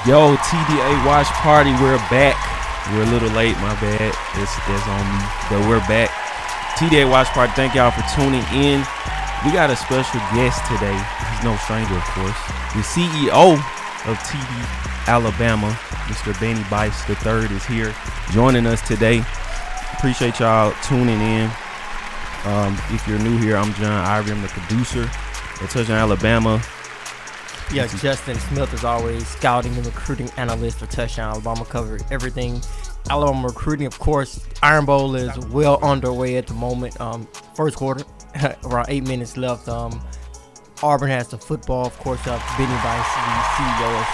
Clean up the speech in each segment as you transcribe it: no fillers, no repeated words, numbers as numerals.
Yo, TDA watch party, we're back. We're a little late, my bad. That's on me, but we're back. TDA watch party, thank y'all for tuning in. We got a special guest today. He's no stranger, of course. The CEO of TD Alabama, Mr. Benny Bice III is here joining us today. Appreciate y'all tuning in. If you're new here, I'm John Ivory. I'm the producer at Touchdown Alabama. Yeah, Justin Smith is always scouting and recruiting analyst for Touchdown Alabama. Cover everything Alabama recruiting. Of course, Iron Bowl is well underway at the moment. First quarter, around 8 minutes left. Auburn has the football. Of course, Benny Bice, the CEO, as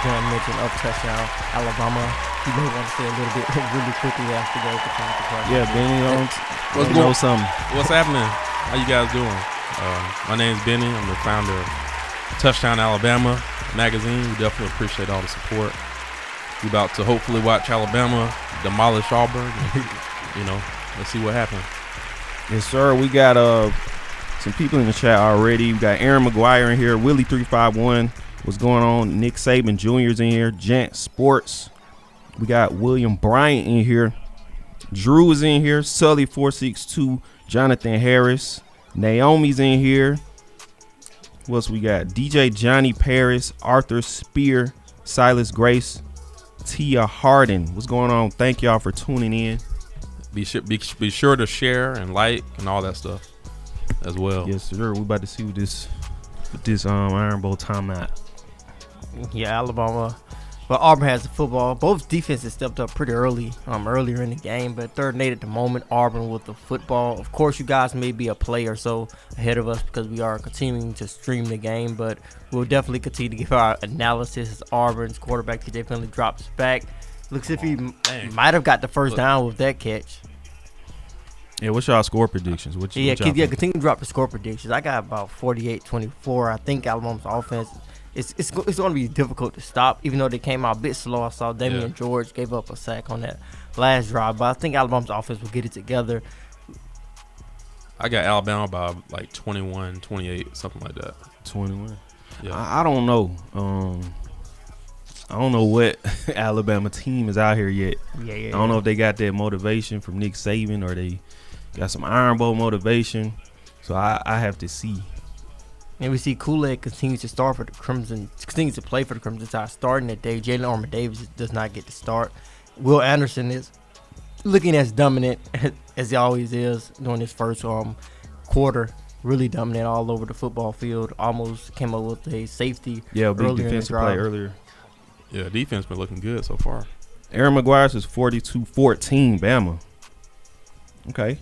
John mentioned, of Touchdown Alabama. You may want to say a little bit really quickly after that. Yeah, Benny, What's happening? How you guys doing? My name's Benny. I'm the founder of Touchdown Alabama magazine. We definitely appreciate all the support. We're about to hopefully watch Alabama demolish Auburn. And, let's see what happens. Yes, sir. We got some people in the chat already. We got Aaron McGuire in here. Willie351. What's going on? Nick Saban Jr. is in here. Jant Sports. We got William Bryant in here. Drew is in here. Sully462. Jonathan Harris. Naomi's in here. What else we got? DJ Johnny Paris, Arthur Spear, Silas Grace, Tia Harden. What's going on? Thank y'all for tuning in. Be sure to share and like and all that stuff as well. Yes, sir. We about to see what this Iron Bowl timeout. Yeah, Alabama. But Auburn has the football. Both defenses stepped up pretty earlier in the game, but third and 8 at the moment. Auburn with the football. Of course, you guys may be a play or so ahead of us because we are continuing to stream the game, but we'll definitely continue to give our analysis as Auburn's quarterback TJ Finley drops back. Looks as if he might have got the first down with that catch. Yeah, what's y'all score predictions? Continue to drop the score predictions. I got about 48-24. I think Alabama's offense. It's going to be difficult to stop, even though they came out a bit slow. I saw Damian George gave up a sack on that last drive, but I think Alabama's offense will get it together. I got Alabama by like 21, 28, something like that. 21. Yeah. I don't know. I don't know what Alabama team is out here yet. Yeah. I don't know if they got that motivation from Nick Saban or they got some Iron Bowl motivation. So I have to see. And we see Kool-Aid continues to play for the Crimson Tide starting that day. Jalen Armour-Davis does not get to start. Will Anderson is looking as dominant as he always is during his first quarter. Really dominant all over the football field. Almost came up with a safety. Yeah, big defensive play earlier. Yeah, defense been looking good so far. Aaron McGuire is 42-14, Bama. Okay.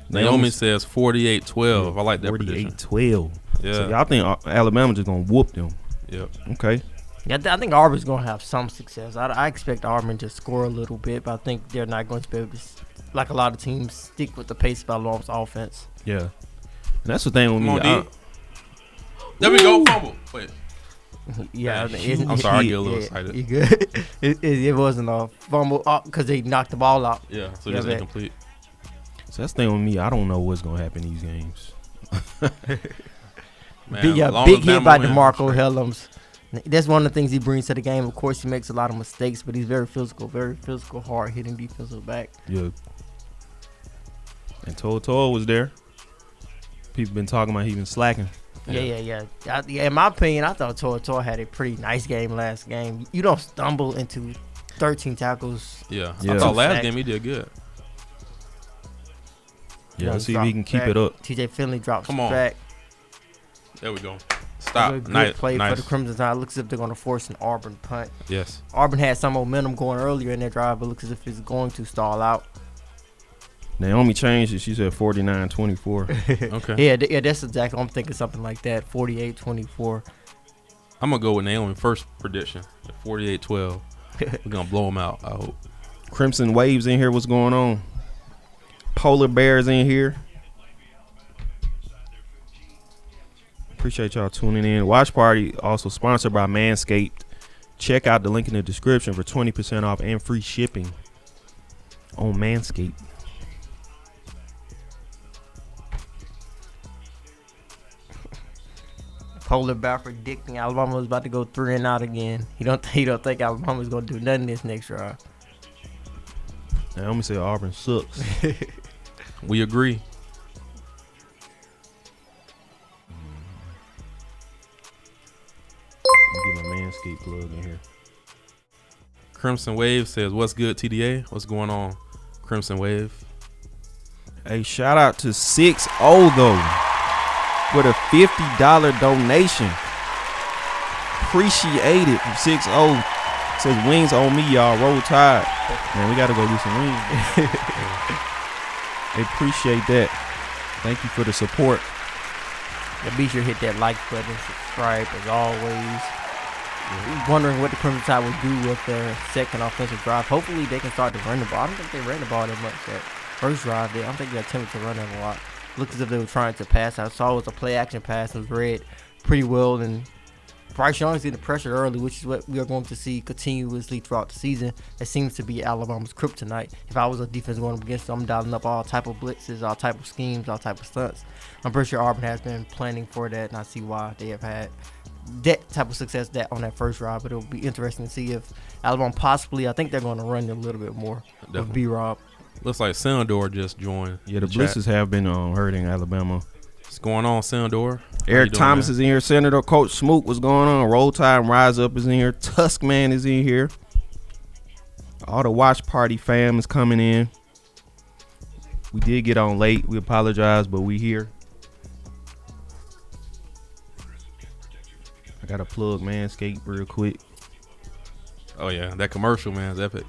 Naomi says 48-12. I like that prediction. 48-12. Yeah. So y'all think Alabama just going to whoop them? Yep. Okay. Yeah, I think Auburn's going to have some success. I expect Auburn to score a little bit, but I think they're not going to be able to, like a lot of teams, stick with the pace of Alabama's offense. Yeah. And that's the thing with me. There we go. Fumble. Wait. Yeah. I'm sorry. I get a little excited. You good? It wasn't a fumble because they knocked the ball out. Yeah, so just incomplete. So that's the thing with me. I don't know what's going to happen in these games. Man, big hit by DeMarco Hellams. That's one of the things he brings to the game. Of course, he makes a lot of mistakes, but he's very physical, hard-hitting defensive back. Yeah. And Toto was there. People been talking about he been slacking. Yeah. In my opinion, I thought Toto had a pretty nice game last game. You don't stumble into 13 tackles. Yeah. I thought last game he did good. Yeah, let's see if he can keep it up. TJ Finley drops back. There we go. Stop. Good play for the Crimson Tide. Looks as if they're going to force an Auburn punt. Yes. Auburn had some momentum going earlier in their drive, but looks as if it's going to stall out. Naomi changed it. She said 49-24. Okay. Yeah, that's exactly. I'm thinking something like that. 48-24. I'm going to go with Naomi first prediction. 48-12. We're going to blow them out, I hope. Crimson Waves in here. What's going on? Polar Bears in here. Appreciate y'all tuning in. Watch Party also sponsored by Manscaped. Check out the link in the description for 20% off and free shipping on Manscaped. Polar Bear predicting Alabama was about to go 3-out again. He don't think Alabama's gonna do nothing this next drive. Now, I'm gonna say Auburn sucks. We agree. Let me get my Manscaped plug in here. Crimson Wave says, "What's good, TDA? What's going on, Crimson Wave?" Hey, shout out to 6-0 though with a $50 donation. Appreciate it from 6-0. Says wings on me, y'all. Roll Tide. Man, we gotta go get some wings. They appreciate that. Thank you for the support. Yeah, be sure to hit that like button, subscribe as always. Wondering what the Crimson Tide will do with their second offensive drive. Hopefully they can start to run the ball. I don't think they ran the ball that much that first drive. I don't think they attempted to run it a lot. Looked as if they were trying to pass. I saw it was a play action pass. It was read pretty well, and Bryce Young's getting pressure early, which is what we are going to see continuously throughout the season. That seems to be Alabama's kryptonite. If I was a defense going up against them, I'm dialing up all type of blitzes, all type of schemes, all type of stunts. I'm pretty sure Auburn has been planning for that, and I see why they have had that type of success on that first drive. But it'll be interesting to see if Alabama possibly, I think they're going to run a little bit more with B-Rob. Looks like Sandor just joined. Yeah, the blitzes have been hurting Alabama. What's going on, Sandor? Eric Thomas is in here. Senator Coach Smoot, what's going on? Roll Tide and Rise Up is in here. Tusk Man is in here. All the watch party fam is coming in. We did get on late. We apologize, but we here. I gotta plug Manscaped real quick. Oh yeah, that commercial, man, is epic.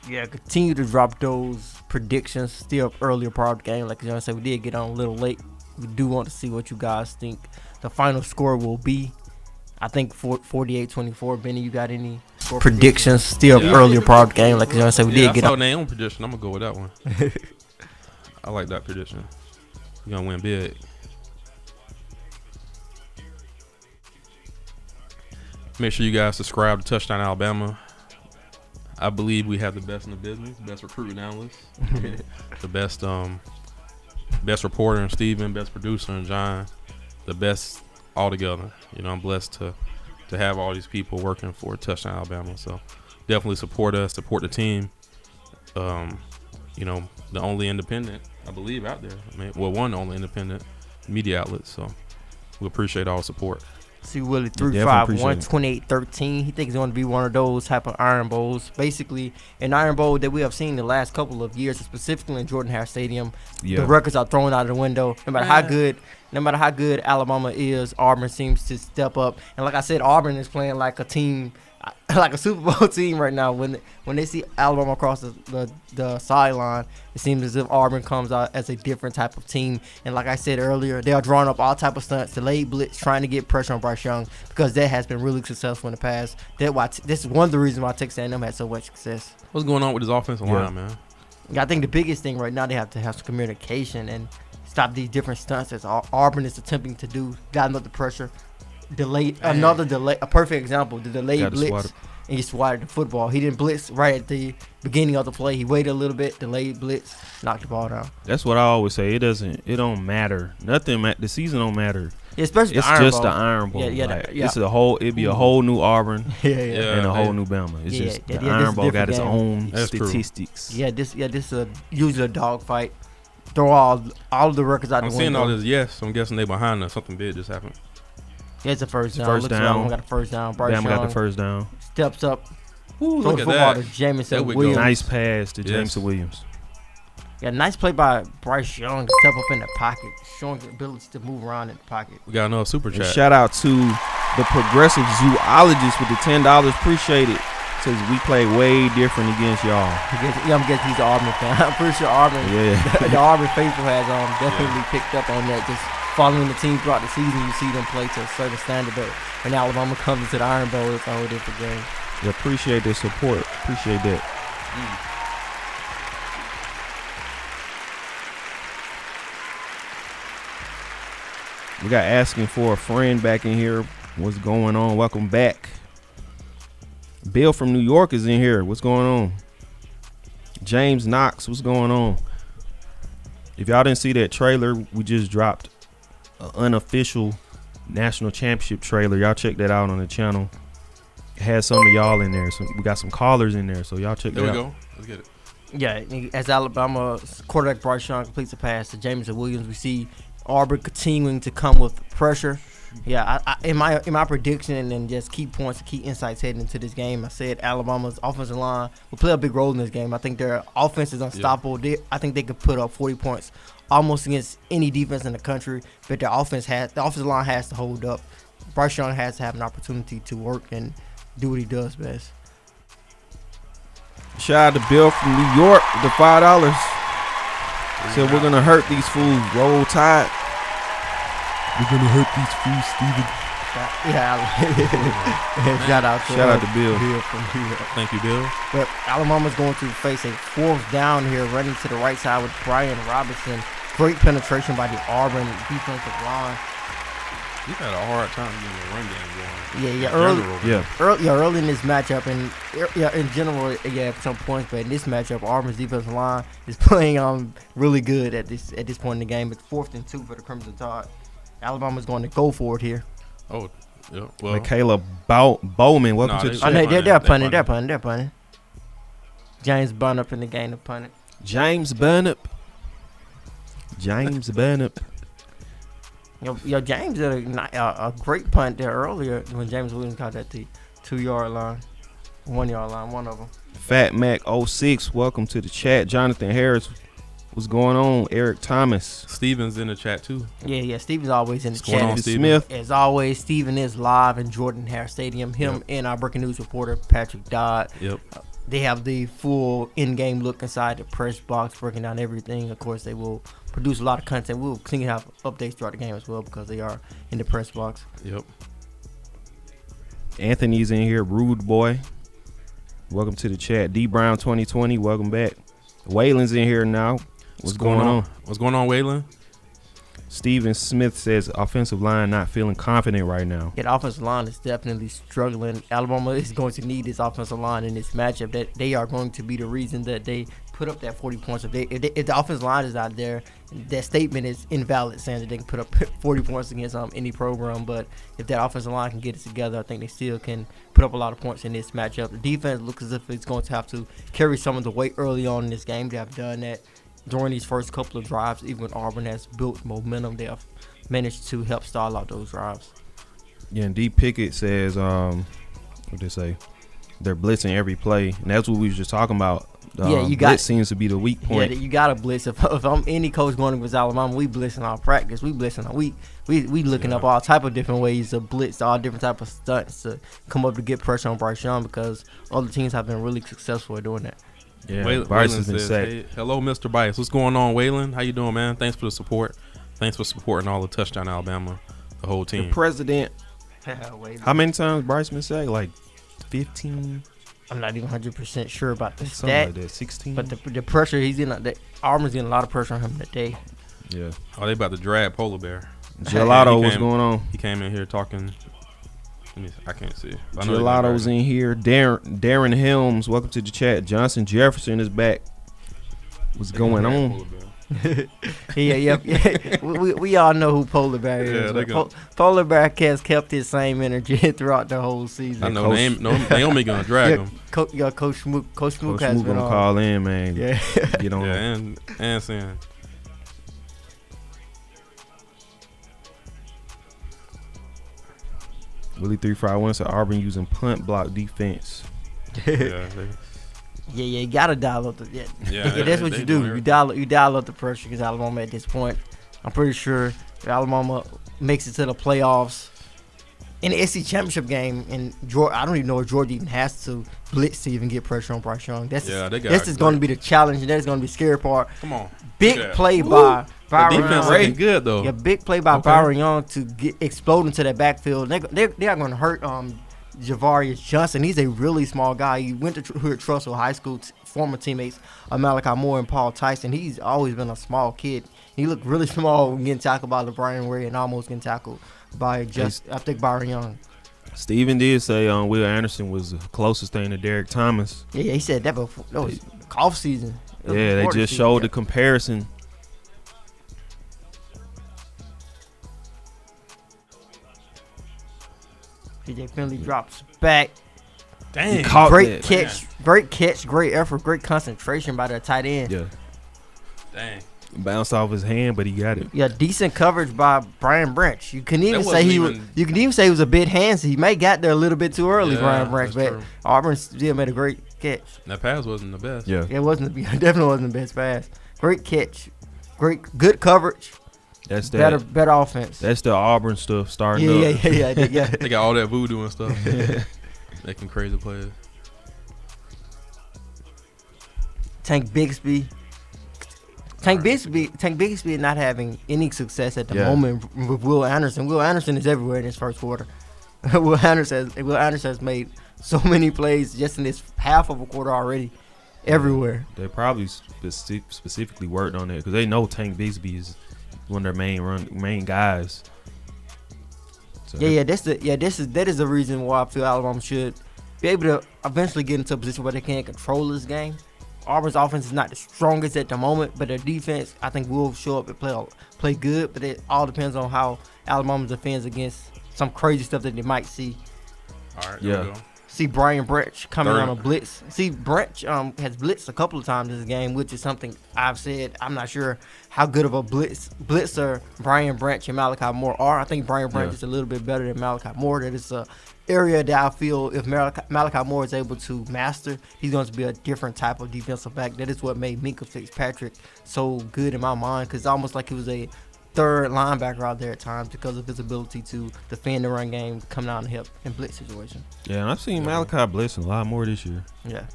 Yeah, continue to drop those predictions. Still earlier part of the game. Like I said, we did get on a little late. We do want to see what you guys think the final score will be. I think 48-24. Benny, you got any score predictions? Still earlier part of the game. Like I said, we did get on. I saw their own prediction. I'm going to go with that one. I like that prediction. We're going to win big. Make sure you guys subscribe to Touchdown Alabama. I believe we have the best in the business, best recruiting analyst, the best reporter in Steven, best producer in John, the best altogether. You know, I'm blessed to have all these people working for Touchdown Alabama. So definitely support us, support the team. You know, the only independent, I believe, out there. I mean, well, one only independent media outlet. So we appreciate all the support. See Willie 351 2813. He thinks it's going to be one of those type of Iron Bowls. Basically, an Iron Bowl that we have seen the last couple of years, specifically in Jordan-Hare Stadium. Yeah. The records are thrown out of the window. No matter how good Alabama is, Auburn seems to step up. And like I said, Auburn is playing like a team, like a Super Bowl team right now. When they see Alabama across the sideline, it seems as if Auburn comes out as a different type of team. And like I said earlier, they are drawing up all type of stunts, delayed blitz, trying to get pressure on Bryce Young because that has been really successful in the past. This is one of the reasons why Texas A&M had so much success. What's going on with this offensive line, man? Yeah, I think the biggest thing right now, they have to have some communication and stop these different stunts as Auburn is attempting to do. Got another pressure. Another delay. A perfect example, the delayed blitz, and he swatted the football. He didn't blitz right at the beginning of the play. He waited a little bit, delayed blitz, knocked the ball down. That's what I always say. It don't matter. Nothing. The season don't matter. Yeah, especially it's just the Iron Bowl. It's a whole. It'd be a whole new Auburn. And a whole new Bama. It's just the Iron Bowl got its own statistics. True. This is usually a dog fight. Throw all of the records out the window. I'm seeing all this. Yes, I'm guessing they behind us. Something big just happened. Yeah, it's a first down. Bama got the first down. Bama got the first down. Steps up. Ooh, look at that. To Jamison Williams. Nice pass to Jamison Williams. Yeah, nice play by Bryce Young to step up in the pocket, showing the ability to move around in the pocket. We got another super chat. Shout out to the Progressive Zoologist with the $10. Appreciate it. Says we play way different against y'all. I'm guessing he's an Auburn fan. I'm pretty sure Auburn, the Auburn faithful has definitely picked up on that. Just following the team throughout the season, you see them play to a certain standard. But when Alabama comes into the Iron Bowl, it's a whole different game. Yeah, appreciate the support. Appreciate that. We got asking for a friend back in here. What's going on? Welcome back. Bill from New York is in here. What's going on? James Knox, what's going on? If y'all didn't see that trailer, we just dropped an unofficial national championship trailer. Y'all check that out on the channel. It has some of y'all in there. So we got some callers in there. So y'all check that out. There we go. Let's get it. Yeah, as Alabama quarterback Bryce Young completes a pass to Jameson Williams, we see Auburn continuing to come with pressure. Yeah, in my prediction and just key points, key insights heading into this game, I said Alabama's offensive line will play a big role in this game. I think their offense is unstoppable. Yeah. I think they could put up 40 points almost against any defense in the country, but the offensive line has to hold up. Bryce Young has to have an opportunity to work and do what he does best. Shout out to Bill from New York with the $5. Said we're gonna hurt these fools. Roll Tide. We're gonna hurt these fools, Steven. Shout out to Bill. From New York. Thank you, Bill. But Alabama's going to face a fourth down here, running to the right side with Brian Robinson. Great penetration by the Auburn defensive line. You've had a hard time getting the run game going. Early in this matchup, and in general, for some points, but in this matchup, Auburn's defensive line is playing really good at this point in the game. It's 4th and 2 for the Crimson Tide. Alabama's going to go for it here. Oh, yeah. Well, Michaela Bowman, welcome to the show. They're punting. James Burnup in the game to punt it. James Burnup. Yo, James did a great punt there earlier when James Williams caught that 2-yard line, 1-yard line, one of them. Fat Mac 06, welcome to the chat. Jonathan Harris, what's going on? Eric Thomas. Steven's in the chat too. Yeah, Steven's always in the What's going on, chat. Steven? Smith. As always, Steven is live in Jordan Hare Stadium. And our breaking news reporter, Patrick Dodd. Yep. They have the full in-game look inside the press box, breaking down everything. Of course, they will produce a lot of content. We'll continue to have updates throughout the game as well because they are in the press box. Yep. Anthony's in here. Rude Boy. Welcome to the chat. D Brown 2020. Welcome back. Waylon's in here now. What's going on? What's going on, Waylon? Steven Smith says offensive line not feeling confident right now. Yeah, the offensive line is definitely struggling. Alabama is going to need this offensive line in this matchup. That they are going to be the reason that they put up that 40 points. If the offensive line is out there, that statement is invalid, saying that they can put up 40 points against any program. But if that offensive line can get it together, I think they still can put up a lot of points in this matchup. The defense looks as if it's going to have to carry some of the weight early on in this game. They have done that during these first couple of drives. Even when Auburn has built momentum, they have managed to help stall out those drives. Yeah, and D Pickett says, what they say? They're blitzing every play, and that's what we was just talking about. Blitz seems to be the weak point. Yeah, you got to blitz. If I'm any coach going against Alabama, we blitzing our practice. We blitzing. We looking up all type of different ways to blitz, all different type of stunts to come up to get pressure on Bryce Young because other teams have been really successful at doing that. Yeah, Bryce has been sacked. Hey, hello, Mr. Bias. What's going on, Waylon? How you doing, man? Thanks for the support. Thanks for supporting all the Touchdown Alabama, the whole team. The president. How many times Bryce been sacked? Like 15? I'm not even 100% sure about the Something stat. like that, 16. But the pressure he's in, Auburn's getting a lot of pressure on him today. Yeah. Oh, they about to drag Polar Bear. Gelato, what's going on? He came in here talking. I can't see. Gelato's in here. Darren Helms, welcome to the chat. Johnson Jefferson is back. What's going on? Yeah. We all know who Polar Bear is. Polar Bear has kept his same energy throughout the whole season. I know Naomi gonna drag him. Coach Smook has been gonna call in, man. Yeah. Get on. Yeah, and Sam. Willie 351 said Auburn using punt block defense. Yeah, you gotta dial up the that's what you do. You dial up the pressure against Alabama at this point. I'm pretty sure if Alabama makes it to the playoffs in the SEC championship game, and I don't even know if Georgia even has to blitz to even get pressure on Bryce Young. This is going to be the challenge, and that's going to be the scary part. Come on, big play by Byron Young. Defense looking good though. Yeah, big play by Byron Young to explode into that backfield. They are going to hurt Javarius Johnson. He's a really small guy. He went to Trussell High School. Former teammates Malachi Moore and Paul Tyson. He's always been a small kid. He looked really small when getting tackled by LeBron Ray and almost getting tackled by I think Byron Young. Steven did say Will Anderson was the closest thing to Derek Thomas. Yeah, he said that before. That was off season. Yeah, they just showed the comparison. TJ Finley drops back. Dang. Great catch, great effort, great concentration by the tight end. Yeah. Dang. Bounced off his hand, but he got it. Yeah, decent coverage by Brian Branch. You can even That say he wasn't was. You can even say he was a bit handsy. He may got there a little bit too early, Yeah, Brian Branch, that's but true. Auburn still made a great catch. That pass wasn't the best. Yeah. It wasn't definitely wasn't the best pass. Great catch, good coverage, That's that. better offense. That's the Auburn stuff starting Yeah, up. yeah. They got all that voodoo and stuff. Making crazy plays. Tank Bigsby is not having any success at the moment with Will Anderson. Will Anderson is everywhere in his first quarter. Will Anderson has made so many plays just in this half of a quarter already, everywhere. They probably specifically worked on that because they know Tank Bigsby is one of their main guys. So That is the reason why I feel Alabama should be able to eventually get into a position where they can control this game. Auburn's offense is not the strongest at the moment, but their defense, I think, will show up and play good. But it all depends on how Alabama defends against some crazy stuff that they might see. All right, there we go. See Brian Branch coming on a blitz. See, Branch has blitzed a couple of times this game, which is something I've said. I'm not sure how good of a blitzer Brian Branch and Malachi Moore are. I think Brian Branch is a little bit better than Malachi Moore. That is a area that I feel if Malachi Moore is able to master, he's going to be a different type of defensive back. That is what made Minkah Fitzpatrick so good in my mind, because it's almost like he was a third linebacker out there at times because of his ability to defend the run game, come down and help in blitz situation. Yeah, and I've seen Malachi blitzing a lot more this year. Yeah.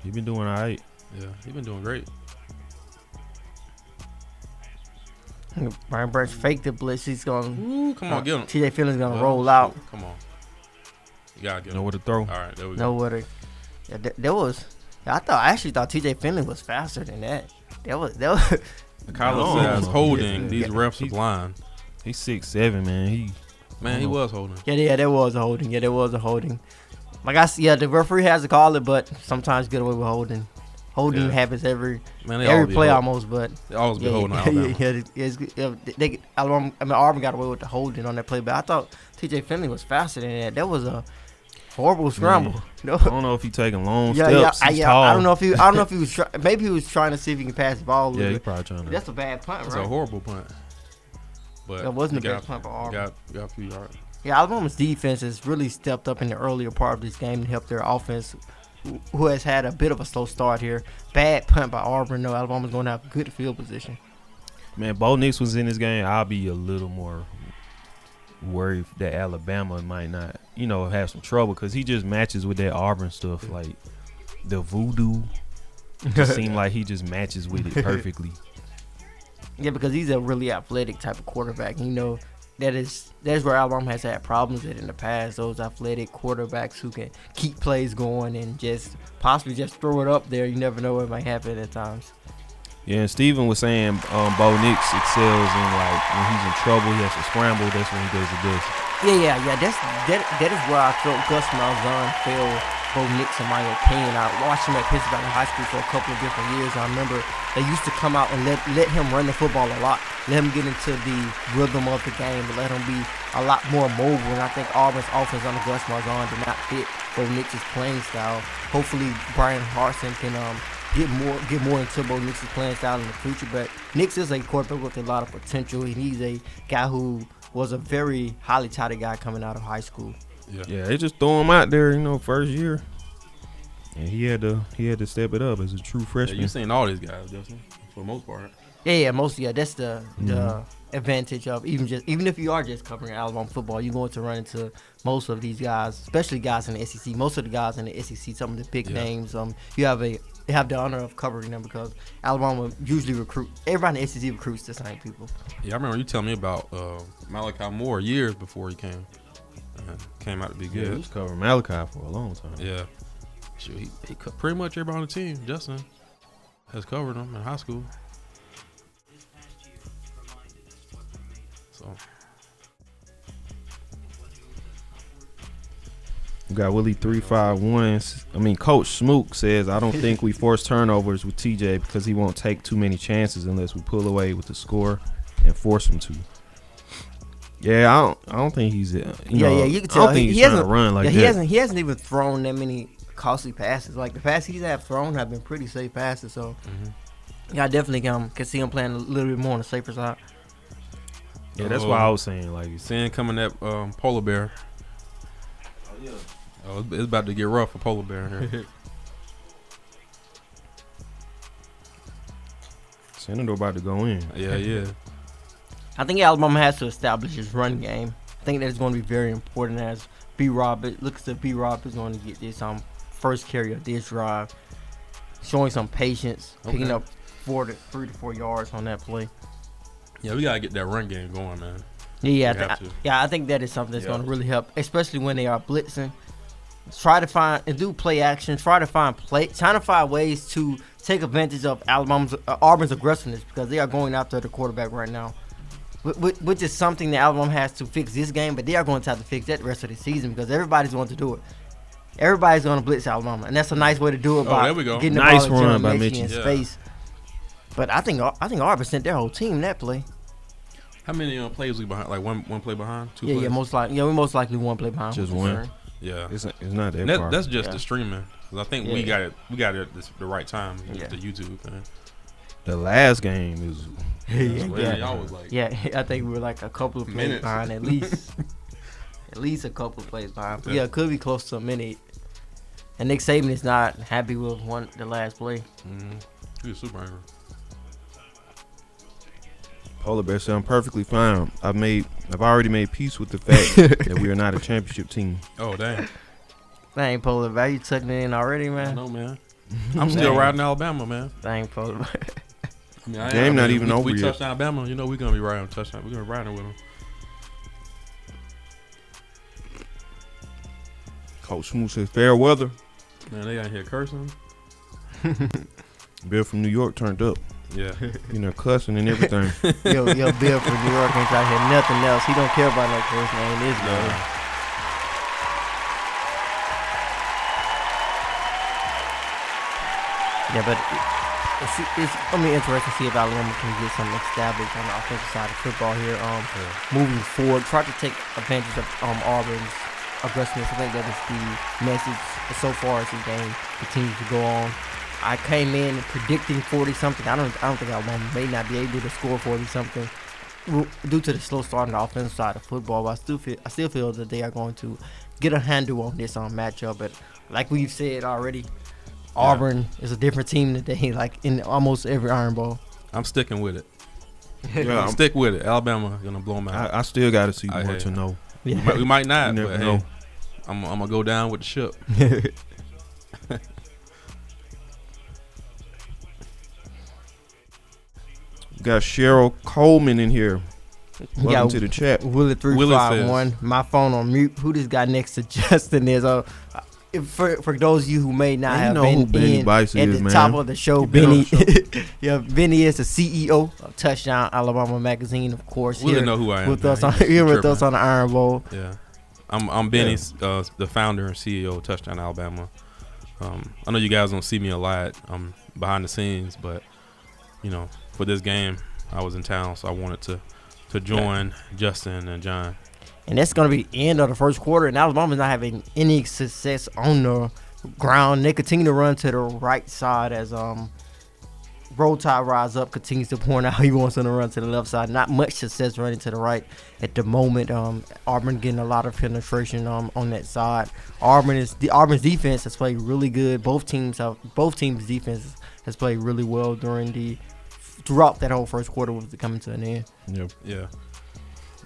He's been doing all right. Yeah, he's been doing great. Brian Branch faked the blitz. He's going. Come on, get him. TJ Finley's going to roll out. Come on. You got to get him. Know where to throw. All right, there we go. Know where to. Yeah, that was. I actually thought TJ Finley was faster than that. That was. Carlos says holding. These refs are blind. He's 6'7", man. He was holding. Yeah, there was a holding. Yeah, there was a holding. Like I see, the referee has to call it, but sometimes get away with holding. Holding happens every play almost, but they always be holding Alabama. Auburn got away with the holding on that play, but I thought TJ Finley was faster than that. That was a horrible scramble. I don't know if he's taking long steps. Tall. I don't know if he was. Maybe he was trying to see if he can pass the ball. Yeah, he's probably trying to. That's a bad punt, It's right? a horrible punt. But that wasn't the best punt for Auburn. Got a few yards. Yeah, Alabama's defense has really stepped up in the earlier part of this game to help their offense, who has had a bit of a slow start here. Bad punt by Auburn. No, Alabama's going to have good field position. Man, Bo Nix was in this game. I'll be a little more worried that Alabama might not, have some trouble because he just matches with that Auburn stuff. Like the voodoo, it just seemed like he just matches with it perfectly. Yeah, because he's a really athletic type of quarterback. That's where Alabama has had problems with in the past. Those athletic quarterbacks who can keep plays going and just possibly just throw it up there. You never know what might happen at times. Yeah, and Steven was saying Bo Nix excels in when he's in trouble, he has to scramble. That's when he does the best. Yeah. That is where I felt Gus Malzahn failed Bo Nix, in my opinion. I watched him at Pittsburgh High School for a couple of different years. I remember they used to come out and let him run the football a lot, let him get into the rhythm of the game, and let him be a lot more mobile. And I think Auburn's offense under Gus Malzahn did not fit Bo Nix's playing style. Hopefully, Brian Harsin can get more into Bo Nix's playing style in the future. But Nix is a quarterback with a lot of potential, and he's a guy who was a very highly touted guy coming out of high school. Yeah, they just throw him out there, first year, and he had to step it up as a true freshman. Yeah, you've seen all these guys, Justin, for the most part. Yeah, mostly. Yeah, that's the advantage of even if you are just covering Alabama football, you're going to run into most of these guys, especially guys in the SEC. Most of the guys in the SEC, some of the big names. You have the honor of covering them because Alabama usually everybody in the SEC recruits the same people. Yeah, I remember you telling me about Malachi Moore years before he came out to be good. Yeah, he was covering Malachi for a long time. Yeah. Shoot, he pretty much everybody on the team, Justin, has covered him in high school. So we got Willie 351. Coach Smook says, I don't think we force turnovers with TJ because he won't take too many chances unless we pull away with the score and force him to. Yeah, I don't think he's. You know, you can tell. I don't think he's trying to run like that. He hasn't even thrown that many costly passes. Like the passes he's have thrown have been pretty safe passes. So I definitely can see him playing a little bit more on the safer side. Yeah, that's why I was saying like seeing coming that polar bear. Oh yeah. Oh, it's about to get rough for polar bear here. Senator about to go in. Yeah. I think Alabama has to establish his run game. I think that's going to be very important as B-Rob. It looks like B-Rob is going to get this first carry of this drive, showing some patience, picking up 3 to 4 yards on that play. Yeah, we gotta get that run game going, man. I think that is something that's going to really help, especially when they are blitzing. Try to find and do play action. Trying to find ways to take advantage of Auburn's aggressiveness because they are going after the quarterback right now, which is something that Alabama has to fix this game. But they are going to have to fix that the rest of the season because everybody's going to do it. Everybody's going to blitz Alabama, and that's a nice way to do it by getting the nice ball run by in space. But I think Auburn sent their whole team that play. How many plays we behind? Like one play behind? 2 plays? Yeah, most likely. Yeah, we most likely 1 play behind. Just one. Yeah, it's not that far. That's just the streaming. Cause I think we got it at the right time. The YouTube thing. The last game is. Y'all was like. Yeah, I think we were like a couple of plays behind at least. At least a couple of plays behind. Yeah, it could be close to a minute. And Nick Saban is not happy with the last play. Mm-hmm. He was super angry. Polar Bear sound perfectly fine. I've already made peace with the fact that we are not a championship team. Oh dang! Dang, Polar Bear, you tucking it in already, man? I know, man. I'm still riding Alabama, man. Dang, Polar Bear. Game not even over yet. We touched touched Alabama. You know we're gonna be riding touchdown. We're gonna be riding with them. Coach Smooth says fair weather. Man, they out here cursing. Bill from New York turned up. Yeah. You know, cussing and everything. Yo, Bill from New York ain't out here nothing else. He don't care about no cursing in this game. Yeah, but it's gonna be interesting to see if Alabama can get something established on the offensive side of football here. Moving forward, try to take advantage of Auburn's aggressiveness. I think that is the message so far as the game continues to go on. I came in predicting 40-something. I don't think Alabama may not be able to score 40-something due to the slow start on the offensive side of football. But I still feel that they are going to get a handle on this matchup. But like we've said already, Auburn is a different team today, like in almost every Iron Bowl. I'm sticking with it. Yeah, stick with it. Alabama gonna blow them out. I still got to see more to know. Yeah. We might not, but hey, I'm gonna go down with the ship. Got Cheryl Coleman in here. Welcome to the chat. Willie 351. My phone on mute. Who this guy next to Justin is? For those of you who may not have been in at the top of the show, Benny. Benny is the CEO of Touchdown Alabama Magazine, of course. Willie know who I am. With us on the Iron Bowl. Yeah, I'm Benny, the founder and CEO of Touchdown Alabama. I know you guys don't see me a lot. I'm behind the scenes, but for this game, I was in town, so I wanted to join Justin and John. And that's going to be the end of the first quarter, and Alabama's not having any success on the ground. They continue to run to the right side as Roll Tide Rise Up continues to point out he wants them to run to the left side. Not much success running to the right at the moment. Auburn getting a lot of penetration on that side. Auburn's defense has played really good. Both teams' defense has played really well throughout that whole first quarter with it coming to an end. Yep. Yeah.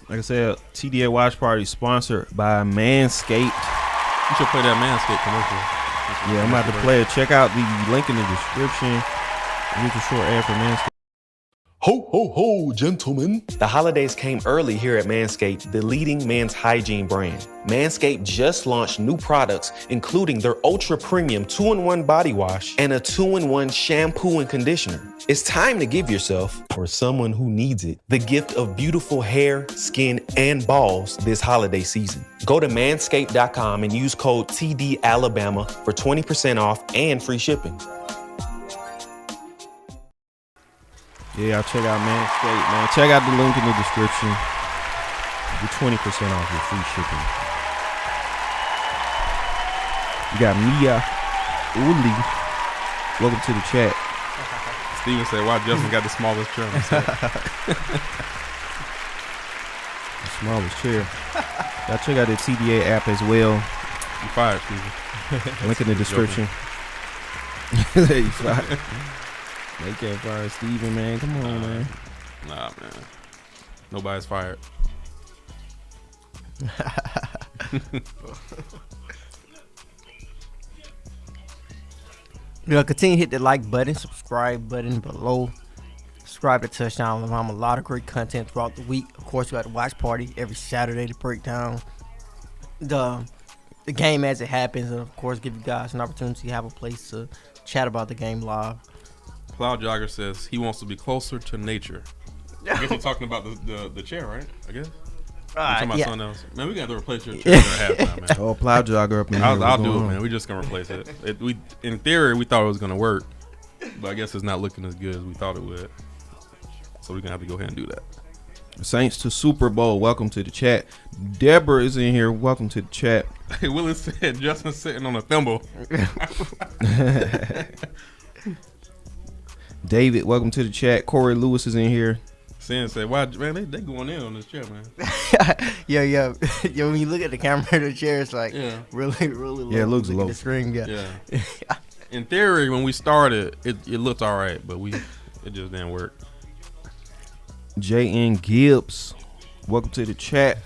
Like I said, TDA Watch Party sponsored by Manscaped. You should play that Manscaped commercial. Yeah, I'm about to play it. Check out the link in the description. Here's a short ad for Manscaped. Ho, ho, ho, gentlemen. The holidays came early here at Manscaped, the leading men's hygiene brand. Manscaped just launched new products, including their ultra premium 2-in-1 body wash and a 2-in-1 shampoo and conditioner. It's time to give yourself, or someone who needs it, the gift of beautiful hair, skin, and balls this holiday season. Go to manscaped.com and use code TDAlabama for 20% off and free shipping. Yeah, y'all check out Manscaped, man. Check out the link in the description. Get 20% off your free shipping. You got Mia Uli. Welcome to the chat. Steven said, "Why Justin got the smallest chair?" The smallest chair. Y'all check out the TDA app as well. You fired, Steven. Link in the description. You fired. They can't fire Steven, man. Come on, man. Nah, man. Nobody's fired. Continue to hit the like button, subscribe button below. Subscribe to Touchdown Alabama. A lot of great content throughout the week. Of course, we got the watch party every Saturday to break down the game as it happens, and of course, give you guys an opportunity to have a place to chat about the game live. Cloud Jogger says he wants to be closer to nature. I guess you're talking about the chair, right? I guess. Talking about something else. Man, we got to replace your chair at halftime, man. Oh, plow jogger up in here. I'll do it, man. We just gonna replace it. In theory, we thought it was gonna work, but I guess it's not looking as good as we thought it would. So we're gonna have to go ahead and do that. Saints to Super Bowl. Welcome to the chat. Deborah is in here. Welcome to the chat. Hey, Willis said Justin's sitting on a thimble. David, welcome to the chat. Corey Lewis is in here. Sin said, "Why, man? They going in on this chair, man." Yeah. When you look at the camera of the chair, it's like really low. Yeah, it looks low. The screen, yeah. In theory, when we started, it looked all right, but it just didn't work. J.N. Gibbs, welcome to the chat.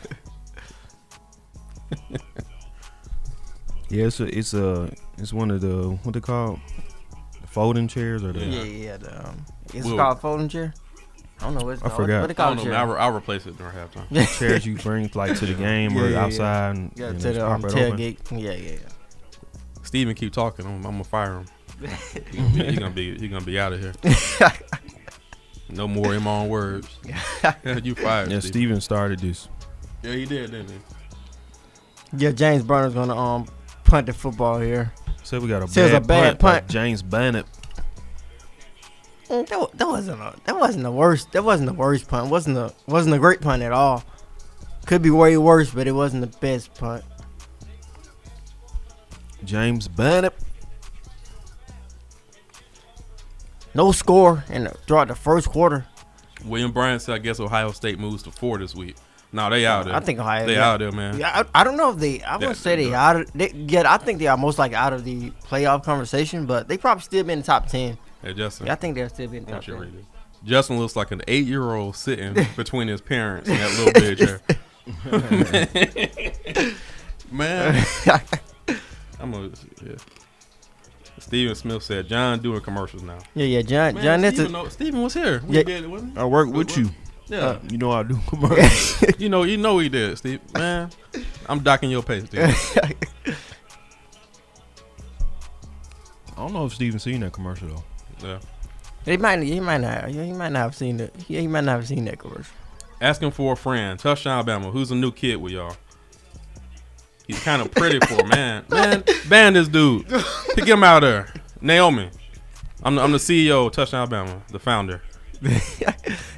Yeah, it's one of the what they call folding chairs or the it's called a folding chair. I don't know what it's called. I forgot. What they call I don't know, man. I'll replace it during halftime. Chairs you bring like to the game or outside and to the tailgate. Yeah. Steven keep talking. I'm gonna fire him. He's gonna be out of here. No more in my own words. You fired. Yeah, Steven started this. Yeah, he did, didn't he? Yeah, James Burnham's gonna punt the football here. Said we got a bad punt. James Bennett. That wasn't the worst. That wasn't the worst punt. Wasn't a great punt at all. Could be way worse, but it wasn't the best punt. James Bennett. No score throughout the first quarter. William Bryant said, "I guess Ohio State moves to 4 this week." No, they out there. I think Ohio. They out there, man. Yeah, I don't know if they. I wouldn't say they out of. I think they are most likely out of the playoff conversation, but they probably still be in the top 10. Hey, Justin. Yeah, I think they'll still be in the top 10. Justin looks like an 8-year-old sitting between his parents in that little bitch chair. Man. Steven Smith said, "John doing commercials now." Yeah, John. Man, John, Steven was here. Yeah. I work with you. Yeah, you know I do commercials. you know he did, Steve. Man, I'm docking your pace, dude. I don't know if Steven seen that commercial though. Yeah, he might not have seen it. He might not have seen that commercial. Asking for a friend, Touchdown Alabama. Who's a new kid with y'all? He's kind of pretty for a man. Man, ban this dude. Pick him out there. Naomi. I'm the CEO of Touchdown Alabama, the founder.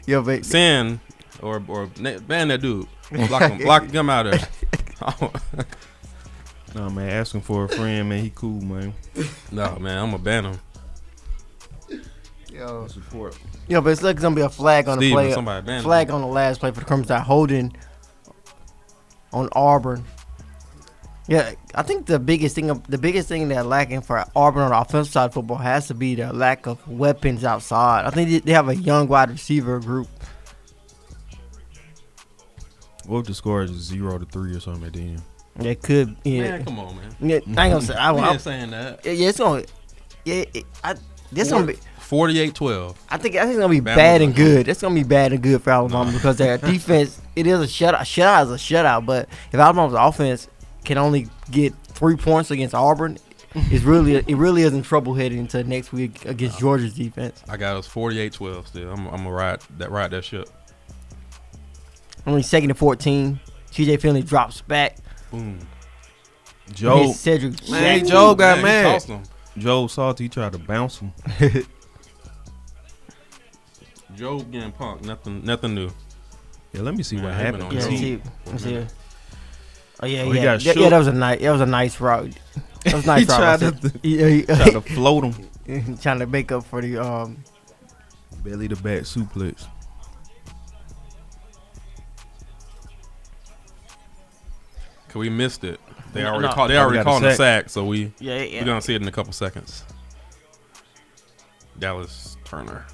Yo, but Sin or ban that dude. Block him out there. No, man, asking for a friend, man. He cool, man. No, man, I'm gonna ban him. Yo, support. Yo, but it's like gonna be a flag on the play. Flag on the last play for the Crimson Tide, holding on Auburn. Yeah, I think the biggest thing that lacking for Auburn on the offensive side of football has to be the lack of weapons outside. I think they have a young wide receiver group. What if the score is 0-3 or something at the end? It could. Yeah. Man, come on, man. Yeah, I ain't gonna say. I'm saying that. Yeah, it's gonna. Yeah, this gonna be 48-12. I think it's gonna be bad and good. It's gonna be bad and good for Alabama because their defense. It is a shutout. Shutout is a shutout, but if Alabama's offense can only get 3 points against Auburn, it really is in trouble heading into next week against Georgia's defense. I got us 48-12 still. I'm gonna ride that ship. Only 2nd and 14. TJ Finley drops back. Boom. Joe Cedric. Man, Joe got mad. Him. Joe salty. He tried to bounce him. Joe getting punked. Nothing new. Yeah, let me see what Man, happened. on Yeah, the let's see. Oh yeah, Oh, he yeah, got yeah. shook. That was a nice route. That was a nice He route. tried to- he Tried to float him. trying to make up for the Belly to back suplex. Cause we missed it. They No, already no. called. They Oh, we already got a called a sack. sack, so we're yeah. gonna see it in a couple seconds. Dallas Turner.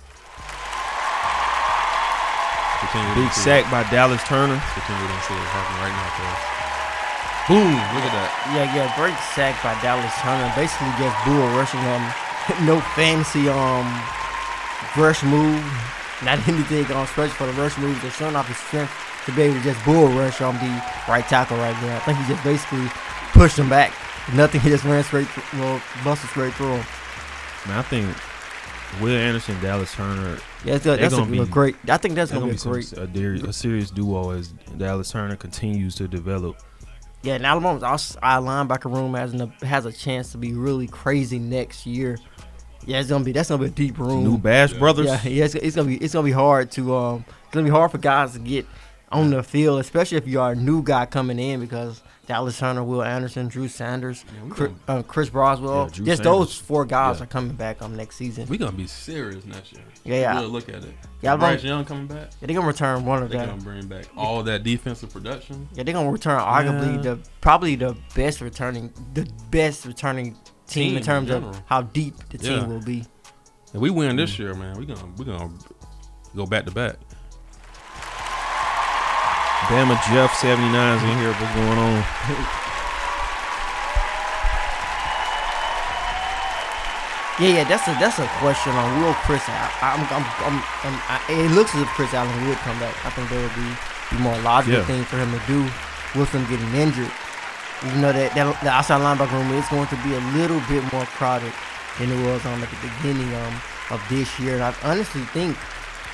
Big sack by Dallas Turner. Pretend we don't see it happening right now, fellas. Boom! Look at that. Yeah, great sack by Dallas Turner. Basically just bull rushing no fancy rush move, not anything special for the rush moves. They're showing off his strength to be able to just bull rush on the right tackle right there. I think he just basically pushed him back. Nothing, he just ran busted straight through him. Man, I think Will Anderson, Dallas Turner. Yeah, that's a great. I think that's They're gonna gonna be be great. a serious duo as Dallas Turner continues to develop. Yeah, and Alabama's outside linebacker room has a chance to be really crazy next year. Yeah, that's gonna be a deep room. New Bash brothers. Yeah, it's gonna be hard to it's gonna be hard for guys to get on the field, especially if you are a new guy coming in, because Dallas Turner, Will Anderson, Drew Sanders, Chris Broswell, Yeah, Drew just Sanders. those 4 guys Yeah. are coming back next season. We're gonna be serious next year. Yeah. We'll look at it. Yeah, Bryce Young coming back. Yeah, they're gonna return one of They're them. gonna bring back all that defensive production. Yeah, they're gonna return arguably probably the best returning team in terms of general. how deep the team Yeah. will be. If we win this year, man, we're gonna go back to back. Bama Jeff 79's in here. What's going on? Yeah, that's a question on will Chris Allen. It looks as if Chris Allen would come back. I think that would be the more logical thing for him to do with him getting injured. Even though that the outside linebacker room is going to be a little bit more crowded than it was at the beginning of this year. And I honestly think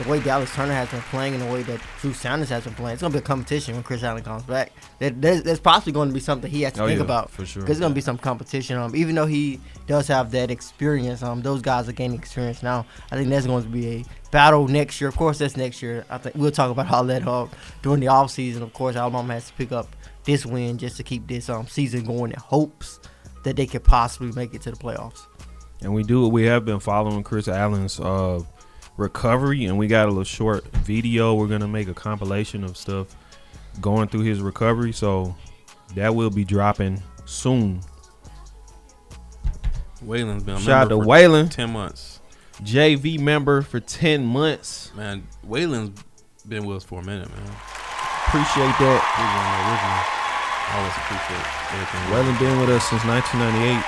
the way Dallas Turner has been playing and the way that Drew Sanders has been playing, it's going to be a competition when Chris Allen comes back. There's possibly going to be something he has to think about. For sure. Because it's going to be some competition. Even though he does have that experience, those guys are gaining experience now. I think that's going to be a battle next year. Of course, that's next year. I think we'll talk about all that during the offseason. Of course, Alabama has to pick up this win just to keep this season going in hopes that they could possibly make it to the playoffs. And we have been following Chris Allen's recovery, and we got a little short video. We're gonna make a compilation of stuff going through his recovery, so that will be dropping soon. Waylon's been a Shout out to member for Waylon, 10 months. JV member for 10 months. Man, Waylon's been with us for a minute, man. Appreciate that. He's one of the original. I always appreciate everything. Waylon been with us since 1998.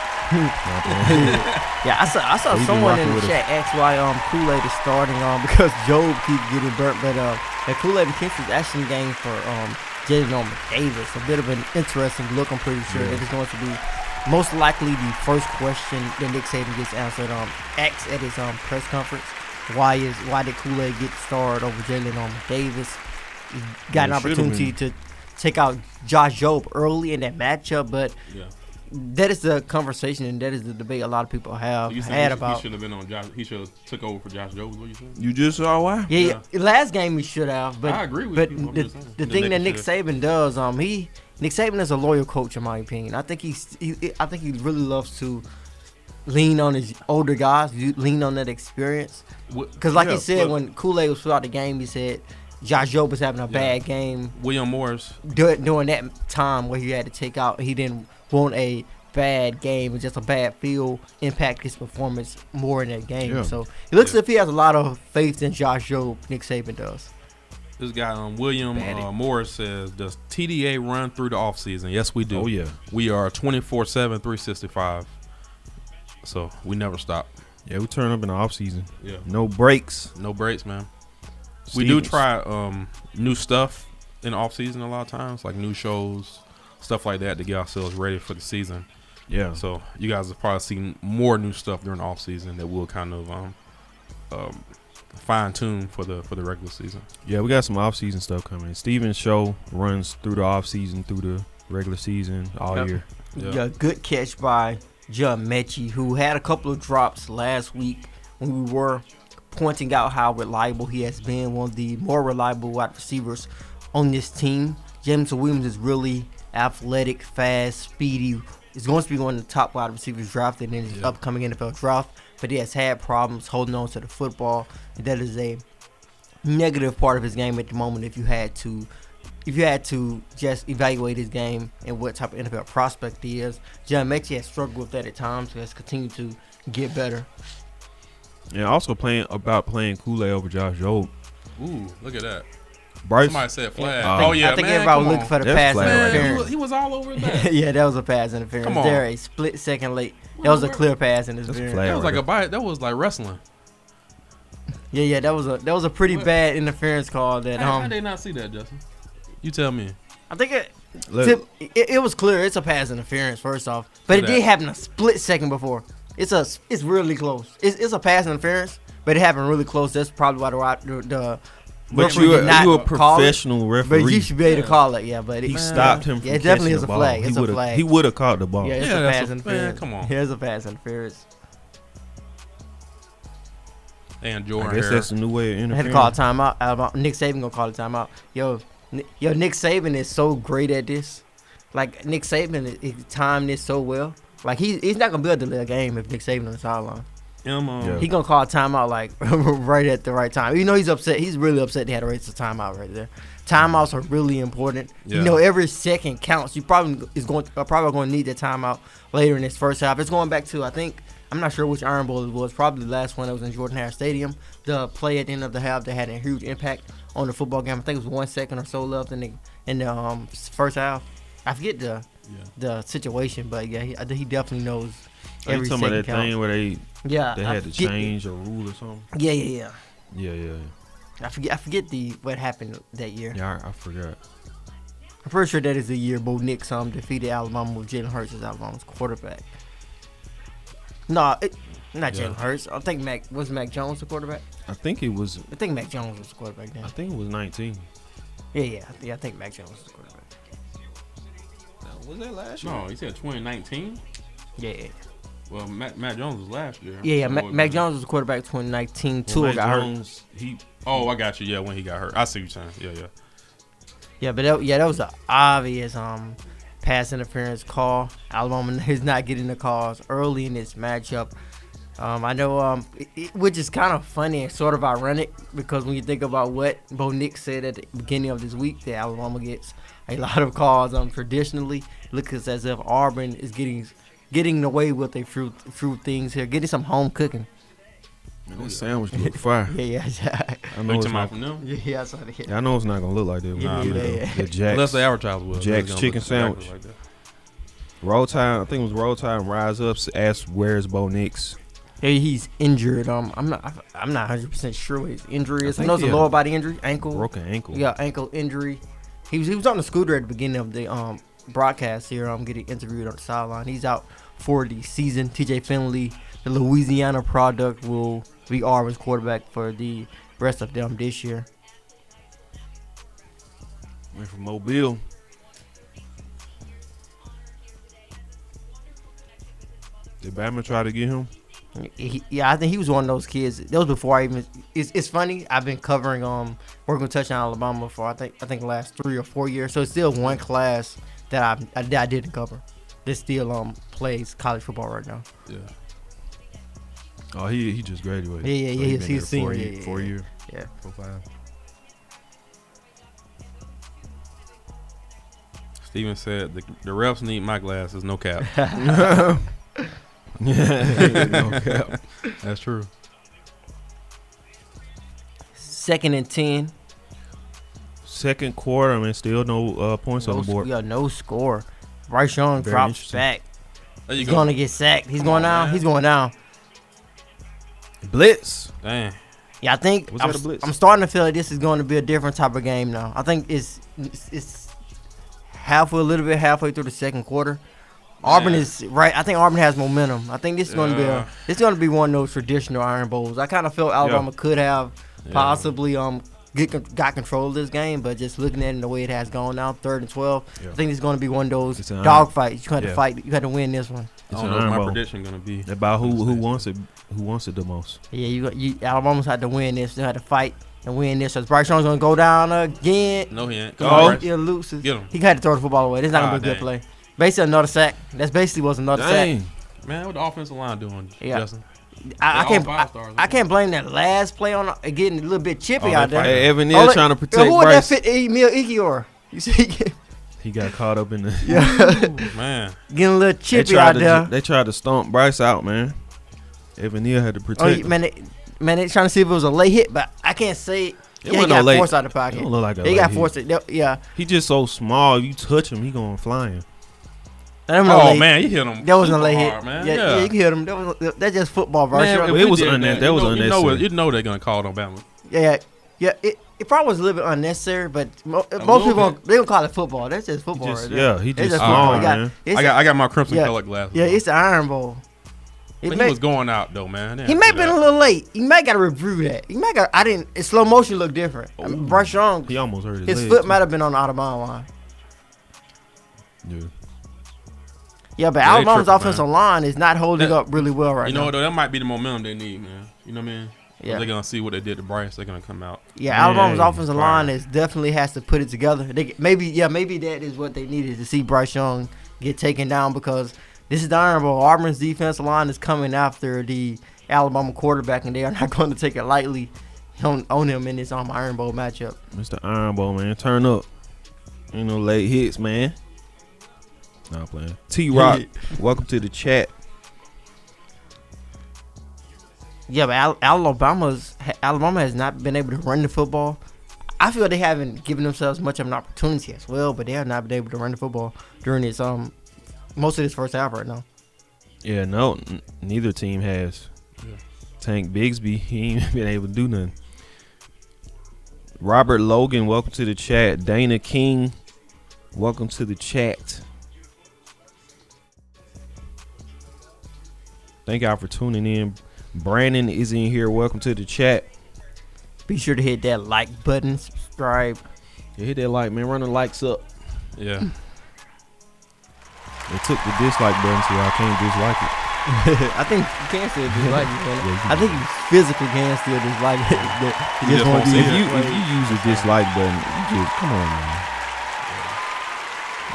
Yeah, I saw He's been someone in rocking the with chat ask why Kool-Aid is starting because Job keeps getting burnt, but that Kool-Aid McKinstry is actually in the game for Jalen Norman Davis. A bit of an interesting look. I'm pretty sure that is going to be most likely the first question that Nick Saban gets answered asked at his press conference. Why did Kool-Aid get started over Jalen Norman Davis? He got an opportunity to take out Josh Jobe early in that matchup, but that is the conversation and that is the debate a lot of people have had about. He should have been on Josh. He should have took over for Josh Jobe. What you saying? You just saw why? Yeah, last game he should have. But I agree with but you. The thing that Nick Saban does, Nick Saban is a loyal coach in my opinion. I think he really loves to lean on his older guys, lean on that experience. Because like he said, when Kool-Aid was throughout the game, he said Josh Jobe was having a bad game. William Morris during that time where he had to take out, he didn't want a bad game and just a bad field impact his performance more in that game. So it looks as if he has a lot of faith in Josh Jobe. Nick Saban does. This guy William Morris says, does TDA run through the offseason? Yes, we do. Oh, yeah. We are 24/7, 365. So we never stop. Yeah, we turn up in the offseason. Yeah. No breaks. No breaks, man. We do try new stuff in the offseason a lot of times, like new shows, stuff like that to get ourselves ready for the season. Yeah. So you guys have probably seen more new stuff during the offseason that will kind of fine tune for the regular season. Yeah, we got some off-season stuff coming. Steven's show runs through the off-season, through the regular season all year. Yeah, good catch by John Mechie, who had a couple of drops last week when we were pointing out how reliable he has been, one of the more reliable wide receivers on this team. Jameson Williams is really athletic, fast, speedy. He's going to be one of the top wide receivers drafted in his upcoming NFL draft, but he has had problems holding on to the football. That is a negative part of his game at the moment. If you had to just evaluate his game and what type of NFL prospect he is, John Mechie has struggled with that at times. He has continued to get better. And also playing Kool-Aid over Josh Jobe. Ooh, look at that. Bryce. Somebody said flag. I think everybody was looking for the pass interference. He was all over that. Yeah, that was a pass interference. Come on. There, a split second late. That was a clear pass interference. flag. That was like a bite. That was like wrestling. Yeah, that was a pretty bad interference call. That How did they not see that, Justin? You tell me. I think it was clear. It's a pass interference first off, but it did happen a split second before. It's really close. It's a pass interference, but it happened really close. That's probably why the But referee you did not a call professional it, referee. But you should be able to call it. Yeah, but he stopped him from it definitely is a the ball. flag. It's a flag. He would have caught the ball. Yeah, it's Yeah, a that's pass a- interference. man, come on. Here's a pass interference. And I Jordan guess Hare. that's a new way of I had interfering. to call a timeout. Nick Saban gonna call a timeout. Yo, Nick Saban is so great at this. Like Nick Saban, he timed this so well. Like he's not gonna be able to play a game if Nick Saban on the sideline. Yeah. He gonna call a timeout like right at the right time. You know he's upset. He's really upset they had to raise the timeout right there. Timeouts are really important. Yeah. You know every second counts. You probably going to need that timeout later in this first half. It's going back to I'm not sure which Iron Bowl it was. Probably the last one that was in Jordan Hare Stadium. The play at the end of the half that had a huge impact on the football game. I think it was 1 second or so left in the first half. I forget the situation, but yeah, he definitely knows. Are you Every talking about second that counts. thing where they Yeah, had to change a rule or something? Yeah. Yeah. I forget what happened that year. Yeah, I forgot. I'm pretty sure that is the year Bo Nix defeated Alabama with Jalen Hurts as Alabama's quarterback. No, not Jalen Hurts. I think Mac Jones the quarterback. I think it was. I think Mac Jones was the quarterback then. I think it was 19. Yeah. I think Mac Jones was the quarterback. Was that last year? No, he said 2019. Yeah. Well, Matt Jones was last year. Yeah. So Mac Jones was the quarterback 2019. Well, Tua got hurt. Jones, Oh, I got you. Yeah, when he got hurt. I see what you're saying. Yeah. Yeah, but that was an obvious pass interference call. Alabama is not getting the calls early in this matchup. I know, which is kind of funny and sort of ironic because when you think about what Bo Nix said at the beginning of this week, that Alabama gets a lot of calls. Traditionally, it looks as if Auburn is getting away with a few things here, getting some home cooking. Man, that sandwich look fire. Yeah. I know it's not. From them? Yeah, I saw that. I know it's not gonna look like that. Yeah. The Jack's, Unless they advertise with Jack's chicken sandwich. Like that. Roll Tide. I think it was Roll Tide and Rise Up asked where's Bo Nix. Hey, he's injured. I'm not 100% sure what his injury is. I think know it's a he had lower body injury, ankle. Broken ankle. Yeah, ankle injury. He was on the scooter at the beginning of the broadcast here. I'm getting interviewed on the sideline. He's out for the season. TJ Finley, the Louisiana product, will be Auburn's quarterback for the rest of them this year. Went from Mobile. Did Bama try to get him? I think he was one of those kids. That was before I even. It's funny. I've been covering working with Touchdown Alabama for I think the last 3 or 4 years. So it's still one class that I didn't cover. That still plays college football right now. Yeah. Oh, he just graduated. Yeah. So he been He's there senior. 4 years. Yeah. 4, 5. Steven said the refs need my glasses, no cap. No cap. That's true. 2nd and 10. Second quarter, man, still no points on the board. Yeah, no score. Bryce Young Very drops interesting. back. There you He's go. going to get sacked. He's going down. man. He's going down. Blitz. Dang. Yeah, I think Was that a blitz? I'm starting to feel like this is going to be a different type of game now. I think it's halfway through the second quarter. Auburn is right. I think Auburn has momentum. I think this is going to be one of those traditional Iron Bowls. I kind of felt Alabama could have possibly got control of this game, but just looking at it the way it has gone now, 3rd and 12, I think it's going to be one of those dogfights. You got to fight. You got to win this one. I don't know what my prediction gonna be. About who wants it the most. Yeah, Alabama's had to win this. They had to fight and win this. So Bryce Young's gonna go down again. No, he ain't. He loses. Get him. He had to throw the football away. This is not gonna be a good play. Basically another sack. That's basically was another sack. Man, what the offensive line doing, Yeah. Justin? I can't blame that last play on getting a little bit chippy out there. Hey, Evan Neal trying to protect who Bryce. Who would that fit? Emil Ikior. You see, he got caught up in the Ooh, man. Getting a little chippy out there. They tried to stomp Bryce out, man. Evan Neal had to protect him. Man, they trying to see if it was a late hit, but I can't say. It He wasn't got no late. forced out of the pocket. It don't look like a He late got hit. forced. Yeah. He just so small. If you touch him, he going flying. Man, you hit him. That wasn't a late hard, hit, man. Yeah, you can hit him. That's just football, bro. Man, It was unnecessary. You know they're gonna call it on Bama. Yeah. It probably was a little bit unnecessary, but most people they don't call it football. That's just football. He just football. small, man. I got my crimson color glasses. Yeah, it's the Iron Bowl. He was going out though, man. He may have been a little late. He might got to review that. He might got. Slow motion looked different. I mean, Bryce Young. He almost hurt his foot might have been on the out of bound line. Yeah. Yeah, but Alabama's offensive line is not holding up really well right now. You know what, though? That might be the momentum they need, man. You know what I mean? Yeah. They're going to see what they did to Bryce. They're going to come out. Yeah, Alabama's offensive line definitely has to put it together. Maybe that is what they needed to see Bryce Young get taken down because this is the Iron Bowl. Auburn's defensive line is coming after the Alabama quarterback, and they are not going to take it lightly on him in this Iron Bowl matchup. Mr. Iron Bowl, man. Turn up. Ain't no late hits, man. Not playing. T-Rock, welcome to the chat. Yeah, but Alabama has not been able to run the football. I feel they haven't given themselves much of an opportunity as well, but they have not been able to run the football during this most of this first half right now. Yeah, no, neither team has. Yeah. Tank Bigsby, he ain't been able to do nothing. Robert Logan, welcome to the chat. Dana King, welcome to the chat. Thank y'all for tuning in. Brandon is in here. Welcome to the chat. Be sure to hit that like button, subscribe. Yeah, hit that like, man. Run the likes up. Yeah. They took the dislike button, so y'all can't dislike it. I think you can still dislike it. I think you physically can still dislike it. If you use a dislike button, you just come on, man.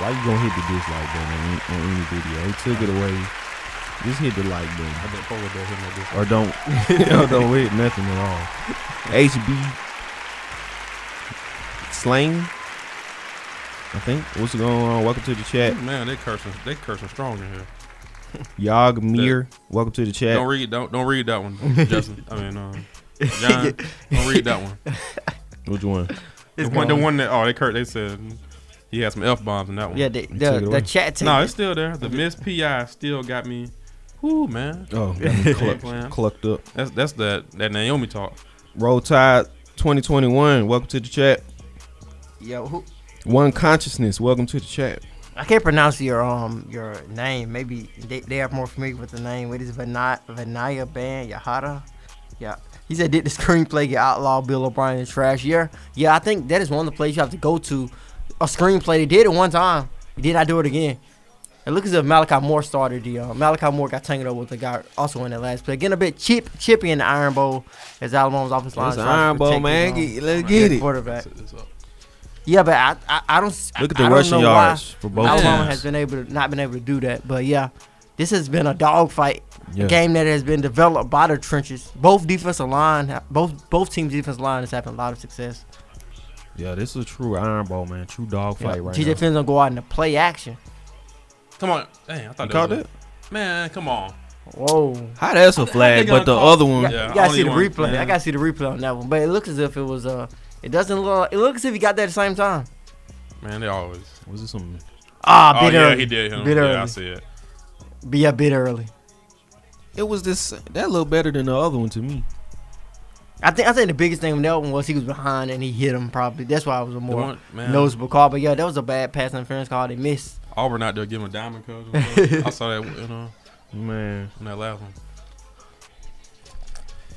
Why you gonna hit the dislike button on any video? They took it away. Just hit the like button. I bet forward there hitting that or don't hit nothing at all. HB Slang, I think. What's going on? Welcome to the chat. Man, they cursing strong in here. Yag Mir, welcome to the chat. Don't read that one, Justin. I mean, John, don't read that one. Which one? The one that they said he had some F-bombs in that one. Yeah, the chat. No, it's still there. The Miss PI still got me. Whoo, man. Oh, got me clucked up. That's that Naomi talk. Roll Tide 2021, welcome to the chat. Yo, One Consciousness, welcome to the chat. I can't pronounce your name. Maybe they are more familiar with the name. What is it? Vanaya Band Yahada? Yeah. He said, did the screenplay get outlawed? Bill O'Brien trash? Yeah, I think that is one of the places you have to go to. A screenplay. They did it one time. He did not do it again. It looks as if Malachi Moore started the. Malachi Moore got tangled up with the guy also in that last play. Getting a bit chippy in the Iron Bowl as Alabama's offensive line. That's Iron Bowl, man. Let's get it. Quarterback. Yeah, but I don't. Look at the rushing yards for both teams. Alabama has not been able to do that. But yeah, this has been a dogfight. Yeah. A game that has been developed by the trenches. Both teams' defensive line is having a lot of success. Yeah, this is a true Iron Bowl, man. True dogfight right now. TJ Finn's gonna go out in the play action. Come on. Dang, I thought you called it. Man, come on. Whoa. How that's a flag, but the other one. You gotta see the replay. I gotta see the replay on that one. But it looks as if it was it doesn't look. It looks as if he got that at the same time. Man, they always. Was it something? Bit early. Yeah, he did. Bit early. Yeah, I see it. Bit early. It was that looked better than the other one to me. I think the biggest thing with that one was he was behind and he hit him probably. That's why it was a more noticeable call. But yeah, that was a bad pass interference call. They missed. Auburn out there giving a diamond coach. I saw that, man, in that last one.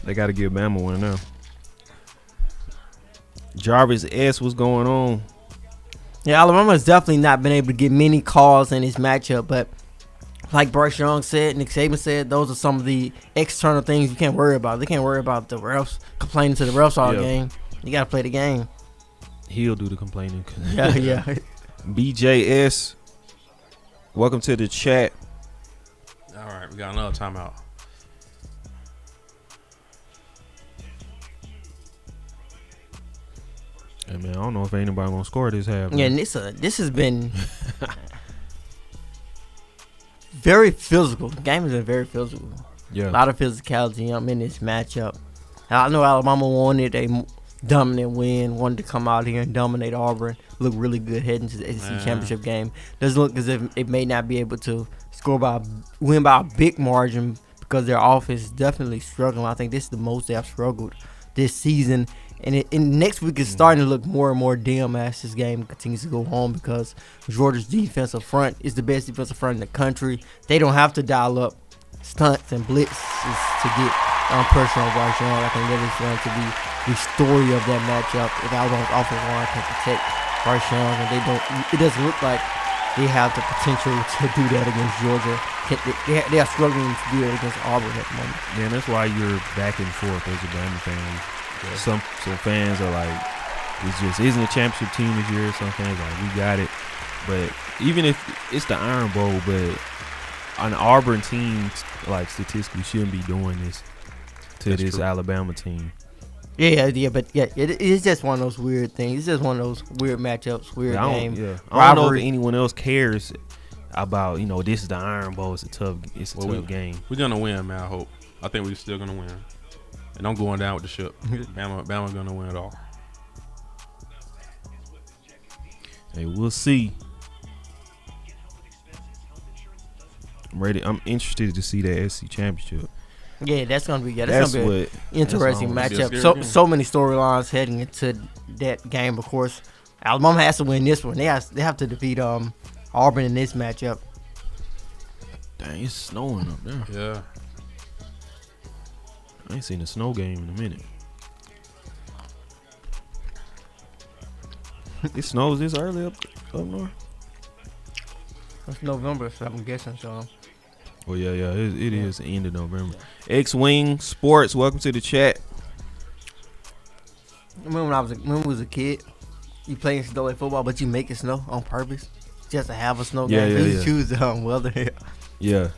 They got to give Bama one now. Jarvis S, what's going on? Yeah, Alabama has definitely not been able to get many calls in this matchup, but like Bryce Young said, Nick Saban said, those are some of the external things you can't worry about. They can't worry about the refs complaining to the refs all game. You got to play the game. He'll do the complaining. Yeah. BJS, welcome to the chat. All right, we got another timeout. Hey man, I don't know if anybody gonna score this half. Yeah, and this has been very physical. The game has been very physical. Yeah, a lot of physicality in this matchup. And I know Alabama wanted a dominant win, wanted to come out here and dominate Auburn, look really good heading to the SEC championship game. Doesn't look as if it may not be able to win by a big margin because their offense is definitely struggling. I think this is the most they have struggled this season. And next week is starting to look more and more dim as this game continues to go on because Georgia's defensive front is the best defensive front in the country. They don't have to dial up stunts and blitzes to get pressure on Bryce Young. I think that is going to be the story of that matchup. If Alabama's offensive line can protect Bryce Young, and it doesn't look like they have the potential to do that against Georgia. They are struggling to do that against Auburn at the moment. Yeah, and that's why you're back and forth as a Bama fan. Yeah. Some fans are like, it just isn't a championship team this year. Some fans are like, we got it. But even if it's the Iron Bowl, but an Auburn team, like statistically, shouldn't be doing this to that's this true. Alabama team. Yeah, but it's just one of those weird things. It's just one of those weird matchups, weird games. Yeah. I don't know if anyone else cares about, this is the Iron Bowl. It's a tough game. We're gonna win, man. I hope. I think we're still gonna win, and I'm going down with the ship. Bama gonna win it all. Hey, we'll see. I'm ready. I'm interested to see that SEC championship. Yeah, that's gonna be an interesting matchup. So many storylines heading into that game. Of course, Alabama has to win this one. They have to defeat Auburn in this matchup. Dang, it's snowing up there. Yeah, I ain't seen a snow game in a minute. It snows this early up north. It's November, so I'm guessing so. Oh yeah, it is the end of November. X-Wing Sports, welcome to the chat. Remember when I was a kid, you playing snow like football, but you make it snow on purpose just to have a snow game. You choose the weather. Yeah.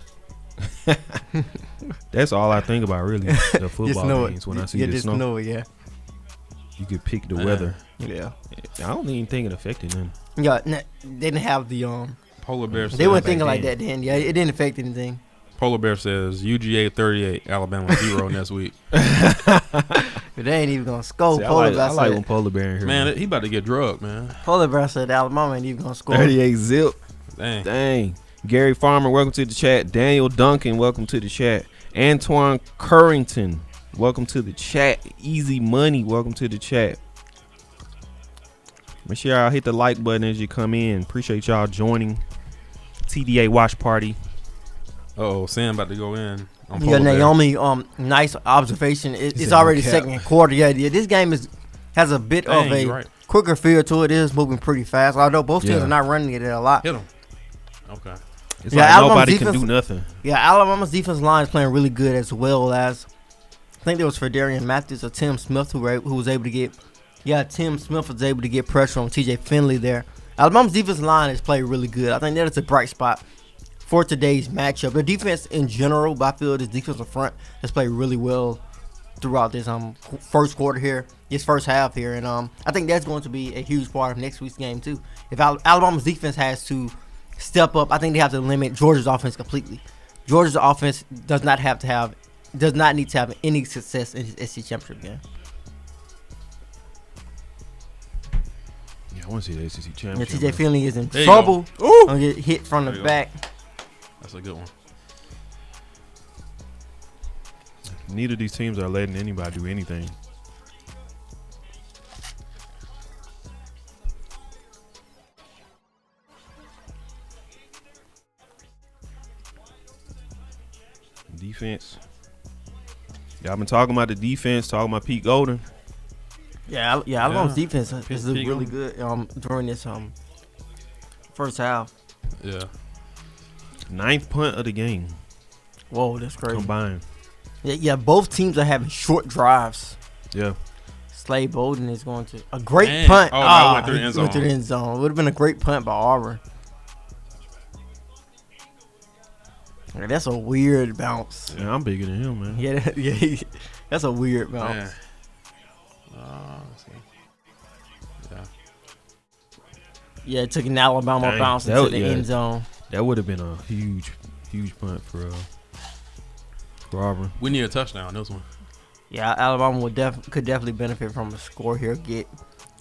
That's all I think about really. The football games when I see the snow. Yeah. You could pick the weather. Yeah. I don't even think it affected them. Yeah, they didn't have the Polar Bear. They weren't thinking like that then. Yeah, it didn't affect anything. Polar Bear says UGA 38, Alabama 0 next week. But they ain't even gonna score. I like when Polar Bear in here. Man, he about to get drugged, man. Polar Bear said Alabama ain't even gonna score. 38 zip. Dang. Gary Farmer, welcome to the chat. Daniel Duncan, welcome to the chat. Antoine Currington, welcome to the chat. Easy Money, welcome to the chat. Make sure y'all hit the like button as you come in. Appreciate y'all joining TDA watch party. Sam about to go in. Yeah, Naomi, nice observation. It's already second quarter. Yeah, this game has a bit of a quicker feel to it. It is moving pretty fast. Although both teams are not running it a lot. Hit them. Okay. It's like nobody can do nothing. Yeah, Alabama's defense line is playing really good as well as I think there was Ferdarian Mathis or Tim Smith who was able to get. Yeah, Tim Smith was able to get pressure on TJ Finley there. Alabama's defense line has played really good. I think that is a bright spot for today's matchup. The defense in general, but I feel this defensive front has played really well throughout this first quarter here, this first half here. And I think that's going to be a huge part of next week's game too. If Alabama's defense has to step up, I think they have to limit Georgia's offense completely. Georgia's offense does not need to have any success in his SEC championship game. I want to see the SEC championship. TJ Finley is in trouble. Gonna get hit from the back. That's a good one. Neither of these teams are letting anybody do anything. Defense. Y'all been talking about the defense, talking about Pete Golden. Yeah, Alabama's defense has looked really good during this first half. Yeah. 9th punt of the game. Whoa, that's crazy. Combined. Yeah, both teams are having short drives. Yeah. Slade Bolden is going to a great Dang. punt. Oh, no, went through the end Went through zone. the end zone. It would have been a great punt by Auburn. Yeah, that's a weird bounce. Yeah, I'm bigger than him, man. Yeah, that's a weird bounce. Man. Let's see. Yeah. Yeah, it took an Alabama Dang, bounce that into was- the yeah. end zone. That would have been a huge punt for Auburn. We need a touchdown on this one. Yeah, Alabama could definitely benefit from a score here. Get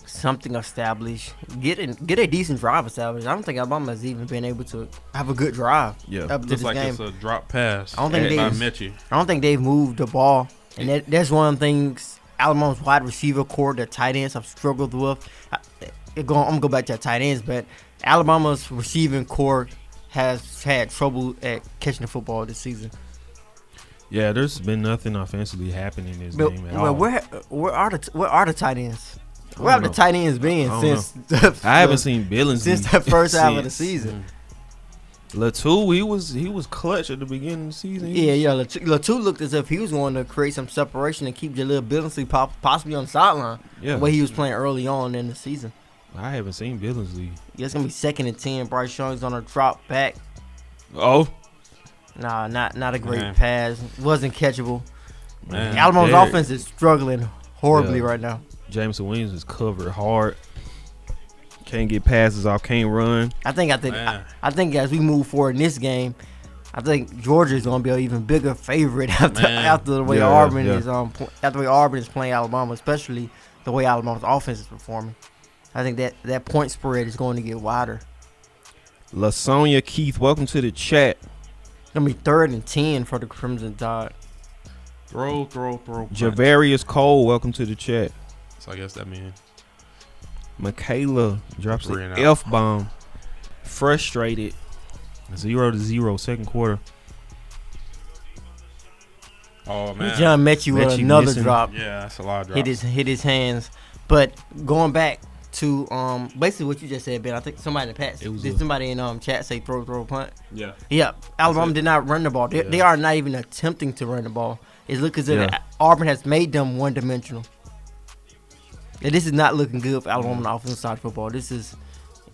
something established. Get a decent drive established. I don't think Alabama has even been able to have a good drive. Yeah. up to Looks this like game. it's a drop pass. I don't think by they- Mechie. I don't think they've moved the ball, and that's one of the things Alabama's wide receiver core, the tight ends, have struggled with. I'm gonna go back to the tight ends, but Alabama's receiving core has had trouble at catching the football this season. Yeah, there's been nothing offensively happening in this But game at all. where are the tight ends? Where I have don't the tight ends been I don't since I haven't seen Billings since the first half of the since. season? Latu, he was clutch at the beginning of the season. Yeah. Latu looked as if he was going to create some separation and keep Jaleel Billingsley possibly on the sideline. Yeah. The way he was playing early on in the season. I haven't seen Billingsley. Yeah, it's gonna be 2nd and 10. Bryce Young's on a drop back. Oh, Nah, not a great Man. pass. Wasn't catchable. Man. Alabama's Derek- offense is struggling horribly Yeah. right now. Jameson Williams is covered hard. Can't get passes off. Can't run. I Man. think as we move forward in this game, I think Georgia is gonna be an even bigger favorite after Man. the way Yeah, Auburn yeah. is after the way Auburn is playing Alabama, especially the way Alabama's offense is performing. I think that point spread is going to get wider. LaSonia Keith, welcome to the chat. It's gonna be 3rd and 10 for the Crimson Tide. Throw. Javarius Cole, welcome to the chat. So I guess that means Michaela drops Ran the out. F-bomb. Frustrated. 0-0, second quarter. oh man. John Mechie with Mechie another missing. drop. Yeah, that's a lot of drops. Hit his hands. But going back to basically what you just said, Ben, I think somebody in the past, It was did a- somebody in chat say throw punt? Yeah. Yeah, Alabama it. did not run the ball. They Yeah. are not even attempting to run the ball. It looks as if Yeah. Auburn has made them one-dimensional. And this is not looking good for Alabama on the offensive side of football. This is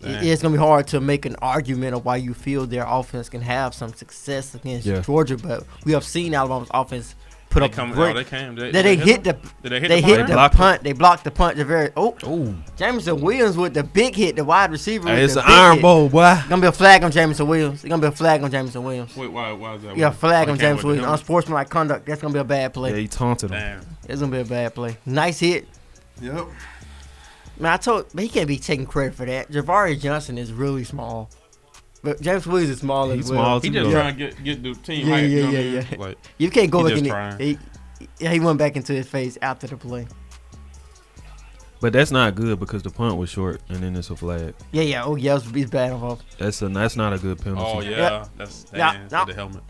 Dang. it's going to be hard to make an argument of why you feel their offense can have some success against Yeah. Georgia, but we have seen Alabama's offense put They up come. great. Oh, they came. They hit the Did they hit they the hit punter? the blocked it. punt. They blocked the punt. Oh, Jameson Williams with the big hit, the wide receiver. With it's the an big Iron hit. Bowl, boy. Gonna be a flag on Jameson Williams. It's gonna be a flag on Jameson Williams. Wait, why is that? Yeah, flag Oh, on they came Jameson with Williams. the Unsportsmanlike conduct. That's gonna be a bad play. Yeah, he taunted him. Damn. It's gonna be a bad play. Nice hit. Yep. Man, but he can't be taking credit for that. Javari Johnson is really small, but James Williams is small He's as well. small He too, just though. trying to get the team Yeah, hype. yeah, you know what I yeah, mean? yeah. Like, You can't go He back just in trying. he went back into his face after the play. But that's not good because the punt was short, and then it's a flag. Yeah. Oh yeah, it's bad involved. That's not a good penalty. oh yeah, Yeah. that's Yeah, damn, no. the helmet.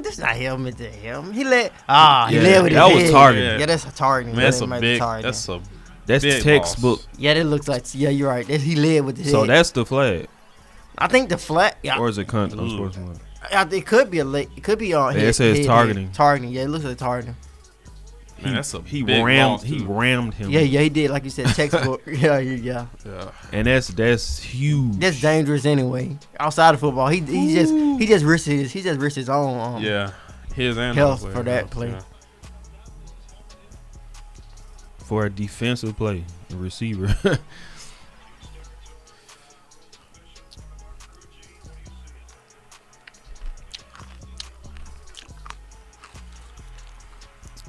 This is not helmet to him. He led. He Yeah, led with his that was head. targeting. Yeah, that's a targeting. Man, that's Yeah, a it might be big. targeting. That's big textbook. loss. Yeah, that looks like. Yeah, you're right. He led with his So head. that's the flag, I think the flat. Yeah, or is it Ooh. unsportsmanlike? it could be it could be on. Yeah, head- it says head- targeting. Targeting. Yeah, it looks like targeting. Man, that's a He big rammed. loss, He too. rammed him. Yeah, he did. Like you said, textbook. yeah. Yeah. And that's huge. That's dangerous anyway. Outside of football, he just risked his own Yeah. His and health the for that health, play. yeah. For a defensive play, the receiver.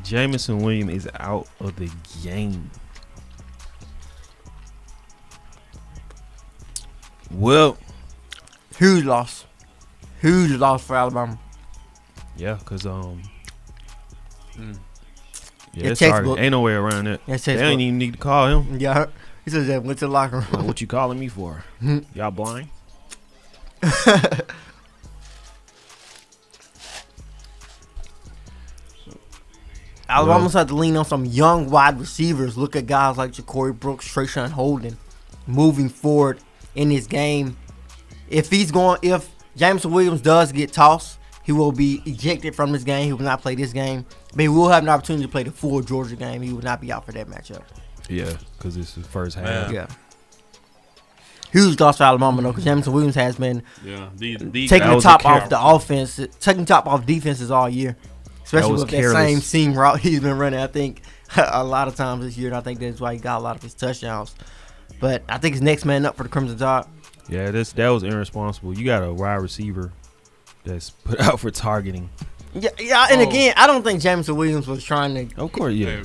Jameson Williams is out of the game. Well, Huge loss for Alabama. yeah, cause Mm. yeah, Yeah, it's hard. textbook. Ain't no way around that. Yeah, They textbook. ain't even need to call him. Yeah, he said that went to the locker Like, room. what you calling me for? Y'all blind? Alabama's had to lean on some young wide receivers. Look at guys like Ja'Cory Brooks, Trayshawn Holden, moving forward in this game. If Jameson Williams does get tossed, he will be ejected from this game. He will not play this game. But he will have an opportunity to play the full Georgia game. He will not be out for that matchup. Yeah, because it's the first half. Yeah. Huge loss for Alabama, though, because Jameson Williams has been taking the top off the offense, taking top off defenses all year. Especially with that same seam route he's been running, I think, a lot of times this year. And I think that's why he got a lot of his touchdowns. But I think he's next man up for the Crimson Tide. Yeah, that was irresponsible. You got a wide receiver that's put out for targeting. Yeah, and again, I don't think Jameson Williams was trying to. Of course, yeah.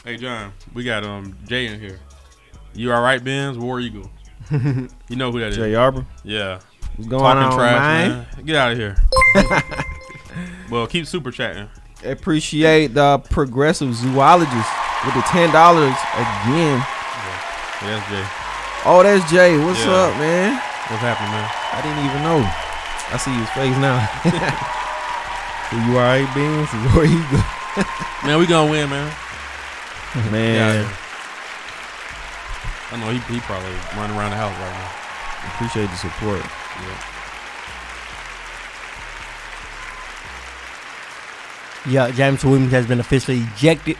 Hey, John, we got Jay in here. You all right, Benz? War Eagle. You know who that is? Jay Auburn? Yeah. What's going on, trash, man? Get out of here. Well, keep super chatting. Appreciate the progressive zoologist with the $10 again. Yeah, that's Jay. Oh, that's Jay. What's up, man? What's happening, man? I didn't even know. I see his face now. So you all right, Benz? Where you go? Man, we gonna win, man. Man. I know he probably running around the house right now. Appreciate the support. Yeah, Jameson Williams has been officially ejected.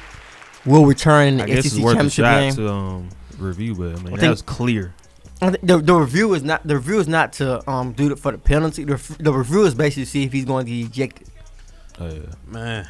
Will return in the SEC championship game. To review, but I mean that was clear. The review is not to do it for the penalty. The review is basically to see if he's going to get ejected. Oh yeah, man.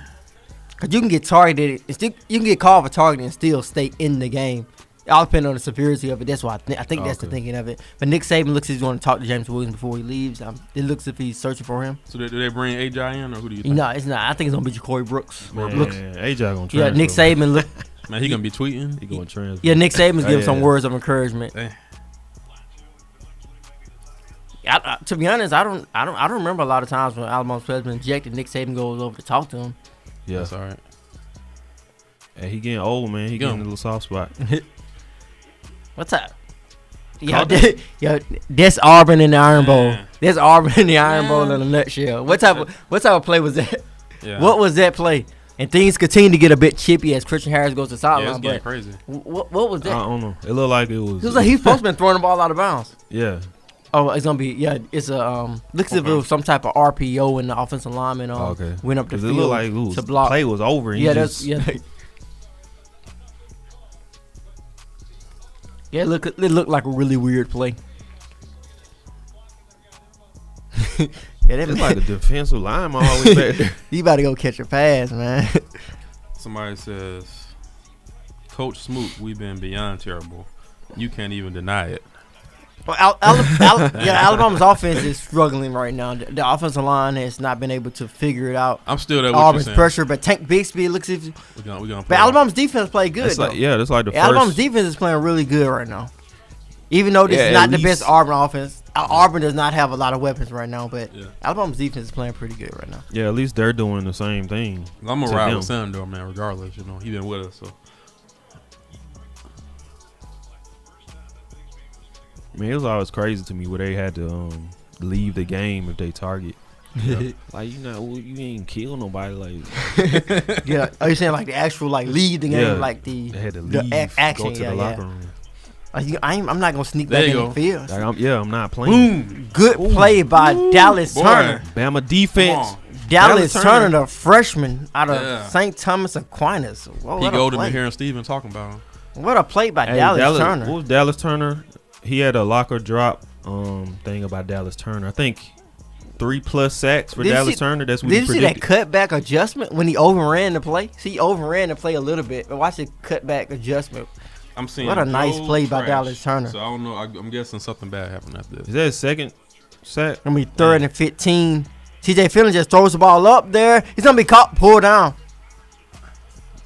Because you can get targeted, you can get called for targeting and still stay in the game. It all depends on the severity of it. That's why I think that's the thinking of it. But Nick Saban looks like he's going to talk to James Williams before he leaves. It looks as if he's searching for him. So do they bring AJ in, or who do you think? No, it's not. I think it's going to be Ja'Cory Brooks. Man, AJ going to transfer. Yeah, Nick Saban look. Man, he going to be tweeting. He going to transfer. Yeah, Nick Saban's giving some words of encouragement. To be honest, I don't remember a lot of times when Alabama's players been ejected. Nick Saban goes over to talk to him. Yeah, that's all right. Hey, he getting old, man. He getting a little soft spot. What's up? Yo, that's Auburn in the Iron Bowl. That's Auburn in the Iron Bowl in a nutshell. What type of play was that? Yeah. What was that play? And things continue to get a bit chippy as Christian Harris goes to sideline. Yeah, it's getting crazy. What was that? I don't know. It looked like it was. It was like he's supposed to be throwing the ball out of bounds. Yeah. Oh, it's gonna be it's a looks as if it was some type of RPO and the offensive lineman went up the field. It looked like to block. Play was over. And it looked like a really weird play. It's like a defensive lineman all the way back there. You about to go catch a pass, man. Somebody says, Coach Smoot, we've been beyond terrible. You can't even deny it. Well, Alabama's offense is struggling right now. The offensive line has not been able to figure it out. I'm still there. Auburn's pressure, but Tank Bixby looks as if. We're gonna but Alabama's defense played good. That's like the first. Alabama's defense is playing really good right now. Even though this is not the best Auburn offense, Auburn does not have a lot of weapons right now. But Alabama's defense is playing pretty good right now. Yeah, at least they're doing the same thing. I'm gonna ride with Sam though, man. Regardless, he been with us, so. I mean, it was always crazy to me where they had to leave the game if they target. Like you ain't kill nobody. Like are you saying like the actual leave the game like they had to leave, action? Go to the locker room. Like, I'm not gonna sneak back in the field. Like, I'm not playing. Boom. Good play by Dallas Turner. Bama defense. Dallas Turner, the freshman out of St. Thomas Aquinas. Whoa, he go to me hearing Steven talking about him. What a play by Dallas Turner. What was Dallas Turner? He had a locker drop thing about Dallas Turner. I think 3+ sacks for Dallas Turner. That's what he predicted. Did you see that cutback adjustment when he overran the play? See, he overran the play a little bit, but watch the cutback adjustment. I'm seeing what a nice play by Dallas Turner. So I don't know. I'm guessing something bad happened after this. Is that his second sack? Gonna be 3rd and 15. TJ Finley just throws the ball up there. He's gonna be caught, pulled down.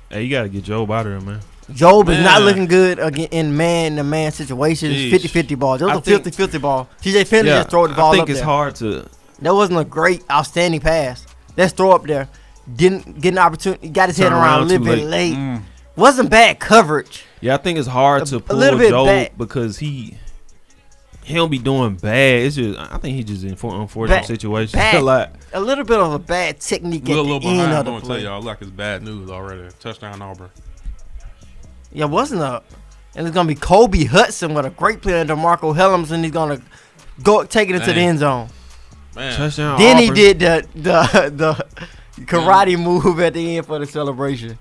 Hey, you gotta get Job out of there, man. Job is not looking good again in man-to-man situations. 50-50 ball. That was a 50-50 ball. TJ Finley just threw the ball up there. I think it's hard to. That wasn't a great, outstanding pass. Let's throw up there. Didn't get an opportunity. Got his head around a little bit late. Wasn't bad coverage. Yeah, I think it's hard to pull Job because he don't be doing bad. It's just I think he's just in unfortunate situations. A little bit of a bad technique at the end of the play. I'm gonna tell y'all like it's bad news already. Touchdown Auburn. Yeah, wasn't a. And it's gonna be Kobe Hudson with a great play under DeMarco Helms, and he's gonna go take it into the end zone. Man. Touchdown. Then Auburn. he did the karate move at the end for the celebration.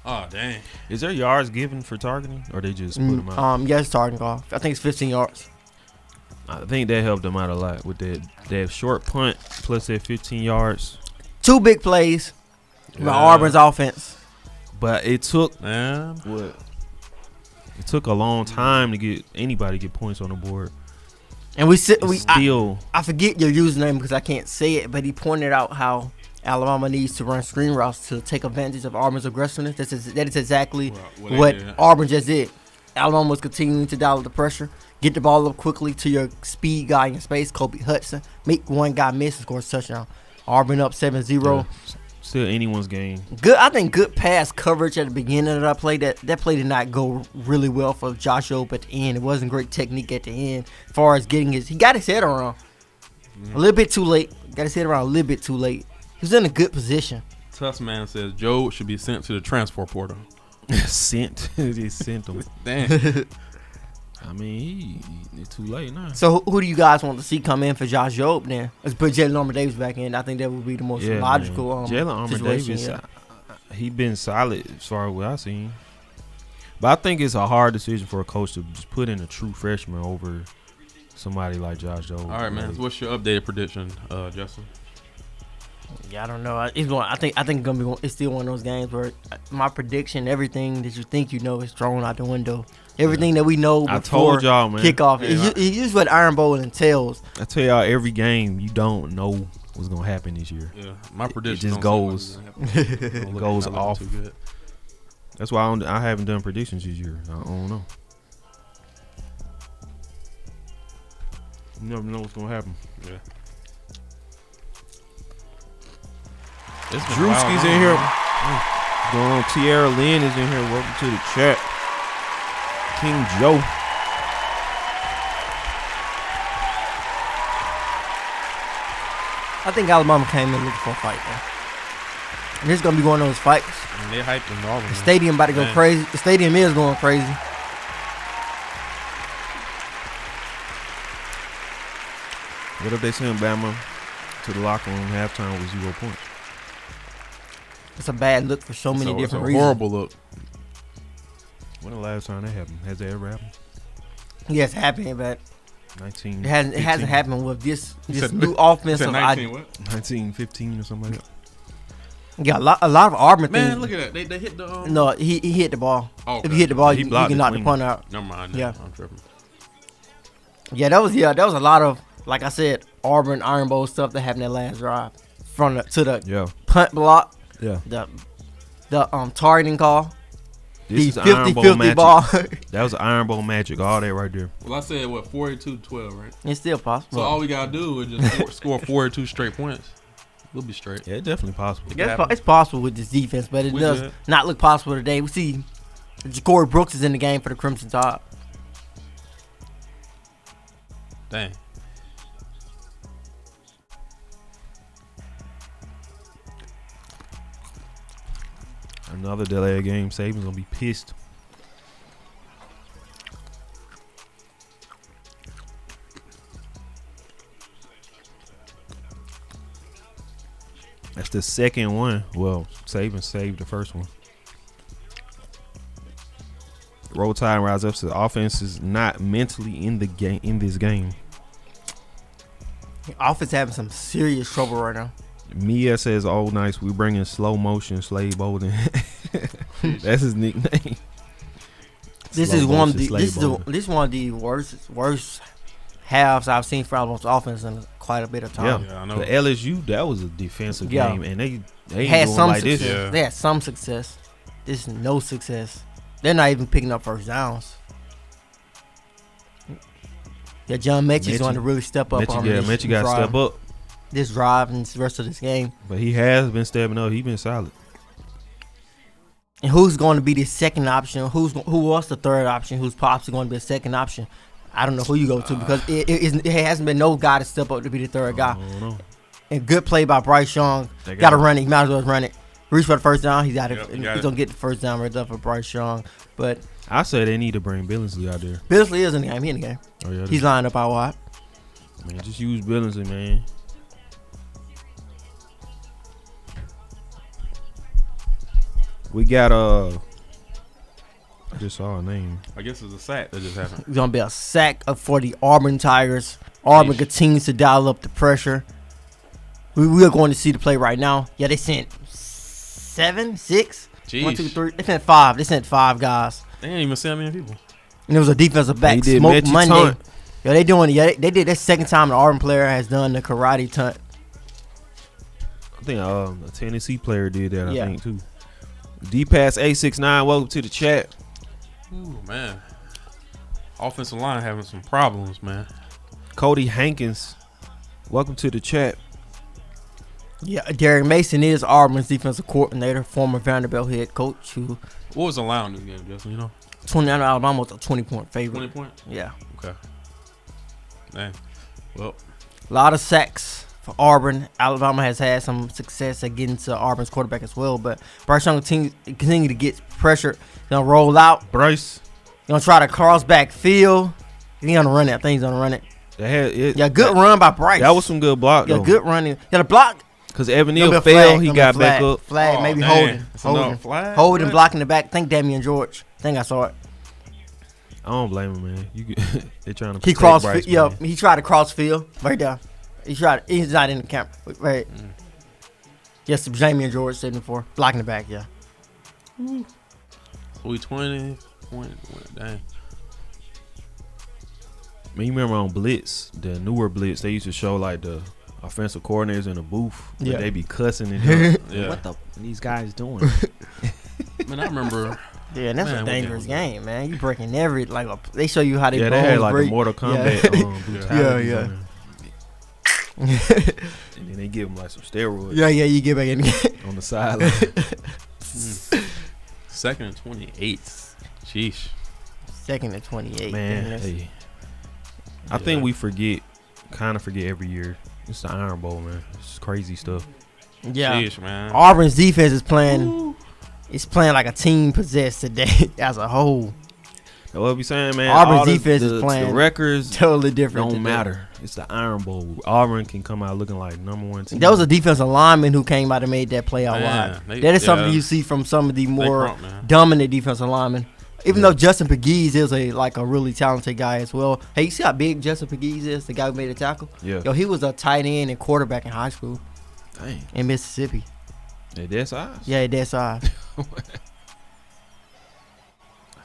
Oh, dang. Is there yards given for targeting, or they just put them out? Yes, targeting call. I think it's 15 yards. I think that helped them out a lot with that short punt plus that 15 yards. 2 big plays by Auburn's offense. But it took Man. what? It took a long time to get anybody to get points on the board. And I forget your username because I can't say it, but he pointed out how Alabama needs to run screen routes to take advantage of Auburn's aggressiveness. That is exactly what Auburn just did. Alabama was continuing to dial up the pressure, get the ball up quickly to your speed guy in space, Kobe Hudson, make one guy miss and score a touchdown. Auburn up 7-0. Yeah. Still anyone's game. I think good pass coverage at the beginning of that play. That play did not go really well for Josh Jobe at the end. It wasn't great technique at the end as far as he got his head around a little bit too late. Got his head around a little bit too late. He was in a good position. Tuss Man says Joe should be sent to the transfer portal. Sent. They sent him. Damn. I mean, it's too late now. So who do you guys want to see come in for Josh Jobe then? Let's put Jalen Armour Davis back in. I think that would be the most logical Jalen Armour situation. Davis, he been solid as far as what I've seen. But I think it's a hard decision for a coach to just put in a true freshman over somebody like Josh Jobe. All right, man. So what's your updated prediction, Justin? Yeah, I don't know. I think it's still one of those games where my prediction, everything that you think you know, is thrown out the window. Everything that we know before I told y'all, man. Kickoff. It's just what Iron Bowl entails. I tell y'all, every game you don't know what's gonna happen this year. Yeah, my prediction it just goes. It goes off. That's why I haven't done predictions this year. I don't know. You never know what's gonna happen. Yeah. Drewski's in here. What's going on? Tierra Lynn is in here. Welcome to the chat. King Joe. I think Alabama came in looking for a fight, though. And this is going to be one of those fights. And they hyped in Auburn. The stadium about to go crazy. The stadium is going crazy. What if they send Bama to the locker room halftime with 0 points? It's a bad look for so many different reasons. It's a horrible look. When the last time that happened? Has that ever happened? Yes, it's happening, but 19. it hasn't happened with this new offensive. 1915 or something like that. Yeah, a lot of Auburn Man, things. look at that. They hit the. No, he hit the ball. Oh, okay. If you hit the ball, He you can knock the clean. punt out. Never mind. Yeah. I'm tripping. Yeah, that was a lot of, like I said, Auburn Iron Bowl stuff that happened that last drive to the punt block. Yeah. The targeting call. This the is Iron Bowl 50-50 magic. ball. That was Iron Bowl magic. All that right there. Well, I said, 42-12, right? It's still possible. So all we got to do is just score 42 straight points. We'll be straight. Yeah, it's definitely possible. It's possible with this defense, but it does not look possible today. We see Ja'Cory Brooks is in the game for the Crimson Tide. Dang. Another delay game. Saban's gonna be pissed. That's the second one. Well, Saban saved the first one. Roll Tide rise up. So the offense is not mentally in the game in this game. The offense having some serious trouble right now. Mia says, "Oh, nice. We bring in slow motion Slade Bolden." That's his nickname. This is one of the worst halves I've seen for Alabama's offense in quite a bit of time. Yeah, I know. The LSU, that was a defensive game, and they ain't had doing some like success. this. Yeah. They had some success. This is no success. They're not even picking up first downs. Yeah, John Mechie's going to really step up on this. Mechie got to step up. This drive and the rest of this game. But he has been stepping up. He's been solid. And who's going to be the second option? Who was the third option? Who's possibly going to be a second option? I don't know who you go to because it hasn't been no guy to step up to be the third guy. I don't know. And good play by Bryce Young. Got to run it. He might as well run it. Reach for the first down. He's going to get the first down right there for Bryce Young. But I say they need to bring Billingsley out there. Billingsley is in the game. He's in the game. Oh, yeah, he's lined up out wide. Man, just use Billingsley, man. We got I just saw a name. I guess it's a sack that just happened. It's gonna be a sack for the Auburn Tigers. Auburn continues to dial up the pressure. We are going to see the play right now. Yeah, they sent 7, 6, Jeez. 1, 2, 3. They sent 5. They sent 5 guys. They didn't even send many people. And it was a defensive back. They did Smoke Mitchie Monday. Tunt. Yeah, they doing it. Yeah, they did that second time an Auburn player has done the karate tunt. I think a Tennessee player did that, Yeah. I think, too. D-Pass 869, welcome to the chat. Ooh, man. Offensive line having some problems, man. Cody Hankins, welcome to the chat. Yeah, Derek Mason is Auburn's defensive coordinator, former Vanderbilt head coach. Who What was the line this game, Justin? You know? 29 Alabama was a 20-point favorite. 20 point? Yeah. Okay. Man. Well, A lot of sacks for Auburn. Alabama has had some success at getting to Auburn's quarterback as well, but Bryce Young continue to get pressure. He's gonna roll out. Bryce. He's gonna try to cross back field. He's gonna run it. I think he's gonna run it. Yeah, Good run by Bryce. That was some good block, Yeah, though. good running. Yeah, the block. Because Evan Gonna be Neal a flag, failed, he gonna be got a back flag. up. Flag, Oh, maybe dang. holding. It's another flag? Holding, What? blocking the back. I think Damian George. I think I saw it. I don't blame him, man. They trying to He protect crossed. Bryce, Yeah, man. he tried to cross field right there. He's not in the camera. Right. Yes, Damian George 74 blocking the back. Yeah. we 20 point. Dang. Man, you remember on Blitz, the newer Blitz, they used to show like the offensive coordinators in the booth. Yeah. They be cussing and Yeah. what the these guys doing? Man, I remember. Yeah, and that's Man, a what dangerous game game, man. You breaking every they show you how they. Yeah, they bones had like break. the Mortal Kombat brutalities Yeah. on there. And then they give them like some steroids Yeah, you get back in the game. on the sideline. 2nd and 28. Sheesh. 2nd and 28. Man, goodness. hey. I think we kind of forget every year. It's the Iron Bowl, man. It's crazy stuff. Yeah. Sheesh, man. Auburn's defense is playing. It's playing like a team possessed today as a whole. That's what we saying, man. Auburn's all the- defense is the playing records Totally different. don't today. matter. It's the Iron Bowl. Auburn can come out looking like #1 team. That was a defensive lineman who came out and made that play out Man, wide. That is something you see from some of the more crunk, man. dominant defensive linemen. Even though Justin Pegues is a really talented guy as well. Hey, you see how big Justin Pegues is? The guy who made the tackle. Yeah. Yo, he was a tight end and quarterback in high school Dang. in Mississippi. They that size? Yeah, that's size.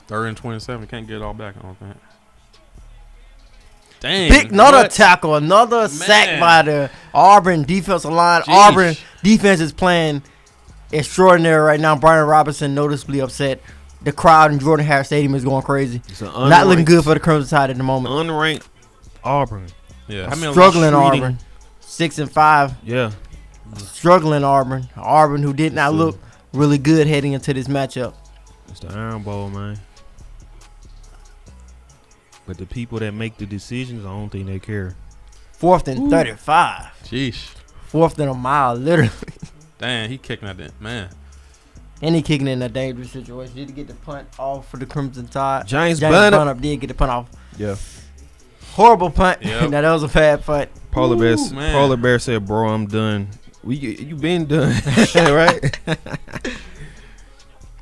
3rd and 27. Can't get it all back, I don't think. Dang. Big another what? tackle, another sack by the Auburn defensive line. Jeez. Auburn defense is playing extraordinary right now. Brian Robinson noticeably upset. The crowd in Jordan Hare Stadium is going crazy. It's an Not looking good for the Crimson Tide at the moment. Unranked Auburn. Yeah. Struggling streeting. Auburn. 6-5. Yeah. Struggling Auburn. Auburn who did not look really good heading into this matchup. It's the Iron Bowl, man. But the people that make the decisions, I don't think they care. 4th and 35. Sheesh. 4th and a mile, literally. Dang, he kicking at that. Man. And he kicking in a dangerous situation. Did he get the punt off for the Crimson Tide? James Bunnup Bunnup. did get the punt off. Yeah. Horrible punt. Yep. Now, that was a bad punt. Polar man. Bear said, "Bro, I'm done." You been done, right?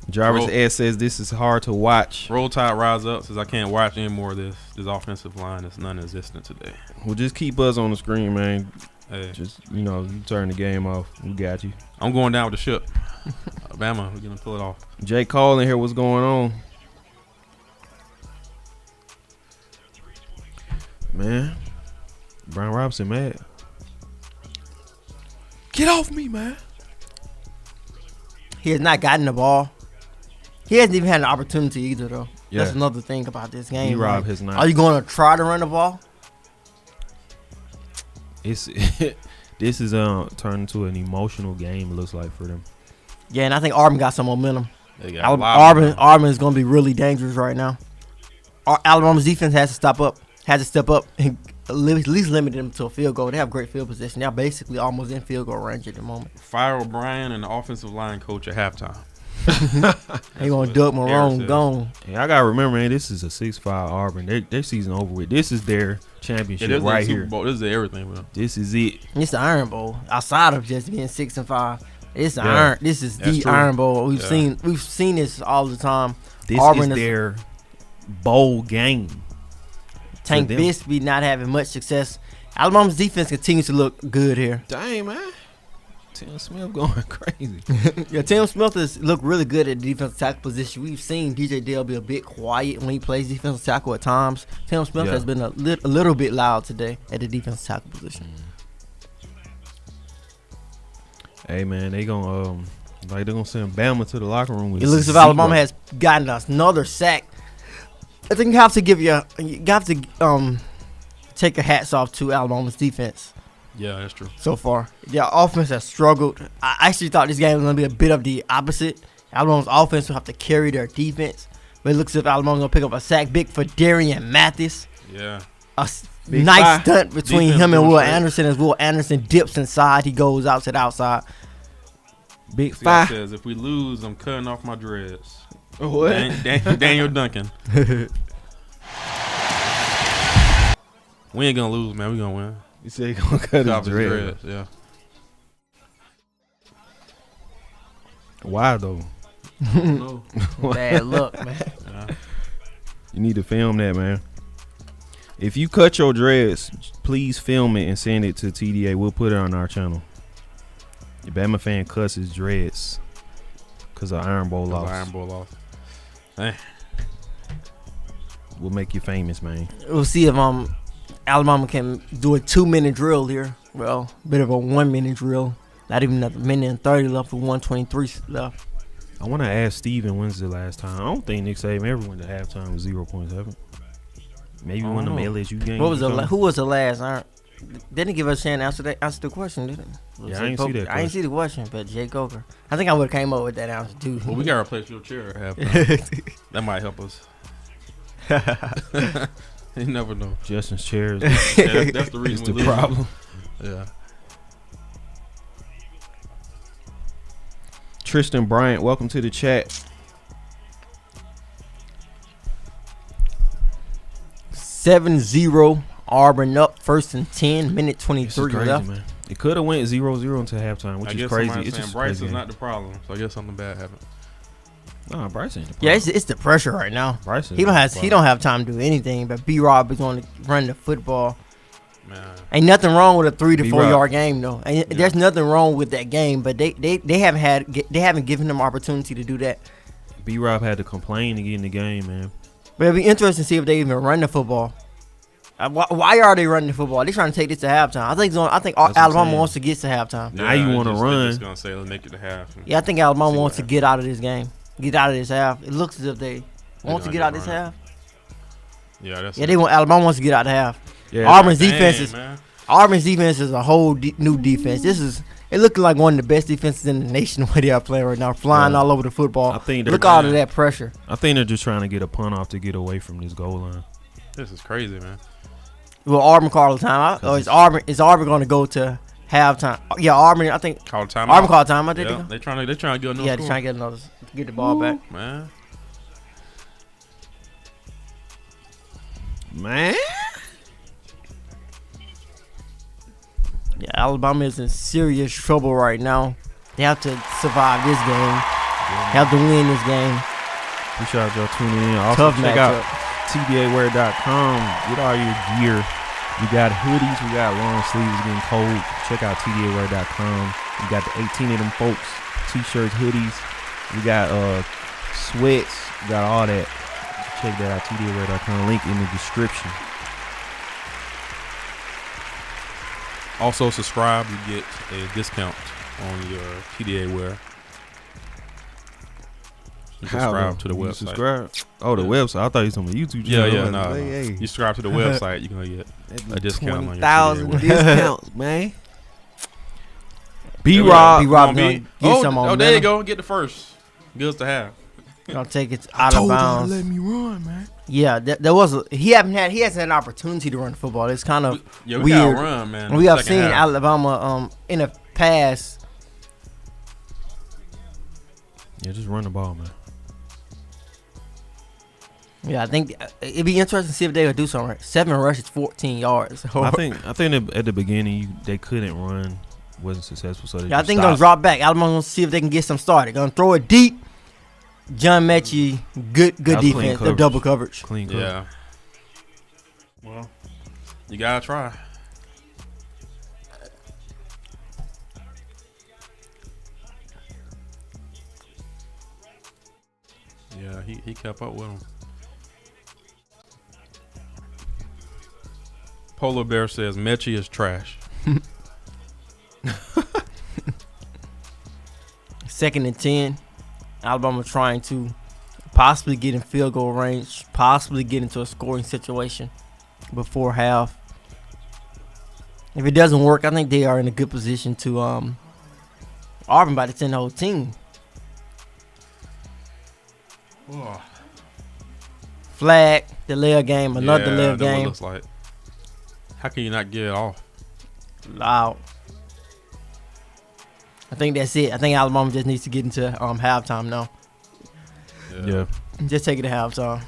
Jarvis S says this is hard to watch. Roll Tide rise up says I can't watch any more of this. This offensive line is non-existent today. Well, just keep us on the screen, man. Hey, Just you turn the game off. We got you. I'm going down with the ship. Alabama, we're gonna pull it off. Jay Cole in here. What's going on, man? Brian Robinson mad. Get off me, man. He has not gotten the ball. He hasn't even had an opportunity either, though. Yeah. That's another thing about this game. D-Rob Like, has not. are you going to try to run the ball? It's this is turned into an emotional game. It looks like for them. Yeah, and I think Auburn got some momentum. They got a lot of Auburn, them. Auburn is going to be really dangerous right now. Alabama's defense has to step up and at least limit them to a field goal. They have great field position. They're basically almost in field goal range at the moment. Fire O'Brien and the offensive line coach at halftime. They gonna duck Marone Said. gone. Yeah, I gotta remember, man. This is a 6-5 Auburn. Their season over with. This is their championship right here. Bowl. This is everything, bro. This is it. It's the Iron Bowl. Outside of just being 6-5, it's the Yeah. Iron. This is the That's true. Iron Bowl. We've Yeah. seen this all the time. This Auburn is their bowl game. Tank them. Bisping not having much success. Alabama's defense continues to look good here. Dang, man. Tim Smith going crazy. Yeah, Tim Smith has looked really good at the defensive tackle position. We've seen DJ Dale be a bit quiet when he plays defensive tackle at times. Tim Smith Yeah. has been a little bit loud today at the defensive tackle position. Hey, man, they gonna they're gonna send Bama to the locker room with It looks as if zero. Alabama has gotten another sack. I think you have to take a hats off to Alabama's defense Yeah, that's true. so far. Their offense has struggled. I actually thought this game was going to be a bit of the opposite. Alabama's offense will have to carry their defense. But it looks as if Alabama's going to pick up a sack. Big for Darian Mathis. Yeah. Big Nice five. stunt between Defense him and doing Will straight. Anderson. As Will Anderson dips inside, he goes out to the outside. Big See, I five. says if we lose, I'm cutting off my dreads. What? Daniel Duncan. We ain't gonna lose, man. We gonna win. You say he gonna cut Off his his dread. dreads, yeah. Why though? No. Bad luck, man. Yeah. You need to film that, man. If you cut your dreads, please film it and send it to TDA. We'll put it on our channel. The Bama fan cuts his dreads because of Iron Bowl loss. Iron Bowl loss. Hey. We'll make you famous, man. We'll see if Alabama can do a 2-minute drill here. Well, bit of a 1-minute drill. Not even a minute and 30 left with 1:23 left. I want to ask Steven when's the last time. I don't think Nick Saban ever went to halftime with 0.7. Maybe one of them LSU games. What was or the something. who was the last? Didn't he give us a chance to answer the question, did he? Yeah, I didn't see that I didn't see the question, but Jay Coker. I think I would have came up with that answer too. Well, we gotta replace your chair at halftime. That might help us. You never know. Justin's chairs. Yeah, that's the is reason the we lose. problem. Yeah. Tristan Bryant, welcome to the chat. 7-0 Auburn up, 1st and 10, minute This is 23 crazy, left. man. It could have went 0-0 until halftime, which I is guess crazy. somebody's It's saying just Bryce crazy. is not the problem, so I guess something bad happened. Nah, Bryce ain't the Yeah, problem. it's the pressure right now. Bryce is He don't not have the he problem. don't have time to do anything. But B-Rob is going to run the football. Man. Ain't nothing wrong with a 3 to 4 B-Rob. yard game though. And there's nothing wrong with that game. But they haven't given them opportunity to do that. B-Rob had to complain to get in the game, man. But it'll be interesting to see if they even run the football. Why are they running the football? They're trying to take this to halftime. I think what I'm Alabama saying. wants to get to halftime. Now you wanna They're run. just gonna say let's make it to half. Yeah, I think Alabama See wants what to get out of this game. Get out of this half. It looks as if they want to gonna get get out of this run. half. Yeah, that's Yeah, Alabama wants to get out of half. Yeah, Auburn's Dang, defense man. is a whole new defense. It looking like one of the best defenses in the nation where they are playing right now, flying Yeah. all over the football. I think they're Look all of trying- that pressure. I think they're just trying to get a punt off to get away from this goal line. This is crazy, man. Will Auburn call the timeout? Or is Auburn going to go to halftime? Yeah, Auburn. I think Call time. Auburn called timeout. Did Yeah, they they trying to get another go? Yeah, they're score. trying to get the ball back. Man. Man. Yeah, Alabama is in serious trouble right now. They have to survive this game. They have to win this game. Appreciate y'all tuning in. Also, Tough check out matchup. tdaware.com. Get all your gear. We got hoodies. We got long sleeves getting cold. Check out tdaware.com. We got the 18 of them folks. T-shirts, hoodies. We got sweats. We got all that. Check that out. tdaware.com. Link in the description. Also subscribe. You get a discount on your TDA wear. You subscribe to the You website. Subscribe. Oh, the Yeah. website. I thought you was on the YouTube Yeah, channel. yeah, I'm no. like, no. hey, You subscribe to the website, you're gonna get a discount on your 20,000 TDA wear. discounts, man. B-Rob You gonna want get oh, some on oh, there you them. go. Get the first. Goods to have. Gonna take it out of bounds. me run, man. Yeah, there was he hasn't had an opportunity to run football. It's kind of Yeah, we gotta weird. run, man. We have Second seen half. Alabama in the past Yeah, just run the ball, man. Yeah, I think it'd be interesting to see if they would do something right. 7 rushes, 14 yards. I think at the beginning they couldn't run, wasn't successful, so they I think they're gonna drop back. Alabama's gonna see if they can get some started. Gonna throw it deep. John Mechie, good defense. The double coverage. Clean coverage. Yeah. Well, you gotta try. Yeah, he kept up with him. Polar Bear says Mechie is trash. 2nd and 10. Alabama trying to possibly get in field goal range, possibly get into a scoring situation before half. If it doesn't work, I think they are in a good position to Auburn by the 10 the whole team. Oh. Flag, delay a game, another delay a that's what it game. looks like. How can you not get it off? Loud. I think that's it. I think Alabama just needs to get into halftime now. Yeah. Just take it to halftime.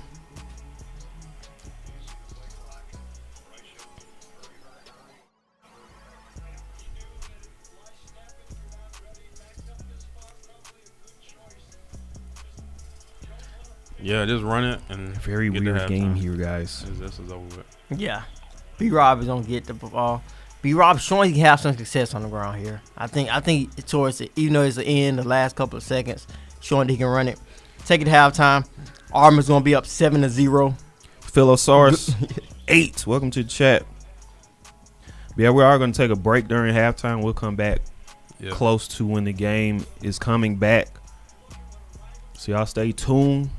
Yeah, just run it and Very get to weird game halftime. here, guys. This is over with. Yeah. B-Rob is gonna get the ball. B-Rob showing he can have some success on the ground here. I think towards it, even though it's the end, the last couple of seconds, showing that he can run it. Take it to halftime. Auburn's gonna be up 7-0. Philosaurus 8. Welcome to the chat. Yeah, we are gonna take a break during halftime. We'll come back close to when the game is coming back. So y'all stay tuned.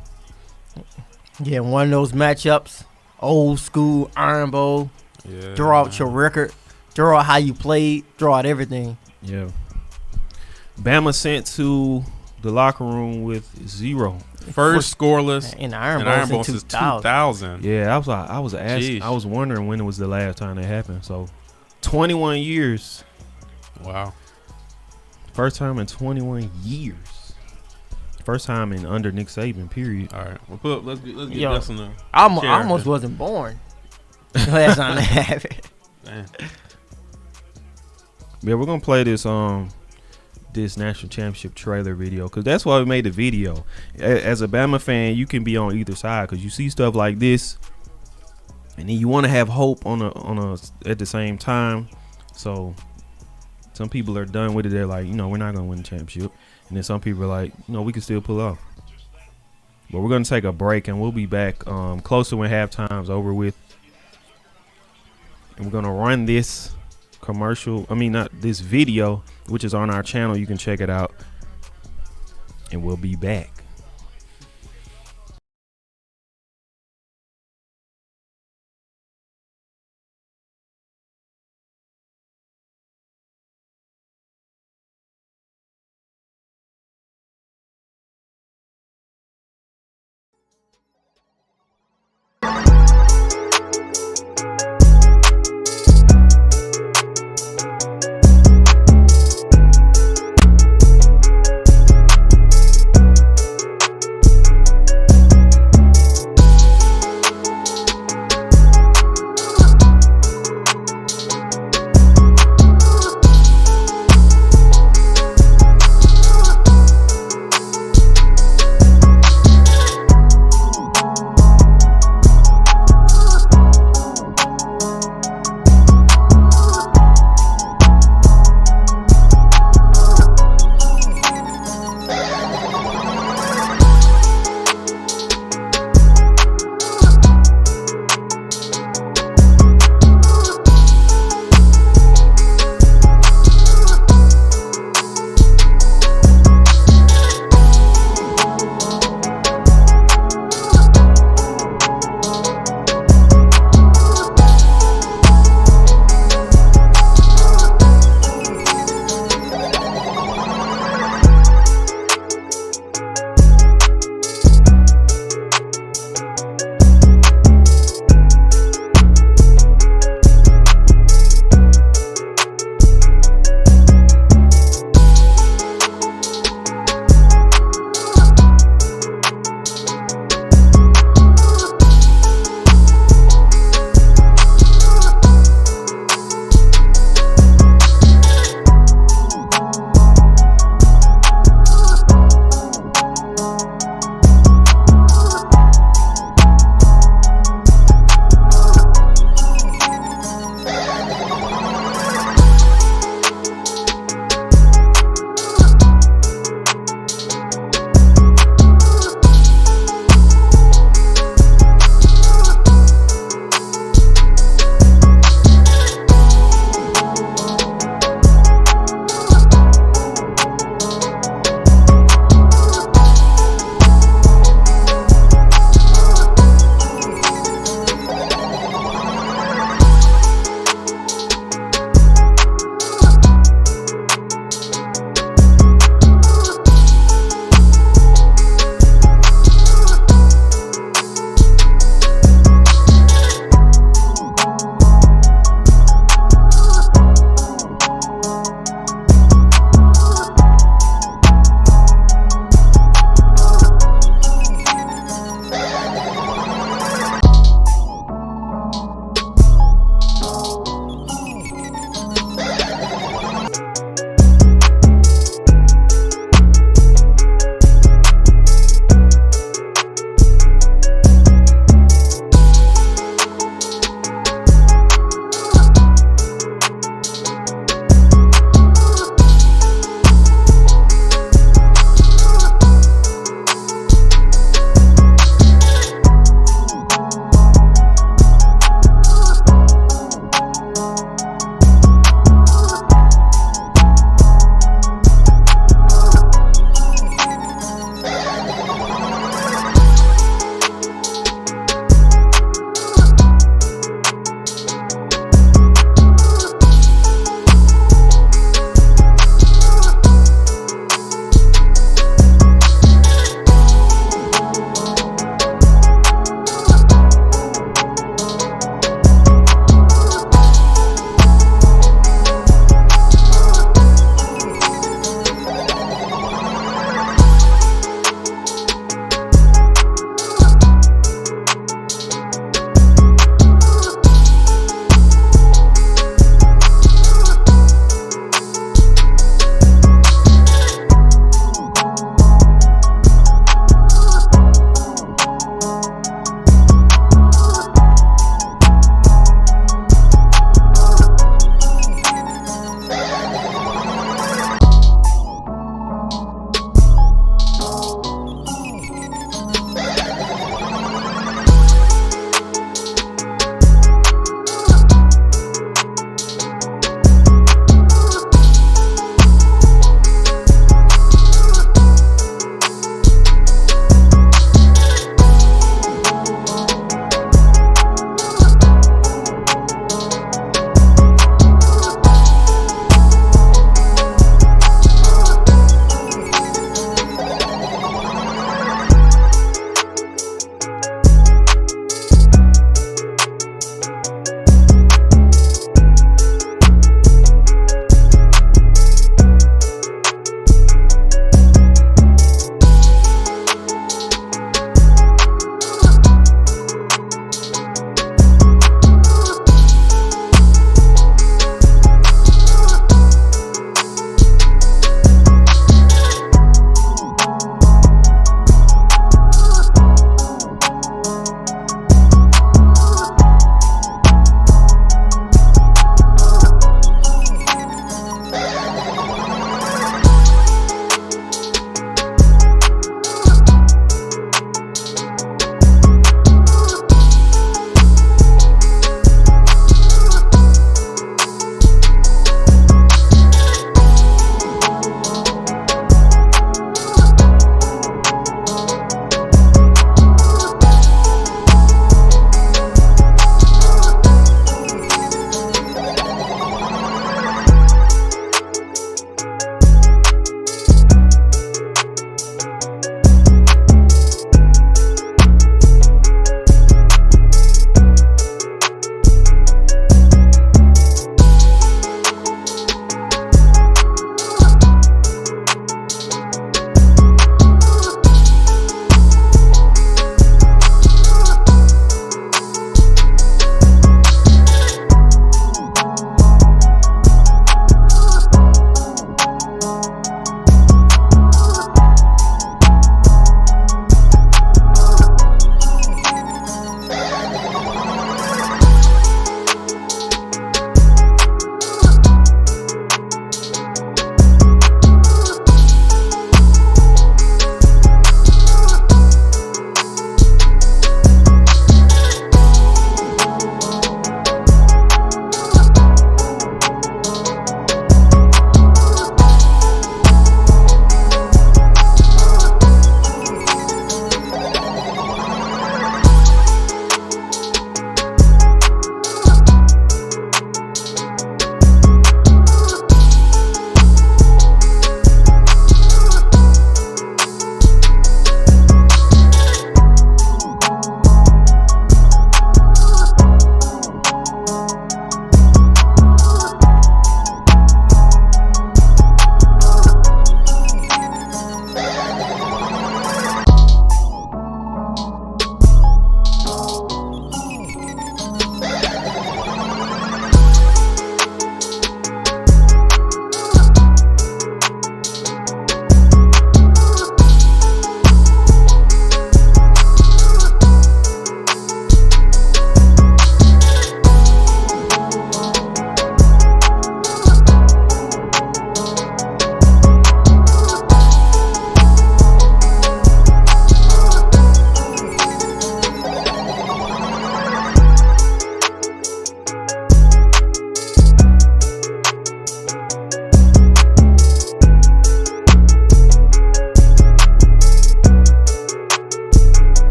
Yeah, one of those matchups, old school Iron Bowl. Yeah. Draw out your record, draw out how you played, draw out everything. Yeah. Bama sent to the locker room with 0. First scoreless in the Iron Bowl since 2000. 2000. Yeah, I was asking. Jeez. I was wondering when it was the last time that happened. So, 21 years. Wow. First time in 21 years. First time in under Nick Saban. Period. All right. Well, let's get Yo, this in the I chair. almost wasn't born last time that happened. Man. Yeah, we're gonna play this this national championship trailer video because that's why we made the video. As a Bama fan, you can be on either side because you see stuff like this, and then you want to have hope on a at the same time. So some people are done with it. They're like, we're not gonna win the championship, and then some people are like, we can still pull off. But we're gonna take a break, and we'll be back closer when halftime's over with, and we're gonna run this commercial. Not this video, which is on our channel. You can check it out, and we'll be back.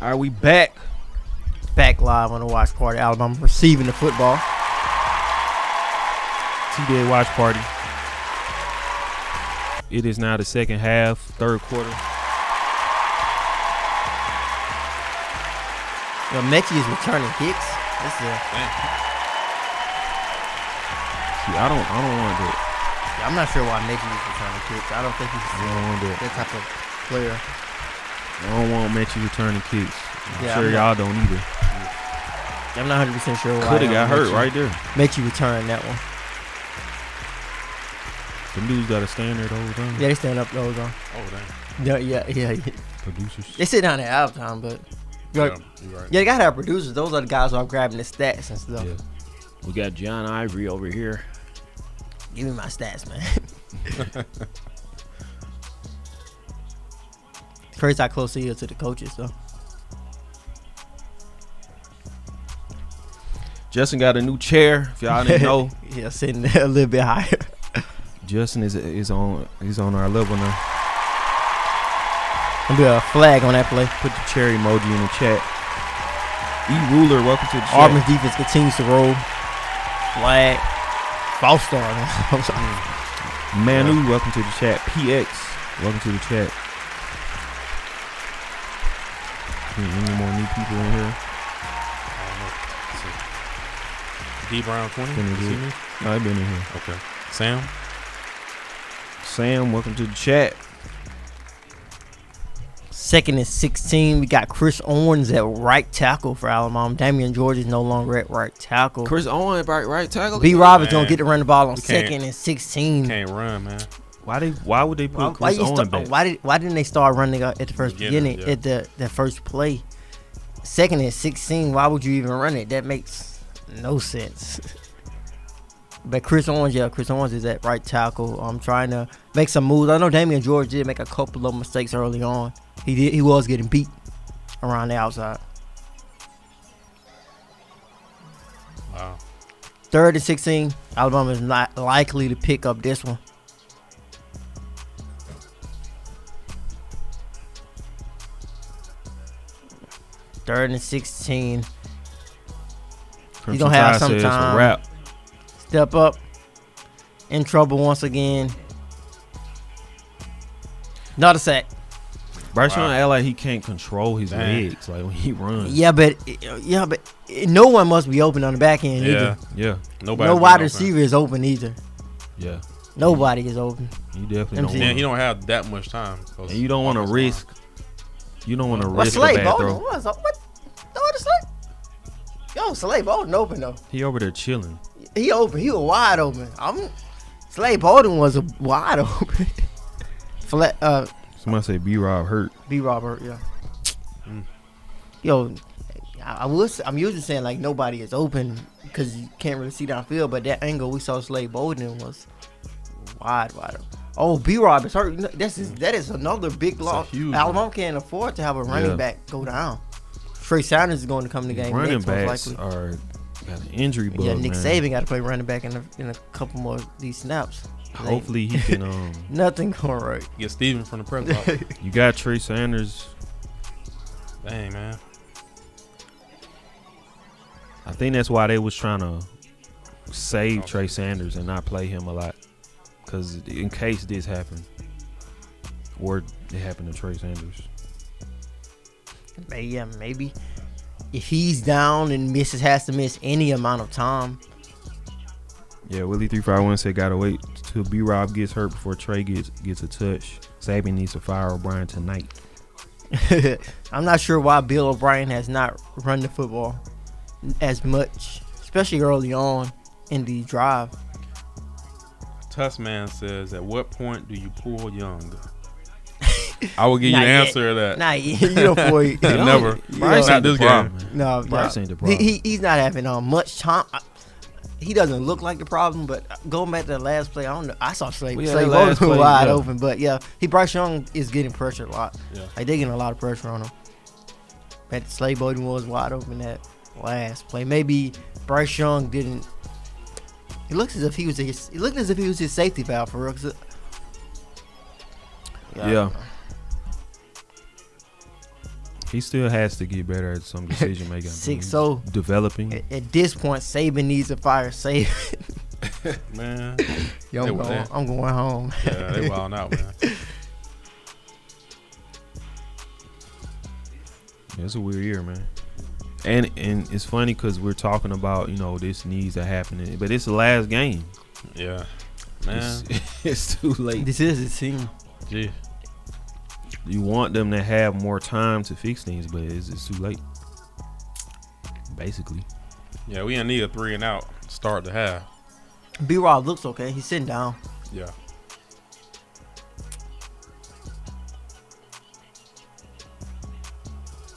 All right, we back. Back live on the watch party. Alabama receiving the football. T-Day watch party. It is now the second half, third quarter. Yo, Mechie is returning kicks. That's See, I don't want that. I'm not sure why Mechie is returning kicks. I don't think he's I don't want that. that type of player. I don't want Mechie returning kicks. I'm Yeah, sure I'm y'all don't either. I'm not 100% sure why. Could have got hurt right there. Mechie returned that one. The dudes got to stand there the whole time. Yeah, they stand up those on. Oh, damn. Yeah. Producers. They sit down at halftime, but Yeah, you're right. yeah, they gotta have producers. Those are the guys who are grabbing the stats and stuff. Yeah. We got John Ivory over here. Give me my stats, man. Crazy how close he is to the coaches, though. Justin got a new chair. If y'all didn't know, Yeah, sitting there a little bit higher. Justin is on our level now. Gonna be a flag on that play. Put the chair emoji in the chat. E-Ruler, welcome to the chat. Auburn's defense continues to roll. Flag. False start. I'm sorry. Manu, welcome to the chat. PX, welcome to the chat. Any more new people in here? D Brown 20. Been in You see here. me? No, I've been in here. Okay. Sam. Sam, welcome to the chat. 2nd and 16. We got Chris Owens at right tackle for Alabama. Damian George is no longer at right tackle. Chris Owen, right tackle. B. Roberts Man. gonna get to run the ball on We can't- 2nd and 16. Can't run, man. Why would they put Chris Owen back? Why didn't they start running at the first beginning Yeah. at the first play? 2nd and 16. Why would you even run it? That makes no sense. But Chris Owens is at right tackle. I'm trying to make some moves. I know Damian George did make a couple of mistakes early on. He was getting beat around the outside. Wow. 3rd and 16. Alabama is not likely to pick up this one. Third and 16. Crimson gonna have Tide some says a time. wrap. Step up. In trouble once again. Not a sack. Bryce Wow. Young act like he can't control his Dang. legs like when he runs. Yeah, but no one must be open on the back end Yeah. either. Yeah. Nobody. No wide receiver is open either. Yeah. Nobody is open. You definitely MC. don't Man, want he don't have that much time. and you don't want to risk. You don't want to What's risk a Slade bad Bolden? throw. What? Throw it to Slade. Yo, Slade Bolden open though. He over there chilling. He open. He was wide open. Slade Bolden was wide open. Flat. Somebody say B-Rob hurt. B. Robert. Yeah. Yo, I'm usually saying like nobody is open because you can't really see downfield. But that angle we saw Slade Bolden was wide open. Oh, B. Rob is hurt. That is another big loss. huge Alabama can't afford to have a running back go down. Trey Sanders is going to come in the game Running next, most backs likely. are got an injury bug. Yeah, Nick man. Saban got to play running back in a couple more of these snaps. Hopefully he can. Nothing going right. Get Steven from the press box. You got Trey Sanders. Dang, man. I think that's why they was trying to save Trey Sanders and not play him a lot, because in case this happened, or it happened to Trey Sanders. Yeah, maybe if he's down and has to miss any amount of time. Yeah, Willie351 said gotta wait till B-Rob gets hurt before Trey gets a touch. Saban needs to fire O'Brien tonight. I'm not sure why Bill O'Brien has not run the football as much, especially early on in the drive. Tussman says, at what point do you pull Young? I will give you Not the yet. answer to that. Nah, you know, boy. Never. Bryce Not ain't the this problem, game. man. No, Bryce ain't the problem. he's not having much time. He doesn't look like the problem, but going back to the last play, I don't know. I saw Slade Yeah, Bolden last play, wide yeah. open, but yeah, Bryce Young is getting pressured a lot. Yeah. Like they're getting a lot of pressure on him. But Slade Bolden was wide open that last play. Maybe Bryce Young didn't. It looks as if he was his safety valve for real. 'Cause Yeah. He still has to get better at some decision making. 6-0. Developing. At this point, Saban needs to fire Saban. Man. Yo, I'm going home. Yeah, they wilding out, man. Yeah, it's a weird year, man. And it's funny because we're talking about, this needs to happen, but it's the last game. Yeah. Man. It's too late. This is his team. Gee. You want them to have more time to fix things, but it's too late. Basically. Yeah, we didn't need a 3 and out start to have. B-Rob looks okay. He's sitting down. Yeah.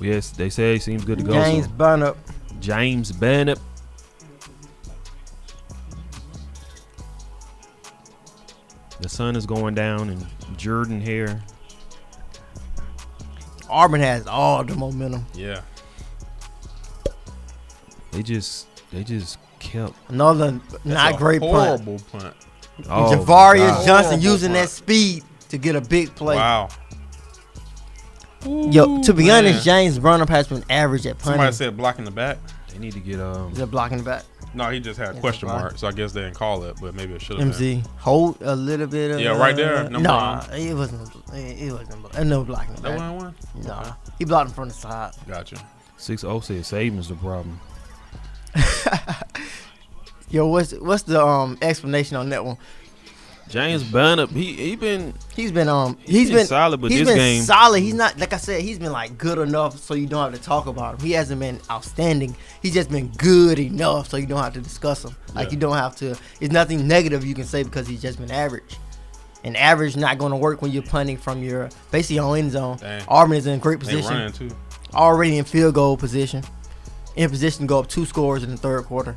Yes, they say he seems good to go. James Burnap. James Burnap. The sun is going down and Jordan here. Auburn has all the momentum. Yeah. They just kept Another not great punt. Horrible punt. oh, Javarius God. Johnson Horrible using punt. that speed to get a big play. Wow. Yo, to be man. honest, James Burnap has been average at punting. Somebody said blocking the back. They need to get Is it blocking the back? No, he just had a It's question a block. mark, so I guess they didn't call it, but maybe it should have been. MC hold a little bit of Yeah, right there, number Nah, one. it wasn't. No blocking the That back. one? Nah, he blocked him from the side. Gotcha. 6-0 said Saban's the problem. Yo, what's the explanation on that one? James Burnap, he's been He's been solid, but he's this been game solid. He's not, like I said, he's been like good enough so you don't have to talk about him. He hasn't been outstanding. He's just been good enough so you don't have to discuss him. Like Yeah. you don't have to. It's nothing negative you can say because he's just been average. And average not going to work when you're punting from your basically own end zone. Dang. Auburn is in great They position, running too. already in field goal position, in position to go up 2 scores in the third quarter.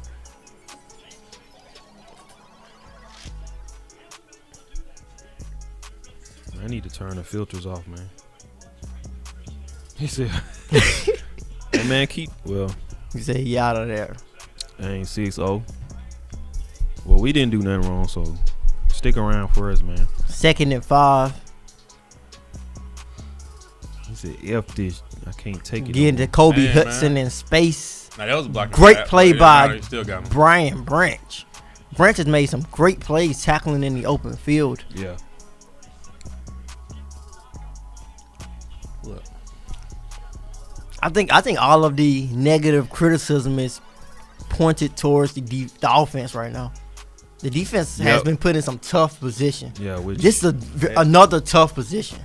I need to turn the filters off, man. He said, hey, man, You say he out of there. I ain't 6-0. Well, we didn't do nothing wrong, so stick around for us, man. 2nd and 5. He said, F this. I can't take it. Getting no to Kobe Man, Hudson in space. Now that was blocking. Great the back, play but by now he still got him. Brian Branch. Branch has made some great plays tackling in the open field. more. Yeah. Look. I think all of the negative criticism is pointed towards the offense right now. The defense has Yep. been put in some tough position. Yeah, which This is another tough position.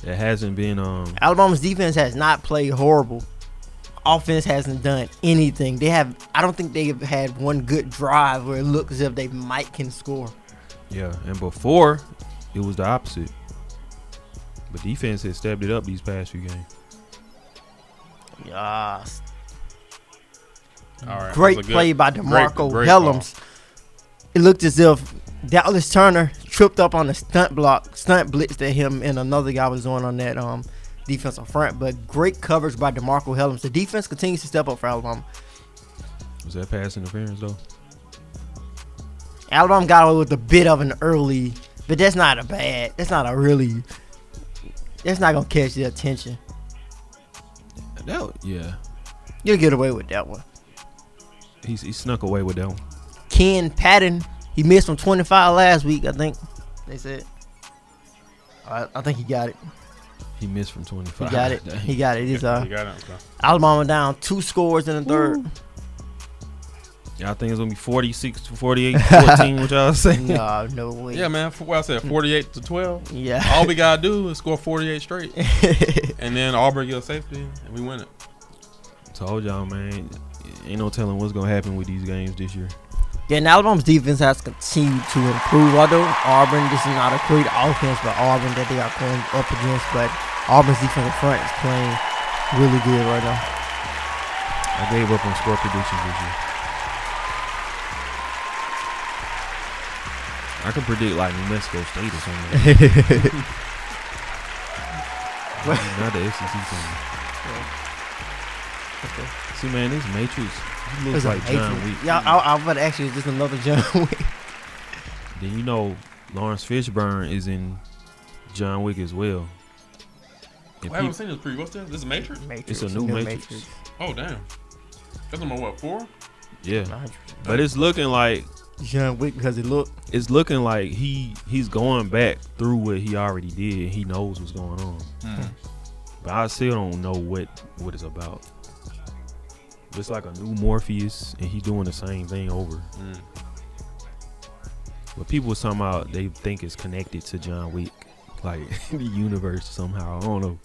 it hasn't been Alabama's defense has not played horrible. Offense hasn't done anything. I don't think they have had one good drive where it looks as if they can score. yeah, and before it was the opposite. But defense has stepped it up these past few games. Yes. All right. Great That was a play good- by DeMarco great Helms. It looked as if Dallas Turner tripped up on the stunt blitz that him and another guy was doing on that defensive front. But great coverage by DeMarco Helms. The defense continues to step up for Alabama. Was that pass interference though? Alabama got away with a bit of an early, but that's not gonna catch the attention. Yeah. You'll get away with that one. He snuck away with that one. Ken Patton, he missed from 25 last week, I think they said. I think he got it. He missed from 25. He got it. Dang. He got it. It's, He got it. Okay. Alabama down 2 scores in the third. Y'all think it's gonna be 46 to 48 14? What y'all saying? No way. Yeah, man. What I said, 48 to 12. Yeah. All we gotta do is score 48 straight, and then Auburn get a safety, and we win it. Told y'all, man. Ain't no telling what's gonna happen with these games this year. Yeah, and Alabama's defense has continued to improve. Although Auburn, this is not a great offense by Auburn that they are going up against, but Auburn's defensive front is playing really good right now. I gave up on score predictions this year. I could predict like New Mexico State or something. Not the SEC team. Okay. See, man, this Matrix he looks It's a like John Matrix. Wick. Yeah, I was about to ask you, is this another John Wick? Then you know Lawrence Fishburne is in John Wick as well. I haven't seen this preview. What's this? This is Matrix? It's a new Matrix. Oh, damn. That's number what, 4? Yeah. But it's looking like John Wick because it's looking like he's going back through what he already did. He knows what's going on. But I still don't know what it's about. It's like a new Morpheus, and he's doing the same thing over. But people was talking about they think it's connected to John Wick, like the universe somehow. I don't know.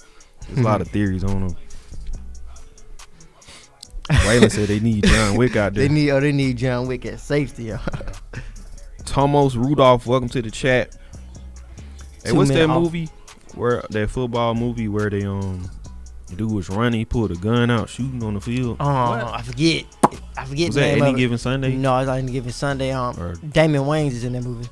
There's a lot of theories. I don't know. Waylon said they need John Wick out there. They need John Wick at safety. Tomos Rudolph, welcome to the chat. Hey, what's that movie? That football movie where they the dude was running, he pulled a gun out, shooting on the field. I forget. Was that Any Given Sunday? No, it's Any Given Sunday. Damon Wayans is in that movie.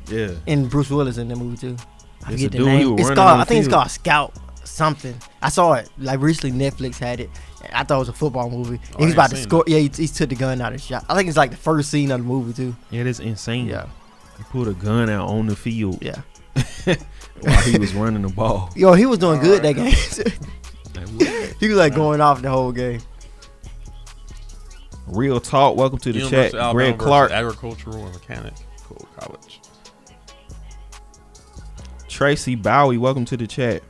Yeah. And Bruce Willis in that movie too. I forget the dude name. It's called. I think it's called Scout something. I saw it like recently. Netflix had it. I thought it was a football movie. He was about to score. Yeah, he took the gun out and shot. I think it's like the first scene of the movie too. Yeah, that's insane. Yeah. He pulled a gun out on the field. Yeah. While he was running the ball. Yo, he was doing good that game. He was like going off the whole game. Real talk. Welcome to the University chat. of Greg Alabama Clark. Agricultural and Mechanical College. Tracy Bowie. Welcome to the chat.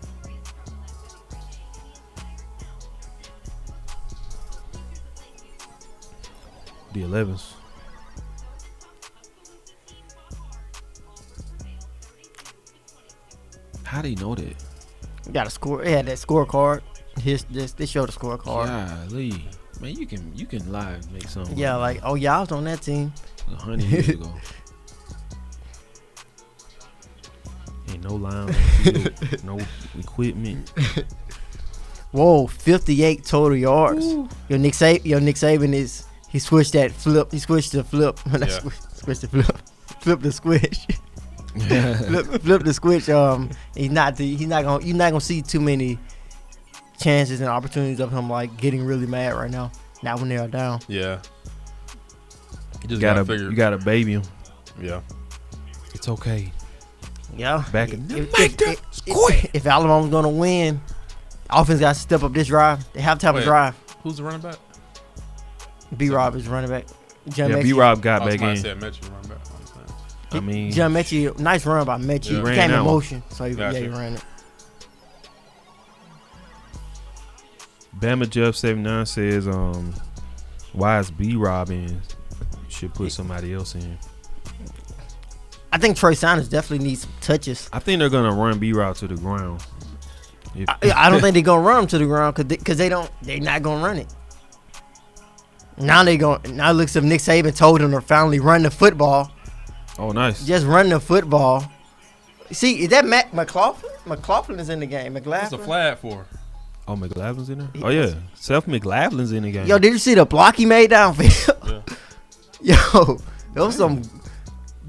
The 11s. How do you know that? You got a score. It had that scorecard. They showed the scorecard. Golly. Man, you can live make something. Yeah, like, oh yeah, I was on that team 100 years ago. Ain't no line, no equipment. Whoa, 58 total yards. Ooh. Your Nick Saban is he switched that flip. He switched the flip. Switched the flip. Flip the squish. flip the switch. You're not gonna see too many chances and opportunities of him like getting really mad right now. Not when they are down. Yeah. You gotta baby him. Yeah. It's okay. Yeah. Back in if Alabama's gonna win, offense got to step up this drive. They have to have a drive. Who's the running back? B-Rob is running back. B-Rob got back in. Said Mechie running back. I mean, John Mechie, nice run by Mechie. Yeah. He came in motion, so he ran it. Bama Jeff 79 says, why is B-Rob in? Should put somebody else in. I think Trey Sanders definitely needs some touches. I think they're gonna run B-Rob to the ground. I don't think they're gonna run him to the ground because they're not gonna run it. Now it looks as if Nick Saban told him to finally run the football. Oh, nice. Just run the football. See, is that Matt McLaughlin? McLaughlin is in the game. McLaughlin. What's the flag for? Oh, McLaughlin's in there? Oh, yeah. Seth McLaughlin's in the game. Yo, did you see the block he made downfield? Yeah. Yo, there was some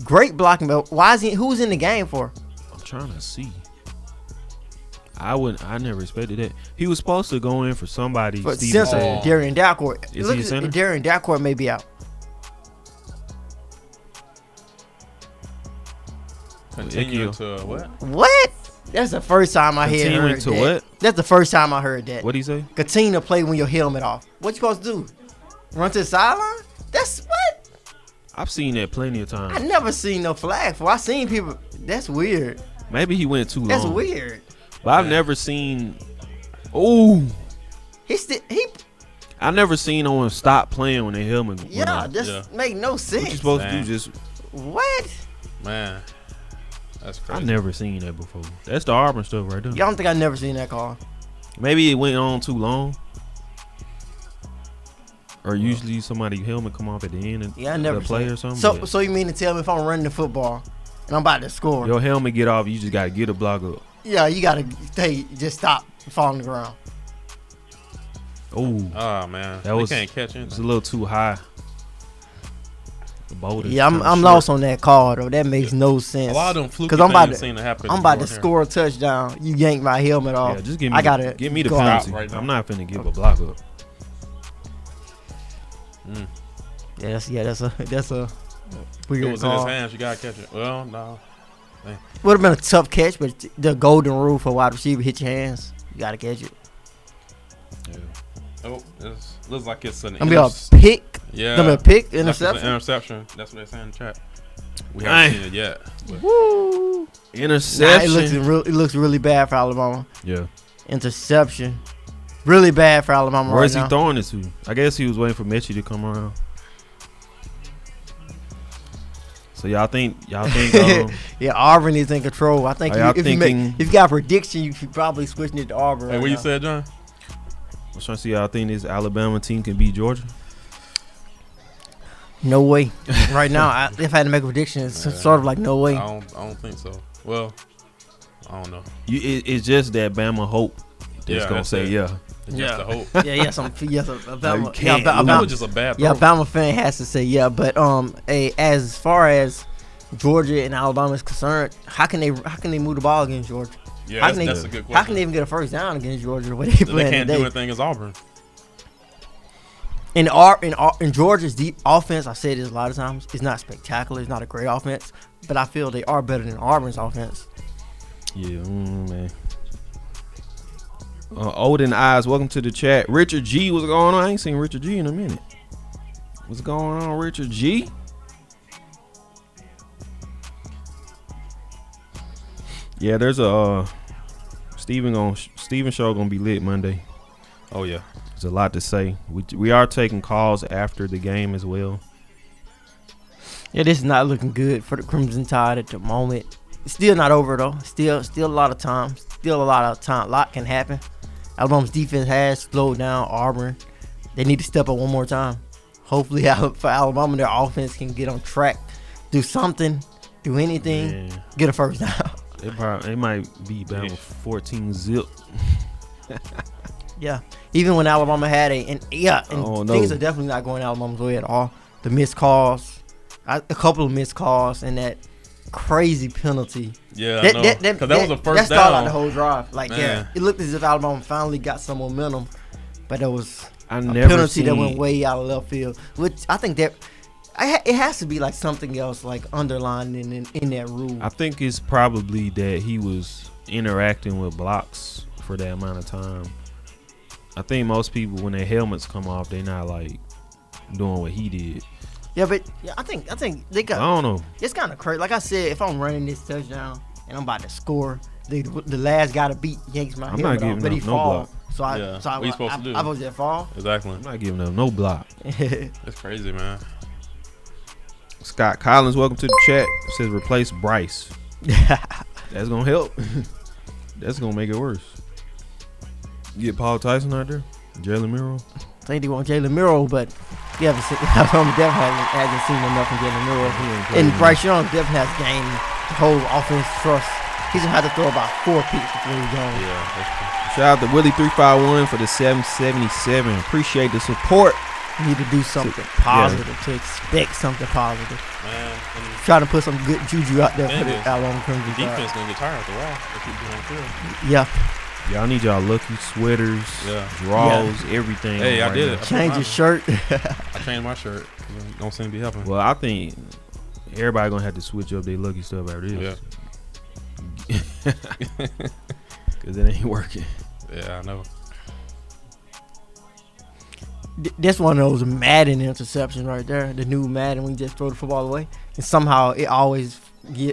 great blocking. But who's in the game for? I'm trying to see. I never expected that. He was supposed to go in for somebody. For center, Darian Dalcourt. Is he a center? Darian Dalcourt may be out. Continue to what? What? That's the first time I heard that. Continuing to what? That's the first time I heard that. What'd he say? Continue to play when your helmet off. What you supposed to do? Run to the sideline? That's what? I've seen that plenty of times. I never seen no flag for. I seen people. That's weird. Maybe he went too long. That's weird. But I've never seen. Oh. I never seen no one stop playing when their helmet. Make no sense. What you supposed to do? Just what? Man, that's crazy. I never seen that before. That's the Auburn stuff right there. Y'all don't think I never seen that call? Maybe it went on too long. Or usually somebody's helmet come off at the end and I never play or something. So you mean to tell me if I'm running the football and I'm about to score, your helmet get off, you just gotta get a block up. Yeah, you gotta just stop, fall on the ground. Oh man, they can't catch it. It's a little too high. The boulder. Yeah, I'm lost on that call though. That makes no sense. A lot of them fluky things seem to happen. I'm about to score a touchdown. You yank my helmet off. Yeah, just give me the penalty. Right, I'm not finna give a block up. That's a weird it was call. in his hands. You gotta catch it. Well, no. Would have been a tough catch, but the golden rule for wide receiver: hit your hands. You gotta catch it. Yeah. Oh, it looks like it's an Gonna be a pick. Yeah. Gonna be a pick, An interception. interception. That's what they're saying in the chat. We haven't seen it yet. Woo! Interception. It looks really bad for Alabama. Yeah. Interception. Really bad for Alabama Where's right he now. throwing it to? I guess he was waiting for Mechie to come around. So y'all think Yeah, Auburn is in control. I think Are y'all if you got a prediction, you should probably switching it to Auburn. Hey, right what you now. said, John? I was trying to see y'all think this Alabama team can beat Georgia? No way. Right now, if I had to make a prediction, it's sort of like no way. I don't think so. Well, I don't know. It's just that Bama hope that's gonna say it. yeah. It's just a hope. Yeah, Bama. can't That Bama, was just a bad yeah, throw. Bama fan has to say yeah, but as far as Georgia and Alabama is concerned, how can they move the ball against Georgia? Yeah, that's a good question. How can they even get a first down against Georgia the way they They playing can't do today? anything as Auburn. In Georgia's deep offense, I said this a lot of times, it's not spectacular. It's not a great offense, but I feel they are better than Auburn's offense. Yeah, man. Odin Eyes, welcome to the chat. Richard G, what's going on? I ain't seen Richard G in a minute. What's going on, Richard G? Yeah, there's a Steven show gonna be lit Monday. Oh yeah. There's a lot to say. We are taking calls after the game as well. Yeah, this is not looking good for the Crimson Tide at the moment. It's still not over though. Still a lot of time. Still a lot of time. A lot can happen. Alabama's defense has slowed down Auburn. They need to step up one more time. Hopefully for Alabama, their offense can get on track. Do something. Do anything. Man. Get a first down. They might beat Bama 14-0. Yeah. Even when Alabama had things are definitely not going Alabama's way at all. The missed calls. A couple of missed calls and that crazy penalty. Yeah, I know. Because that was the first that started out down. the whole drive. Like, Man. yeah, it looked as if Alabama finally got some momentum, but there was I a never penalty that seen- went way out of left field, which I think that it has to be like something else, like underlined in that rule. I think it's probably that he was interacting with blocks for that amount of time. I think most people, when their helmets come off, they not like doing what he did. Yeah, but I think they I got. don't know. It's kind of crazy. Like I said, if I'm running this touchdown and I'm about to score, the last guy to beat yanks my I'm helmet not giving off, but he up no fall. block. So I, Yeah, so I, what you supposed to do? I was at fall. Exactly. I'm not giving up no block. It's crazy, man. Scott Collins, welcome to the chat. Says replace Bryce. That's gonna help. That's gonna make it worse. Get Paul Tyson out there, Jalen Miro. I think they want Jalen Miro, but you haven't seen. Alabama definitely hasn't seen enough from Jalen Miro. And Bryce Young definitely has gained the whole offense trust. He's gonna have to throw about 4 picks before he's gone. Yeah, that's true. Shout out to Willie351 for the 777. Appreciate the support. You need to do something positive to expect something positive. Man, and Trying to put some good juju out there for the Man, Alabama Crimson the Tide. defense gonna get tired after a while. They keep doing field. Yeah, Y'all need y'all lucky sweaters, draws, everything. Hey, I right did now. it. change your shirt. I changed my shirt. Don't seem to be helping. Well, I think everybody gonna have to switch up their lucky stuff after this. Yeah. Cause it ain't working. Yeah, I know. That's one of those Madden interceptions right there. The new Madden when you just throw the football away, and somehow it always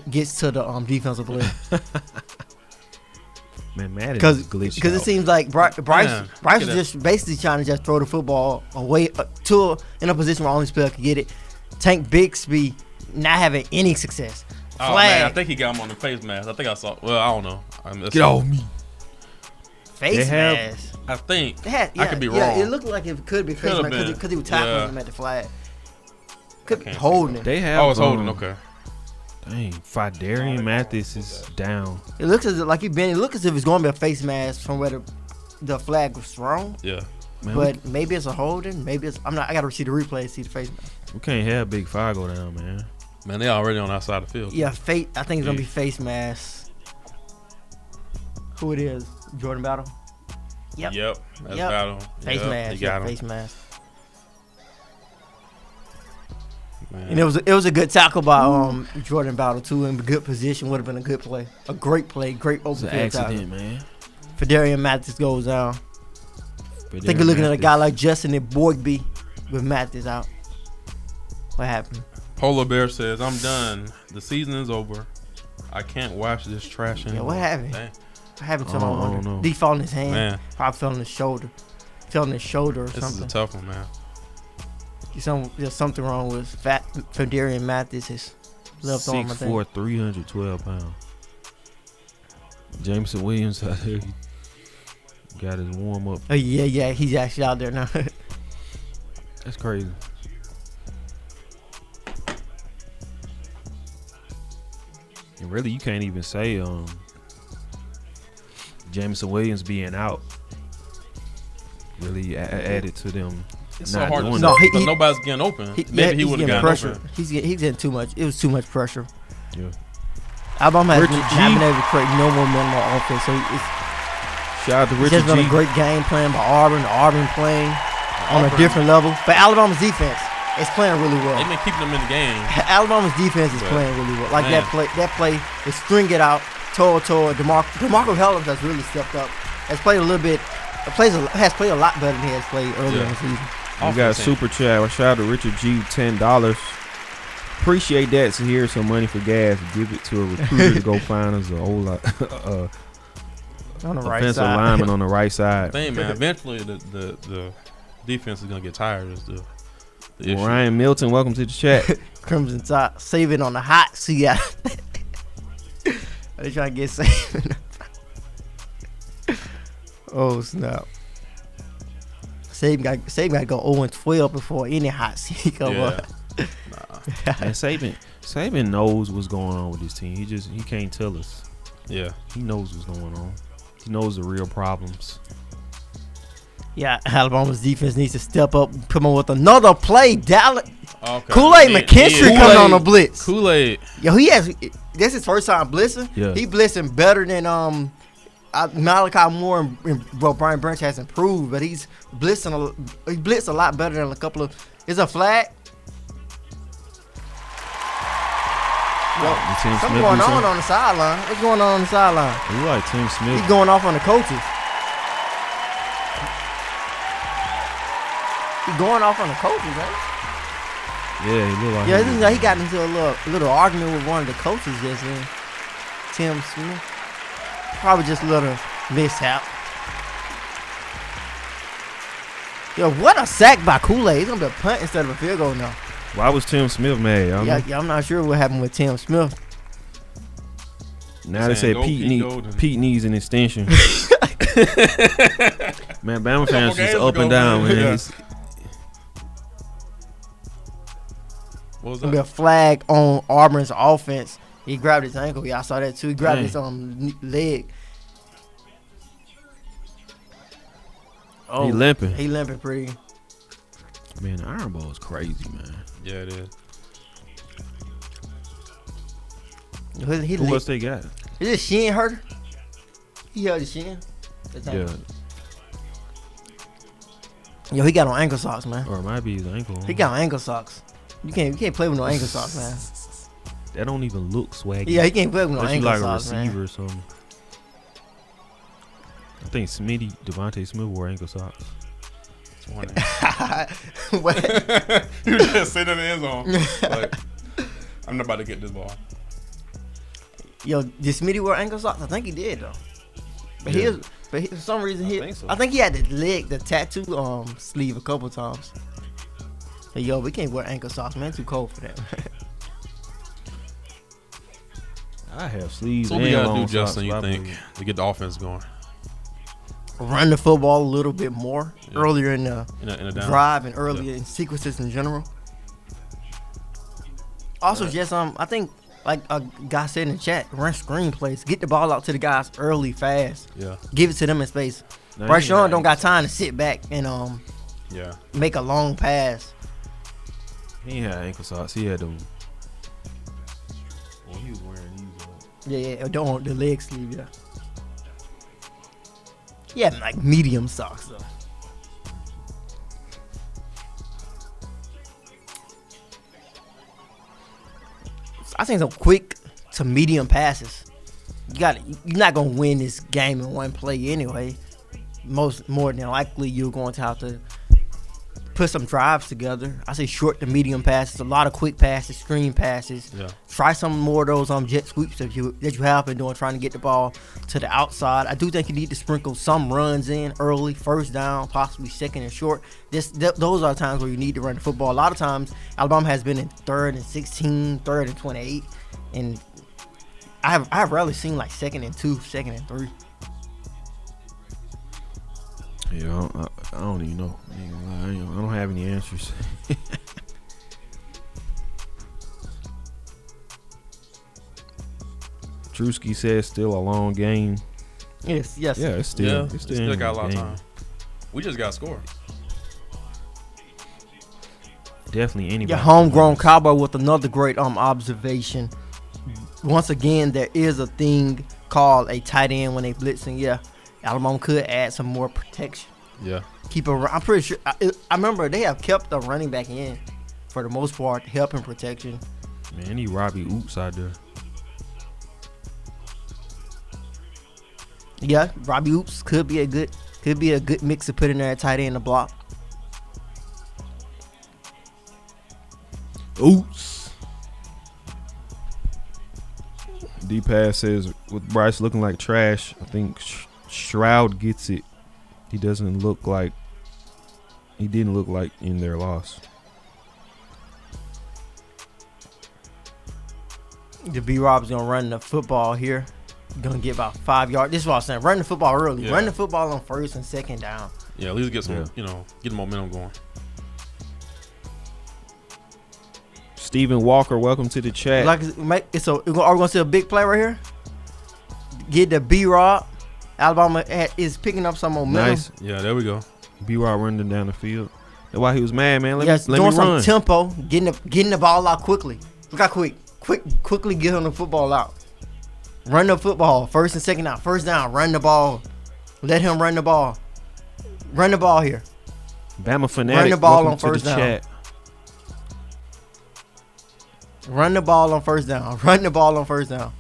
gets to the defensive player. Man, Madden Because is glitched it out. seems like Bryce Man, was get just basically trying to just throw the football away in a position where only player could get it. Tank Bixby not having any success. Oh Flag, man, I think he got him on the face mask. I think I saw. Well, I don't know. Get off me. face they have- mask. I think I could be Yeah, wrong. it looked like it could be face Could've mask been. because he was tackling Yeah. him at the flag. Could be can't see holding him. They have. Oh, it's holding. Okay. Dang, Fidarian Mathis is down. It looks as if like it looks as if it's going to be a face mask from where the flag was thrown. Yeah. Man, But maybe it's a holding. Maybe it's. I got to see the replay to see the face mask. we can't have Big Five go down, man. Man, they already on outside the field. Yeah, I think it's gonna be face mask. Who it is? Jordan Battle. Yep. That's Yep. battle. Face Yep, mask. He got him. Face mask. Man. And it was a good tackle by Jordan Battle too, in a good position. Would have been a good play, a great play, great It's open an field tackle. accident, man. Fedarian Mathis goes down. I think you're looking at a guy like Justin and Boygby with Mathis out. What happened? Polar Bear says, I'm done. The season is over. I can't watch this trash anymore. Yeah, what happened? Dang. What happened to him? I don't know. Did he fall in his hand? Man. Probably fell on his shoulder. Fell on his shoulder or This something. is a tough one, man. There's something wrong with Fedarian Mathis, his left arm, I think. 6'4", 312 pounds. Jameson Williams out there. He got his warm up. Oh, yeah, he's actually out there now. That's crazy. And really, you can't even say Jameson Williams being out really added to them. It's so not hard to doing say that. because nobody's getting open. Maybe he would have gotten pressure. open. He's getting too much. It was too much pressure. Yeah. Alabama has Richard not G. been able to create no momentum on offense. So Shout out to it's Richard just been G. a great game plan by Auburn. Auburn playing on a different level. But Alabama's defense is playing really well. They've been keeping them in the game. Alabama's defense is playing really well. Like Man. that play, they string it out, toe. DeMarco Hellams has really stepped up. Has played a little bit. Has played a lot better than he has played earlier in the season. We got a super chat. Shout out to Richard G. $10. Appreciate that. So here's some money for gas. Give it to a recruiter to go find us a whole lot. On the right Offensive side. lineman on the right side. Thing, man. Eventually, the defense is gonna get tired. Is the issue. Ryan Milton, welcome to the chat. Crimson Tide, save it on the hot seat. They trying to get saved. Oh snap! Saban got to go 0-12 before any hot seat come up. And Saban knows what's going on with this team. He can't tell us. Yeah, he knows what's going on. He knows the real problems. Yeah, Alabama's defense needs to step up, come on with another play. Dallas, okay. Kool-Aid McKinstry coming on the blitz. Kool-Aid. Yo, this is his first time blitzing. Yeah. He blitzing better than Malachi Moore and Brian Branch has improved, but he's blitzing. He blitzed a lot better than a couple of. Is a flag? Yo, something going on the sideline. What's going on the sideline? You like Tim Smith? He's going off on the coaches. He's going off on the coaches, right? Yeah, he look like. Yeah, it looks like he got into a little argument with one of the coaches just then. Tim Smith. Probably just a little mishap. Yo, what a sack by Kool-Aid. He's going to be a punt instead of a field goal now. Why was Tim Smith mad? Yeah, I'm not sure what happened with Tim Smith. Now they say Pete needs an extension. Man, Bama fans just up and down, man. Yeah. What was It's going to be that? a flag on Auburn's offense. He grabbed his ankle. Yeah, I saw that too. He grabbed his leg. Oh, He limping. He limping pretty. Man, the Iron Bowl is crazy, man. Yeah, it is. Who else they got? Is this shin hurt? He held his shin. Yeah. Yo, he got on ankle socks, man. Or it might be his ankle. He got on ankle socks. You can't play with no ankle socks, man. That don't even look swaggy. Yeah, he can't play with no Unless you ankle like socks, a receiver man. or something. I think Devontae Smith wore ankle socks. What? You just sitting in the end zone. Like, I'm not about to get this ball. Yo, did Smitty wear ankle socks? I think he did though. But for some reason I think he had the tattoo sleeve a couple times. But yo, we can't wear ankle socks, man. Too cold for that. I have sleeves. So what we and gotta do, long Justin? socks, You think to get the offense going? Run the football a little bit more earlier in the In a down. drive and earlier in sequences in general. Also, just I think like a guy said in the chat, run screenplays, get the ball out to the guys early, fast. Yeah. Give it to them in space. Now, Bryce he Young had don't got time to sit back and Yeah. make a long pass. He ain't had ankle socks. He had them. Well, he was wearing these. Yeah, don't the leg sleeve, yeah. He had like medium socks though. I think some quick to medium passes. you're not gonna win this game in one play anyway. More than likely, you're going to have to put some drives together. I say short to medium passes, a lot of quick passes, screen passes. Yeah. Try some more of those jet sweeps that you have been doing, trying to get the ball to the outside. I do think you need to sprinkle some runs in early, first down, possibly second and short. Those are times where you need to run the football. A lot of times, Alabama has been in 3rd and 16, 3rd and 28, and I've rarely seen like 2nd and 2, 2nd and 3. Yeah, I don't even know. I don't have any answers. Drewski says still a long game. Yes. Yeah, it's still got a lot of game. time. We just got to score. Definitely anybody. Your homegrown Cowboy with another great observation. Once again, there is a thing called a tight end when they blitzing. Yeah, Alabama could add some more protection. Yeah. I'm pretty sure. I remember they have kept the running back in for the most part, help in protection. Man, he Robbie Oops out there. Yeah, Robbie Oops could be a good mix to put in there at tight end to block. Oops. D-Pass says, with Bryce looking like trash, I think Shroud gets it. He didn't look like in their loss. The B-Rob's going to run the football here. Going to get about 5 yards. This is what I'm saying. Run the football early. Yeah. Run the football on 1st and 2nd down. Yeah, at least get some, get the momentum going. Stephen Walker, welcome to the chat. Are we going to see a big play right here? Get the B-Rob. Alabama is picking up some momentum. Nice. Yeah, there we go. B-Rob running down the field. That's why he was mad, man. Let Yes, me doing some run. tempo, getting the ball out quickly. Look how quickly get on the football out. Run the football, 1st and 2nd down. 1st down, run the ball. Let him run the ball. Run the ball here. Bama Fanatic, Run the ball welcome on to 1st the down. chat. Run the ball on 1st down. Run the ball on 1st down.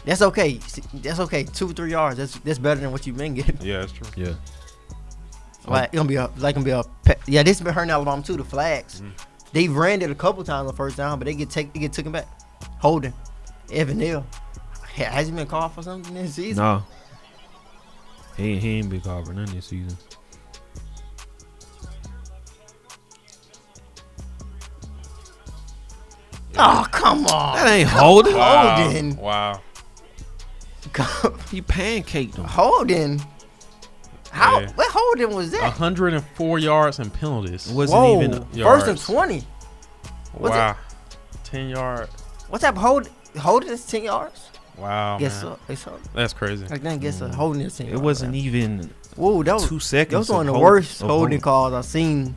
That's okay. That's okay. 2-3 yards. That's better than what you've been getting. Yeah, that's true. Yeah. Yeah, this has been hurting Alabama too. The flags. They ran it a couple times on 1st down, but they get taken back. Holding. Evan Neal. Has he been called for something this season? No. He ain't been called for none this season. Oh, come on. That ain't holding. Holding. Wow. He pancaked him. Holding. How? Yeah. What holding was that? 104 yards and penalties. It wasn't Whoa. even. First and 20. What's Wow. 10 yard. What type of holding is 10 yards? Wow. Guess Man. so. It's so. That's crazy. I think guess a holding is 10 It yards. wasn't even Whoa, that was 2 seconds. That was one of the of worst of holding calls I've seen.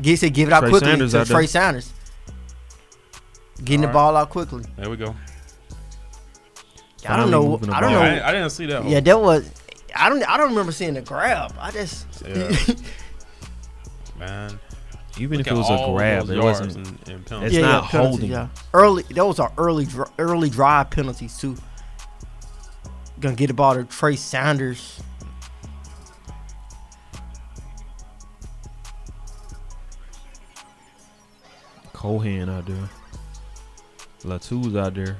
Give it out Trey quickly Sanders to out there. Trey Sanders. Getting the All right. ball out quickly. There we go. I don't know. moving the I don't ball. know. I didn't see that. Yeah, that was. I don't remember seeing the grab. I just. Yeah. Man. Even Look if it at was a all grab, those it yards wasn't. and penalties. It's not penalties, holding. Yeah. Early. Those are early drive penalties too. Gonna get the ball to Trey Sanders. Cohan out there. Latu's out there.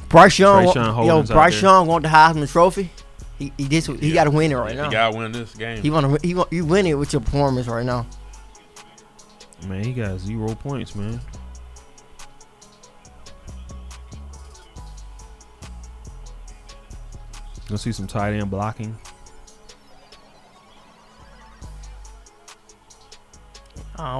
Bryce Young. Trayshawn Holdings out Bryce there. Young want the Heisman Trophy. He got to win it right now. You gotta win this game. You win it with your performance right now. Man, he got 0 points, man. Gonna see some tight end blocking.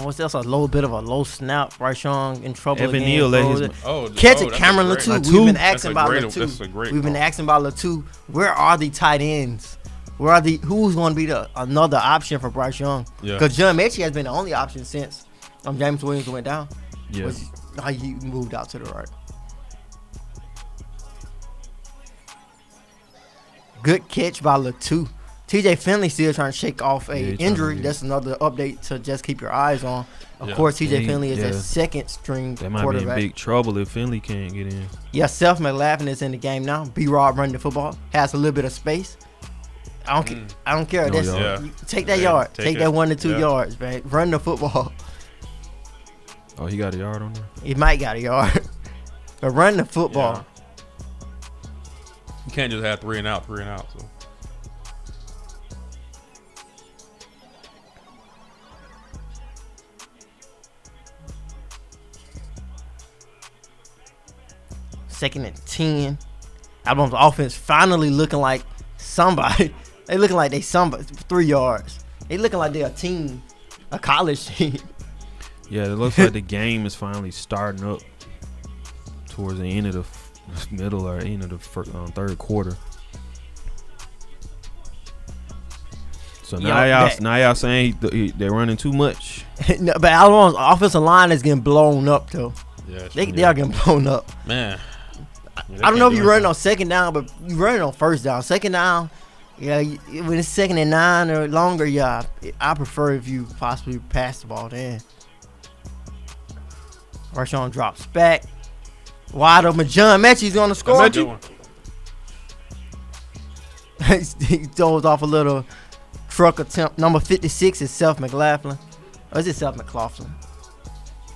What's else? A little bit of a low snap. Bryce Young in trouble Evan again. Neal let Throws his it. Catch it, that's Cameron a great- Latu. Latu. We've been That's asking a about great- Latu. that's a great We've been call. asking about Latu. Where are the tight ends? Who's going to be another option for Bryce Young? Yeah. Because John Mechie has been the only option since James Williams went down. Yeah. He moved out to the right. Good catch by Latu. TJ Finley still trying to shake off a Yeah, he injury. trying to- That's another update to just keep your eyes on. Of Yeah. course, TJ Yeah, Finley is yeah. a second string That might be quarterback. in big trouble if Finley can't get in. Yeah, Seth McLaughlin is in the game now. B-Rob running the football. Has a little bit of space. I don't care. No That's, yard. Yeah. Take that Yeah, yard. take Take it. that 1 to 2 Yeah. yards, man. Run the football. Oh, he got a yard on there? He might got a yard. But run the football. Yeah. You can't just have 3 and out. So. Second and 10. Alabama's offense finally looking like somebody. They looking like they somebody. 3 yards. They looking like they're a team, a college team. Yeah, it looks like the game is finally starting up towards the end of the middle or end of the third quarter. So Yeah, now y'all saying they're running too much. No, but Alabama's offensive line is getting blown up though. Yeah, They are getting blown up. man. I don't know if you're running on second down, but you running on first down. Second down, yeah, when it's 2nd and 9 or longer, yeah, I prefer if you possibly pass the ball then. Marshawn drops back. Wide open. John Mechie's going to score. He throws off a little truck attempt. Number 56 is Seth McLaughlin. Or is it Seth McLaughlin?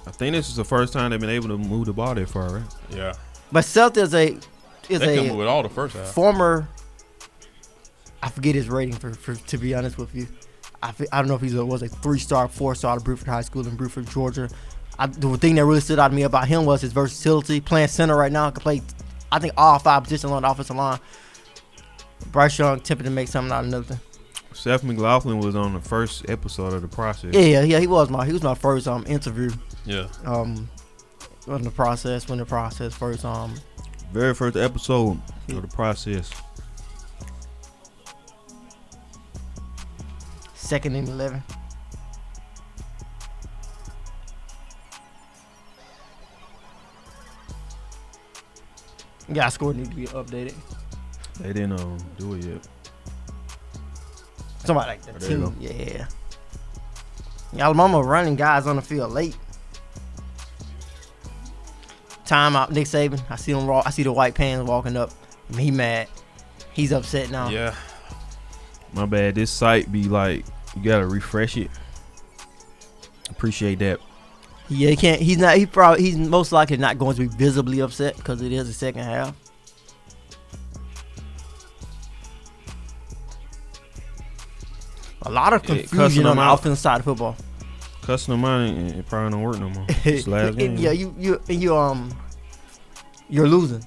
I think this is the first time they've been able to move the ball that far, right? Yeah. But Seth is They can move a it all the first half. former. I forget his rating for to be honest with you. I don't know if he was a 3-star, 4-star at Bruford High School in Bruford, Georgia. The thing that really stood out to me about him was his versatility. Playing center right now, can play, I think, all 5 positions on the offensive line. Bryce Young attempted to make something out of nothing. Seth McLaughlin was on the first episode of the process. Yeah, he was my first interview. Yeah. When the process first Very first episode of the process. 2nd and 11. Yeah, score need to be updated. They didn't do it yet. Somebody like the There you team. Yeah. Alabama running guys on the field late. Timeout. Nick Saban. I see him. I see the white pants walking up. He mad. He's upset now. Yeah. My bad. This site be like, you gotta refresh it. Appreciate that. Yeah, he can't. He's most likely not going to be visibly upset because it is the second half. A lot of cussing confusion on them the out. offensive side of football. Cussing them out, it probably don't work no more. This last game. Yeah, you're losing.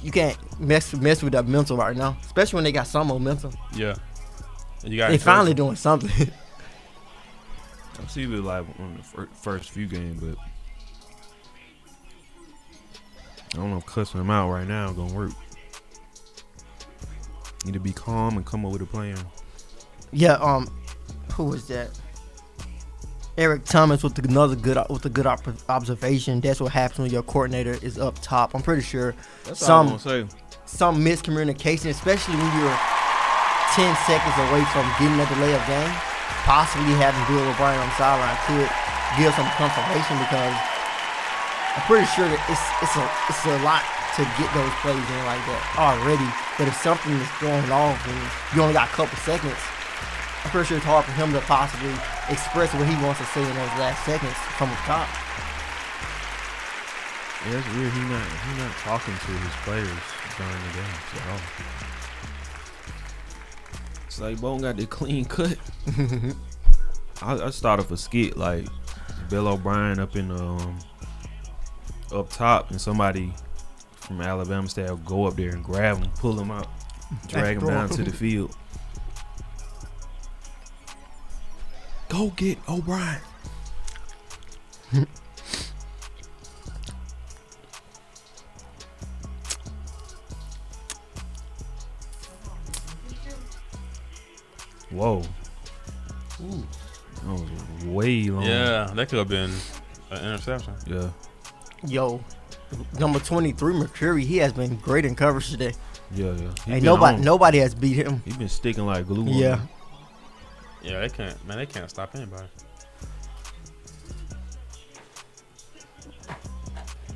You can't mess with that mental right now, especially when they got some momentum. Yeah. And you got They finally doing something. I see it like on the first few games, but I don't know if cussing them out right now is gonna work. Need to be calm and come up with a plan. Yeah. Who was that? Eric Thomas with another good observation. That's what happens when your coordinator is up top. I'm pretty sure That's all I'm gonna say. some miscommunication, especially when you're 10 seconds away from getting a delay of game. Possibly having Bill O'Brien on the sideline could give some confirmation because I'm pretty sure that it's a lot to get those plays in like that already. But if something is going off and you only got a couple seconds, I'm pretty sure it's hard for him to possibly express what he wants to say in those last seconds from the top. Yeah, it's weird. He not talking to his players during the game at all. It's like Bone got the clean cut. I started a skit like Bill O'Brien up in up top, and somebody from Alabama State will go up there and grab him, pull him out, drag him down to the field. Go get O'Brien. Whoa. Ooh. That was way long. Yeah, that could have been an interception. Yeah. Yo, number 23, Mercury, he has been great in coverage today. Yeah. Ain't nobody has beat him. He been sticking like glue. Yeah. Yeah, they can't stop anybody.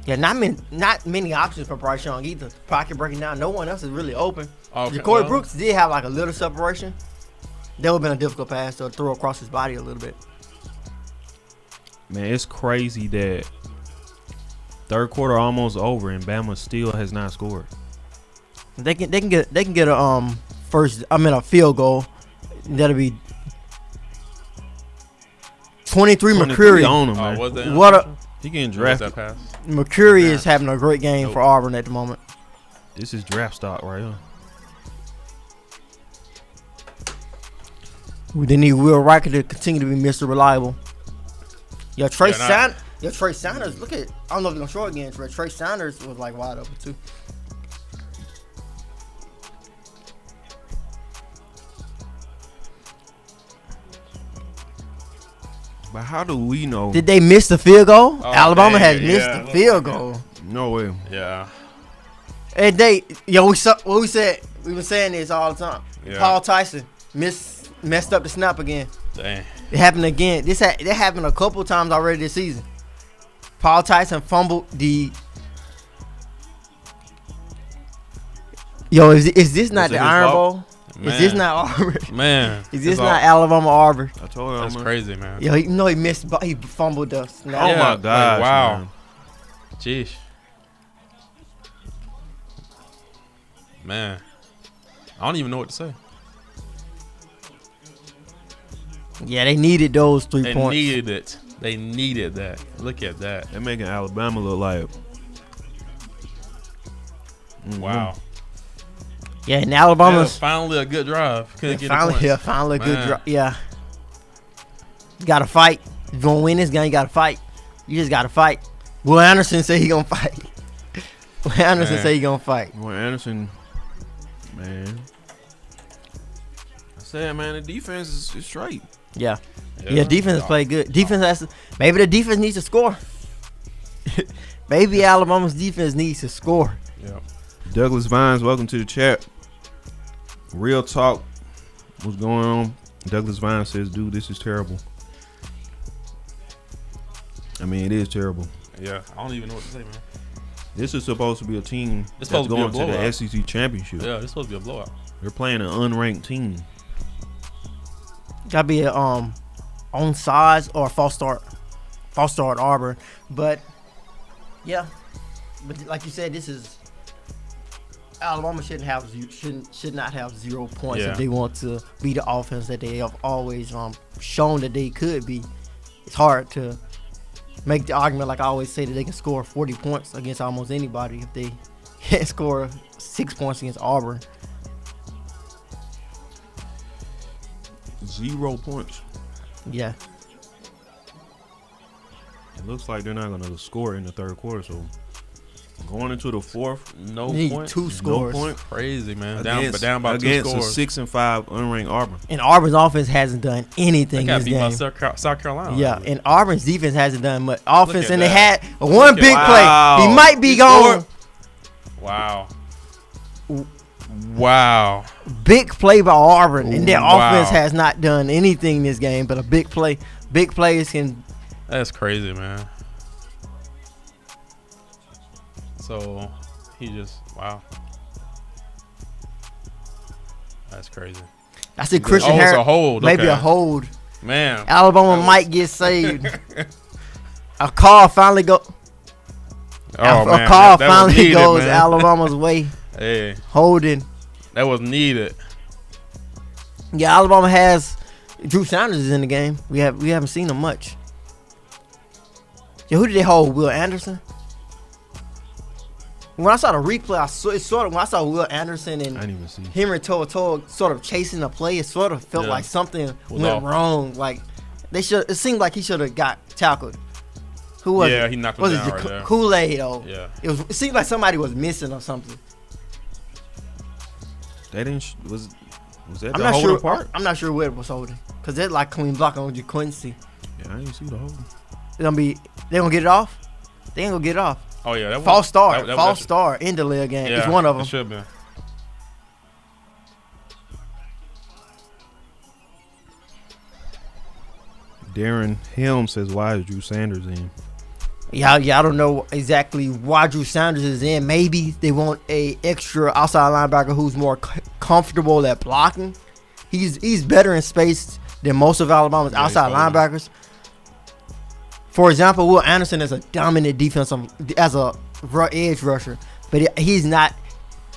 Yeah, not many options for Bryce Young either. Pocket breaking down. No one else is really open. Okay, Corey Brooks did have like a little separation. That would have been a difficult pass to throw across his body a little bit. Man, it's crazy that third quarter almost over and Bama still has not scored. They can get a a field goal. That'll be 23 McCreary on him, man. Was that what a he getting draft drafted. that pass? McCreary is having a great game for Auburn at the moment. This is draft stock right here. They need Will Riker to continue to be Mr. Reliable. Trey Sanders. Look at. I don't know if they're gonna show it again. Trey Sanders was like wide open too. But how do we know? Did they miss the field goal? Oh, Alabama man, has missed the field goal. No way. Yeah. And we said we've been saying this all the time. Yeah. Paul Tyson messed up the snap again. Dang. It happened again. That happened a couple times already this season. Paul Tyson fumbled the. Is this not the Iron Bowl? Man. Is this not Auburn? Man. Is this not Alabama Auburn? I told you. That's crazy, man. He fumbled the snap. Oh my God! Wow. Man. Jeez. Man. I don't even know what to say. Yeah, they needed those 3 They points. needed it. They needed that. Look at that. They're making Alabama look like. Wow. Yeah, and Alabama's finally a good drive. Couldn't get finally a good drive. Yeah. You gotta fight. If you wanna win this game, you gotta fight. You just gotta fight. Will Anderson say he gonna fight. Will Anderson say he gonna fight. Will Anderson, man. I said, man, the defense is straight. Yeah. Defense has played good. Maybe the defense needs to score. Maybe Alabama's defense needs to score. Yeah. Douglas Vines, welcome to the chat. Real talk. What's going on? Douglas Vines says, dude, this is terrible. I mean, it is terrible. Yeah. I don't even know what to say, man. This is supposed to be a team that's supposed to be a going to the blowout. SEC championship. Yeah, it's supposed to be a blowout. They're playing an unranked team. Gotta be a on size or a false start at Auburn. But yeah, but like you said, this is Alabama should not have 0 points if they want to be the offense that they have always shown that they could be. It's hard to make the argument, like I always say, that they can score 40 points against almost anybody if they can't score 6 points against Auburn. 0 points. Yeah. It looks like they're not going to score in the third quarter, so going into the fourth, no need point. 2 scores. No point. Crazy, man. Against, down by 2 against scores. a 6-5 unranked Auburn. And Auburn's offense hasn't done anything They got this beat game. by South Carolina. Yeah, and Auburn's defense hasn't done much offense, at and that. they had one big Wow. play. He might be He gone. scored. Wow. Big play by Auburn, and their Wow. offense has not done anything this game but a big play. Big plays can. That's crazy, man. So he just That's crazy. I said Christian It's Harris. a hold. Maybe okay. a hold. Man. Alabama might get saved. A call finally go. Oh, a man. call that was finally needed, goes man. Alabama's way. Hey, Holding. that was needed. Yeah, Alabama has Drew Sanders is in the game. We haven't seen him much. Yeah, who did they hold? Will Anderson? When I saw the replay, when I saw Will Anderson and I didn't even see. Henry To'o sort of chasing the play, it sort of felt like something went off. wrong. Like it seemed like he should have got tackled. Who was it? Yeah, he knocked him Was down it right there. Kool-Aid though? Yeah. It seemed like somebody was missing or something. They didn't. Was that I'm the not holding sure. part? I'm not sure what it was holding because they're like clean block on you couldn't see. Yeah, I didn't see the holding. They gonna get it off. They ain't gonna get it off. Oh yeah, that False start. that- False start in the leg game. Yeah, It's one of them. It should have been. Darren Helm says, "Why is Drew Sanders in?" Yeah, I don't know exactly why Drew Sanders is in. Maybe they want a extra outside linebacker who's more comfortable at blocking. He's better in space than most of Alabama's outside linebackers. For example, Will Anderson is a dominant defensive as a edge rusher, but he's not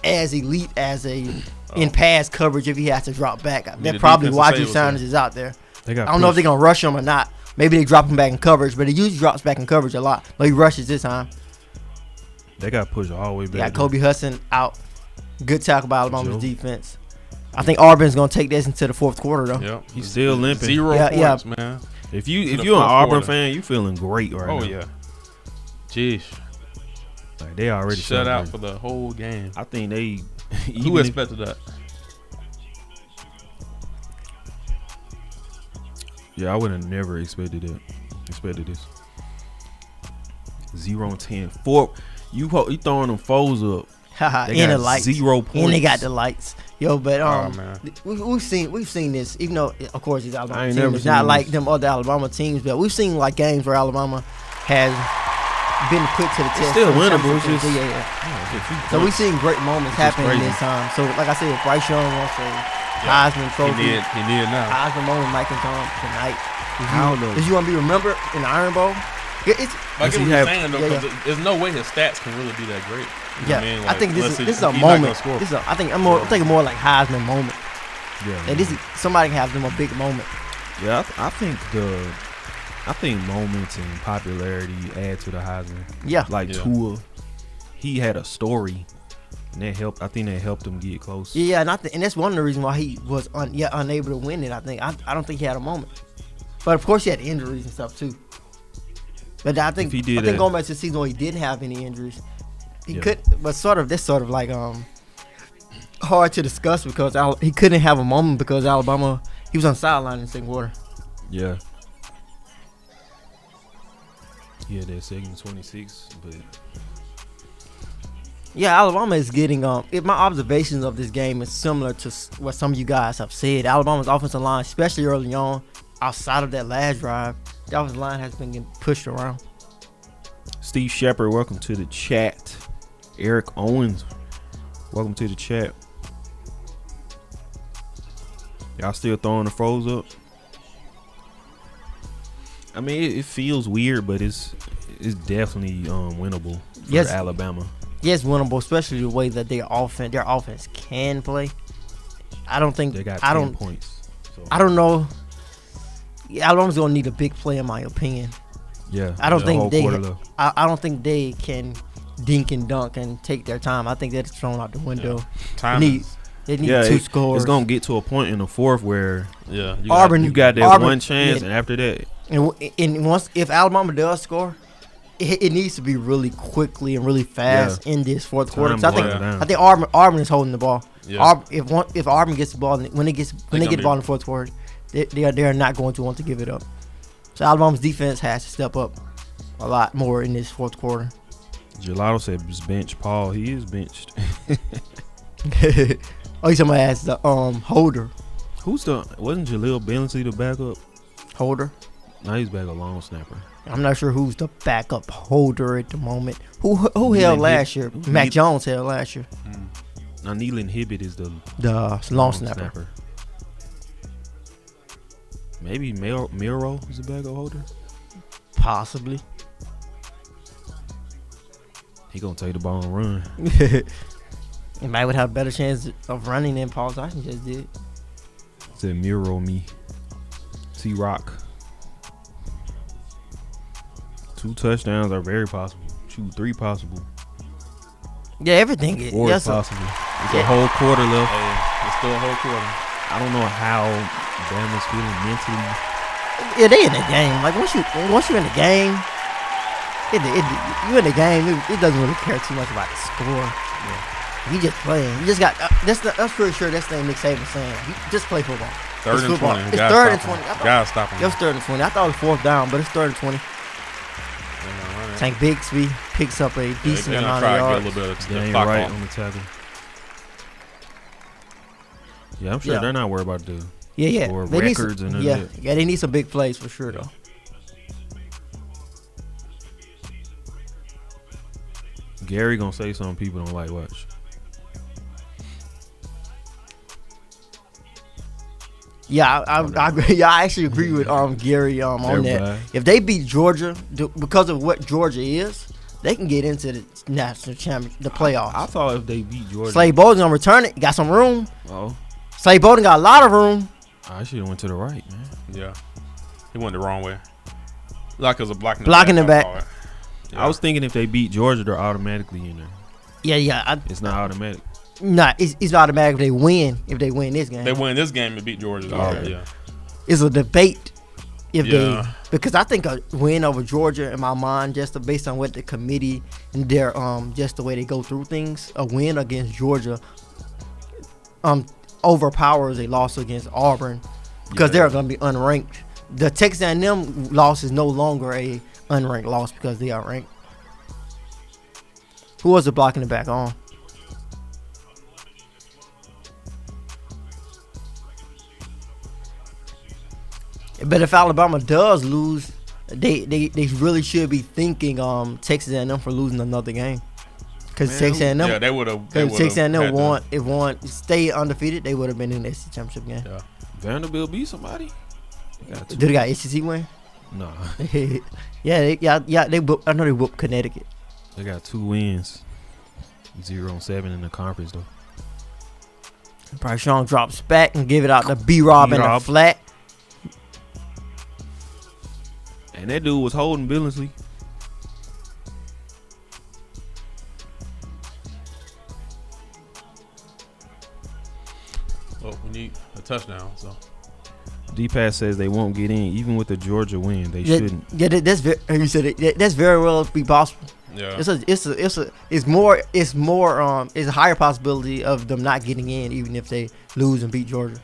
as elite as in pass coverage if he has to drop back. That's probably why Drew Sanders is out there. I don't know if they're gonna rush him or not. Maybe they drop him back in coverage, but he usually drops back in coverage a lot. But he rushes this time. They got pushed all the way back. Yeah, Kobe Hudson out. Good tackle by Alabama's defense. I think Auburn's gonna take this into the fourth quarter though. Yep. He's still limping. 0 points, man. If you're an Auburn fan, you feeling great right now. Oh yeah. Jeez. Like they already shut out for the whole game. I think they. Who expected that? Yeah, I would have never expected that. Expected this. 0-10. 4. You throwing them foes up. They in got the lights. 0 points. And they got the lights. Yo, but man. we've seen this. Even though, of course, these Alabama never teams is not seen like this. them other Alabama teams, but we've seen like games where Alabama has been put to the test. still winnable. It's just So we've seen great moments happening this time. So like I said, if Bryce Young wants a Heisman Trophy, He did now. Heisman moment might can come tonight. I don't know. Does you want to be remembered in the Iron Bowl? Yeah, it's I get what you're saying though, yeah, 'cause there's no way his stats can really be that great. You know what I mean? I Like, think let's this see, is a he's not gonna moment. score. I think I'm thinking more like Heisman moment. Yeah. And this is somebody can have them a big moment. Yeah, I think moments and popularity add to the Heisman. Yeah. Like Tua, he had a story, and that helped. I think that helped him get close. Yeah, and that's one of the reasons why he was unable to win it. I think I don't think he had a moment, but of course he had injuries and stuff too. But I think going back to the season where he didn't have any injuries, he could. But that's sort of like hard to discuss because he couldn't have a moment because Alabama he was on the sideline in the second quarter. Yeah. Yeah, that second 26, but yeah, Alabama is getting if my observations of this game is similar to what some of you guys have said. Alabama's offensive line, especially early on, outside of that last drive, the offensive line has been getting pushed around. Steve Shepard, welcome to the chat. Eric Owens, welcome to the chat. Y'all still throwing the froze up? I mean, it feels weird, but it's definitely winnable for Alabama. Yes, winnable, especially the way that their offense can play. I don't think they got 10 points. So. I don't know. Alabama's gonna need a big play, in my opinion. Yeah, I don't think they can dink and dunk and take their time. I think that's thrown out the window. Yeah. They need 2 scores. It's gonna get to a point in the fourth where Auburn you got that one chance, and after that, and once if Alabama does score, it needs to be really quickly and really fast in this fourth quarter. So I think Auburn is holding the ball. Yeah. If Auburn gets the ball, when they get the ball in the fourth quarter, they are not going to want to give it up. So Alabama's defense has to step up a lot more in this fourth quarter. Gelato said just bench Paul. He is benched. Oh, he's somebody asked the Holder. Wasn't Jaleel Bensley the backup? Holder? No, he's back a long snapper. I'm not sure who's the backup holder at the moment. Who held last year? Mac Jones held last year. Now Nealon Hibbett is the long snapper. Maybe Miro is the backup holder. Possibly. He gonna take the ball and run. He might would have a better chance of running than Paul Johnson just did. Said Miro me. T-Rock. 2 touchdowns are very possible. 3 possible. Yeah, everything is. 4 is possible. It's a whole quarter left. Hey, it's still a whole quarter. I don't know how Bama's feeling mentally. Yeah, they in the game. Like once you're in the game, you in the game. It doesn't really care too much about the score. Yeah. You just playing. You just got. I'm pretty sure that's the thing Nick Saban saying. You just play football. Third and 20. It's 3rd and 20. Gotta stop him. It was 3rd and 20. I thought it was 4th down, but it's 3rd and 20. Tank Bigsby picks up a decent amount of yards. They ain't right on the tackle. Yeah, I'm sure they're not worried about the Yeah. Or They need records some, and yeah, they need some big plays for sure though. Gary gonna say something people don't like. Watch. Yeah, I agree. Yeah, I actually agree with Gary on that. If they beat Georgia because of what Georgia is, they can get into the national championship, the playoffs. I thought if they beat Georgia, Slade Bolden gonna return it. Got some room. Oh, Slade Bolden got a lot of room. I should have went to the right, man. Yeah, he went the wrong way. Like it was a blocking the back. Yeah. I was thinking if they beat Georgia, they're automatically in there. Yeah. It's not automatic. Nah, it's automatic if they win. If they win this game, They win this game and beat Georgia. Yeah. It's a debate if Yeah. they, because I think a win over Georgia in my mind, just based on what the committee and their just the way they go through things, a win against Georgia overpowers a loss against Auburn because they're going to be unranked. The Texas A&M loss is no longer a unranked loss because they are ranked. Who was the block in the back on? But if Alabama does lose, they really should be thanking Texas A&M for losing another game. Because Texas A&M, Yeah, they would have. Texas A&M won, stay undefeated, they would have been in the SEC championship game. Yeah. Vanderbilt beat somebody. Did they got SEC win? Nah, They whooped, I know they whooped Connecticut. they got 2 wins, 0-7 in the conference though. Probably Sean drops back and give it out to B-Rob in the B-Rob. flat. And that dude was holding Billingsley. Well, we need a touchdown. So D-Pass says they won't get in, even with the Georgia win. They shouldn't. Yeah, that's that's very well be possible. yeah. It's a higher possibility of them not getting in, even if they lose and beat Georgia.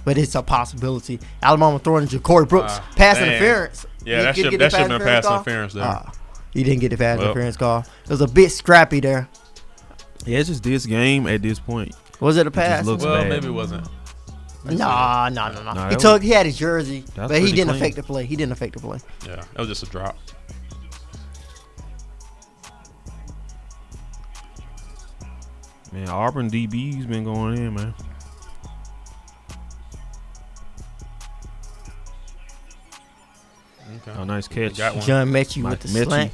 But it's a possibility. Alabama throwing to Corey Brooks pass damn. interference. Yeah, that should have been pass interference there. He didn't get the pass interference call. It was a bit scrappy there. Yeah, it's just this game at this point. Was it a just pass? looks Well, bad. maybe it wasn't. Nah. Nah, He had his jersey, That's but he pretty didn't clean. affect the play. Yeah, that was just a drop. Man, Auburn DB's been going in, man. Okay. Oh, nice catch. Got one. John Mechie Mike with the Mechie. slant.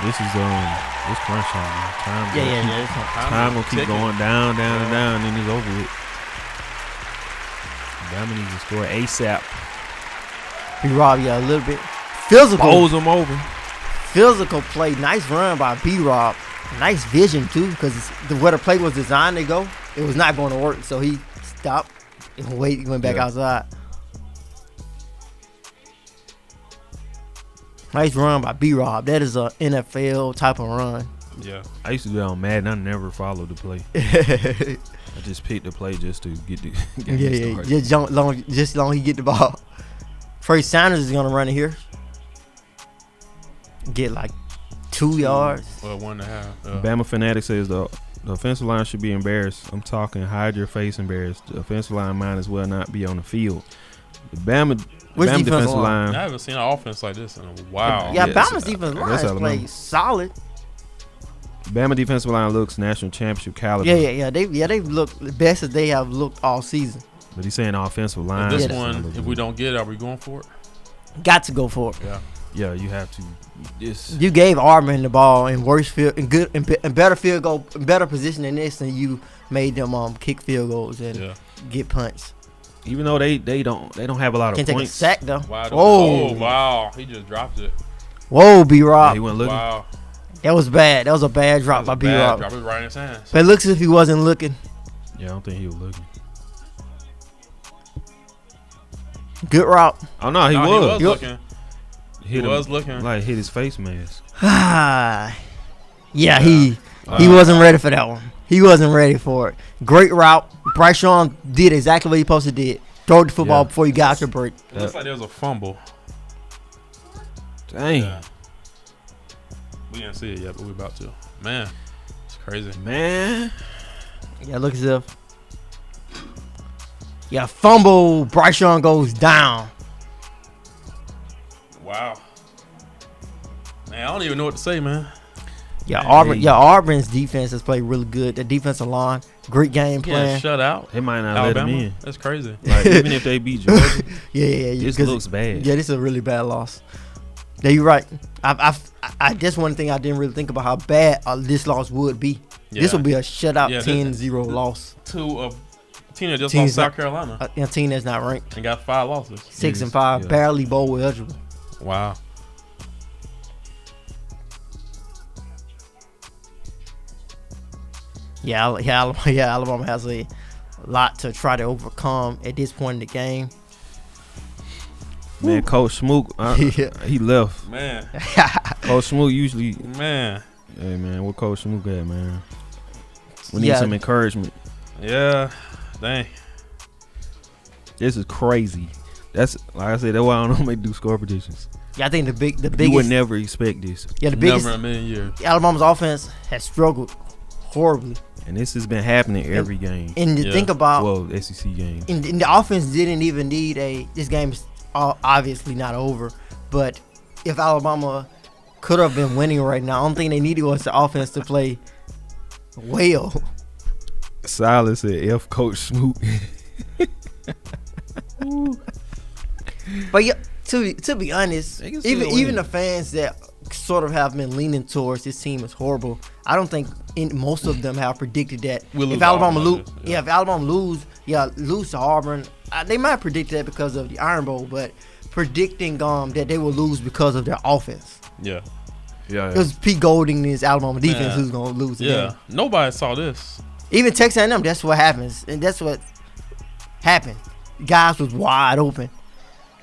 This is this crunch time. Man. Time Yeah. Time gonna keep ticking. going down, and then it's over with. Bama needs to score ASAP. B-Rob, a little bit physical. Bowls them over. Physical play. Nice run by B-Rob. Nice vision, too, because where the play was designed to go, it was not going to work. So he stopped and went back outside. Nice run by B-Rob. That is a NFL type of run. Yeah. I used to do that on Madden. I never followed the play. I just picked the play just to get the game started. Just long he get the ball. Trey Sanders is going to run it here. Get like 2 yards. Well, 1.5. Bama Fanatic says the offensive line should be embarrassed. I'm talking hide your face embarrassed. The offensive line might as well not be on the field. The Bama defensive line. I haven't seen an offense like this in a while. Yeah, Yeah, Bama's that's defensive line Alabama. plays solid. Bama defensive line looks national championship caliber. Yeah. They've looked the best as they have looked all season. But he's saying offensive line. This Yeah. one, if we don't get it, are we going for it? Got to go for it. Yeah. Yeah, you have to. You gave Auburn the ball in worse field, in good, in better field goal, in better position than this, and you made them kick field goals and get punts. Even though they don't have a lot of Can't take a points. sack though. Wide open. Whoa, Oh, wow. He just dropped it. whoa, B-Rob. He wasn't looking. Wow. That was bad. That was a bad drop by B-Rob. Drop it right in his hands. But it looks as if he wasn't looking. Yeah, I don't think he was looking. Good route. Oh no, he was. looking. Hit He was looking. Like hit his face mask. Yeah, he wasn't ready for that one. He wasn't ready for it. Great route. Bryce Young did exactly what he supposed to did. throw the football before you got your break. It looks like there was a fumble. Dang. Yeah. We didn't see it yet, but we about to. Man, it's crazy. Man. Yeah, look as if. Yeah, fumble. Bryce Young goes down. Wow. Man, I don't even know what to say, man. Yeah, Auburn. Yeah, Auburn's defense has played really good. The defensive line, great game plan. Yeah, shut out. They might not Alabama. let them in. That's crazy. Like, even if they beat Georgia, Yeah. this looks bad. Yeah, this is a really bad loss. Yeah, you're right. That's one thing I didn't really think about how bad this loss would be. Yeah. This would be a shutout 10-0 this- loss. Team that just Team's lost South not- Carolina A team that's not ranked. and got 5 losses. 6-5, Yeah. barely bowl eligible. Wow. Yeah, Alabama has a lot to try to overcome at this point in the game. Man, Coach Smook, he left. Man. Coach Smook usually, Man. hey man, what Coach Smook at, man? We need Yeah. some encouragement. Yeah. Dang. This is crazy. That's like I said. That's why I don't normally do score predictions. Yeah, I think the You would biggest, never expect this, the biggest, Never in a million years. Alabama's offense has struggled horribly. and this has been happening every game. And to Yeah. think about, Well, SEC game. and the offense didn't even need this game is obviously not over, but if Alabama could have been winning right now, I don't think they needed was the offense to play well. Silas said, "F Coach Smook." But yeah, to be honest, They can still even win. the fans that sort of have been leaning towards this team is horrible, I don't think most of them have predicted that We'll lose if Alabama Auburn, lose, yeah. if Alabama lose to Auburn, they might have predicted that because of the Iron Bowl, but predicting that they will lose because of their offense. Yeah. It was Pete Golding and his Alabama defense Yeah. who's gonna lose the Yeah. game. Nobody saw this. Even Texas A&M, that's what happens, and that's what happened. Guys was wide open.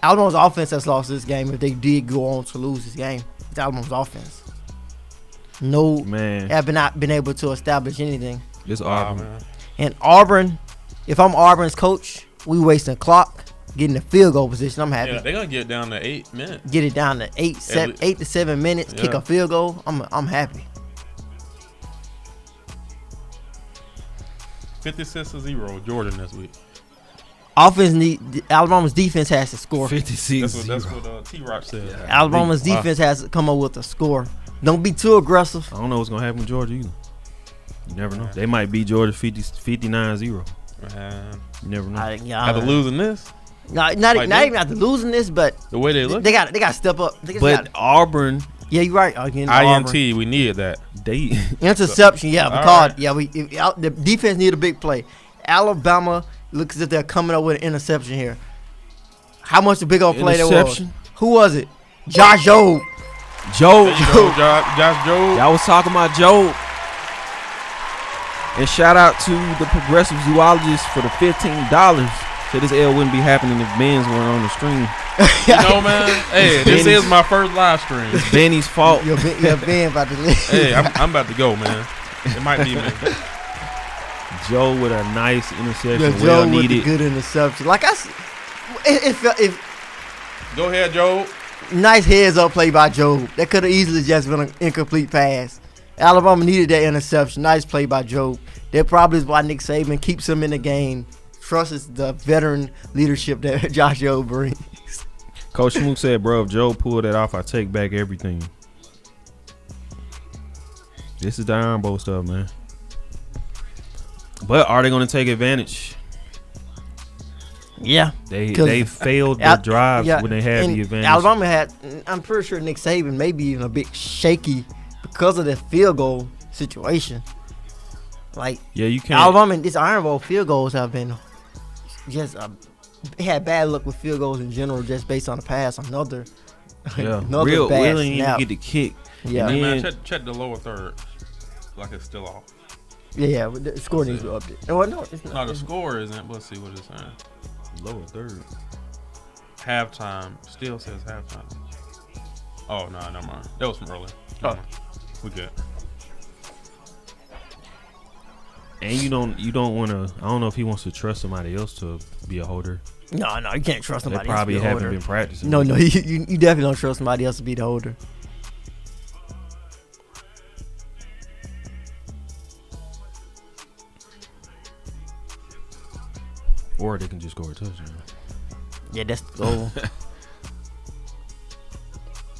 Alabama's offense has lost this game if they did go on to lose this game. It's Alabama's offense. No, Man, have not been able to establish anything. this Wow, Auburn. man. And Auburn, if I'm Auburn's coach, we wasting clock, getting the field goal position. I'm happy. Yeah, they're going to get down to 8 minutes. Get it down to 8 to 7 minutes, kick Yeah. a field goal. I'm happy. 56-0 Jordan this week. Alabama's defense has to score. 56. That's what T-Rock said. Alabama's Wow. defense has to come up with a score. Don't be too aggressive. I don't know what's gonna happen with Georgia either. You never know. They might beat Georgia 59-0. Man. You never know. After losing this, Not Like even that? after losing this, but the way they look, they got to step up. But Auburn, Yeah, you're right. Again, INT, we needed that. they interception. Yeah, All because right. the defense need a big play. Alabama looks as if they're coming up with an interception here. How much a big old play that was? Interception? Who was it? Josh Jobe. Joe. There you go, Josh Jobe. Y'all was talking about Joe. And shout out to the Progressive Zoologist for the $15. Said this L wouldn't be happening if Ben's weren't on the stream. You know, man. Hey, this is my first live stream. It's Benny's fault. You're being about to leave. Hey, I'm about to go, man. It might be me. Joe with a nice interception. Yeah, Well Joe with the needed. good interception. Like I said, if Go ahead, Joe. nice heads up play by Joe. That could have easily just been an incomplete pass. Alabama needed that interception. Nice play by Joe. That probably is why Nick Saban keeps him in the game. Trusts the veteran leadership that Josh Joe brings. Coach Smook said, bro, if Joe pulled that off, I take back everything. This is the Iron Bowl stuff, man. But are they going to take advantage? Yeah. They failed the drives when they had and the advantage. Alabama had, I'm pretty sure Nick Saban may be even a bit shaky because of the field goal situation. Like, yeah, you can't. Alabama and this Iron Bowl field goals have been just had bad luck with field goals in general, just based on the pass. Another Real bad didn't even snap. get the kick. Yeah, Hey, And man, check the lower third. Like it's still off. yeah. But the score needs to be updated. Well, no, it's not. No, the score isn't. Let's see what it's saying. Lower third. Halftime. Still says halftime. Oh, no, never mind. That was from earlier. Oh. Never mind. We good. And you don't want to. I don't know if he wants to trust somebody else to be a holder. No, you can't trust They somebody probably else to be a haven't holder. been practicing. No, you definitely don't trust somebody else to be the holder. Or they can just score a touchdown. Yeah, that's the goal.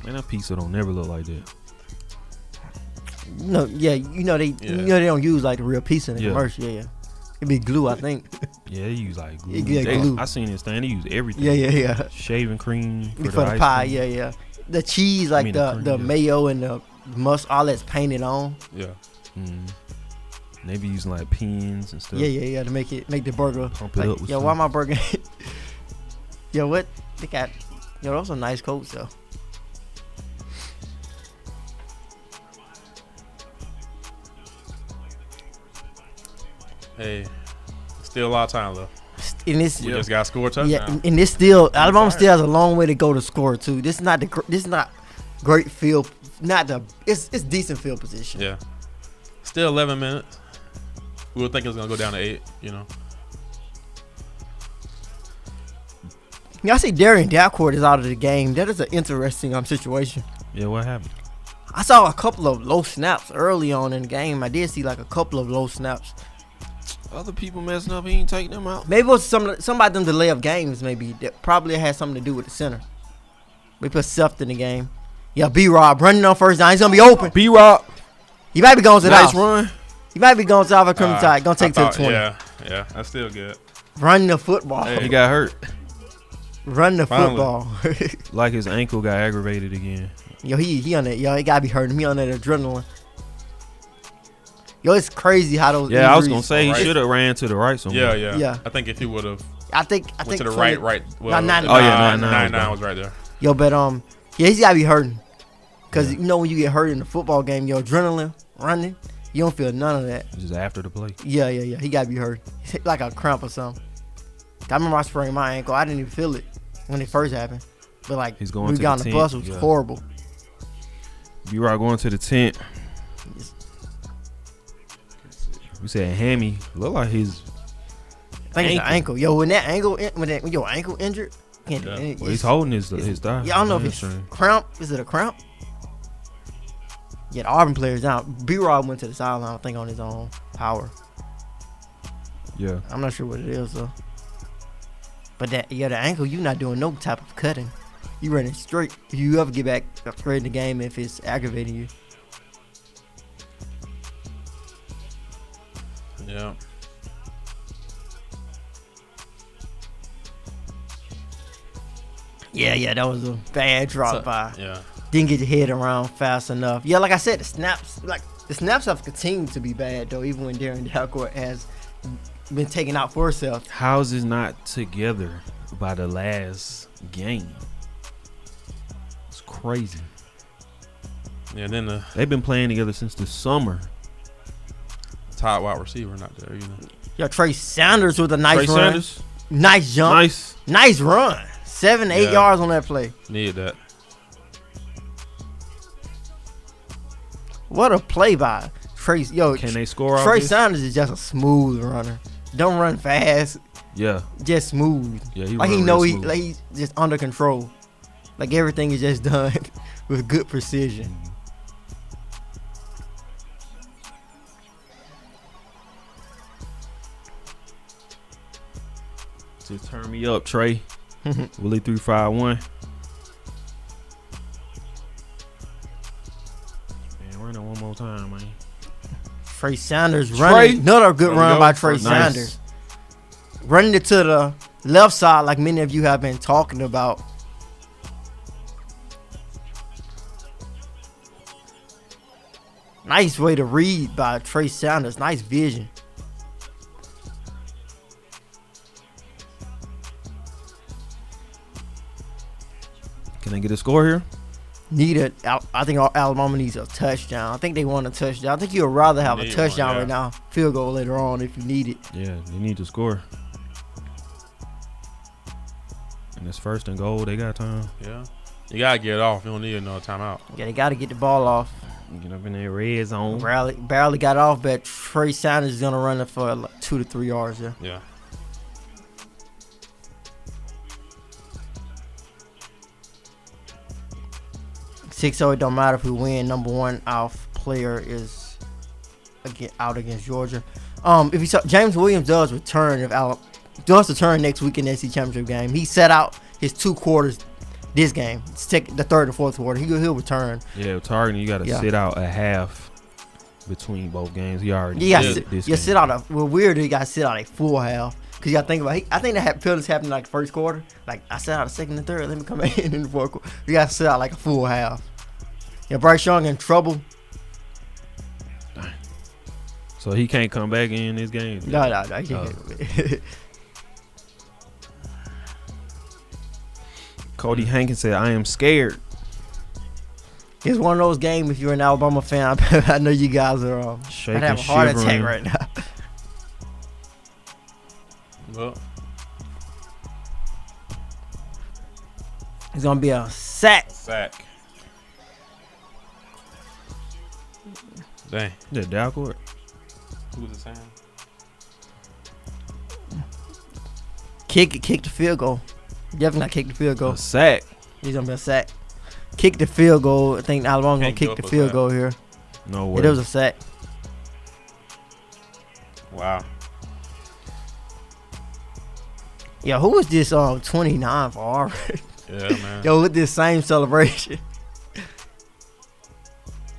Man, that pizza don't never look like that. They don't use like the real pizza in the Yeah. commercial. Yeah. It'd be glue, I think. Yeah, they use like glue. Yeah, glue. I seen this thing. They use everything. Yeah. Shaving cream for For the ice pie, cream. yeah. The cheese, like the the cream, yeah. mayo and the mustard, all that's painted on. Yeah. They be using like pins and stuff. Yeah, to make the burger. Pump it Like, up with yo, why my burger? Yo, what? They got, those are nice coats though. Hey, still a lot of time left. And this, We just got to score a touchdown. yeah, and this still, Alabama still has a long way to go to score too. This is not great field, it's decent field position. Yeah. Still 11 minutes. We were thinking it was going to go down to 8, you know. Yeah, I see Darian Dalcourt is out of the game. That is an interesting situation. Yeah, what happened? I saw a couple of low snaps early on in the game. I did see like a couple of low snaps. Other people messing up. He ain't taking them out. Maybe it was somebody them delay of games. Maybe that probably had something to do with the center. We put Seft in the game. Yeah, B-Rob running on first down. He's gonna be open. B-Rob. He might be going to the Nice house. run. He might be going to the criminal tide. Gonna take it to the 20. Yeah, that's still good. Running the football. Hey. He got hurt. Running the Finally. football. Like his ankle got aggravated again. Yo, he on that. Yo, it gotta be hurting. He on that adrenaline. Yo, it's crazy how those. Yeah, I was injuries- gonna say he Right. should have ran to the right somewhere. Yeah. I think if he would have I think went to the 20 right. Well, 99. Oh, yeah, 99 99 was right there. Yo, but yeah, he's gotta be hurting. Cause you know when you get hurt in the football game, your adrenaline running, you don't feel none of that. Just after the play. Yeah. He gotta be hurt, like a cramp or something. I remember I sprained my ankle. I didn't even feel it when it first happened. But like He's going we to got on the the tent, bus, it was yeah. horrible. B-Rob going to the tent. We said hammy. Look like his. I think it's an ankle. Yo, when your ankle injured, can't do Yeah. it. Well, he's holding his thigh. Yeah, I don't know if it's hamstring. cramp. Is it a cramp? Yeah, the Auburn player's down. B-Rob went to the sideline, I think, on his own power. Yeah. I'm not sure what it is though. But the ankle, you not doing no type of cutting. You running straight. If you ever get back straight in the game, if it's aggravating you. Yeah. Yeah, that was a bad drop by. Yeah. Didn't get your head around fast enough. Yeah, like I said, the snaps have continued to be bad though, even when Darian Dalcourt has been taken out for himself. How is this not together by the last game? It's crazy. Yeah, and then the They've been playing together since the summer. top wide receiver not there, you know. Yeah, Trey Sanders with a nice Trey run. Sanders, Nice jump. Nice run. 7-8 Yeah. yards on that play. Needed that. What a play by Trey. Yo, Can they score off Trey this? Sanders is just a smooth runner. Don't run fast, Yeah, just smooth. yeah. He Like he run know real smooth. like he's just under control. Like everything is just done with good precision. Just turn me up, Trey. Willie 351. Man, run it one more time, man. Trey Sanders Trey. running. Another good There we run go. by Trey Nice. Sanders. Running it to the left side like many of you have been talking about. Nice way to read by Trey Sanders. Nice vision. Can they get a score here? I think Alabama needs a touchdown. I think they want a touchdown. I think you'd rather have a Need touchdown one, yeah. right now. Field goal later on if you need it. Yeah, they need to score. And it's first and goal. They got time. Yeah. You gotta get it off. You don't need another timeout. Yeah, they got to get the ball off. Get up in that red zone. Barely got off, but Trey Sanders is gonna run it for like 2 to 3 yards. Yeah. Yeah. So it don't matter if we win. Number one off player is out against Georgia. If you saw, James Williams does return next week in the SEC championship game. He set out his 2 quarters this game. The third and fourth quarter. He'll return. Yeah, targeting, you got to sit out a half between both games. He already sit out weird. You got to sit out a full half. Because you got to think about I think that this happened like first quarter. Like, I sat out a second and third. Let me come in the fourth quarter. You got to sit out like a full half. Yeah, Bryce Young in trouble. Dang. So he can't come back in this game? No. He can't. Cody Hankins said, I am scared. It's one of those games, if you're an Alabama fan, I know you guys are shaking, have a heart shivering. attack right now. Well, it's going to be a sack. Dang. Yeah, Dalcourt. Who was it saying? Kick the field goal. Definitely not kick the field goal. A sack. He's going to be a sack. Kick the field goal. I think Alabama's going to kick the field goal here. No way. It was a sack. Wow. Yeah, who is this 29 for Auburn? Yeah, man. Yo, with this same celebration.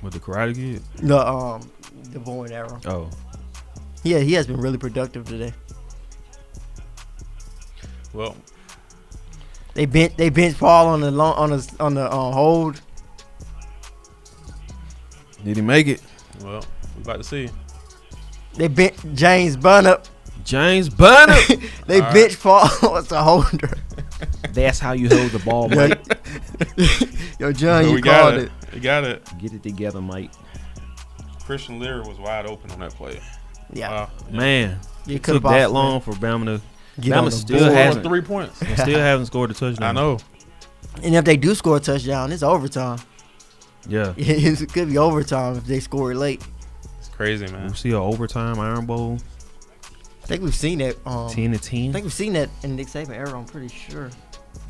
With the Karate Kid? The bow and arrow. Oh. Yeah, he has been really productive today. Well, they bench Paul on the hold. Did he make it? Well, we about to see. They bench James Bunnup. They bench Paul as a holder. That's how you hold the ball, Mike. Yo, John, you called it. You got it. Get it together, Mike. Christian Leary was wide open on that play. Yeah. Man, it took could've that long for Bama to get on Bama the still board. hasn't 3 points. they still haven't scored a touchdown. I know. And if they do score a touchdown, it's overtime. Yeah. It could be overtime if they score it late. It's crazy, man. We see an overtime Iron Bowl. I think we've seen that. 10 to 10. I think we've seen that in Nick Saban era. I'm pretty sure.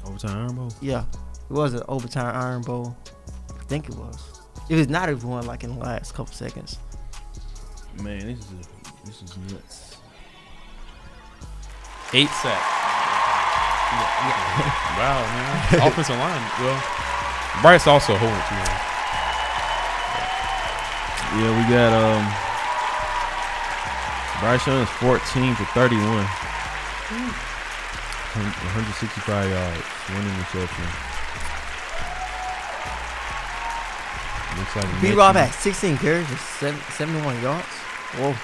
Overtime Iron Bowl. Yeah, it was an overtime Iron Bowl. I think it was. It was not even one like in the last couple seconds. Man, this is nuts. 8 sacks. Wow, man. Offensive line. Well, Bryce also holding it, man. Yeah, we got Bryce Young is 14 for 31. 165 yards, 1 interception. Looks like B-Rob had 16 carries for 71 yards. Whoa.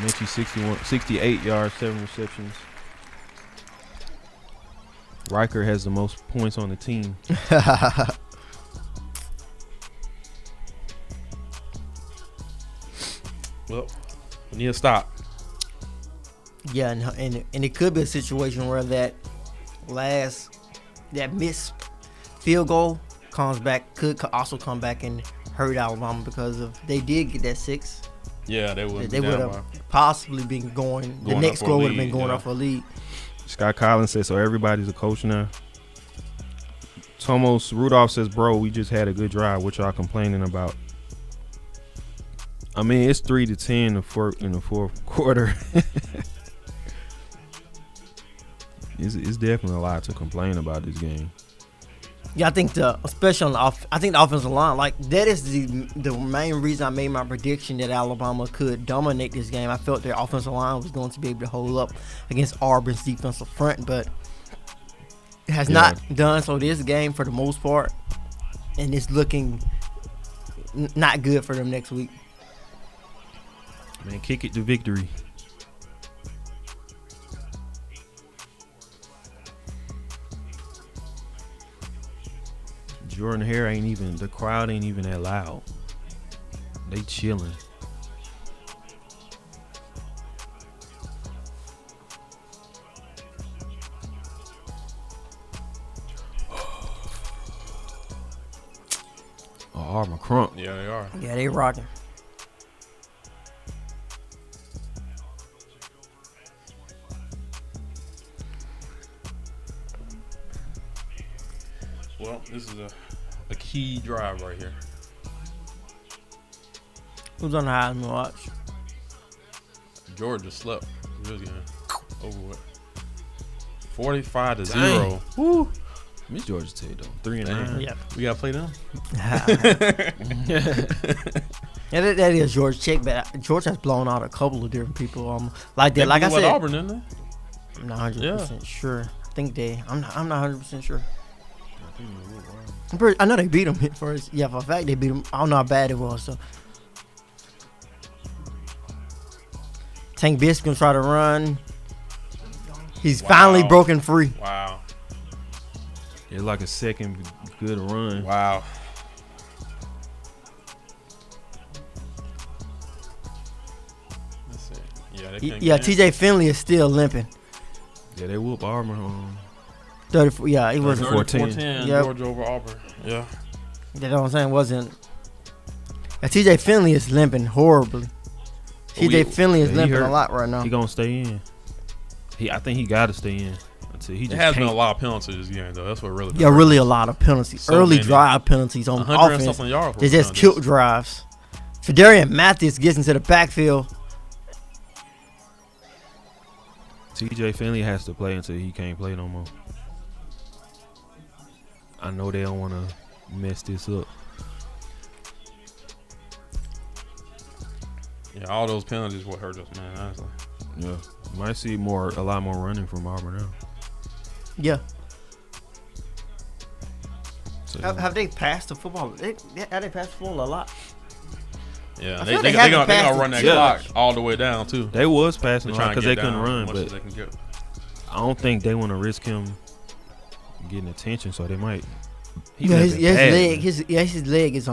Mitchie 68 yards, 7 receptions. Riker has the most points on the team. Well, we need to stop. Yeah, and it could be a situation where that missed field goal could also come back and hurt Alabama because of they did get that 6. Yeah, they would have possibly been going. The next score would have been going off a lead. Scott Collins says, so everybody's a coach now. Tomos Rudolph says, bro, we just had a good drive. What y'all complaining about? I mean, it's 3 to 10 in the fourth quarter. It's definitely a lot to complain about this game. Yeah, I think especially on the offensive line, like that is the main reason I made my prediction that Alabama could dominate this game. I felt their offensive line was going to be able to hold up against Auburn's defensive front, but it has not done so this game for the most part, and it's looking not good for them next week. Man, kick it to victory. Jordan Hare the crowd ain't even that loud. They chilling. Oh, Auburn crump. Yeah, they are. Yeah, they rocking. Well, this is a key drive right here. Who's on the Heisman watch? Georgia slept this game. Over with. 45-0. Woo. Miss Georgia Tech though. 3-9. Yeah. We gotta play them. Yeah, that is Georgia Tech, but Georgia has blown out a couple of different people. Like that, like I said, Auburn, didn't they? I'm not 100% sure. I think they. I'm not 100% sure. I know they beat them first. Yeah, for a fact they beat them. I don't know how bad it was. So Tank Bisp's gonna try to run. He's finally broken free. Wow. It's like a second good run. Wow. Let's see. Yeah, they can't get in. TJ Finley is still limping. Yeah, they whoop Auburn. 34. Yeah, it wasn't 14. Yep. Georgia over Auburn. Yeah. You know what I'm saying? Wasn't. TJ Finley is limping horribly. TJ Finley is limping a lot right now. He gonna stay in. I think he gotta stay in. He It has been a lot of penalties this game though. That's what really. Yeah, really a lot of penalties. So Early many. drive penalties on 100 and offense. something yards. They just killed drives. Fedarian Mathis gets into the backfield. TJ Finley has to play until he can't play no more. I know they don't want to mess this up. Yeah, all those penalties will hurt us, man. Honestly. Yeah, might see a lot more running from Auburn now. Yeah. So, Have they passed the football? Have they passed the football a lot? Yeah, I they feel they gonna haven't run that passed clock all the way down too. They was passing They're trying because to they get couldn't down run, as much but as they can get. I don't think they want to risk him getting attention, so they might. His leg is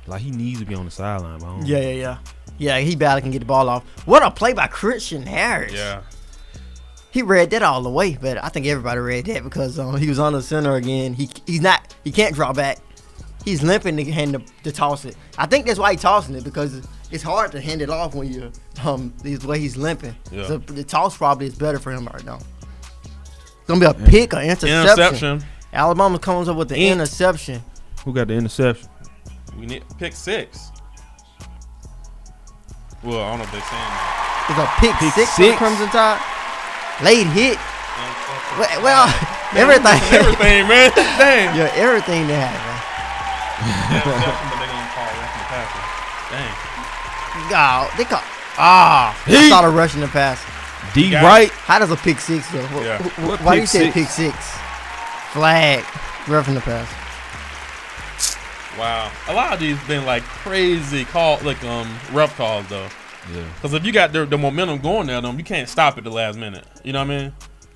like he needs to be on the sideline. But I don't know. Yeah, he barely can get the ball off. What a play by Christian Harris. Yeah. He read that all the way, but I think everybody read that because he was on the center again. He can't draw back. He's limping to toss it. I think that's why he's tossing it, because it's hard to hand it off when you're the way he's limping. Yeah. So the toss probably is better for him right now. It's gonna be a pick or interception. Alabama comes up with the interception. Who got the interception? We need pick 6. Well, I don't know if they're saying that. It's a pick six for the Crimson Tide. Late hit. Well, everything. Everything, man. Dang. Yeah, everything they have, man. Interception, but they're going to call rushing the passer. Dang. I saw the rushing the pass. D Got right. How does a pick six go? Yeah. Why do you pick say six? pick six? Flag. Roughing the pass. Wow. A lot of these been like crazy rough calls though. Yeah. Because if you got the momentum going there, you can't stop at the last minute. You know what I mean?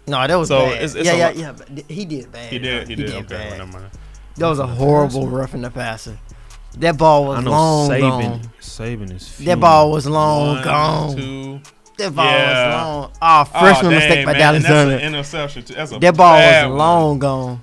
No, that was So bad. it's yeah. But he did bad. He did. Okay, bad. well, never mind. That was a horrible roughing the passer. That ball was long gone. Saban is That ball was long 1, gone. 2. That ball was long. Freshman mistake by man. Dallas And that's Turner. an interception too. That's a That ball bad was long gone.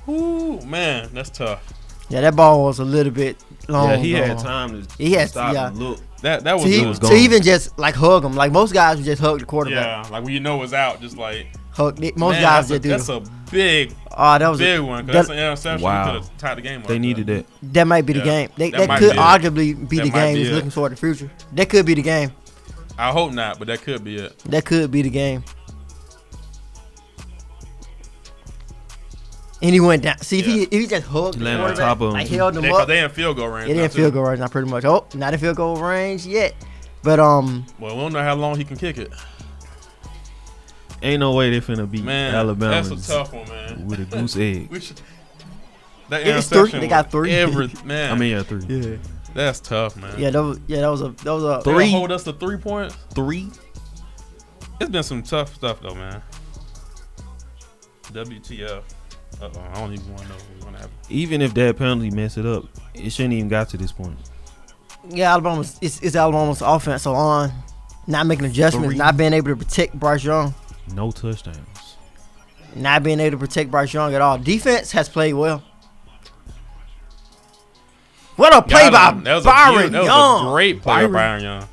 Ooh, man, that's tough. Yeah, that ball was a little bit long. Yeah, he gone. had time to He had stop yeah. and look. That was To good. even just like hug him. Like most guys would just hug the quarterback. Yeah, like when you know it's out, just like Most man, guys that's just do. That's a big, That was big one. Because that's an interception. Wow. You could have tied the game up. They needed that. That might be the Yeah. game. That That might could be it. arguably be That the might game be he's it. looking for in the future. That could be the game. I hope not, but that could be it. That could be the game. And he went down. See, if he just hugged the landed on quarterback, top of him, like too. held him Because up. they in field goal range. It now, didn't too. field goal range, not pretty much. Oh, not in field goal range yet. But Well, we don't know how long he can kick it. Ain't no way they finna beat Man, Alabama that's a tough one, man. with a goose egg. We should. That It's three. interception They got was 3. Man, I mean, yeah, 3. yeah, that's tough, man. that was a They gonna 3. hold us to 3 points. 3. It's been some tough stuff though, man. WTF? I don't even want to know what's gonna happen. Even if that penalty mess it up, it shouldn't even got to this point. Yeah, it's Alabama's offense on, not making adjustments, 3. not being able to protect Bryce Young, No touchdowns. not being able to protect Bryce Young at all. Defense has played well. What a play by That was Byron that Young. was a great play by Byron Young.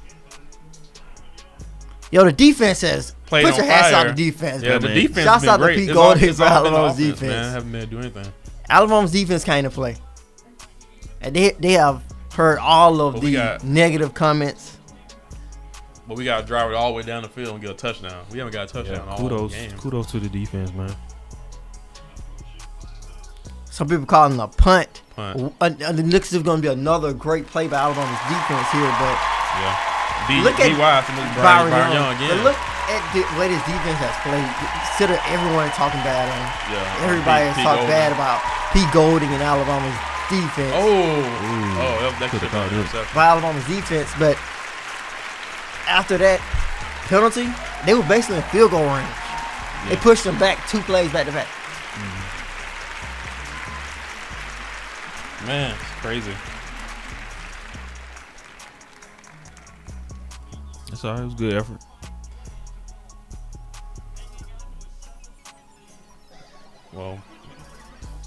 Yo, the defense has Played put on your hats fire. out the defense. Yeah, man. the defense Shouts been out to great. Pete It's all- Golding it's for all been Alabama's offense, defense. Man, haven't been able to do anything. Alabama's defense can't even play. And they have heard all of But we the got- negative comments. But we got to drive it all the way down the field and get a touchdown. We haven't got a touchdown all game. Kudos to the defense, man. Some people calling it a punt. Punt. It looks like it's going to be another great play by Alabama's defense here, but Yeah. Look at Wise to move Byron Byron Young. Young again. But look at the way this defense has played. Instead of everyone talking bad on him, Yeah. everybody has Pete talked Golding. bad about Pete Golding and Alabama's defense. That could have been an interception. By Alabama's defense, but after that penalty, they were basically in field goal range. They pushed them back 2 plays back to back. Man, it's crazy. That's all right. It was a good effort. Well,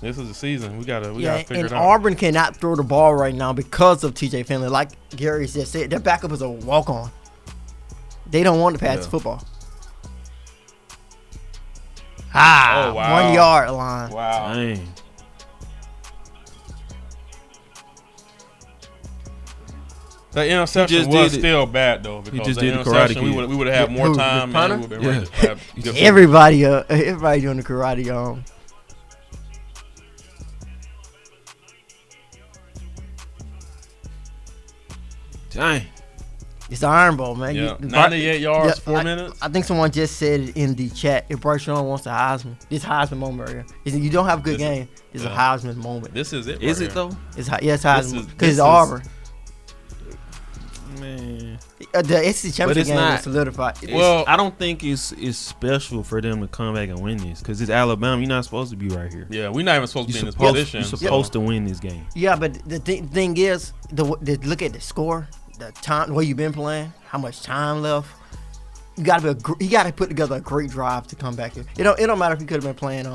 this is the season. We gotta figure And it out. Auburn cannot throw the ball right now because of TJ Finley. Like Gary just said, their backup is a walk-on. They don't want to pass the football. Oh, wow. 1 yard line. Wow. Dang. That interception just was did it. still bad though. Because just the did the Karate interception, Kid. we would have had more Who, time. the And punter? we would have been ready to have good Everybody doing the karate. Dang. It's the Iron Bowl, man. Yeah, You- 98 yards, 4 minutes. I think someone just said it in the chat. If Bryce Young wants a Heisman, this Heisman moment right here. You don't have a good game. It's a Heisman moment. This is it. Is right it here. though? It's This Heisman is- because this it's is- Auburn. Man. The SEC championship it's game not. is solidified. Well, I don't think it's special for them to come back and win this because it's Alabama. You're not supposed to be right here. Yeah, we're not even supposed to be in this You're position. supposed to win this game. Yeah, but the thing is, look at the score, the time, the way you've been playing, how much time left. You got to put together a great drive to come back here. It don't matter if you could have been playing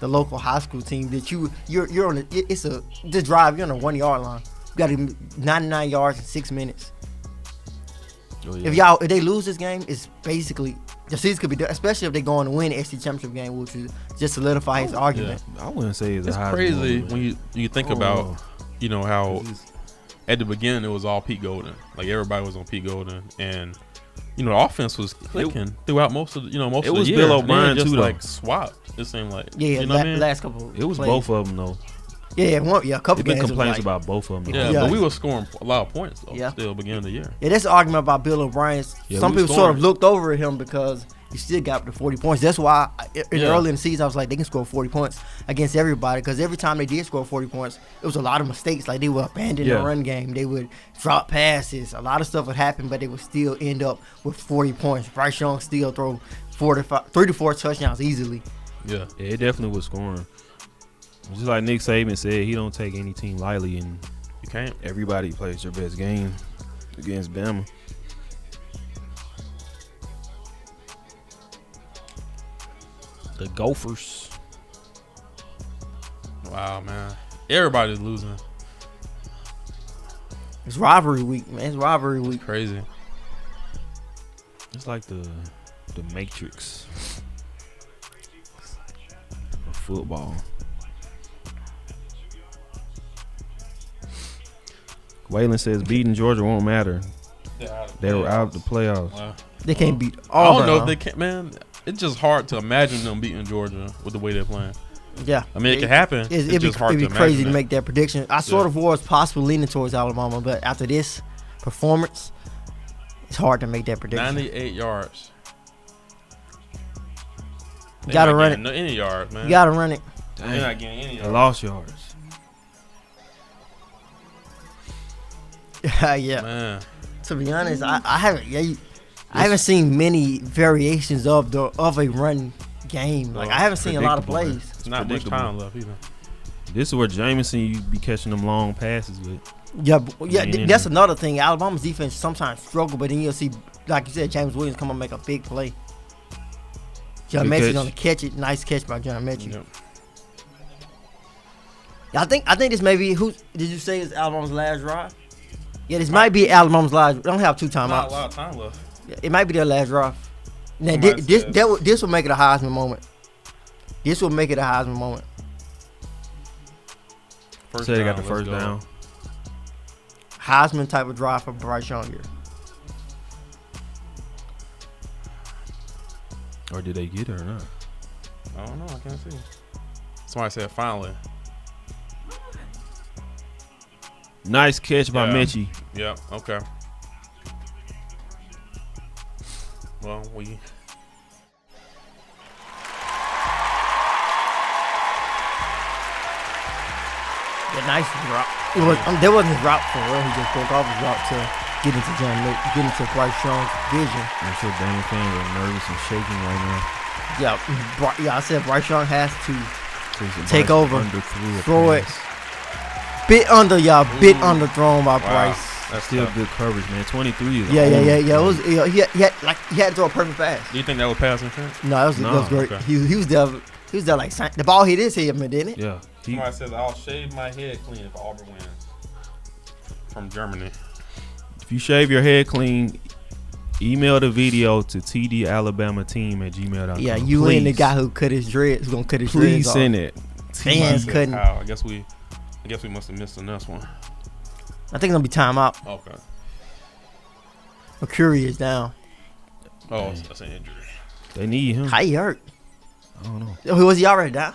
the local high school team that you're on. The drive. You're on a 1 yard line. You got to 99 yards in 6 minutes. Oh, yeah. If they lose this game, it's basically the season could be done, especially if they go on to win the SEC championship game, which would just solidify his argument. I wouldn't say it's a It's Heisman crazy moment. when you think about how at the beginning it was all Pete Golding. Like everybody was on Pete Golding, and the offense was clicking throughout most of the year. Bill O'Brien, just too, though. like swapped. It seemed like Yeah, you know what I mean? last couple. It was plays. both of them though. Yeah, a couple There's been games. complaints was about both of them. Yeah, Yeah. but we were scoring a lot of points though. Yeah. Still beginning of the year. Yeah, that's an argument about Bill O'Brien. Yeah, Some we people scoring. sort of looked over at him because he still got the 40 points. That's why Yeah. early in the season I was like, they can score 40 points against everybody because every time they did score 40 points, it was a lot of mistakes. Like they would abandon the run game. They would drop passes. A lot of stuff would happen, but they would still end up with 40 points. Bryce Young still throw 3 to 4 touchdowns easily. Yeah. It definitely was scoring. Just like Nick Saban said, he don't take any team lightly, and You can't. everybody plays their best game against Bama. The Gophers. Wow, man. Everybody's losing. It's rivalry week, man. It's rivalry week. Crazy. It's like the Matrix of football. Waylon says beating Georgia won't matter. They were out of the playoffs. They can't beat I Auburn. don't know if they can. Man, it's just hard to imagine them beating Georgia with the way they're playing. Yeah, I mean, it could happen. It's It'd just hard be to crazy imagine to that. make that prediction. I sort of was possibly leaning towards Alabama, but after this performance, it's hard to make that prediction. 98 yards. You gotta run it. Any yards, man. You gotta run it. They're not getting any They yards. lost yards. Yeah. Man. To be honest, I haven't seen many variations of a run game. Like I haven't seen a lot of Predictable, plays. It's not much predictable. time left either. This is where Jameson you be catching them long passes with. Yeah, Man. that's another thing. Alabama's defense sometimes struggle, but then you'll see, like you said, James Williams come and make a big play. John Good Mechie's catch. gonna catch it. Nice catch by John Mechie. Yep. I think this may be who did you say is Alabama's last drive? Yeah, this might be Alabama's last. We don't have 2 timeouts. Not a lot of time left. Yeah, it might be their last drive. Now this will make it a Heisman moment. This will make it a Heisman moment. Say they got the first down. Heisman type of drive for Bryce Young here. Or did they get it or not? I don't know. I can't see. Somebody said finally. Nice catch by Mechie. Yeah. Okay. Well, we. Yeah, nice route. It was there wasn't his route for real. He just broke off his route to get into Bryce Young's vision. I'm sure Daniel fans are nervous and shaking right now. Yeah, I said Bryce Young has to take over, throw it. Bit underthrown by Bryce. That's still good coverage, man. 23 is Yeah. It was he had to throw a perfect pass. Do you think that was pass interference? No, that was great. Okay. He was there like the ball hit his head, man, didn't it? Yeah. Somebody says I'll shave my head clean if Auburn wins. From Germany. If you shave your head clean, email the video to tdalabamateam@gmail.com. Yeah, you Please. ain't the guy who cut his dreads. Who's gonna cut his Please dreads send off. it. Fans couldn't. I guess we must have missed the next one. I think it's gonna be timeout. Okay. Mercury is down. Oh, that's an injury. They need him. How he hurt? I don't know. Was he already down?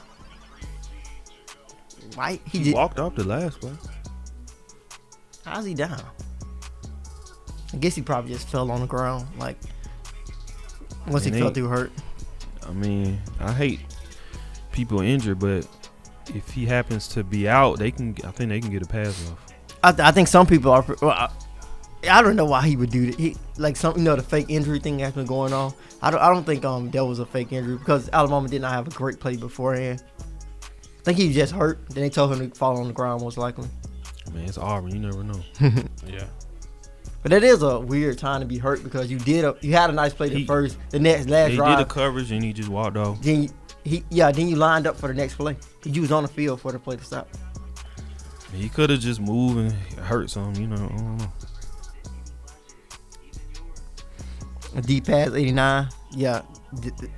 Why He walked off the last play. How's he down? I guess he probably just fell on the ground. Like once he felt too hurt. I mean, I hate people injured, but if he happens to be out, I think they can get a pass off. I think some people are. Well, I don't know why he would do that. The fake injury thing that's been going on. I don't think that was a fake injury because Alabama did not have a great play beforehand. I think he was just hurt. Then they told him to fall on the ground most likely. Man, it's Auburn. You never know. Yeah. But it is a weird time to be hurt because you had a nice play the last drive. He did a coverage and he just walked off. Then you lined up for the next play. You was on the field for the play to stop. He could have just moved and hurt something, I don't know. A deep pass, 89. Yeah,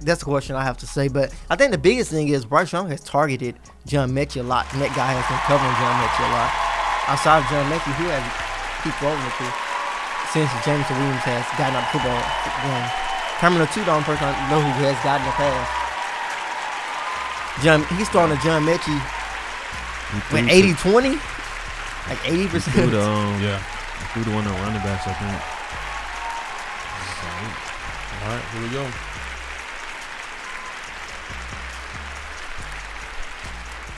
that's a question I have to say. But I think the biggest thing is Bryce Young has targeted John Mechie a lot. And that guy has been covering John Mechie a lot. Outside of John Mechie, who has keep rolling it through since Jameson Williams has gotten up football game. Terminal 2, the only person I know who has gotten a pass. He's throwing to John Mechie with 80-20, like 80%. Threw the one of the running backs, I think. All right, here we go.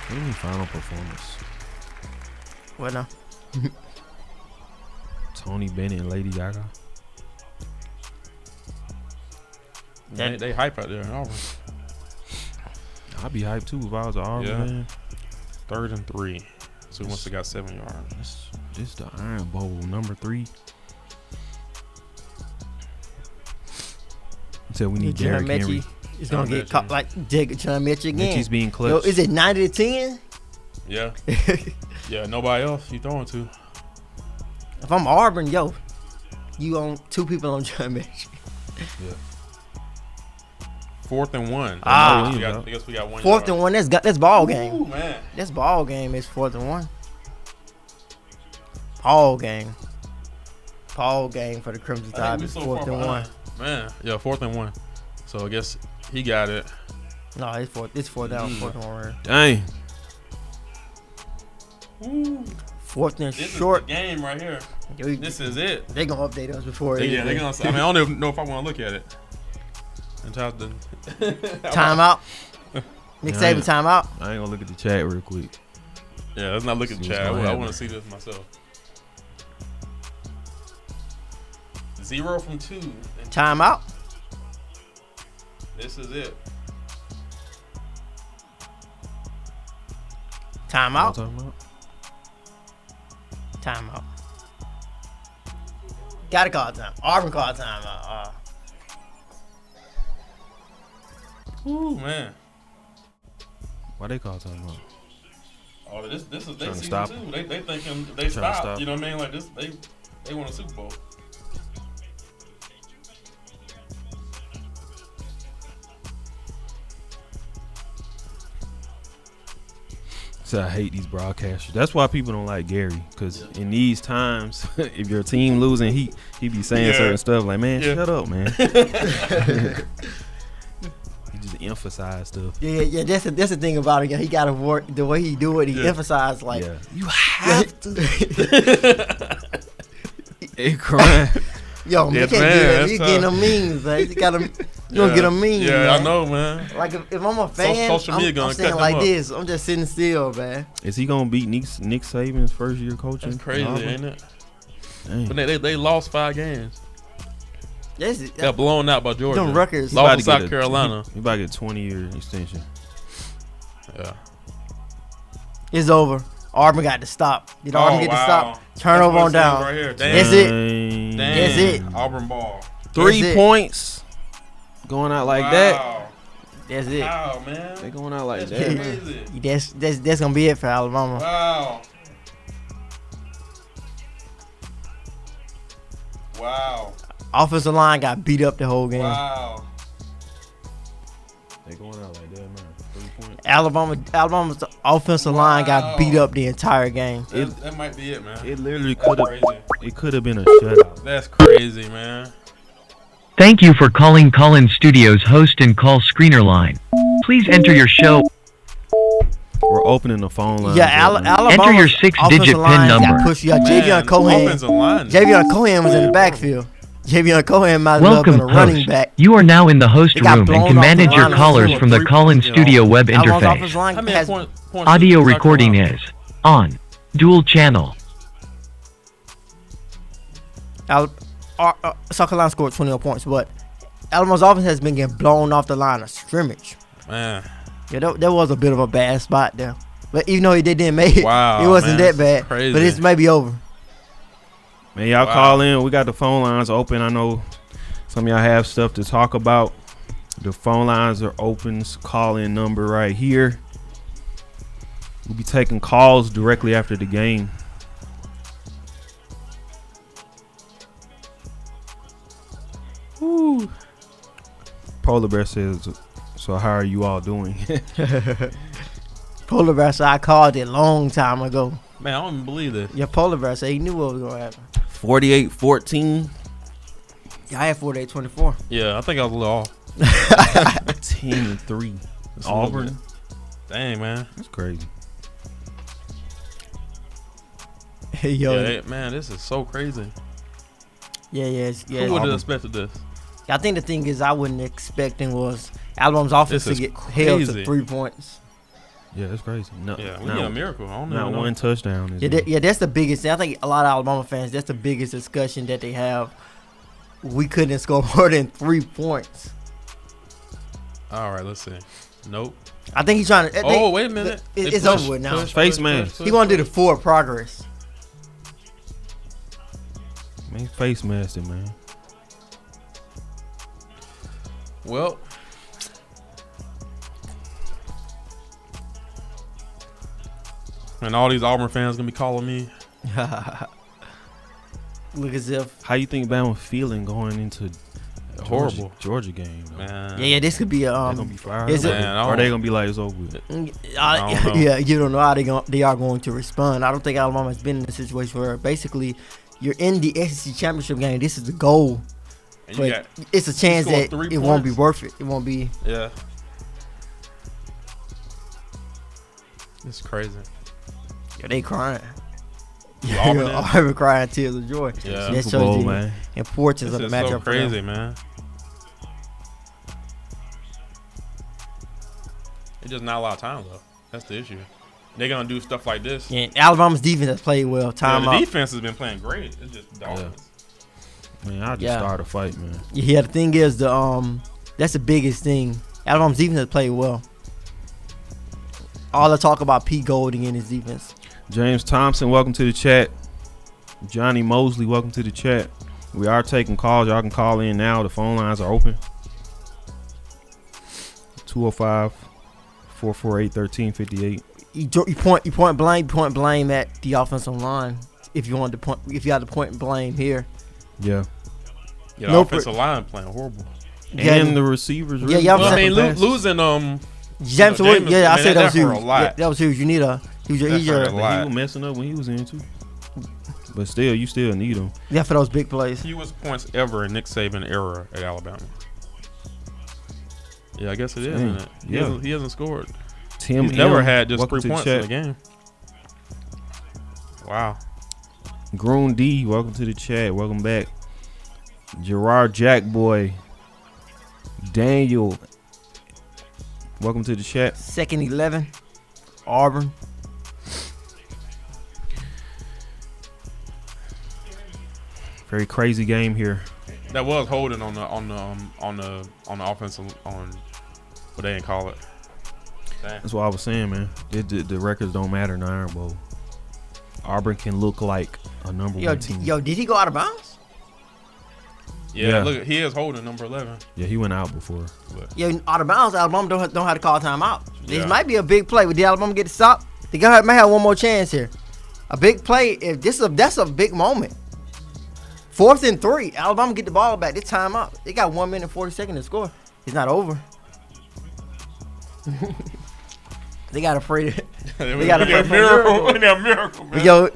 What is the final performance? What now? Tony Bennett and Lady Gaga. They hype out there in Auburn. I'd be hyped too if I was an Auburn man. 3rd and 3. So he must have got 7 yards. This the Iron Bowl, number 3. Until we need Derrick Henry. He's gonna get caught like John Mechie again. Mechie's being clutch. Yo, is it 90-10? Yeah. Yeah, nobody else you throwing to. If I'm Auburn, you own 2 people on John Mechie. Yeah. 4th and 1. I guess we got 1 4th and 1. That's ball game. Ooh, man. That's ball game. It's 4th and 1. Ball game. Ball game for the Crimson Tide. It's 4th and 1. Man, yeah, 4th and 1. So I guess he got it. No, it's 4th down. 4th and 1. Dang. Ooh. 4th and This short. is the game right here. This is it. They gonna update us before. Yeah, they're gonna. I don't even know if I want to look at it. Timeout. Nick Saban timeout. I ain't gonna look at the chat real quick. Yeah, let's not look at the chat. I want to see this myself. 0 from 2. Timeout. This is it. Timeout. Timeout. Timeout. Gotta call time. Auburn call timeout. Ooh, man. Why they call timeout? Oh, this is their Trying to season stop too. They thinking they Trying to stopped. stop. You know what I mean? Like this, they won a Super Bowl. So I hate these broadcasters. That's why people don't like Gary. Because in these times, if your team losing, he be saying certain stuff like, man, shut up, man. He just emphasize stuff. Yeah. That's the thing about it. He got to work the way he do it. He emphasized like you have to. They crying. Yo, man, Yes, can't man, do that. that's You tough. getting them memes, man. You gotta, you don't get them memes. Yeah, man. I know, man. Like if I'm a fan, social media I'm gonna saying cut like them up. this. I'm just sitting still, man. Is he gonna beat Nick Saban's first year coaching? That's crazy, ain't it? Dang. But they lost 5 games. That's Got blown out by Georgia. them Rutgers. He about Lost to to get South Carolina. He about to get 20-year extension. Yeah. It's over. Auburn got to stop. Did Auburn get to stop? Turnover on That's what it down. says right here. That's Damn. it. Damn. That's it. Auburn ball. 3 it. points going out like that. Wow. That's it. Wow, man. They going out like That's that, man. crazy. That's gonna be it for Alabama. Wow. Wow. Offensive line got beat up the whole game. Wow. They going out like that, man. 3 points. Alabama's offensive line got beat up the entire game. That might be it, man. It literally That's could have. crazy. It could have been a shutout. That's crazy, man. Thank you for calling Call-In Studios host and call screener line. Please enter your show. We're opening the phone line. Yeah, Alabama. Enter your 6-digit PIN number. Push you out. Man, Javion Cohen. offensive line. Javion Cohen was in the backfield. Javion Cohen might as well have been Welcome, a running host. back. You are now in the host They got room blown and can off the manage your line of callers scrimmage. from the Call-In Studio web Alabama's interface. offensive line How many has points Audio South recording Carolina? is on. Dual channel. South Carolina scored 21 points, but Alabama's offense has been getting blown off the line of scrimmage. Man. Yeah, that was a bit of a bad spot there. But even though they didn't make it, Wow, it wasn't man, that bad. crazy. But it's maybe over. Man, y'all Wow. call in. We got the phone lines open. I know some of y'all have stuff to talk about. The phone lines are open. Call in number right here. We'll be taking calls directly after the game. Woo. Polar Bear says, so how are you all doing? Polar Bear said I called it a long time ago. Man, I don't even believe this. Yeah, Polar Bear said he knew what was going to happen. 48-14. Yeah, I had 48-24. Yeah, I think I was a little off. 10-3. Just a little Auburn. bit. Dang, man. That's crazy. Hey, yo. Man, this is so crazy. Yeah. Who would have expected this? I think the thing is I wasn't expecting was Alabama's offense This to is get held to crazy. 3 points. Yeah, that's crazy. No, Yeah, we not, need a miracle. I don't not know. one touchdown. Is Yeah, that's the biggest thing. I think a lot of Alabama fans, that's the biggest discussion that they have. We couldn't score more than 3 points. All right, let's see. Nope. I think he's trying to. Oh, wait a minute. It's They over with now. Face mask. He want to do the forward progress. Man, face masked it, man. Well, and all these Auburn fans gonna be calling me. Look as if. How you think Bama feeling going into Horrible. Georgia game? Though? Man. Yeah, this could be a. They gonna be fired. is it- Man, I Or don't- they gonna be like it's over with? I don't know. Yeah, you don't know how they are going to respond. I don't think Alabama has been in a situation where basically you're in the SEC championship game. This is the goal, And but you got, it's a chance scored that 3 it won't be points? worth it. It won't be. yeah. It's crazy. Yeah, they crying. You Auburn Yeah, is? Auburn crying tears of joy. Yeah. That Super shows Bowl, the man. importance This of the is matchup. so for them. crazy, man. It's just not a lot of time though. That's the issue. They're gonna do stuff like this. Yeah, Alabama's defense has played well. Yeah, Time the out. defense has been playing great. It's just dogs. Man, I just Yeah. start a fight, man. Yeah, the thing is that's the biggest thing. Alabama's defense has played well. All the talk about Pete Golding and his defense. James Thompson, welcome to the chat. Johnny Mosley, welcome to the chat. We are taking calls. Y'all can call in now. The phone lines are open. 205-448-1358. you point blame at the offensive line if you had to point blame here. Yeah. Yeah, the offensive line playing horrible. And the receivers. Really yeah. Well, I mean, losing James Williams. Yeah, I said that was huge. Yeah, that was huge. You need he's he was messing up when he was in too. But still, you still need him. Yeah, for those big plays. Fewest points ever in Nick Saban era at Alabama. Yeah, I guess it is, isn't it? He hasn't scored. He's never had just 3 points in the game. Wow. Groon D, welcome to the chat. Welcome back. Gerard Jack Boy. Daniel, welcome to the chat. 2nd 11. Auburn. Very crazy game here. That was holding on the offensive on what they didn't call it. Dang. That's what I was saying, man. The records don't matter in the Iron Bowl. Auburn can look like a number one team. Yo, did he go out of bounds? Yeah, look, he is holding number 11. Yeah, he went out before. Yeah, out of bounds. Alabama don't have to call timeout. This might be a big play. Would the Alabama get the stop? They might have one more chance here. A big play. That's a big moment. 4th and 3. Alabama get the ball back. This timeout. They got 1 minute 40 seconds to score. It's not over. They got to pray. They got to pray for a miracle. Man. Yo,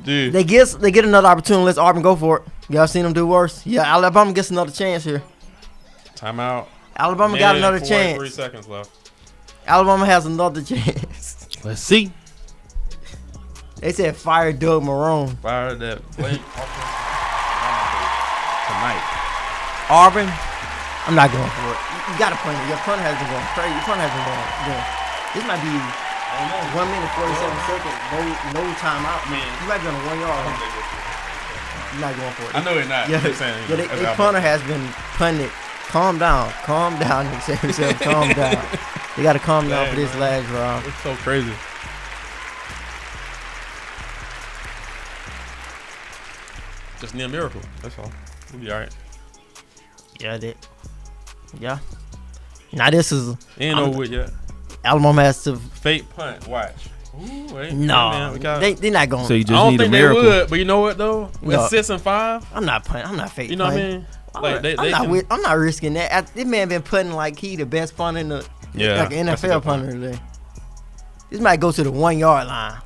dude. They get another opportunity. Let Auburn go for it. Y'all seen them do worse? Yeah, Alabama gets another chance here. Timeout. Alabama got another 3 chance. seconds left. Alabama has another chance. Let's see. They said fire Doug Marone. Fire that play tonight. Auburn, I'm not going for it. You got to punt it. Your punt has been going crazy. Your punt has been going good. This might be 1 minute 47 seconds. No timeout. Man, you might be on the 1 yard. You're not going for it. I know you're not. Yeah, the punter has been punted. Calm down, Nick Saban. Calm down. They got to calm down for this last round. It's so crazy. Just need a miracle. That's all. We'll be all right. Yeah. Now this is. Ain't over with yet. Alabama has to. Fake punt. Watch. Ooh, wait. No. They're not going. So you just I don't need think a miracle. They would, but you know what, though? With 6 and 5. I'm not punting. I'm not fake. You know punting. what I mean? Like, I'm not risking that. This man been putting like he the best punter in the like an NFL punter today. This might go to the 1 yard line.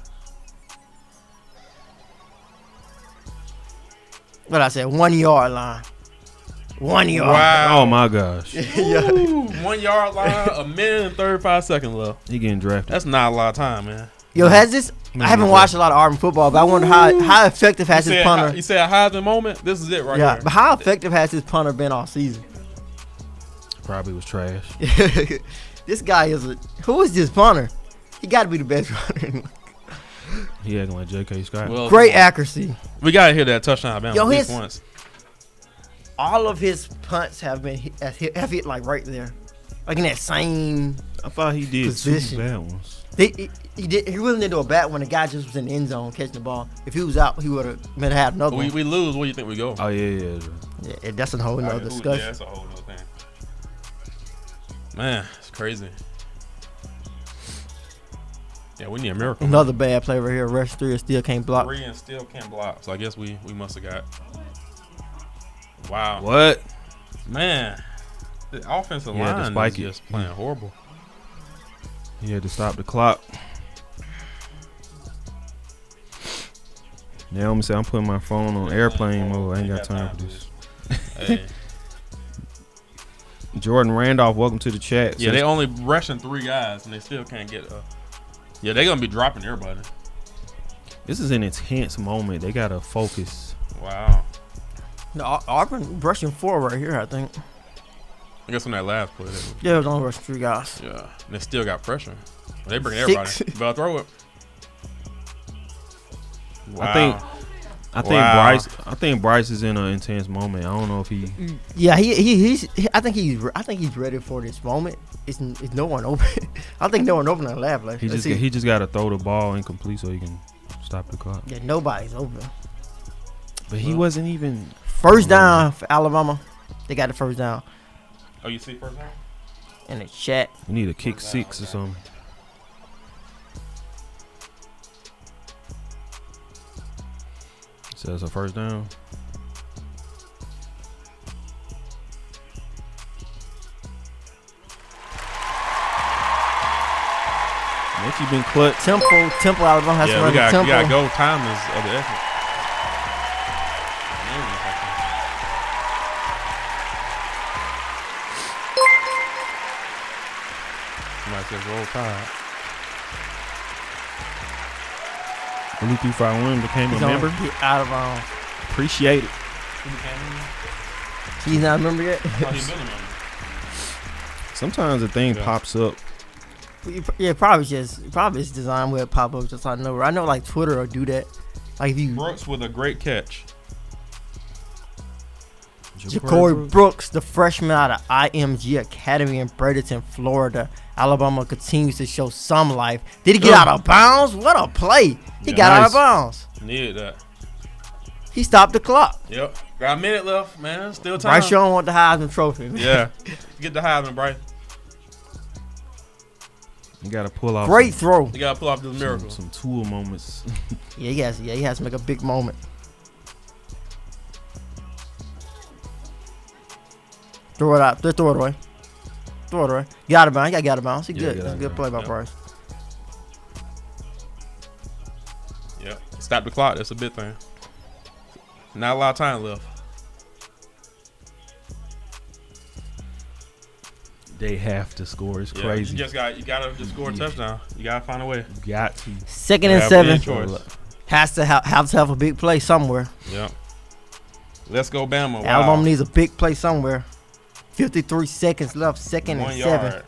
What I said, 1 yard line. 1 yard. Wow. Oh my gosh. Ooh, 1 yard line, 1 minute and 35 seconds left. He getting drafted. That's not a lot of time, man. Yo, has this? I haven't watched a lot of Auburn football, but I wonder how effective has his punter. You say a Heisman moment? This is it right here. Yeah, but how effective has his punter been all season? Probably was trash. This guy who is this punter? He got to be the best punter. He acting like J.K. Scott. Well, great accuracy. We got to hit that touchdown, Alabama. Yo, all of his punts have hit like right there, like in that same. I thought he did position. 2 bad ones. He really didn't do a bad one. The guy just was in the end zone catching the ball. If he was out, he would have had another one. We lose. Where do you think we go? Oh yeah. That's a whole nother discussion. Yeah, that's a whole nother thing. Man, it's crazy. Yeah, we need a miracle. Another bad play right here. Rush 3 and still can't block. 3 and still can't block. So I guess we must have got. Wow. What? Man, the offensive line is just playing horrible. He had to stop the clock. Now let me say I'm putting my phone on airplane mode. I ain't got time for this. Hey. Jordan Randolph, welcome to the chat. Yeah, they only rushing 3 guys and they still can't get. Yeah, they're gonna be dropping everybody. This is an intense moment. They gotta focus. Wow. No, Auburn rushing 4 right here, I think. I guess on that last play. Yeah, it was only rushing 3 guys. Yeah, and they still got pressure. They bring everybody. But throw it. Wow. I think Bryce is in an intense moment. I don't know if he. Yeah, I think he's ready for this moment. It's no one open. I think no one open on the lab. Like, he just got to throw the ball incomplete so he can stop the clock. Yeah, nobody's open. But he wasn't even. First down for Alabama. They got the first down. Oh, you see first down? In the chat. We need a kick 6 or something. So it's a first down. Mitchie been clutch. Temple, Alabama has to run we got Temple. go. Time is of the essence. Somebody says roll tide. Willie 351 became He's a on member. Get out of bounds. Appreciate it. He's not a member yet. Sometimes the thing pops up. Yeah, probably it's designed where it pop up just out of nowhere. I know like Twitter will do that. Like if you Brooks with a great catch. Ja'Cory Brooks, the freshman out of IMG Academy in Bradenton, Florida. Alabama continues to show some life. Did he get out of bounds? What a play. He got out of bounds. Needed that. He stopped the clock. Yep. Got a minute left, man. Still time. Bryce Young want the Heisman Trophy. Man. Yeah. Get the Heisman, Bryce. You got to pull off. Great throw. You got to pull off this miracle. Some tool moments. He has to make a big moment. Throw it out. Throw it away. Throw it away. Get out of bounds. He got out of bounds. He good. That's a good play by Bryce. Yeah. Stop the clock. That's a big thing. Not a lot of time left. They have to score. It's crazy. You gotta just score a touchdown. You gotta find a way. You got to. 2nd and 7. Choice. Has to have a big play somewhere. Yeah. Let's go Bama. Wow. Alabama needs a big play somewhere. 53 seconds left. 2nd and 1 7. yard. I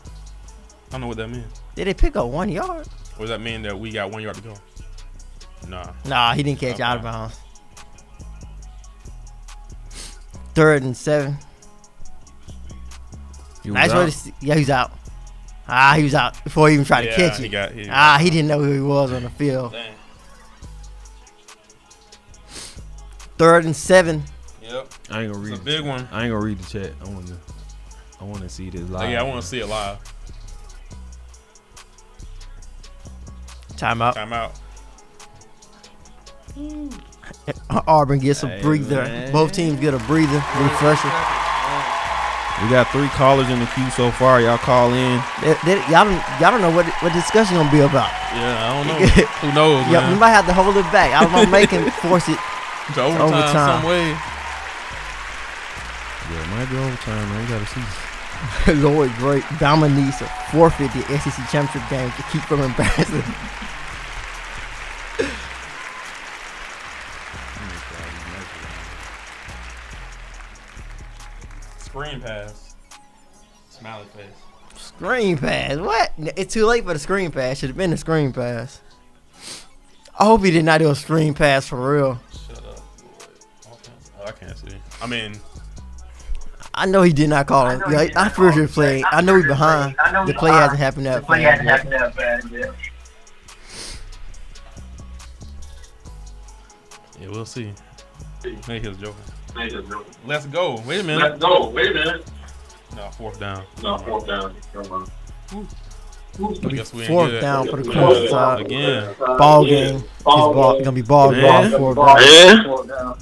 don't know what that means. Did they pick up 1 yard? Or does that mean that we got 1 yard to go? Nah, he didn't catch out of bounds. 3rd and 7. Nice way to see. Yeah, he's out. He was out before he even tried to catch it. He didn't know who he was on the field. Dang. 3rd and 7. Yep. I ain't gonna read. It's a big one. I ain't gonna read the chat. I want to see this live. Yeah, I want to see it live. Timeout. Auburn gets a breather. Man. Both teams get a breather, refresher. We got 3 callers in the queue so far. Y'all call in. Y'all don't know what discussion gonna be about. Yeah, I don't know. Who knows, Yeah, man? we might have to hold it back. Alabama making force it To overtime some way. Yeah, it might be overtime, man. We got to see. Lloyd Drake, Bama needs to forfeit the SEC championship game to keep from embarrassing. Screen pass. Smiley face. Screen pass. What? It's too late for the screen pass. Should have been the screen pass. I hope he did not do a screen pass for real. Shut up, boy. I can't see. I mean, I know he did not call it. Yeah, I pretty sure play. I know he's behind. The play hasn't happened that fast yet. yeah, we'll see. Maybe he was joking. Let's go. Wait a minute. No, 4th down. I guess we ain't 4th good. down for the Crimson side. Again. Ball game. It's gonna be ball game. Man. 4th down.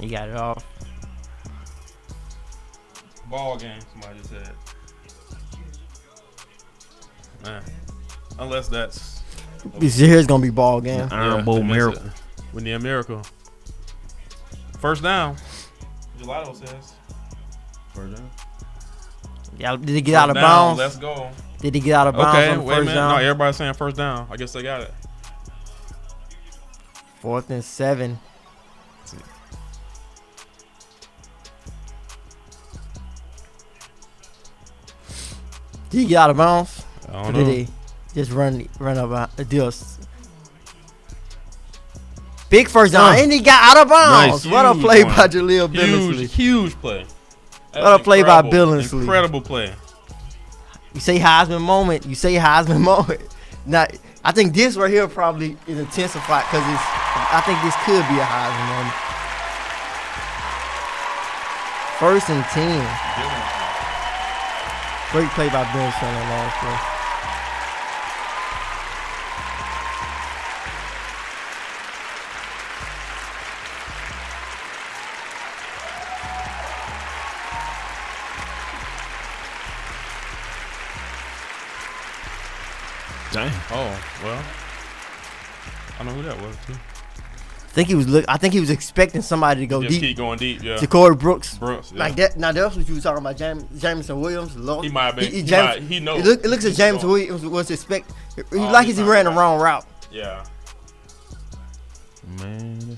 He got it off. Ball game, somebody just said. Man. Unless that's... Here's gonna be ball game. Iron Bowl miracle. We need a miracle. 1st down. Gelato says. 1st down. Yeah, did he get out of Down, bounds? Let's go. Did he get out of bounds Okay, on the wait a first minute. down? No, everybody's saying 1st down. I guess they got it. 4th and 7. Did he get out of bounds? I Or don't did know. he just run up the deal? Big first down, and he got out of bounds. Nice. What a Huge play one. by Jaleel Billingsley. Huge play. That's What a play by incredible. Billingsley. Incredible play. You say Heisman moment. Now, I think this right here probably is intensified because I think this could be a Heisman moment. 1st and 10. Great play by Benson on that last play. Dang. Oh, well. I know who that was, too. I think he was expecting somebody to go Just deep. keep going deep, yeah. To Corey Brooks. Brooks, yeah. Like that. Now, that's what you were talking about, Jameson Williams. He might have been. He knows. It looks like James Williams was expecting. Like he ran the wrong route. Yeah. Man.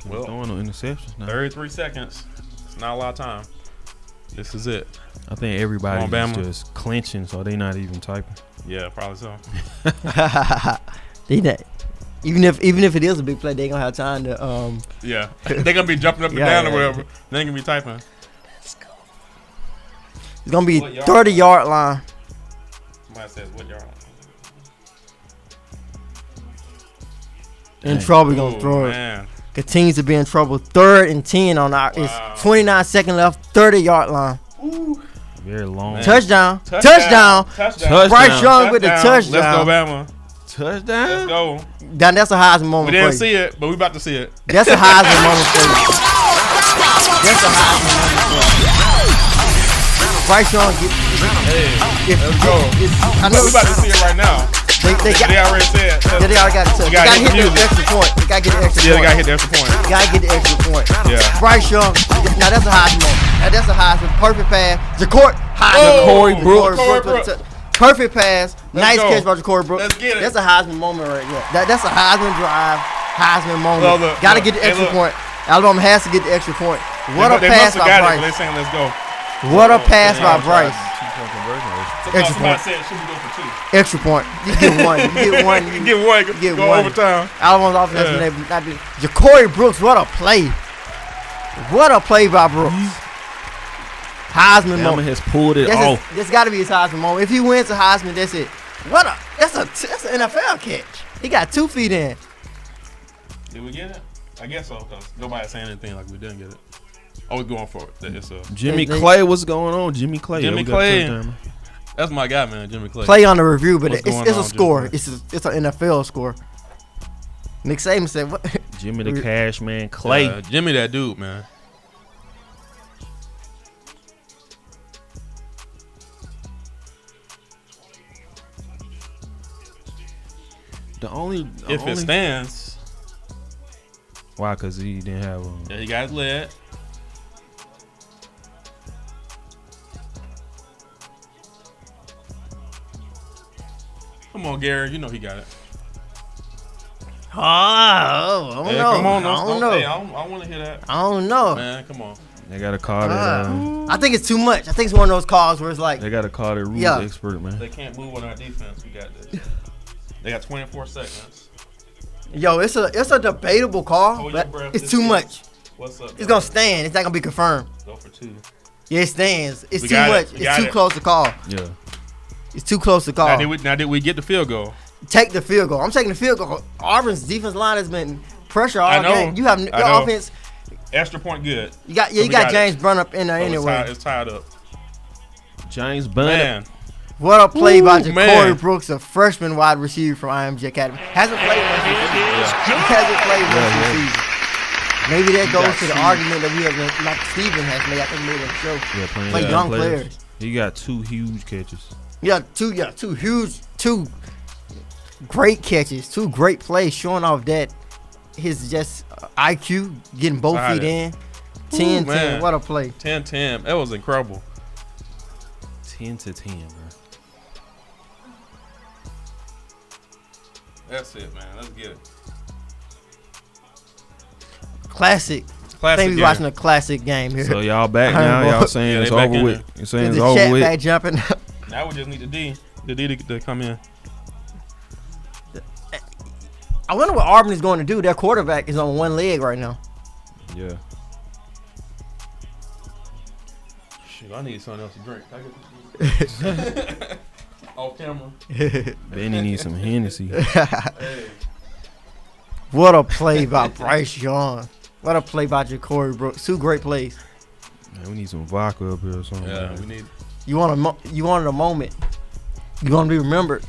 Well, throwing no interceptions now. 33 seconds. It's not a lot of time. This is it. I think everybody's just clenching, so they not even typing. Yeah, probably so. They not. Even if it is a big play, they gonna have time to. Yeah, they gonna be jumping up and down or whatever. They ain't gonna be typing. Let's go. It's gonna be 30-yard line. Somebody says what yard? In trouble, gonna throw it. Continues to be in trouble. 3rd and 10 on our. Wow. It's 29 seconds left. 30-yard line. Ooh. Very long. Touchdown. Bryce Young with the touchdown. Let's go, Bama. Touchdown. Let's go. That's a Heisman moment. We didn't see it, but we about to see it. That's a Heisman moment for you. That's a Heisman moment for you. Bryce Young let's go. I know we about to see it right now. They already said. They already got it. They gotta hit the extra point. They gotta get the extra point. Yeah, they gotta hit the extra point. Gotta get the extra point. Yeah. Bryce Young. Now that's a Heisman moment. Now that's a Heisman. Perfect pass. Corey Brooks. Perfect pass. Nice go. catch by Corey Brooks. Let's get it. That's a Heisman moment right there. That's a Heisman drive. Heisman moment. Look, gotta get the extra point. Alabama has to get the extra point. What a pass by Bryce. They're saying let's go. What a pass by Bryce. Extra point. Said, should we go for 2? Extra point. You get one. You get one. Overtime. Alabama's offense not be. Ja'Cory Brooks, what a play. What a play by Brooks. Heisman moment. Has pulled it off. That's got to be his Heisman moment. If he wins the Heisman, that's it. That's an NFL catch. He got 2 feet in. Did we get it? I guess so, because nobody's saying anything like we didn't get it. Oh, we're going for it. It's Jimmy Clay, what's going on? Jimmy Clay. That's my guy, man. Jimmy Clay. Play on the review, but it's a score. It's an NFL score. Nick Saban said, "What?" Jimmy the Cash Man Clay. Yeah, Jimmy, that dude, man. If it stands. Why? Because he didn't have one. Yeah, he got his lead. Come on, Gary. You know he got it. I don't know. Come on, I don't know. Hey, I want to hear that. I don't know. Man, come on. They got to call it. I think it's too much. I think it's one of those calls where it's like. They got to call it rules expert, man. They can't move on our defense. We got this. They got 24 seconds. Yo, it's a debatable call, but it's too much. What's up? It's gonna stand. It's not gonna be confirmed. Go for 2. Yeah, it stands. It's too much. It's too close to call. Yeah. It's too close to call. Now did we get the field goal? Take the field goal. I'm taking the field goal. Auburn's defense line has been pressure all game. You have your offense. Extra point good. You got James Brown up in there anyway. It's tied up. James Brown. Man. What a play by Ja'Cory Brooks, a freshman wide receiver from IMG Academy. Hasn't played much this season. Maybe that goes to the argument that we have, like Steven has made. I think made a show. Yeah, play young players. He got 2 huge catches. Two great catches, 2 great plays, showing off that his just IQ, getting both feet in. 10-10, what a play. 10-10, that was incredible. 10-10, bro. That's it, man. Let's get it. Classic. I think we watching a classic game here. So y'all back now. Y'all saying it's over with. You're saying it's over with. Back jumping. Now we just need the D to come in. I wonder what Auburn is going to do. Their quarterback is on one leg right now. Yeah. Shoot, I need something else to drink. Off camera. Benny needs some Hennessy. Hey. What a play by Bryce Young. What a play by Ja'Cory Brooks. 2 great plays. Man, we need some vodka up here or something. Yeah, man. we need. You wanted a moment. You want to be remembered.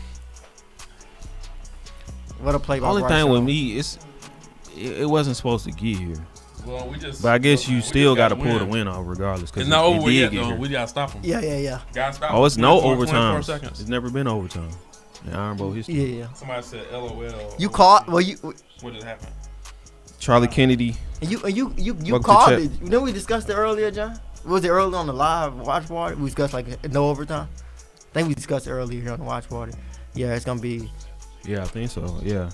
What a play The by only Bryce thing Young. with me is it wasn't supposed to get here. Well, we just. But I guess you we still just got to gotta pull the win. win off regardless. Cause It's not over did yet, get though. here. We gotta stop them. Yeah. Gotta stop Oh, it's 'em. no 24 overtime. seconds. It's never been overtime in Iron Bowl history. Yeah. Somebody said LOL. You caught. Well, you What just happened? Charlie Kennedy. you Welcome called to it. You know we discussed it earlier, John. Was it early on the live watch party? We discussed like no overtime. I think we discussed it earlier here on the watch party. Yeah, it's gonna be. Yeah, I think so. Yeah.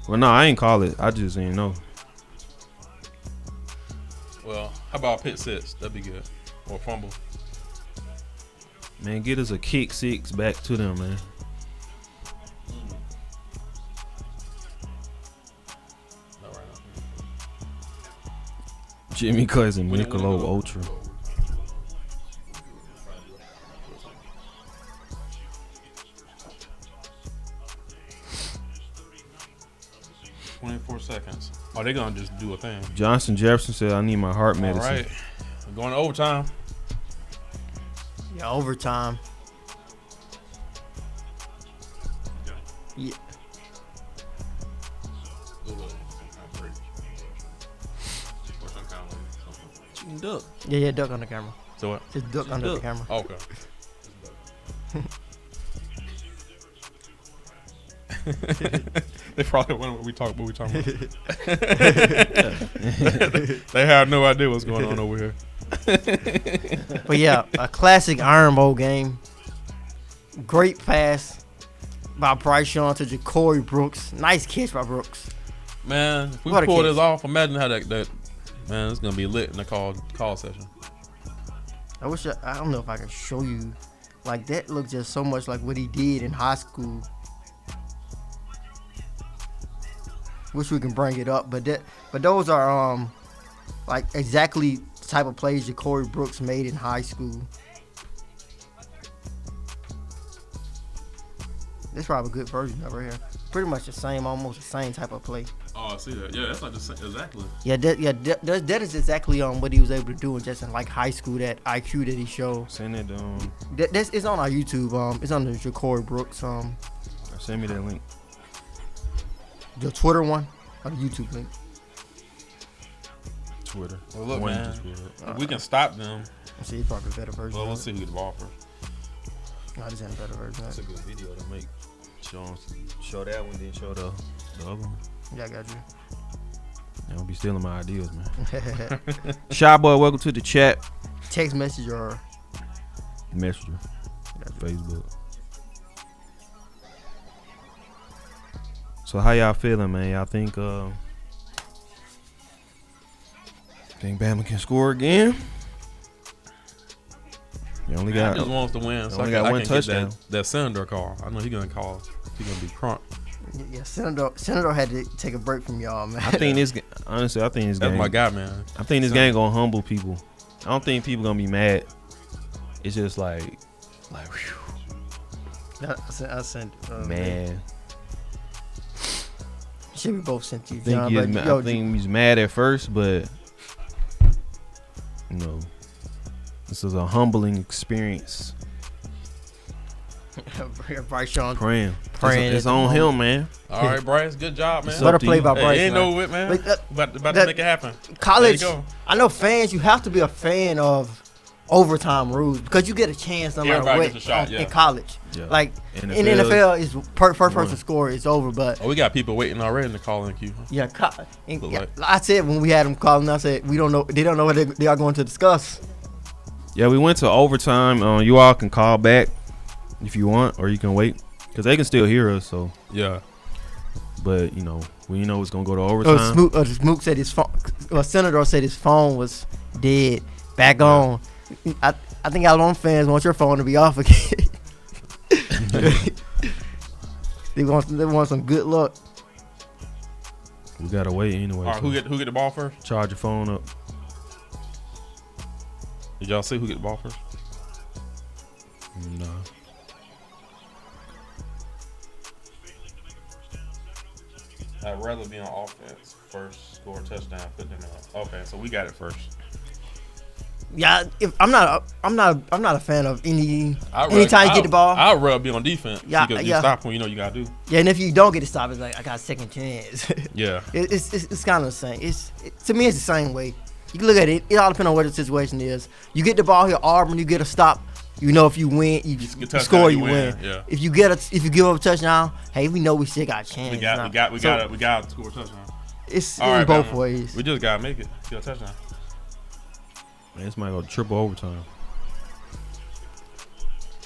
Well, no, I ain't call it. I just didn't know. Well, how about pick six? That'd be good. Or fumble. Man, get us a kick six back to them, man. All right. Jimmy Cousin, When it Michelob go. Ultra. Seconds. Oh, they gonna just do a thing. Johnson Jefferson said, "I need my heart medicine." All right. We're going to overtime. Yeah, overtime. Yeah. Duck. Yeah, duck on the camera. So what? Just duck under the camera. Okay. They probably wonder what we talking about. They have no idea what's going on over here. But yeah, a classic Iron Bowl game. Great pass by Bryce Young to Ja'Cory Brooks. Nice catch by Brooks. Man, if we What a pull catch. this off, imagine how that man, it's gonna be lit in the call session. I wish I don't know if I can show you. Like that looks just so much like what he did in high school. Wish we can bring it up, but those are like exactly the type of plays Ja'Cory Brooks made in high school. This is probably a good version of it here. Pretty much the same, almost the same type of play. Oh, I see that. Yeah, that's like the same, exactly. Yeah, that is exactly what he was able to do in just in like high school. That IQ that he showed. Send it. That's it's on our YouTube. It's on the Ja'Cory Brooks. Send me that link. The Twitter one or the YouTube link. Twitter. Well, look, One man, just Twitter. if we can stop them. Let's see, it's probably a better version. Well, let's see who get the ball first. No, this ain't a better version. That's a good video to make. Show that one, then show the other one. Yeah, I got you. Don't be stealing my ideas, man. Shy Boy, welcome to the chat. Text message or Messenger, Facebook. So how y'all feeling, man? Y'all think Bama can score again? You only Man, I got just wants to win. So only I got can one get touchdown. that Senator call. I know he's gonna call. He's gonna be crunk. yeah, Senator had to take a break from y'all, man. I think this honestly, I think this That's game. my guy, man. I think this game gonna humble people. I don't think people gonna be mad. It's just like whew, I sent. man. Should we both sent to you, I think, John? he's, But, I think he's mad at first, but you know, this is a humbling experience. Bryce Young. Praying. Praying It's at the on moment. him, man. All right, Bryce. Good job, man. It's What a up to play you. by Hey, Bryce. you ain't man. know it, man. Like, About to that- make it happen. College. There you go. I know fans. You have to be a fan of overtime rules because you get a chance no matter Everybody what gets a shot, yeah. in college. Yeah. Like in NFL NFL, is first person one. to score is over. But Oh, we got people waiting already in the calling queue. yeah, Look yeah, like- I said when we had them calling, I said we don't know. They don't know what they are going to discuss. Yeah, we went to overtime. You all can call back if you want, or you can wait because they can still hear us. So, Yeah. but you know, we know it's gonna go to overtime. Smoot said his phone. Senator said his phone was dead. Back on. I think Alabama fans want your phone to be off again. They want some good luck. We gotta wait anyway. All right, so who get the ball first? charge your phone up? Did y'all see who get the ball first? No. I'd rather be on offense first, score a touchdown, put them in. Okay, so we got it first. Yeah, if I'm not a fan of anytime you get the ball. I'd rather be on defense. Yeah, because you yeah. stop when you know you gotta do. Yeah, and if you don't get to stop, it's like I got a second chance. Yeah. It's kind of the same. To me, it's the same way. You can look at it. It all depends on what the situation is. You get the ball here, Auburn. You get a stop. You know, if you win, you score, you win. Yeah. If you give up a touchdown, hey, we know we still got a chance. We got to score a touchdown. It's All in right, both Bama. ways. We just gotta make it. Get a touchdown. Man, this might go triple overtime.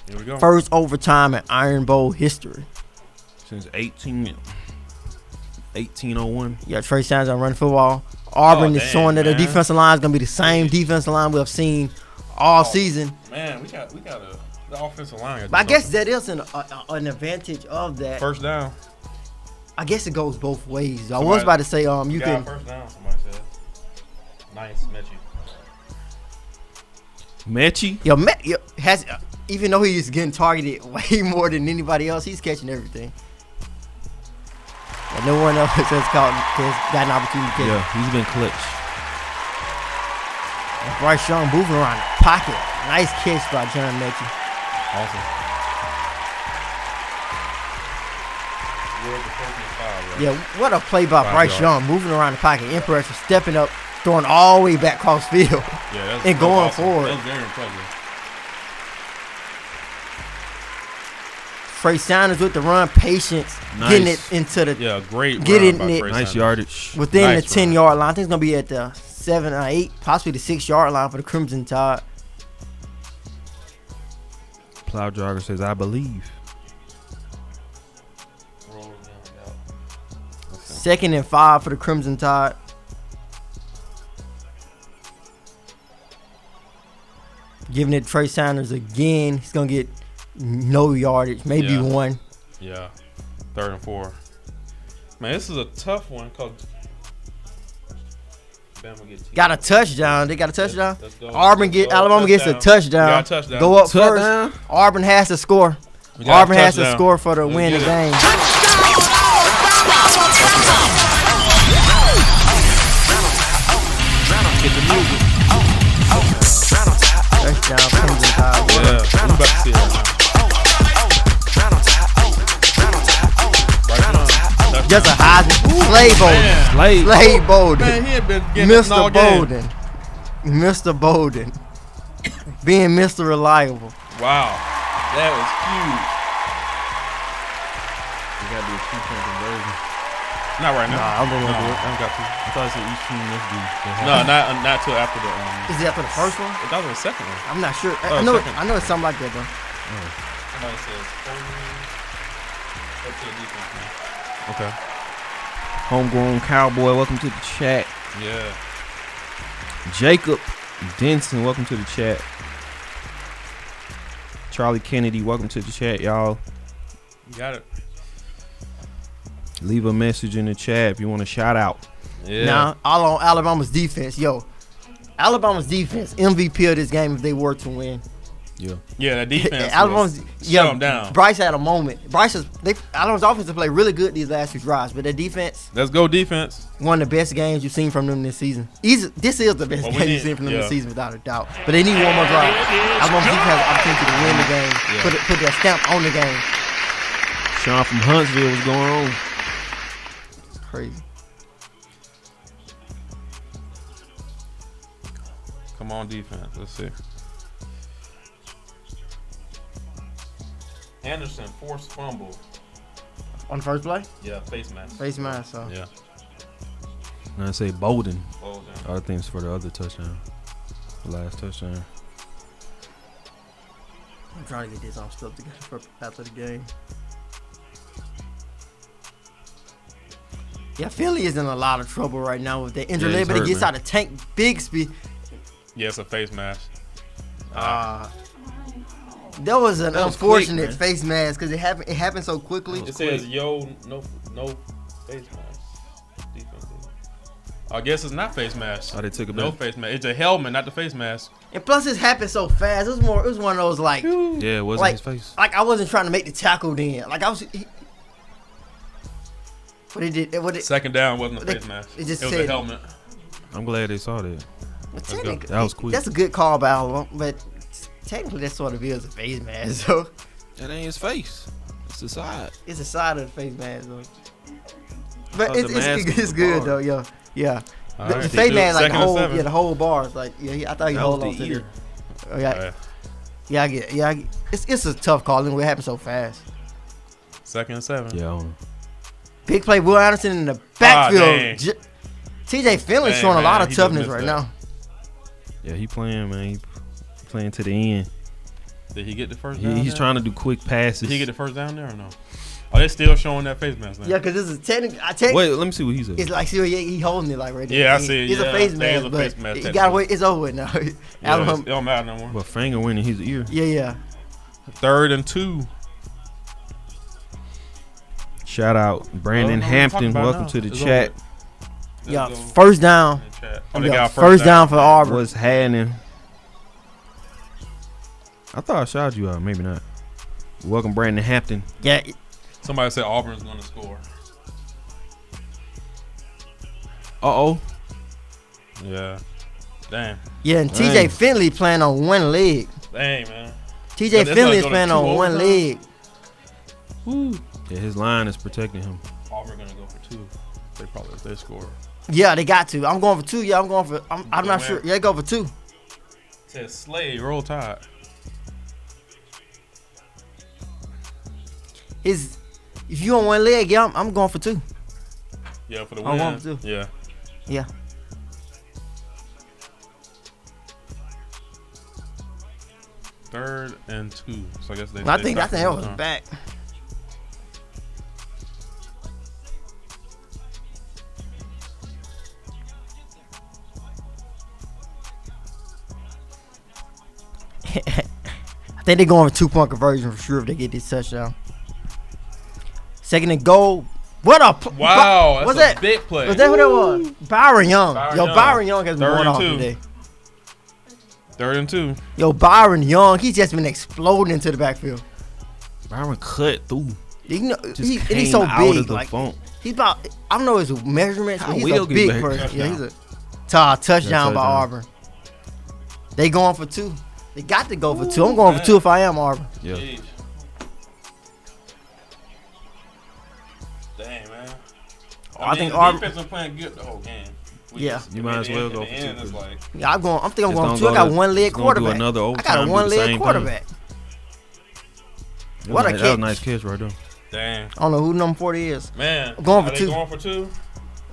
Here we go. First overtime in Iron Bowl history. Since 1801. Yeah, Trey Sanders on running football. Auburn is showing that the man. defensive line is gonna be the same defensive line we have seen all season. Man, we got the offensive line. But I guess that is an advantage of that. First down. I guess it goes both ways. I was about to say you can. First down. Somebody said. Nice, Mechie? Yo, has even though he's getting targeted way more than anybody else, he's catching everything. And no one else has got an opportunity to catch. Yeah, he's been clutch. And Bryce Young moving around the pocket. Nice catch by John Mechie. Awesome. Yeah, what a play by Bryce Young, moving around the pocket. Impressive, stepping up, throwing all the way back cross field, and going forward. That was very impressive. Trey Sanders with the run, patience, getting it into the great getting run by it Trey Nice Sanders. yardage. within Nice the 10-yard line. I think it's gonna be at the 7 or 8, possibly the 6-yard line for the Crimson Tide. Plow Jogger says, I believe. 2nd and 5 for the Crimson Tide. Giving it to Trey Sanders again. He's gonna get no yardage, maybe one. Yeah, 3rd and 4. Man, this is a tough one because Got a touchdown. They got a touchdown. Let's go. Alabama gets a touchdown. Got a touchdown. Go up Touchdown. first. Auburn has to score. We got a Auburn has to touchdown. score for the Let's win the get it. game. Get the music. Touchdown, Crimson Tide. Yeah, we about to see it right now. Right Just a Heisman. Slade Bolden. Slade. Slade Bolden. Man, he had been getting this all Mr. game. Bolden. Mr. Bolden. Being Mr. Reliable. Wow, that was huge. We got to do a 2-point conversion. Not right now. Nah, I'm gonna do it. I don't got to. I thought it said each team must do. No, not till after the. Is it after the first one? That was the second one. I'm not sure. Oh, second. I know it's something like that, though. Somebody says up to the defense. Man. Okay. Homegrown Cowboy, welcome to the chat. Yeah. Jacob Denson, welcome to the chat. Charlie Kennedy, welcome to the chat, y'all. You got it. Leave a message in the chat if you want a shout out. Yeah. Now, all on Alabama's defense. Yo, Alabama's defense, MVP of this game if they were to win. Yeah. Yeah, that defense. Alabama's shut them down. Bryce had a moment. Alabama's offense have played really good these last few drives, but their defense, Let's go defense. one of the best games you've seen from them this season. This is the best Well, we game you've did, seen from them this yeah. season without a doubt. But they need one more drive. Alabama's defense has an opportunity to win the game, Yeah. put their stamp on the game. Sean from Huntsville, what's going on? Crazy. Come on, defense. Let's see. Anderson forced fumble. On the first play? Yeah, face mask. Face mask, so. Yeah. And I say Bolden. Bolden. Other things for the other touchdown. The last touchdown. I'm trying to get this all stuff together for after the game. Yeah, Philly is in a lot of trouble right now with their injury, Yeah, he's but it hurt, gets man. out of tank big speed. Yeah, it's a face mask. That was an That was unfortunate quick, man. face mask because it happened so quickly. It says, yo, no face mask. Defense. I guess it's not face mask. Oh, they took it No back. face mask. It's a helmet, not the face mask. And plus, it happened so fast. It was one of those like Yeah, it wasn't like his face. like I wasn't trying to make the tackle then. Like I was. What it did? Second down wasn't a They- face mask. it just was said- a helmet. I'm glad they saw that. But go. technically, That was quick. That's a good call by Alabama, but technically that sort of is a face mask. So That ain't his face. It's the side. it's a side of the face mask though. But Oh, the mask it's was the good bar. though, yeah. All The right. face mask like the Second and whole, 7. the whole bars. Like, I thought he That hold was on the to ear. it. Oh, yeah, All right. yeah, I get. It's a tough call, and it happened so fast. 2nd and 7. Yeah. Big play, Will Anderson in the dang. backfield. TJ Finley's Dang, showing a lot man, of he just toughness missed right that. now. Yeah, he playing, man. He playing to the end. Did he get the first down? He's there? trying to do quick passes. Did he get the first down there or no? Are they still showing that face mask now? Yeah, because this is technically. Wait, let me see what he said. It's like, see, he holding it like right there. Yeah, I see it, It's yeah. a face That mask, is a but face mask, you technically. gotta wait. It's over with now. Yeah, Alabama. it don't matter no more. But finger went in his ear. Yeah. 3rd and 2. Shout out Brandon Oh, no, Hampton. we're talking about Welcome now. to the It's chat. over. Yeah, Let's go first down. in the chat. Oh, they Yeah, got first down for Auburn. What's happening? I thought I shouted you out. Maybe not. Welcome, Brandon Hampton. Yeah, Somebody said Auburn's going to score. Uh-oh. Yeah. Damn. and TJ Dang. Finley playing on one leg. Dang, man. TJ Yeah, that's Finley is gonna go to playing 2 on one overtime? leg. Yeah, his line is protecting him. Auburn going to go for 2. They probably, if they score. Yeah, they got to. I'm going for 2. Yeah, I'm going for. I'm not win. sure. Yeah, they go for 2. Says Slade, roll tide. If you on one leg, yeah, I'm going for 2. Yeah, for the I win. want to. Yeah. Yeah. Third and 2. So I guess they. I they think stop that it. was back. I think they're going for 2-point conversion for sure if they get this touchdown. 2nd and goal. What a Wow, that's what's a that? big play. Was that what it was? Byron Young. Byron Young. Byron Young has been 3rd going and off 2. today. 3rd and 2. Byron Young, he's just been exploding into the backfield. Byron cut through. You know, Just and came he's so out big. of the like funk. he's about, I don't know his measurements, but I he's will a get big back. person. Yeah, he's a touchdown Touchdown. by Auburn. They going for 2. They got to go for 2. I'm going for 2 if I am Auburn. Yeah. Jeez. Dang, man. I think the Auburn. defense been playing good the whole game. We Yeah. just- You might as well in go the for end, 2. it's like, Yeah, I'm think I'm Just going don't 2. I go got to- one leg just gonna do quarterback. another I overtime, got a do one the leg same thing. quarterback. What a That was a catch. nice catch right there. dang. I don't know who number 40 is. Man. I'm going for are they 2. going for 2?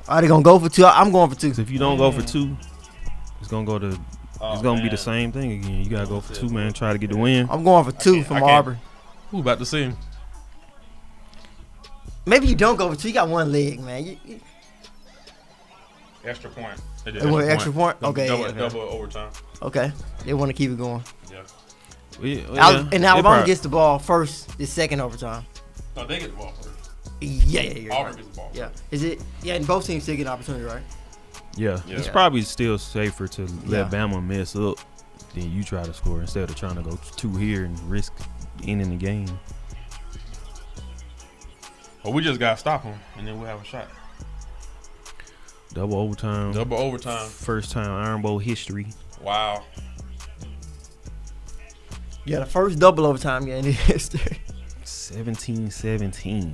Are they going to go for 2? I'm going for 2. So if you don't go for 2, it's gonna go to. Oh, It's gonna be man. the same thing again. You gotta go for 2, man. Try to get the win. I'm going for 2 from I can't- Auburn. Who about to see him? Maybe you don't go for 2. You got one leg, man. Extra point. They did They want extra point? Okay, Double, yeah, okay. double overtime. Okay. They want to keep it going. Yeah. And Alabama gets the ball first, the second overtime. No, they get the ball first. Yeah, you're Auburn right. gets the ball Yeah. Is it? Yeah, and both teams still get an opportunity, right? Yeah, Yeah. it's probably still safer to let Yeah. Bama mess up than you try to score instead of trying to go 2 here and risk ending the game. Well, we just got to stop them, and then we'll have a shot. Double overtime. Double overtime. First time Iron Bowl history. Wow. Yeah, the first double overtime game in history. 17-17.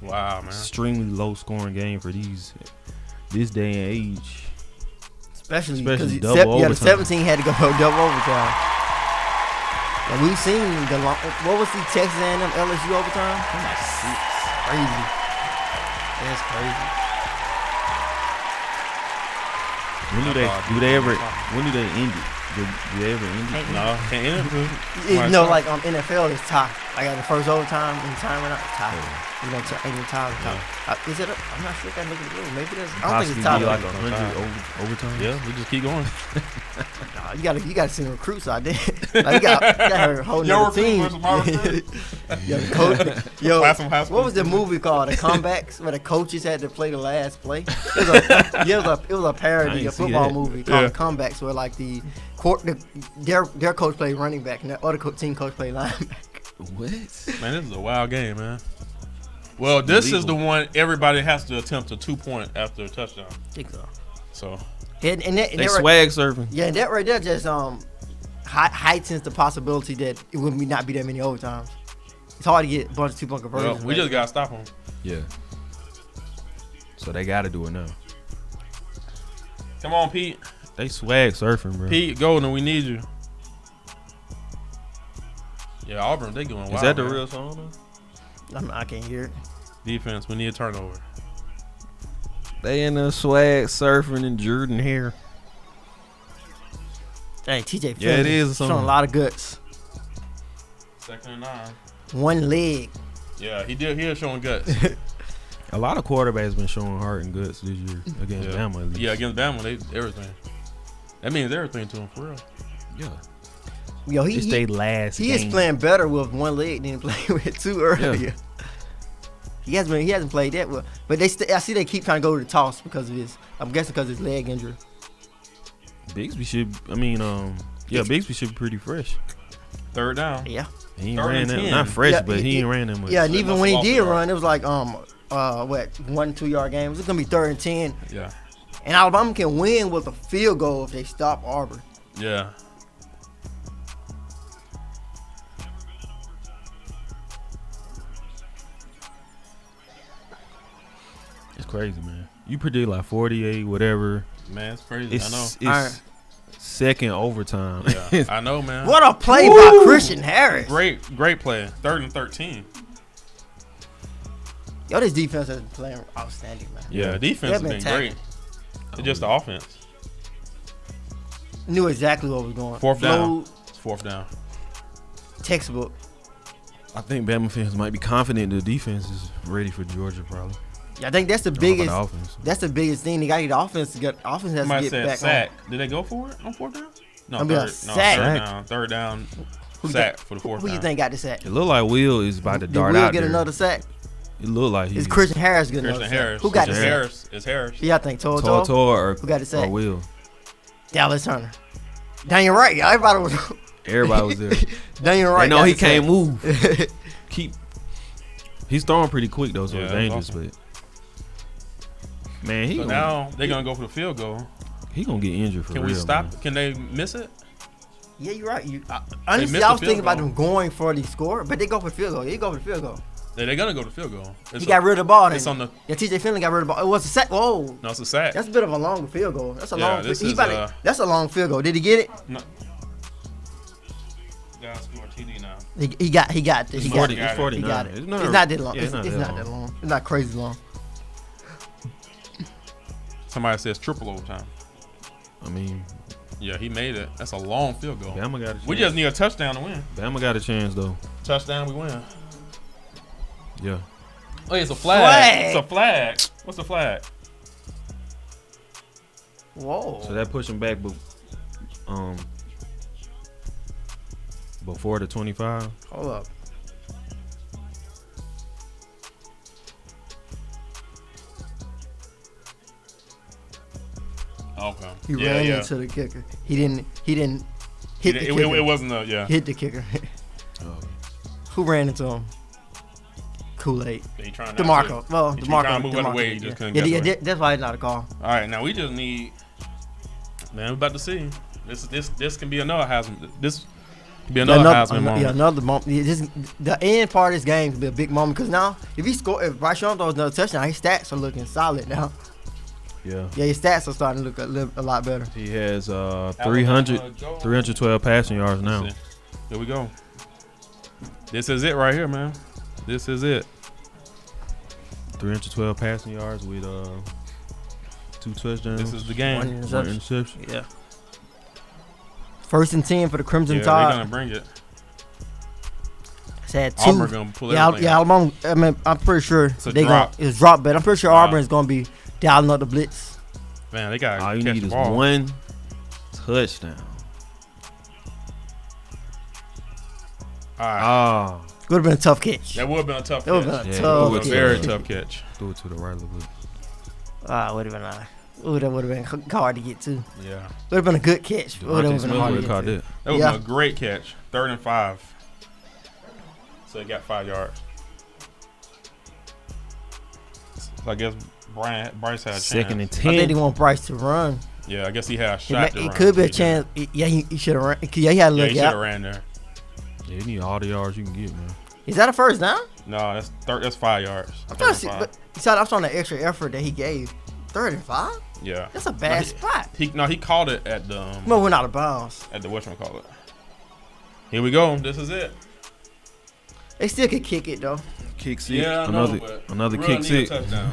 Wow, man. Extremely low scoring game for this day and age. Especially Especially because double the overtime. 17 had to go double overtime. And we've seen what was the Texas A&M LSU overtime? That's crazy. That's crazy. When do they end it? Do they ever end it? No, can't end it. Like on NFL, it's tie. I got the first overtime and time went out tie. You know, any tie. Is it? I'm not sure if I look at the rule. Maybe there's. I don't think it's Possibly tie. be like 100 overtime. Yeah, we just keep going. Nah, you gotta send recruits out there. Like, you got her holding Your the team. recruit versus my recruit. Yo, the coach. Yo, Class from high school. what was the movie called? The Comebacks, where the coaches had to play the last play. It was a I parody, didn't a see football that. movie called Yeah. The Comebacks, where like their coach played running back and the other team coach played linebacker. What? Man, this is a wild game, man. Well, this is the one everybody has to attempt a 2-point after a touchdown. I think so. So And They that swag surfing. Yeah, and that right there just heightens the possibility that it would not be that many overtimes. It's hard to get a bunch of 2-point conversions. Well, we just gotta stop them. Yeah. So they got to do it now. Come on, Pete. They swag surfing, bro. Pete Golden, we need you. Yeah, Auburn, they going wild. Is that the man. real song though? I can't hear it. Defense, we need a turnover. They in the swag surfing and Jordan hair. Hey, TJ. Yeah, it is showing something. a lot of guts. 2nd and 9. One leg. Yeah, he is showing guts. A lot of quarterbacks been showing heart and guts this year against Bama. At least. Yeah, against Bama, they everything. That means everything to him for real. Yeah. Yo, It's they last he game. is playing better with one leg than he played with two earlier. Yeah. He hasn't played that well, but I see they keep trying to go to the toss because of his. I'm guessing because of his leg injury. Bigsby should. Bigsby should be pretty fresh. 3rd down. Yeah. He ain't 3rd ran and that 10. not fresh, Yeah, but he ain't ran that much. Yeah, and They even must when he have did lost the run, it was like 1-2 yard games. It's gonna be 3rd and 10, Yeah. and Alabama can win with a field goal if they stop Auburn. Yeah. It's crazy, man. You predict like 48, whatever. Man, it's crazy. It's, I know. it's Alright. second overtime. Yeah, I know, man. What a play by Christian Harris! Great play. 3rd and 13. Yo, this defense has been playing outstanding, man. Yeah, defense has They've been been great. It's just the offense. Knew exactly what was going. 4th down. Flowed, It's 4th down. textbook. I think Bama fans might be confident the defense is ready for Georgia, probably. Yeah, I think that's the I don't know biggest. about the offense. That's the biggest thing. They got to get the offense. Offense has Somebody to get said back sack. on. Did they go for it on 4th down? No, Gonna be a 3rd sack. down. 3rd down. Who you Sack think- for the 4th Who down. you think got the sack? It look like Will is about to Did dart Will out get there. another sack? It look like Is Christian Harris getting Christian another sack? Harris. Who got the Christian sack? Harris. It's Harris. Yeah, I think Toto. or Who got the sack? Or Will. Dallas Turner. Daniel Wright. Everybody was. Everybody was there. Daniel Wright. They know got he the sack. can't move. He's throwing pretty quick though, so Yeah, it's that's dangerous. awesome. But man, he So gonna, now they're gonna go for the field goal. he gonna get injured for Can real. we stop? Man. Can they miss it? Yeah, you're right. Honestly, missed I the was thinking field about goal. them going for the score, but they go for the field goal. They go for the field goal. They're gonna go to field goal. He got rid of the ball. It's on the. Yeah, TJ Finley got rid of the ball. It was a sack. Whoa. No, it's a sack. That's a bit of a long field goal. That's a Yeah, long. this He is, about to- that's a long field goal. Did he get it? No. Gotta score TD now. He got. He got. It's He 40. got it. It's 49. He got it. It's It's not, not that long. yeah, It's not that long. It's not crazy long. Somebody says triple overtime. I mean, Yeah, he made it. That's a long field goal. Bama got a chance. We just need a touchdown to win. Bama got a chance though. Touchdown, we win. Yeah. Oh, it's a flag. Flag. It's a flag. What's the flag? Whoa. So that push him back, before the 25. Hold up. Okay. He ran into the kicker. He didn't hit the kicker. It wasn't a, yeah. Hit the kicker. Oh. Who ran into him? Kool-Aid. He trying not DeMarco. to. Well, He trying to DeMarco. move out of the DeMarco way. He did, just couldn't yeah, get away. that's why it's not a call. All right, now we just need. Man, we're about to see. This can be another Heisman. This can be another Heisman moment. Yeah, another moment. The end part of this game can be a big moment because now if Bryce Young throws another touchdown, his stats are looking solid now. Yeah. Yeah, his stats are starting to look a lot better. He has 312 passing yards now. Here we go. This is it right here, man. This is it. 312 passing yards with 2 touchdowns. This is the game. One One interception. interception. Yeah. 1st and 10 for the Crimson Yeah, they're Tide. gonna bring it. It's had 2. Auburn gonna pull everything out. Alabama. I mean, I'm pretty sure It's a they drop. it's drop, but I'm pretty sure Wow. Auburn is gonna be dialing up the blitz. Man, they got All you catch need the is ball. one touchdown. All right. Ah, Would have been a tough catch. That would have been a tough That would catch. have been a Yeah, tough it a was catch. very tough catch. threw it to the right a little bit. Would have been that would have been hard to get to. Yeah. Would have been a good catch. Would Devontae have Smith been hard would to have get caught to. that. That would Yeah. have been a great catch. 3rd and 5. So he got 5 yards. So I guess Bryce had a chance. Second and I think 10. they want Bryce to run. Yeah, I guess he had a shot. It could be a chance. Yeah, he should have ran. Yeah, he had a Yeah, look he should have out. ran there. Yeah, you need all the yards you can get, man. Is that a first down? No, that's 5 yards. I'm trying to see, but I'm talking the extra effort that he gave. 3rd and 5? Yeah, That's a bad spot. He called it at the No, we're out of bounds. at the whatchamacallit. Here we go. This is it. They still could kick it though. Kick six. Yeah, I know, but another Real kick need a six. touchdown.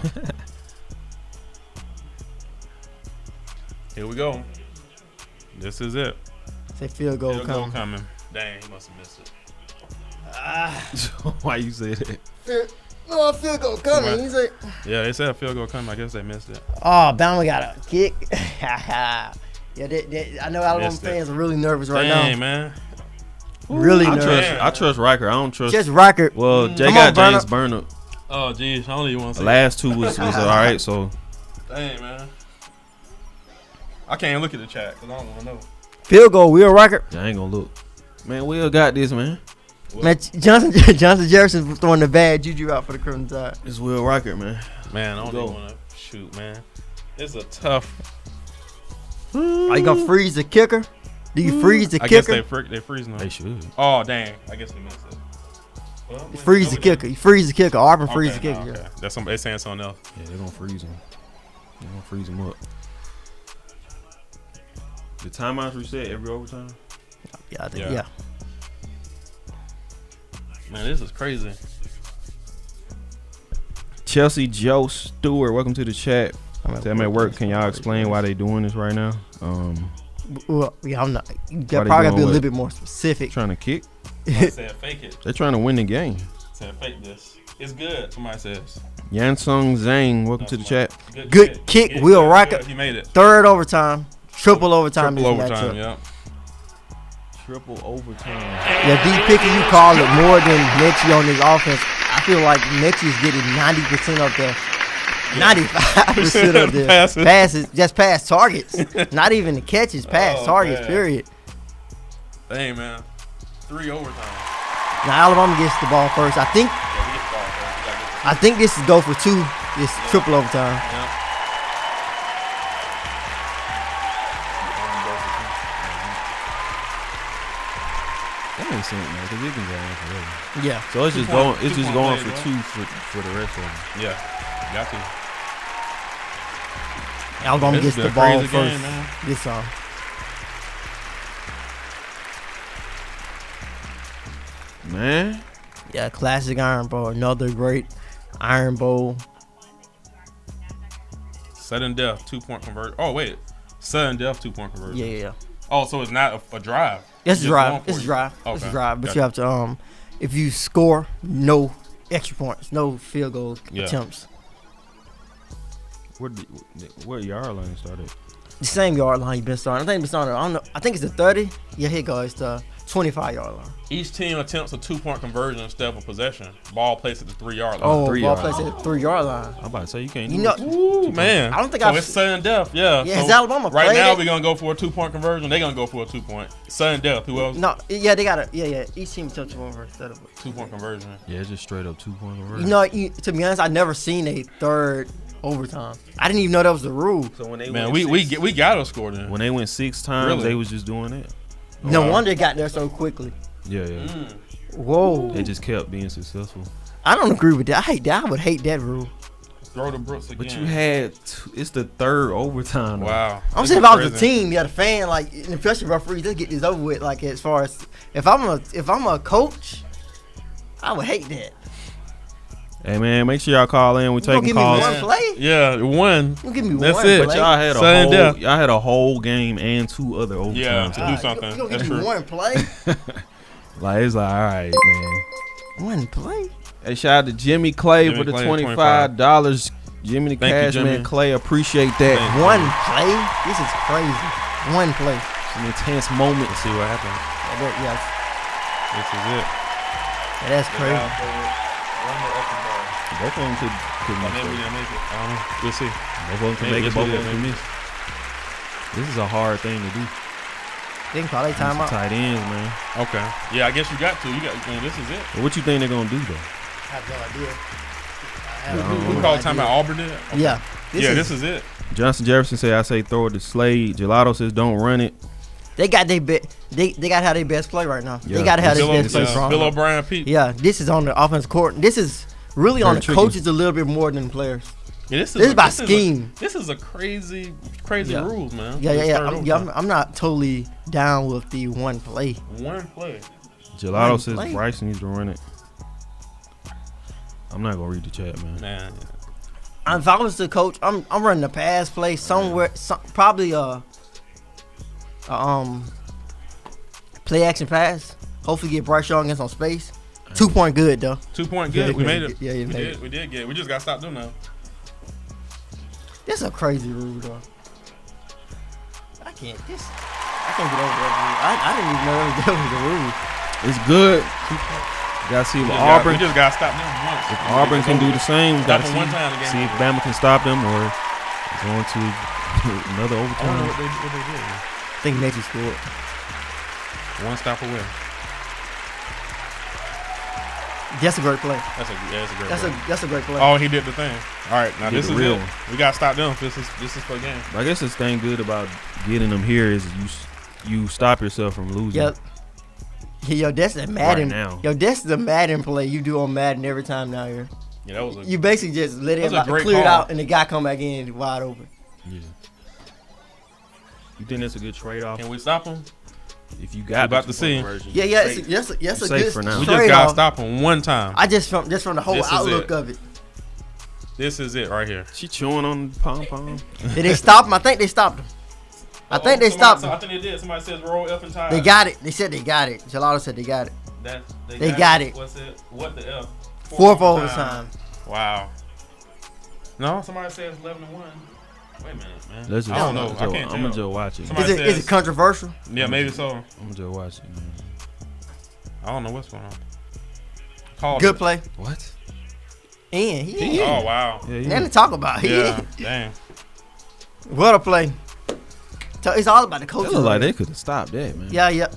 Here we go. This is it. Say field goal Field goal coming. coming. Dang, he must have missed it. Why you say that? No, field goal coming. He's like, Yeah, they said a field goal coming. I guess they missed it. oh, Bama got a kick. Yeah, I know Alabama Missed it. fans are really nervous right Dang, now. man. Really I nervous. trust Riker. I don't trust. Just Riker. Well, Jay Come got on, James Burnham. Oh, geez. I don't even want to The say last two was all right. So Dang, man. I can't look at the chat because I don't want to know. Field goal, Will Riker. I ain't gonna look. Man, Will got this, man. Man, Johnson Jefferson throwing the bad juju out for the Crimson Tide. It's Will Riker, man. Man, I don't Go. even want to shoot, man. It's a tough. Are you gonna freeze the kicker? Do you freeze the I guess kicker? they freezing them. They should. Oh, dang. I guess they missed it. Well, You freeze the kicker. You freeze the kicker. Auburn freeze the kicker. Okay. That's they saying something else. Yeah, they're gonna freeze him. They're gonna freeze him up. The timeouts reset every overtime. Yeah, I think, Yeah. yeah. Man, this is crazy. Chelsea Joe Stewart, welcome to the chat. Them at work. Can y'all explain why they doing this right now? Well, yeah, I'm not. You Why got they probably gotta be a doing little what? bit more specific. Trying to kick. I said fake it. They're trying to win the game. Said fake this. It's good. Somebody says. Yansung Zhang, welcome to the chat. Good kick, Will good, Riker. good. He made it. 3rd overtime, triple overtime. Triple in this overtime. matchup. Yeah. Triple overtime. Yeah, D Pickett, you call it more than Mechie on this offense. I feel like Mechie is getting 90% of the 95% of the passes, just pass targets. Not even the catches, pass targets, man. period. Dang, man. 3 overtime. Now Alabama gets the ball first. I think Yeah, we get the ball first. We gotta get I think this is go for 2. It's triple overtime. yeah. That makes sense, man, because it can go on forever. Yeah. So it's just 2 going. point- It's 2 just point going play, for bro. 2 for the rest of them. Yeah. Got to. Alabama This gets has the been a ball crazy first. game, man. This Man, yeah, classic Iron Bowl. Another great Iron Bowl. Sudden death, 2-point conversion. Oh, wait. Sudden death, 2-point conversion. Yeah. Oh, so it's not a drive. It's a Just drive. going for It's a you. drive. It's a Okay. drive. But Gotcha. you have to if you score, no extra points, no field goal Yeah. attempts. where yard line started? The same yard line you've been starting. I think it's starting. I don't know. I think it's the 30. Yeah, here it goes. It's the 25-yard line. Each team attempts a 2-point conversion instead of a possession. Ball placed at the 3-yard line. Oh, 3 ball yard. placed at the 3-yard line. I'm about to say you can't. You do know, it. Ooh, man. I don't think so I've it's se- sudden death. Yeah. Yeah, so has Alabama right played now it? we're gonna go for a 2-point conversion. They're gonna go for a 2-point. Sudden death. Who else? no, yeah, they got to. Yeah. Each team attempts one instead of. 2-point conversion. Yeah, it's just straight up 2-point conversion. You know, to be honest, I never seen a 3rd overtime. I didn't even know that was the rule. So when they Man, went we six- gotta score then. when they went 6 times, Really? they was just doing it. No Wow. wonder it got there so quickly. Yeah. Whoa. They just kept being successful. I don't agree with that. I hate that. I would hate that rule. Throw to Brooks again. But you had it's the 3rd overtime. Wow. I'm This saying is if I was a crazy. team, you had a fan, like, and especially referees, let's get this over with. Like, as far as if I'm a coach, I would hate that. Hey man, make sure y'all call in. We're You gonna taking give me calls. one play? Yeah, one. You gonna give me That's one it. But play? y'all had a Sudden whole death. y'all had a whole game and 2 other overtimes. Yeah, to do something. You gonna That's give me true. one play? Like it's like all right, man. One play? Hey, shout out to Jimmy Clay Jimmy for the Clay, $25. Jimmy the Thank you, Cash Jimmy. Man Clay, appreciate that. Thank you. One play? This is crazy. One play. An intense moment. Let's see what happens. Yeah, This is it. that's crazy. Both of them could Maybe miss. we didn't make it. I don't know. We'll see. Both of them could Maybe make it. this Both we of them did, could miss. This is a hard thing to do. They can call their Some timeout. tight ends, man. Okay. Yeah, I guess you got to. Man, this is it. But what you think they're gonna do though? I have no idea. I don't We know. call timeout. Auburn did. Okay. Yeah. This is it. Johnson Jefferson say, I say throw it to Slade. Gelato says don't run it. They got they got to have their best play right now. Yeah. They got to have their best play strong. Bill O'Brien, Pete. Yeah, this is on the offensive court. This is really Very on the tricky. coaches a little bit more than the players. Yeah, This is about scheme. This is a crazy Yeah. rules, man. I'm not totally down with the one play. One play. Gelato says play. Bryce needs to run it. I'm not gonna read the chat, man. Man. If I was the coach, I'm running a pass play somewhere, probably play action pass. Hopefully get Bryce Young in some space. 2 point good though. 2 point good. We made it. Yeah, you made it. We did get it. We just got to stop doing that. That's a crazy rule though. I can't get over that rule. I didn't even know that was the rule. It's good. Gotta see if Auburn. We just got to stop them once. If Auburn can do the same, Stop gotta them one time, the game see if over. Bama can stop them or going to another I don't know overtime. what they did. Man. I think Nate scored. One stop away. That's a great play. That's a great play. That's a great play. Oh, he did the thing. All right, now Did this the is real it. one. We got to stop them. This is for the game. I guess this thing good about getting them here is you stop yourself from losing. Yep. Yo, that's a Madden. Right now. Yo, that's the Madden play you do on Madden every time now here. Yeah, that was a You basically just let That was a it great clear it call. out, and the guy come back in wide open. Yeah. You think that's a good trade-off? Can we stop them? If you got about the to see. version, Yeah, safe. that's a Safe good for now. We trade just got to off. stop them one time. I just from the whole This is outlook it. of it. This is it right here. She chewing on the pom-pom. Did they stop him? I think they stopped him. I think they stopped I him. think they did. Somebody says roll F and tie. They got it. They said they got it. Gelato said they got it. They got it. What's it? What the F? Fourth overtime. Wow. No, somebody says 11-1. Wait a minute, man. Let's just, I don't know. I'm I can't gonna tell. just watch it. Somebody Is it controversial? Yeah, maybe so. I'm gonna just watch it. Man. I don't know what's going on. Call Good it. play. What? And he Oh wow. Yeah, nothing to talk about. Yeah. Dang. What a play. So it's all about the It coaches. looked like they could have stopped that, man. Yeah. Yeah.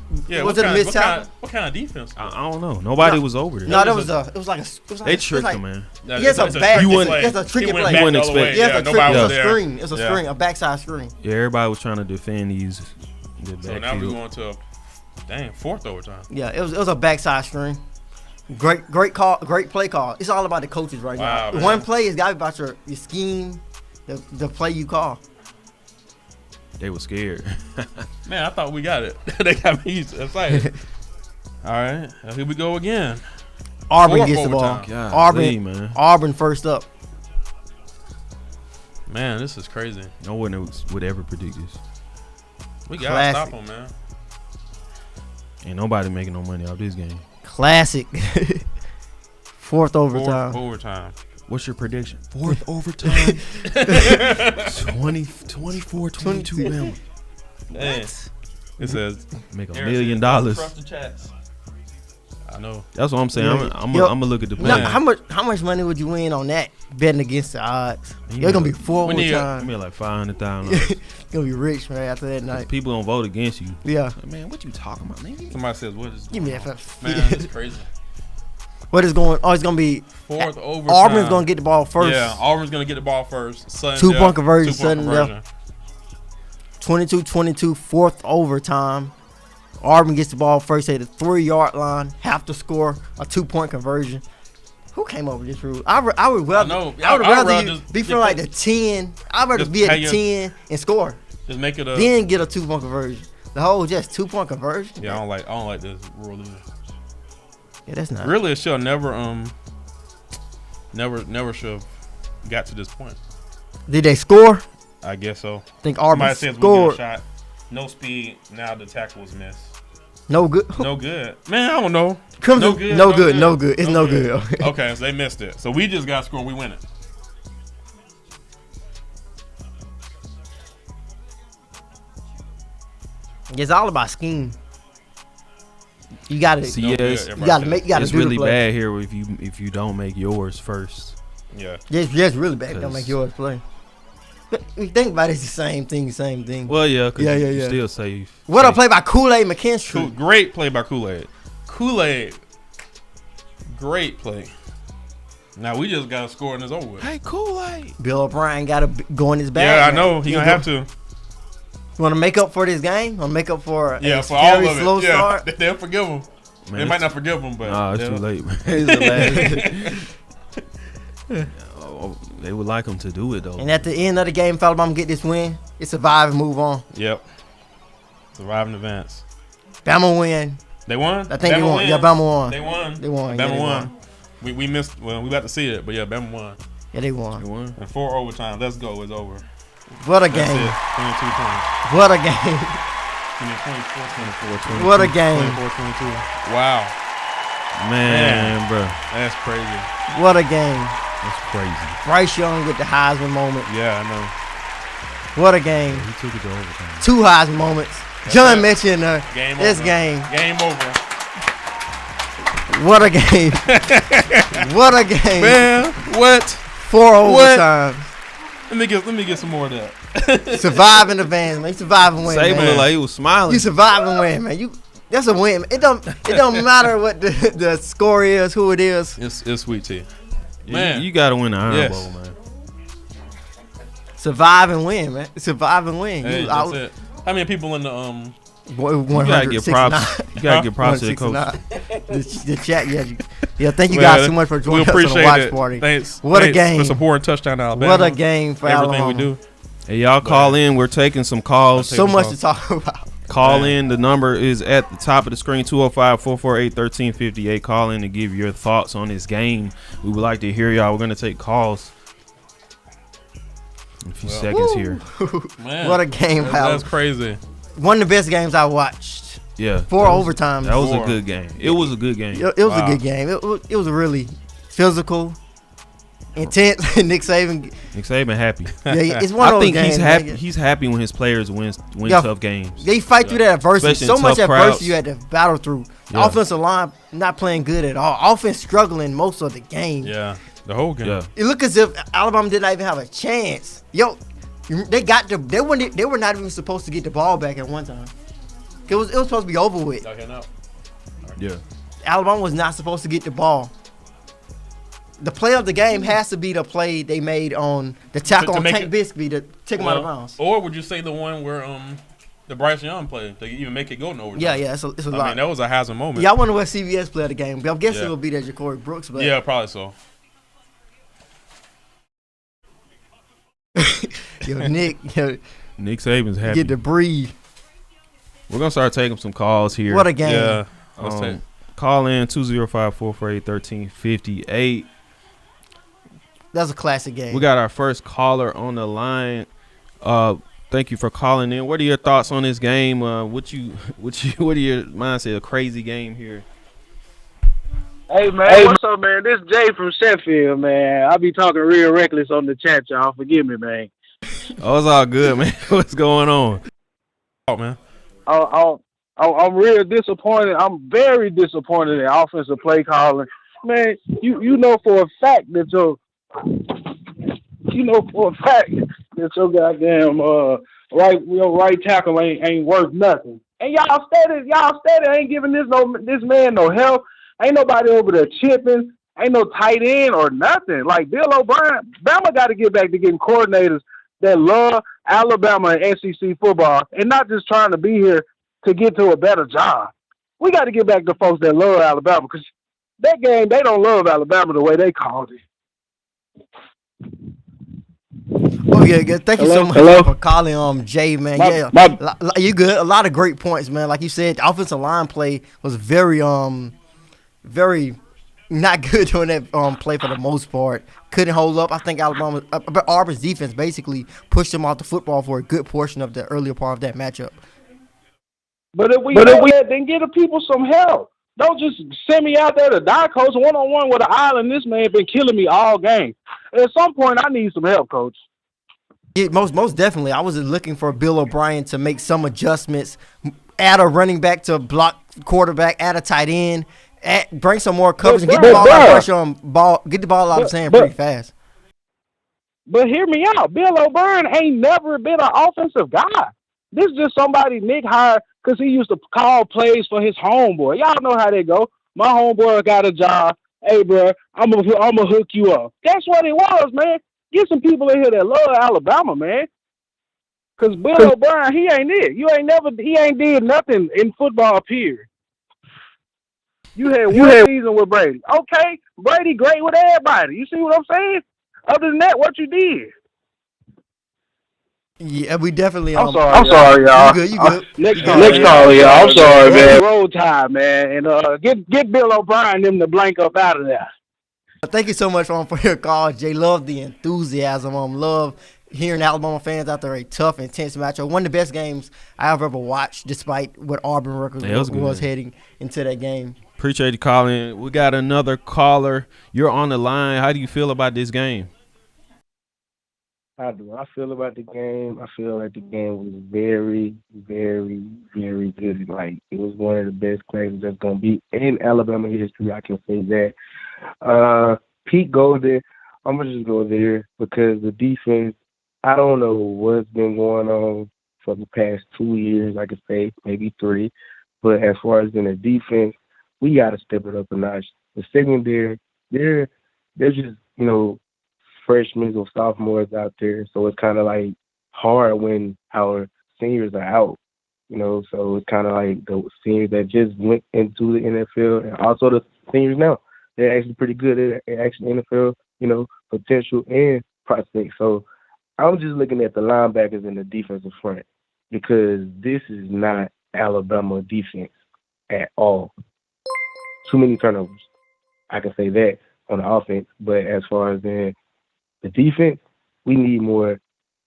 Was what it a kind, missed what, tackle? kind, what kind of defense? I don't know. Nobody No. was over there. No, It it was was like a. They tricked him, man. No, Yes, a bad- you wouldn't- play. it's a tricky He went play. back You wouldn't the other way. expect- Yeah, Yeah, it's a nobody was it's a there. screen. It's a Yeah. screen, a backside screen. Yeah, everybody was trying to defend these. The So now we're backfield. going to a fourth overtime. Yeah, it was a backside screen. Great call, great play call. It's all about the coaches right Wow, now. man. One play is got to be about your scheme, the play you call. They were scared. Man, I thought we got it. They got me excited. All right, here we go again. Auburn Fourth gets the ball. overtime. God, Auburn, man. Auburn first up. Man, this is crazy. No one would ever predict this. We gotta Classic. stop them, man. Ain't nobody making no money off this game. Classic. Fourth overtime. Fourth overtime. What's your prediction? Fourth overtime. 24, 22 Bama. Hey, it says Make $1 Aaron million. says, "Trust the chats." I know. That's what I'm saying. Yeah. I'm Yo, gonna look at the Now, play. how much money would you win on that betting against the odds? You You're gonna be know, four we need- I overtime. mean, like $500,000. Gonna be rich, man, after that night. People gonna vote against you. Yeah. Like, man, what you talking about, nigga? Somebody says, "What is?" Give me going that. on?" For, Man, it's crazy. what is going? Oh, it's gonna be Fourth overtime. Auburn's gonna get the ball first. Yeah, Auburn's gonna get the ball first. Sudden 2 death, point conversion, 2 point sudden conversion. 22-22, fourth overtime. Auburn gets the ball first at the 3-yard line. Have to score a 2-point conversion. Who came up with this rule? I would rather. know. I would I'd rather rather you just be get from like the- the 10. I'd rather just be at pay the your- 10 and score. Just make it a. Then get a 2-point conversion. The whole just 2-point conversion. Yeah, I don't like this rule either. Yeah, that's not. Really, it should never should have got to this point. Did they score? I guess so. I think Auburn Somebody says we scored. get a shot. No speed. Now the tackle was missed. No good. No good. Man, I don't know. Comes No in- good. no good. No good. It's no good. Okay, so they missed it. So we just got to score and we win it. It's all about scheme. You gotta. See, No yeah, good. it's, You Everybody gotta says make. You gotta it's do really the play. bad here if you don't make yours first. Yeah. It's really bad. Don't 'Cause- make yours play. But if you think about it, it's the same thing. Well, yeah, because Yeah, you yeah. still safe. What a play by Kool-Aid McKinstry. Great play by Kool-Aid. Kool-Aid. Great play. Now we just got to score and it's over with. Hey, Kool-Aid. Bill O'Brien got to go in his bag. Yeah, I man. know. He going to have to. You want to make up for this game? Want to make up for a for all of slow it. Yeah, start? they'll forgive him. Man, They might not forgive him, but. Nah, it's too late, man. It's the last. Oh, they would like him to do it, though. And at the end of the game, if Alabama get this win, it's survive and move on. Yep. Survive in advance. Bama win. They won? I think they won. Yeah, Bama won. They won. They won. Bama Yeah, they won. We missed. Well, we got to see it, but yeah, Bama won. Yeah, they won. They won. And 4 overtime. Let's go. It's over. What a That's game. it. 22 points. What a game. 24, 22. What a game. 24, 22. Wow. Man, bro. That's crazy. What a game. That's crazy. Bryce Young with the Heisman moment. Yeah, I know. What a game. He took it to overtime. 2 Heisman moments. John mentioned Game this over. game. Game over. What a game. What a game. Man, what? 4 overtimes. Let me get some more of that. Survive in advance, man. You survive and win, Saban man. looked like he was smiling. You survive and win, man. That's a win. It don't matter what the score is, who it is. It's sweet tea. Man, you got to win the Iron Yes. Bowl, man. Survive and win, man. Survive and win. Hey, that's it. How many people in the You gotta give props. You gotta give props to the coach. The chat, yeah. Thank you guys so much for joining us on the watch party. Thanks. What a Thanks game for supporting Touchdown Alabama. What a game for everything Alabama. we do. Hey, y'all call in. We're taking some calls. So much to talk about. Call in. The number is at the top of the screen, 205-448-1358. Call in to give your thoughts on this game. We would like to hear y'all. We're going to take calls in a few seconds here. Man, what a game. That's crazy. One of the best games I watched. Yeah. 4 overtimes. That was a good game. It was a good game. It was a good game. It was really physical, intense. Nick Saban happy. Yeah, it's one of those I think games, he's happy. man. He's happy when his players win tough games. They fight through that adversity. Especially So in much tough adversity crowds. you had to battle through. The Yeah. offensive line not playing good at all. Offense struggling most of the game. Yeah, the whole game. Yeah. It looked as if Alabama did not even have a chance. They were not even supposed to get the ball back at one time. It was supposed to be over with. Yeah. Alabama was not supposed to get the ball. The play of the game has to be the play they made on the tackle on Tank Bigsby to take him out of bounds. Or would you say the one where the Bryce Young play to even make it go in overtime? Yeah, it's a lot. I mean, that was a Heisman moment. Yeah, I wonder what CBS play of the game. I'm guessing it will be that Ja'Cory Brooks. But yeah, probably so. Nick Saban's happy. get to breathe. We're gonna start taking some calls here. What a game. Yeah. Let's take. Call in 205-448-1358. That's a classic game. We got our first caller on the line. Thank you for calling in. What are your thoughts on this game? What are your mindset? A crazy game here. Hey man, what's up, man? This is Jay from Sheffield, man. I be talking real reckless on the chat, y'all. Forgive me, man. Oh, it's all good, man. What's going on? Oh man. I'm real disappointed. I'm very disappointed in offensive play calling. Man, you know for a fact that your goddamn right tackle ain't worth nothing. And y'all steady ain't giving this man no help. Ain't nobody over there chipping. Ain't no tight end or nothing. Like Bill O'Brien, Bama got to get back to getting coordinators that love Alabama and SEC football and not just trying to be here to get to a better job. We got to get back to folks that love Alabama because that game, they don't love Alabama the way they called it. Oh yeah, good. Thank you so much for calling, Jay, man. You good. A lot of great points, man. Like you said, the offensive line play was very not good during that play for the most part. Couldn't hold up. I think Auburn's defense basically pushed them off the football for a good portion of the earlier part of that matchup. But if we then give the people some help. Don't just send me out there to die, coach, one-on-one with an island. This man been killing me all game. At some point, I need some help, coach. Yeah, most definitely. I was looking for Bill O'Brien to make some adjustments, add a running back to block quarterback, add a tight end, bring some more coverage, and get the ball out of pressure on ball, get the ball out of his hand pretty fast. But hear me out. Bill O'Brien ain't never been an offensive guy. This is just somebody Nick hired because he used to call plays for his homeboy. Y'all know how they go. My homeboy got a job. Hey, bro, I'm gonna hook you up. That's what it was, man. Get some people in here that love Alabama, man. Cause Bill O'Brien, he ain't it. He ain't did nothing in football. Period. You had one season with Brady. Okay, Brady great with everybody. You see what I'm saying? Other than that, what you did? Yeah, we definitely. I'm I'm sorry, y'all. You good? You good? Next Yeah. call, y'all. I'm sorry, man. Roll Tide, man, and get Bill O'Brien them to blank up out of there. Thank you so much for your call, Jay. Love the enthusiasm. Love hearing Alabama fans out there. A tough, intense matchup. One of the best games I've ever watched, despite what Auburn record was heading into that game. Appreciate you calling. We got another caller. You're on the line. How do you feel about this game? How do I feel about the game? I feel like the game was very, very, very good. Like, it was one of the best games that's going to be in Alabama history. I can say that. Pete Golden, I'm going to just go there because the defense, I don't know what's been going on for the past 2 years, I could say, maybe 3. But as far as in the defense, we got to step it up a notch. The secondary, they're just, freshmen or sophomores out there, so it's kind of like hard when our seniors are out, so it's kind of like the seniors that just went into the NFL and also the seniors now. They're actually pretty good at actually NFL, potential and prospects. So I'm just looking at the linebackers in the defensive front because this is not Alabama defense at all. Too many turnovers. I can say that on the offense, but as far as the defense, we need more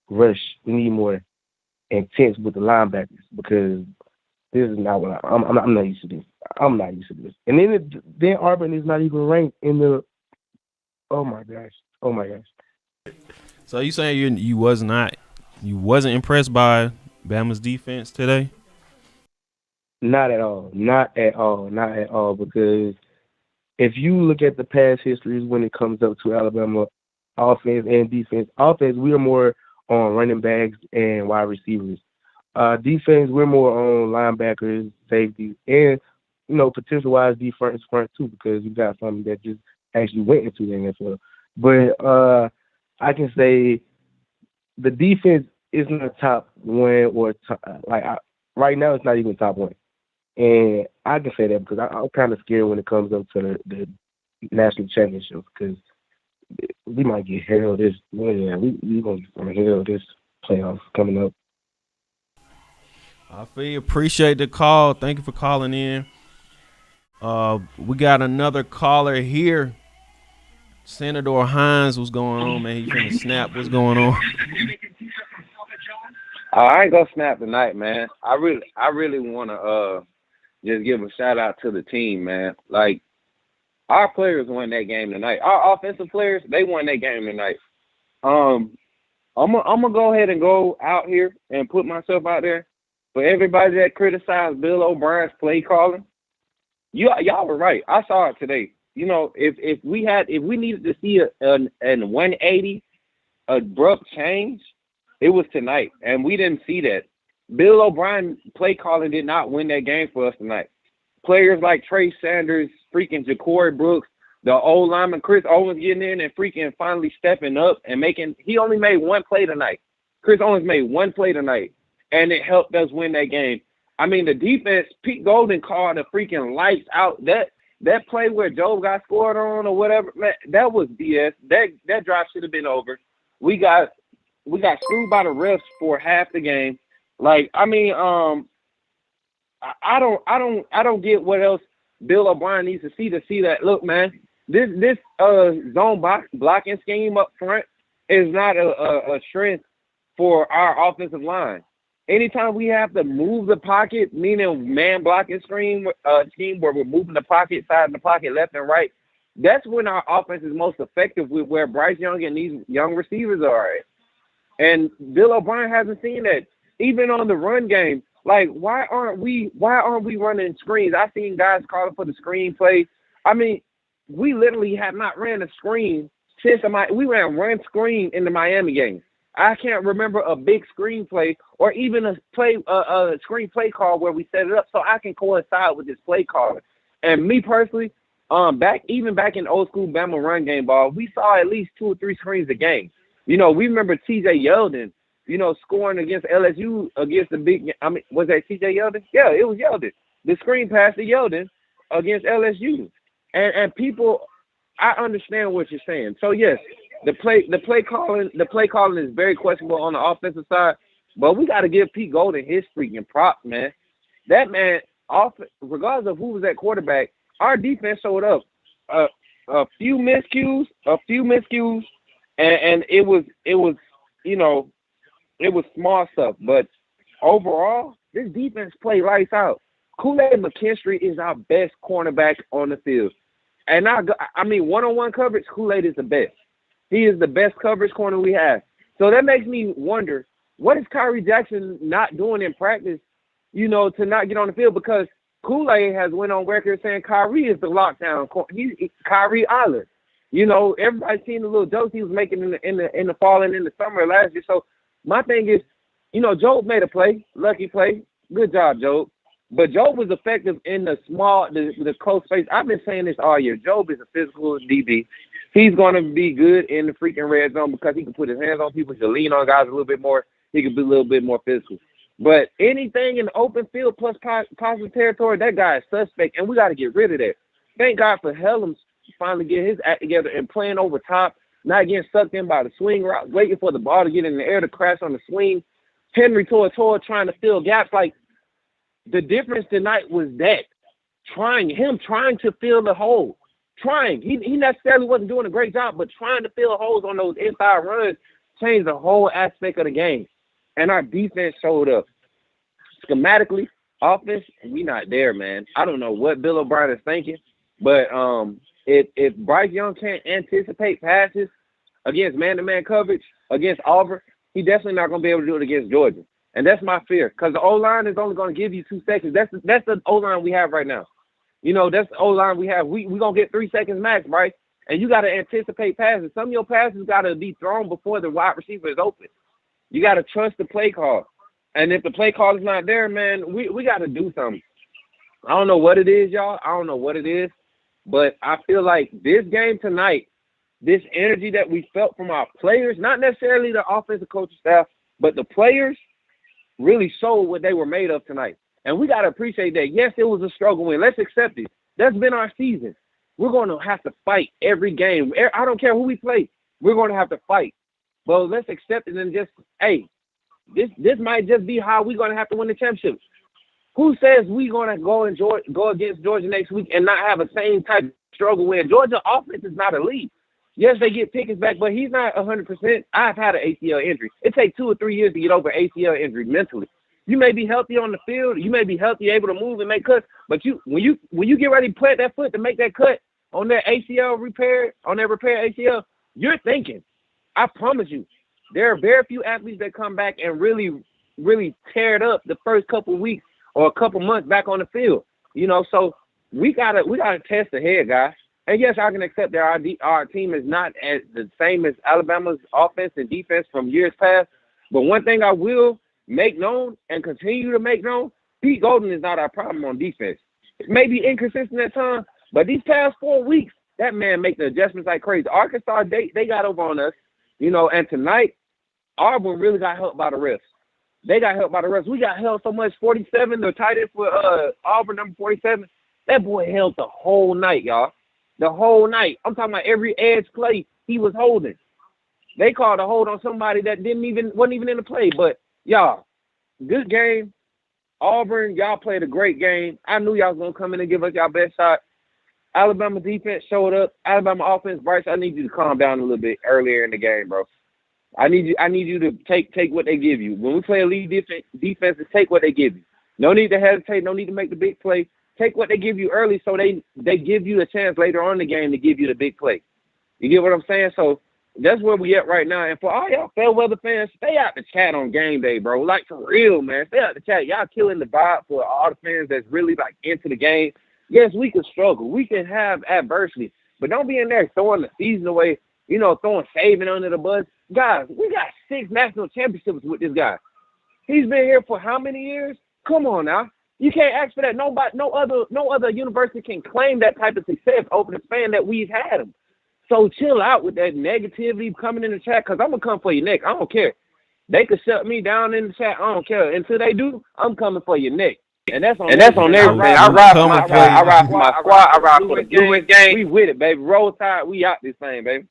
rush. We need more intense with the linebackers because this is not what I'm not used to this. I'm not used to this. And then Auburn is not even ranked in the. Oh my gosh. So you saying you wasn't impressed by Bama's defense today? Not at all. Because if you look at the past histories when it comes up to Alabama offense and defense. Offense, we are more on running backs and wide receivers. Defense, we're more on linebackers, safeties, and potential-wise defense front too, because you got something that just actually went into the NFL. But I can say the defense isn't a top one or right now it's not even top one, and I can say that because I'm kind of scared when it comes up to the national championship because we might get held this. Yeah, we gonna get held this playoffs coming up. I feel you. Appreciate the call. Thank you for calling in. We got another caller here. Senator Hines, what's going on, man? He finna snap. What's going on? I ain't gonna snap tonight, man. I really wanna just give a shout out to the team, man. Like, our players won that game tonight. Our offensive players, they won that game tonight. I'm gonna go ahead and go out here and put myself out there for everybody that criticized Bill O'Brien's play calling. Y'all were right. I saw it today. If we needed to see an 180 abrupt change, it was tonight, and we didn't see that. Bill O'Brien play calling did not win that game for us tonight. Players like Trey Sanders, freaking Ja'Cory Brooks, the old lineman Chris Owens getting in and freaking finally stepping up and he only made one play tonight. Chris Owens made one play tonight, and it helped us win that game. I mean, the defense, Pete Golden called a freaking lights out. That play where Joe got scored on or whatever, man, that was BS. That drive should have been over. We got screwed by the refs for half the game. Like, I mean, I don't get what else Bill O'Brien needs to see that. Look, man, this zone blocking scheme up front is not a strength for our offensive line. Anytime we have to move the pocket, meaning man blocking scheme where we're moving the pocket, side of the pocket, left and right, that's when our offense is most effective with where Bryce Young and these young receivers are at. And Bill O'Brien hasn't seen that. Even on the run game, like, why aren't we running screens? I've seen guys calling for the screen play. I mean, we literally have not ran a screen since we ran one screen in the Miami game. I can't remember a big screen play or even a screen play call where we set it up so I can coincide with this play caller. And me personally, back in old school Bama run game ball, we saw at least 2 or 3 screens a game. You know, we remember T.J. Yeldon, you know, scoring against LSU against the big. I mean, was that T.J. Yeldon? Yeah, it was Yeldon. The screen pass to Yeldon against LSU, and people, I understand what you're saying. So yes, the play calling is very questionable on the offensive side, but we got to give Pete Golden his freaking props, man. That man, regardless of who was at quarterback, our defense showed up. A few miscues, and it was you know, it was small stuff, but overall, this defense played lights out. Kool-Aid McKinstry is our best cornerback on the field. And I mean, one-on-one coverage, Kool-Aid is the best. He is the best coverage corner we have. So that makes me wonder, what is Kyrie Jackson not doing in practice, you know, to not get on the field? Because Kool-Aid has went on record saying Kyrie is the lockdown corner. He's Kyrie Island. You know, everybody's seen the little jokes he was making in the fall and in the summer last year. So my thing is, you know, Job made a play, lucky play. Good job, Job. But Job was effective in the close space. I've been saying this all year. Job is a physical DB. He's going to be good in the freaking red zone because he can put his hands on people. He can lean on guys a little bit more. He can be a little bit more physical. But anything in the open field plus positive territory, that guy is suspect, and we got to get rid of that. Thank God for Helms finally getting his act together and playing over top, not getting sucked in by the swing route, waiting for the ball to get in the air to crash on the swing. Henry Toa trying to fill gaps. Like, the difference tonight was that trying to fill the hole. Trying. He necessarily wasn't doing a great job, but trying to fill holes on those inside runs changed the whole aspect of the game. And our defense showed up. Schematically, offense, we not there, man. I don't know what Bill O'Brien is thinking, but if Bryce Young can't anticipate passes against man-to-man coverage against Auburn, he definitely not going to be able to do it against Georgia. And that's my fear, because the O-line is only going to give you 2 seconds. That's the O-line we have right now. You know, that's the O-line we have. We're going to get 3 seconds max, right? And you got to anticipate passes. Some of your passes got to be thrown before the wide receiver is open. You got to trust the play call. And if the play call is not there, man, we got to do something. I don't know what it is, y'all. I don't know what it is. But I feel like this game tonight, this energy that we felt from our players, not necessarily the offensive coaching staff, but the players really showed what they were made of tonight. And we got to appreciate that. Yes, it was a struggle win. Let's accept it. That's been our season. We're going to have to fight every game. I don't care who we play. We're going to have to fight. But let's accept it and just, hey, this might just be how we're going to have to win the championship. Who says we're going to go against Georgia next week and not have a same type of struggle win? Georgia offense is not elite. Yes, they get Pickens back, but he's not 100%. I've had an ACL injury. It takes 2 or 3 years to get over ACL injury mentally. You may be healthy on the field. You may be healthy, able to move and make cuts. But when you get ready to plant that foot to make that cut on that ACL repair, on that repair ACL, you're thinking. I promise you, there are very few athletes that come back and really, really tear it up the first couple of weeks or a couple months back on the field. You know, so we gotta test ahead, guys. And yes, I can accept that our team is not as the same as Alabama's offense and defense from years past. But one thing I will make known and continue to make known, Pete Golden is not our problem on defense. It may be inconsistent at times, but these past 4 weeks, that man make the adjustments like crazy. Arkansas, they got over on us, you know, and tonight, Auburn really got helped by the refs. They got helped by the refs. We got held so much. 47, the tight end for Auburn, number 47. That boy held the whole night, y'all. The whole night. I'm talking about every edge play he was holding. They called a hold on somebody that wasn't even in the play. But y'all, good game. Auburn, y'all played a great game. I knew y'all was gonna come in and give us y'all best shot. Alabama defense showed up. Alabama offense, Bryce, I need you to calm down a little bit earlier in the game, bro. I need you to take what they give you. When we play elite defense, take what they give you. No need to hesitate. No need to make the big play. Take what they give you early so they give you a chance later on in the game to give you the big play. You get what I'm saying? So that's where we at right now. And for all y'all fair-weather fans, stay out the chat on game day, bro. Like, for real, man. Stay out the chat. Y'all killing the vibe for all the fans that's really, like, into the game. Yes, we can struggle. We can have adversity. But don't be in there throwing the season away, you know, throwing Saban under the bus. Guys, we got 6 national championships with this guy. He's been here for how many years? Come on now. You can't ask for that. Nobody, no other university can claim that type of success over the span that we've had them. So chill out with that negativity coming in the chat, because I'm gonna come for your neck. I don't care. They could shut me down in the chat. I don't care. Until they do, I'm coming for your neck. And that's on everything. I ride for my squad. I ride for the Blue game. We with it, baby. Roll Tide. We out this thing, baby.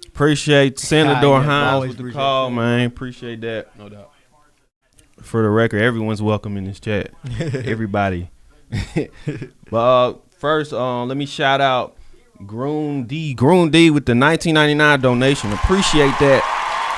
Appreciate Senator Hines with the call, man. Appreciate that. No doubt. For the record, everyone's welcome in this chat. Everybody. But first, let me shout out Groon D with the $19.99 donation. Appreciate that.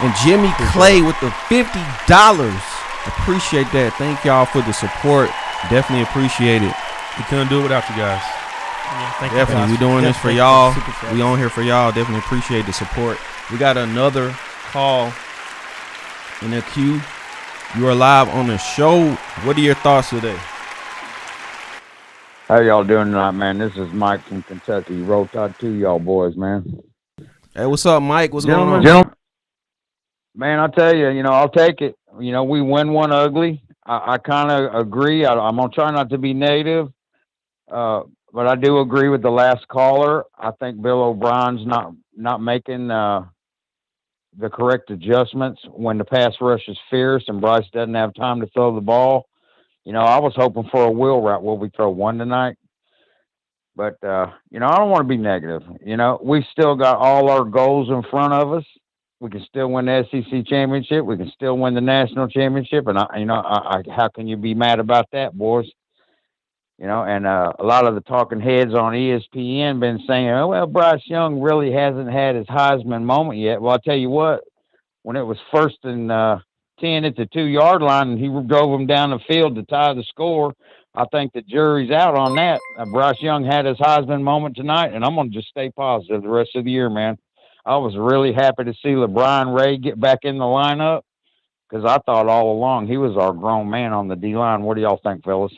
And Jimmy Clay with the $50. Appreciate that. Thank y'all for the support. Definitely appreciate it. We couldn't do it without you guys. Yeah, Definitely. We're doing this for y'all. We on here for y'all. Definitely appreciate the support. We got another call in the queue. You are live on the show. What are your thoughts today? How y'all doing tonight, man? This is Mike from Kentucky. Roll Tide to y'all boys, man. Hey, what's up, Mike? What's going on? Gentlemen, man, I tell you, I'll take it. We win one ugly. I kind of agree. I'm going to try not to be negative, but I do agree with the last caller. I think Bill O'Brien's not making the correct adjustments when the pass rush is fierce and Bryce doesn't have time to throw the ball. I was hoping for a wheel route. Will we throw one tonight? But, I don't want to be negative. We still got all our goals in front of us. We can still win the SEC championship. We can still win the national championship. And, how can you be mad about that, boys? And a lot of the talking heads on ESPN been saying, oh, well, Bryce Young really hasn't had his Heisman moment yet. Well, I'll tell you what, when it was 1st and 10 at the 2-yard line and he drove him down the field to tie the score, I think the jury's out on that. Bryce Young had his Heisman moment tonight, and I'm going to just stay positive the rest of the year, man. I was really happy to see LeBron Ray get back in the lineup because I thought all along he was our grown man on the D-line. What do y'all think, fellas?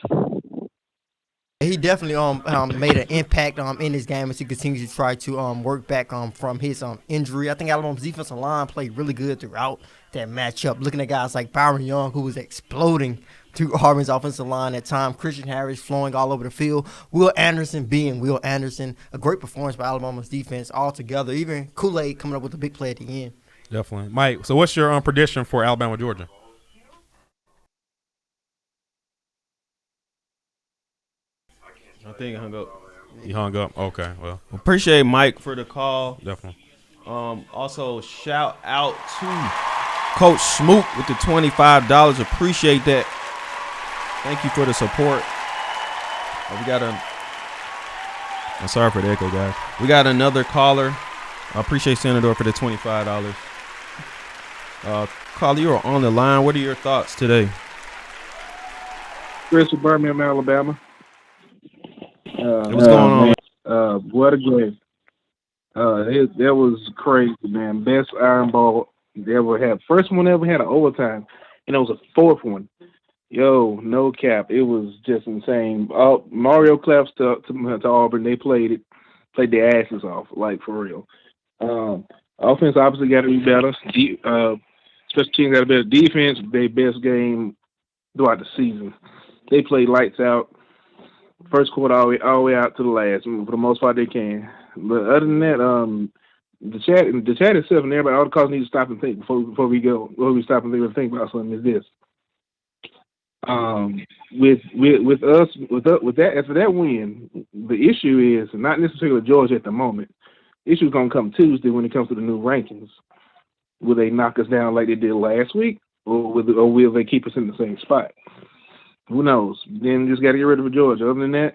He definitely made an impact in his game as he continues to try to work back from his injury. I think Alabama's defensive line played really good throughout that matchup. Looking at guys like Byron Young, who was exploding through Auburn's offensive line at times. Christian Harris flowing all over the field. Will Anderson being Will Anderson. A great performance by Alabama's defense altogether. Even Kool-Aid coming up with a big play at the end. Definitely. Mike, so what's your prediction for Alabama-Georgia? I think he hung up. He hung up? Okay, well. Appreciate Mike for the call. Definitely. Also, shout out to Coach Smoot with the $25. Appreciate that. Thank you for the support. I'm sorry for the echo, guys. We got another caller. I appreciate Senator for the $25. Caller, you are on the line. What are your thoughts today? Chris from Birmingham, Alabama. What's going on? What a game. That was crazy, man. Best Iron Bowl they ever had. First one ever had an overtime, and it was a fourth one. Yo, no cap. It was just insane. Mario claps to Auburn. They played their asses off, like, for real. Offense obviously got to be better. Special teams got a better defense. Their best game throughout the season. They played lights out. First quarter all the way out to the last. For the most part, they can. But other than that, the chat itself and everybody, all the calls need to stop and think before we stop and think about something. Is this with that after that win? The issue is not necessarily Georgia at the moment. The issue is gonna come Tuesday when it comes to the new rankings. Will they knock us down like they did last week, or will they keep us in the same spot? Who knows? Then just got to get rid of Georgia. Other than that,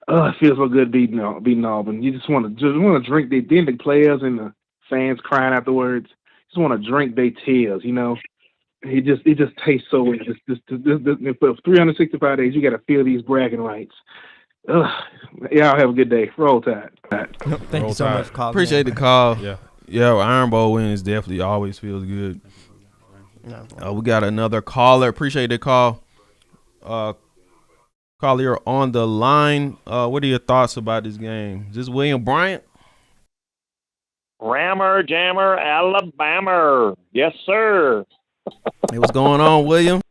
it feels so good beating Auburn. You just want to drink. Then the players and the fans crying afterwards. Just want to drink their tears. It just tastes so. For 365 days, you got to feel these bragging rights. Y'all have a good day. Roll Tide. Thank you so much for calling. Appreciate the call. Yeah, Iron Bowl wins definitely always feels good. We got another caller. Appreciate the call. Caller, you're on the line. What are your thoughts about this game? Is this William Bryant? Rammer, jammer, Alabama. Yes, sir. Hey, what's going on, William?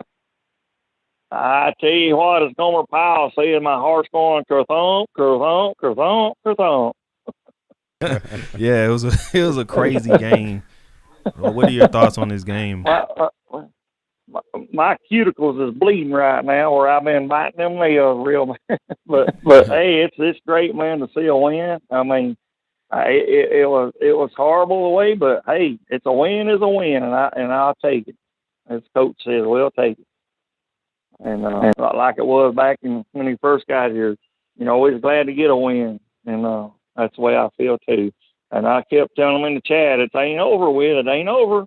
I tell you what, as Gomer Powell said, my heart's going kerthump, kerthump, kerthump, kerthump. Yeah, it was a crazy game. Well, what are your thoughts on this game? My cuticles is bleeding right now, where I've been biting them nails real bad. but hey, it's great, man, to see a win. I mean, it was horrible away, but hey, it's a win is a win, and I'll take it. As Coach says, we'll take it. And like it was back when he first got here, always glad to get a win, and that's the way I feel too. And I kept telling them in the chat, it ain't over with, it ain't over.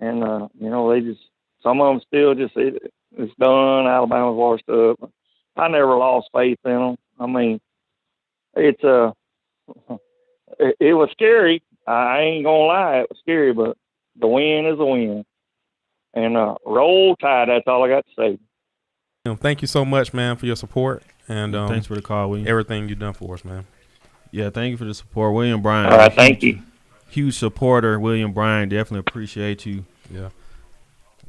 And they just, some of them still just it's done. Alabama's washed up. I never lost faith in them. I mean, it was scary. I ain't gonna lie, it was scary, but the win is a win. And roll tide. That's all I got to say. Thank you so much, man, for your support, and thanks for the call, William. Everything you've done for us, man. Yeah, thank you for the support, William Bryan. All right, thank you. Huge supporter, William Bryan. Definitely appreciate you. Yeah.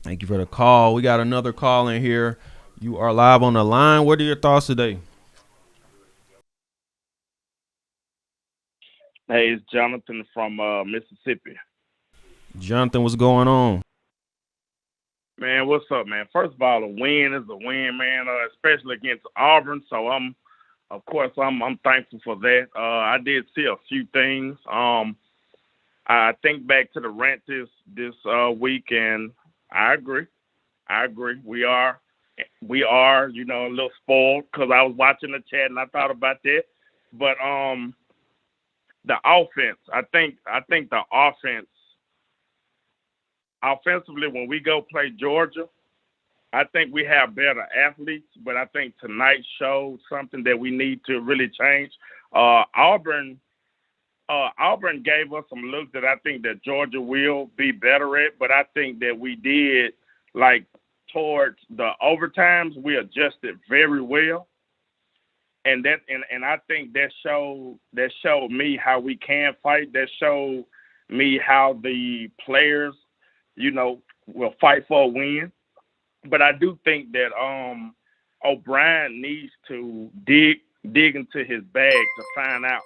Thank you for the call. We got another call in here. You are live on the line. What are your thoughts today? Hey, it's Jonathan from Mississippi. Jonathan, what's going on? Man, what's up, man? First of all, a win is a win, man, especially against Auburn. So I'm thankful for that. I did see a few things. I think back to the rant this week, and I agree. We are, a little spoiled because I was watching the chat and I thought about that. But the offense, I think the offense. Offensively, when we go play Georgia, I think we have better athletes, but I think tonight showed something that we need to really change. Auburn gave us some looks that I think that Georgia will be better at, but I think that we did, like, towards the overtimes, we adjusted very well. And I think that showed me how we can fight. That showed me how the players will fight for a win. But I do think that O'Brien needs to dig into his bag to find out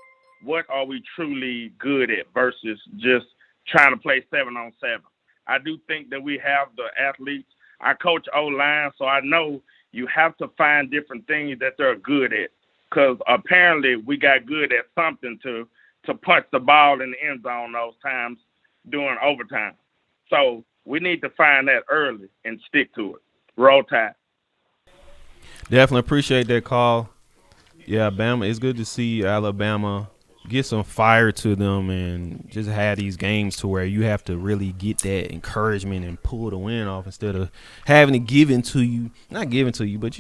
what are we truly good at versus just trying to play 7-on-7. I do think that we have the athletes. I coach O-line, so I know you have to find different things that they're good at, because apparently we got good at something to punch the ball in the end zone those times during overtime. So we need to find that early and stick to it. Roll Tide. Definitely appreciate that call. Yeah, Bama. It's good to see Alabama get some fire to them and just have these games to where you have to really get that encouragement and pull the win off instead of having it given to you. Not given to you, but,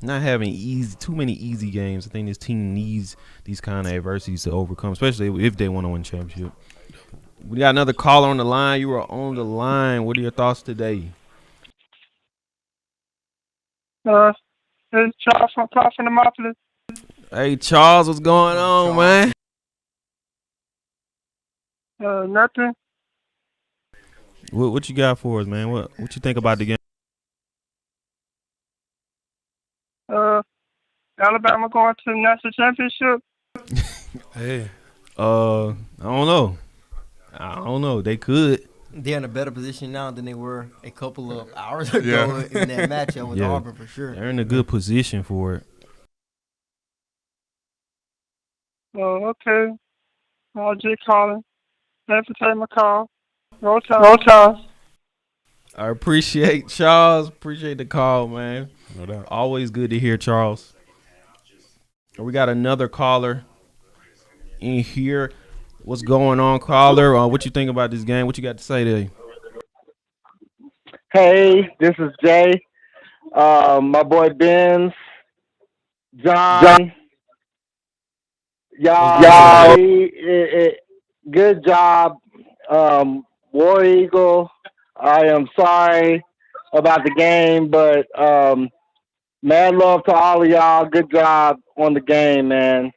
not having too many easy games. I think this team needs these kind of adversities to overcome, especially if they want to win championship. We got another caller on the line. You are on the line. What are your thoughts today? It's Charles from Demopolis. Hey, Charles, what's going on, man? Nothing. What you got for us, man? What you think about the game? Alabama going to the national championship. Hey. I don't know. They could. They're in a better position now than they were a couple of hours ago in that matchup with Auburn, for sure. They're in a good position for it. Oh, okay. I'll just calling. Thanks for taking my call. Roll Tide. I appreciate Charles. Appreciate the call, man. No doubt. Always good to hear Charles. We got another caller in here. What's going on, caller? What you think about this game? What you got to say today? Hey, this is Jay. My boy Benz, John. Y'all, good job. War Eagle, I am sorry about the game, but mad love to all of y'all. Good job on the game, man.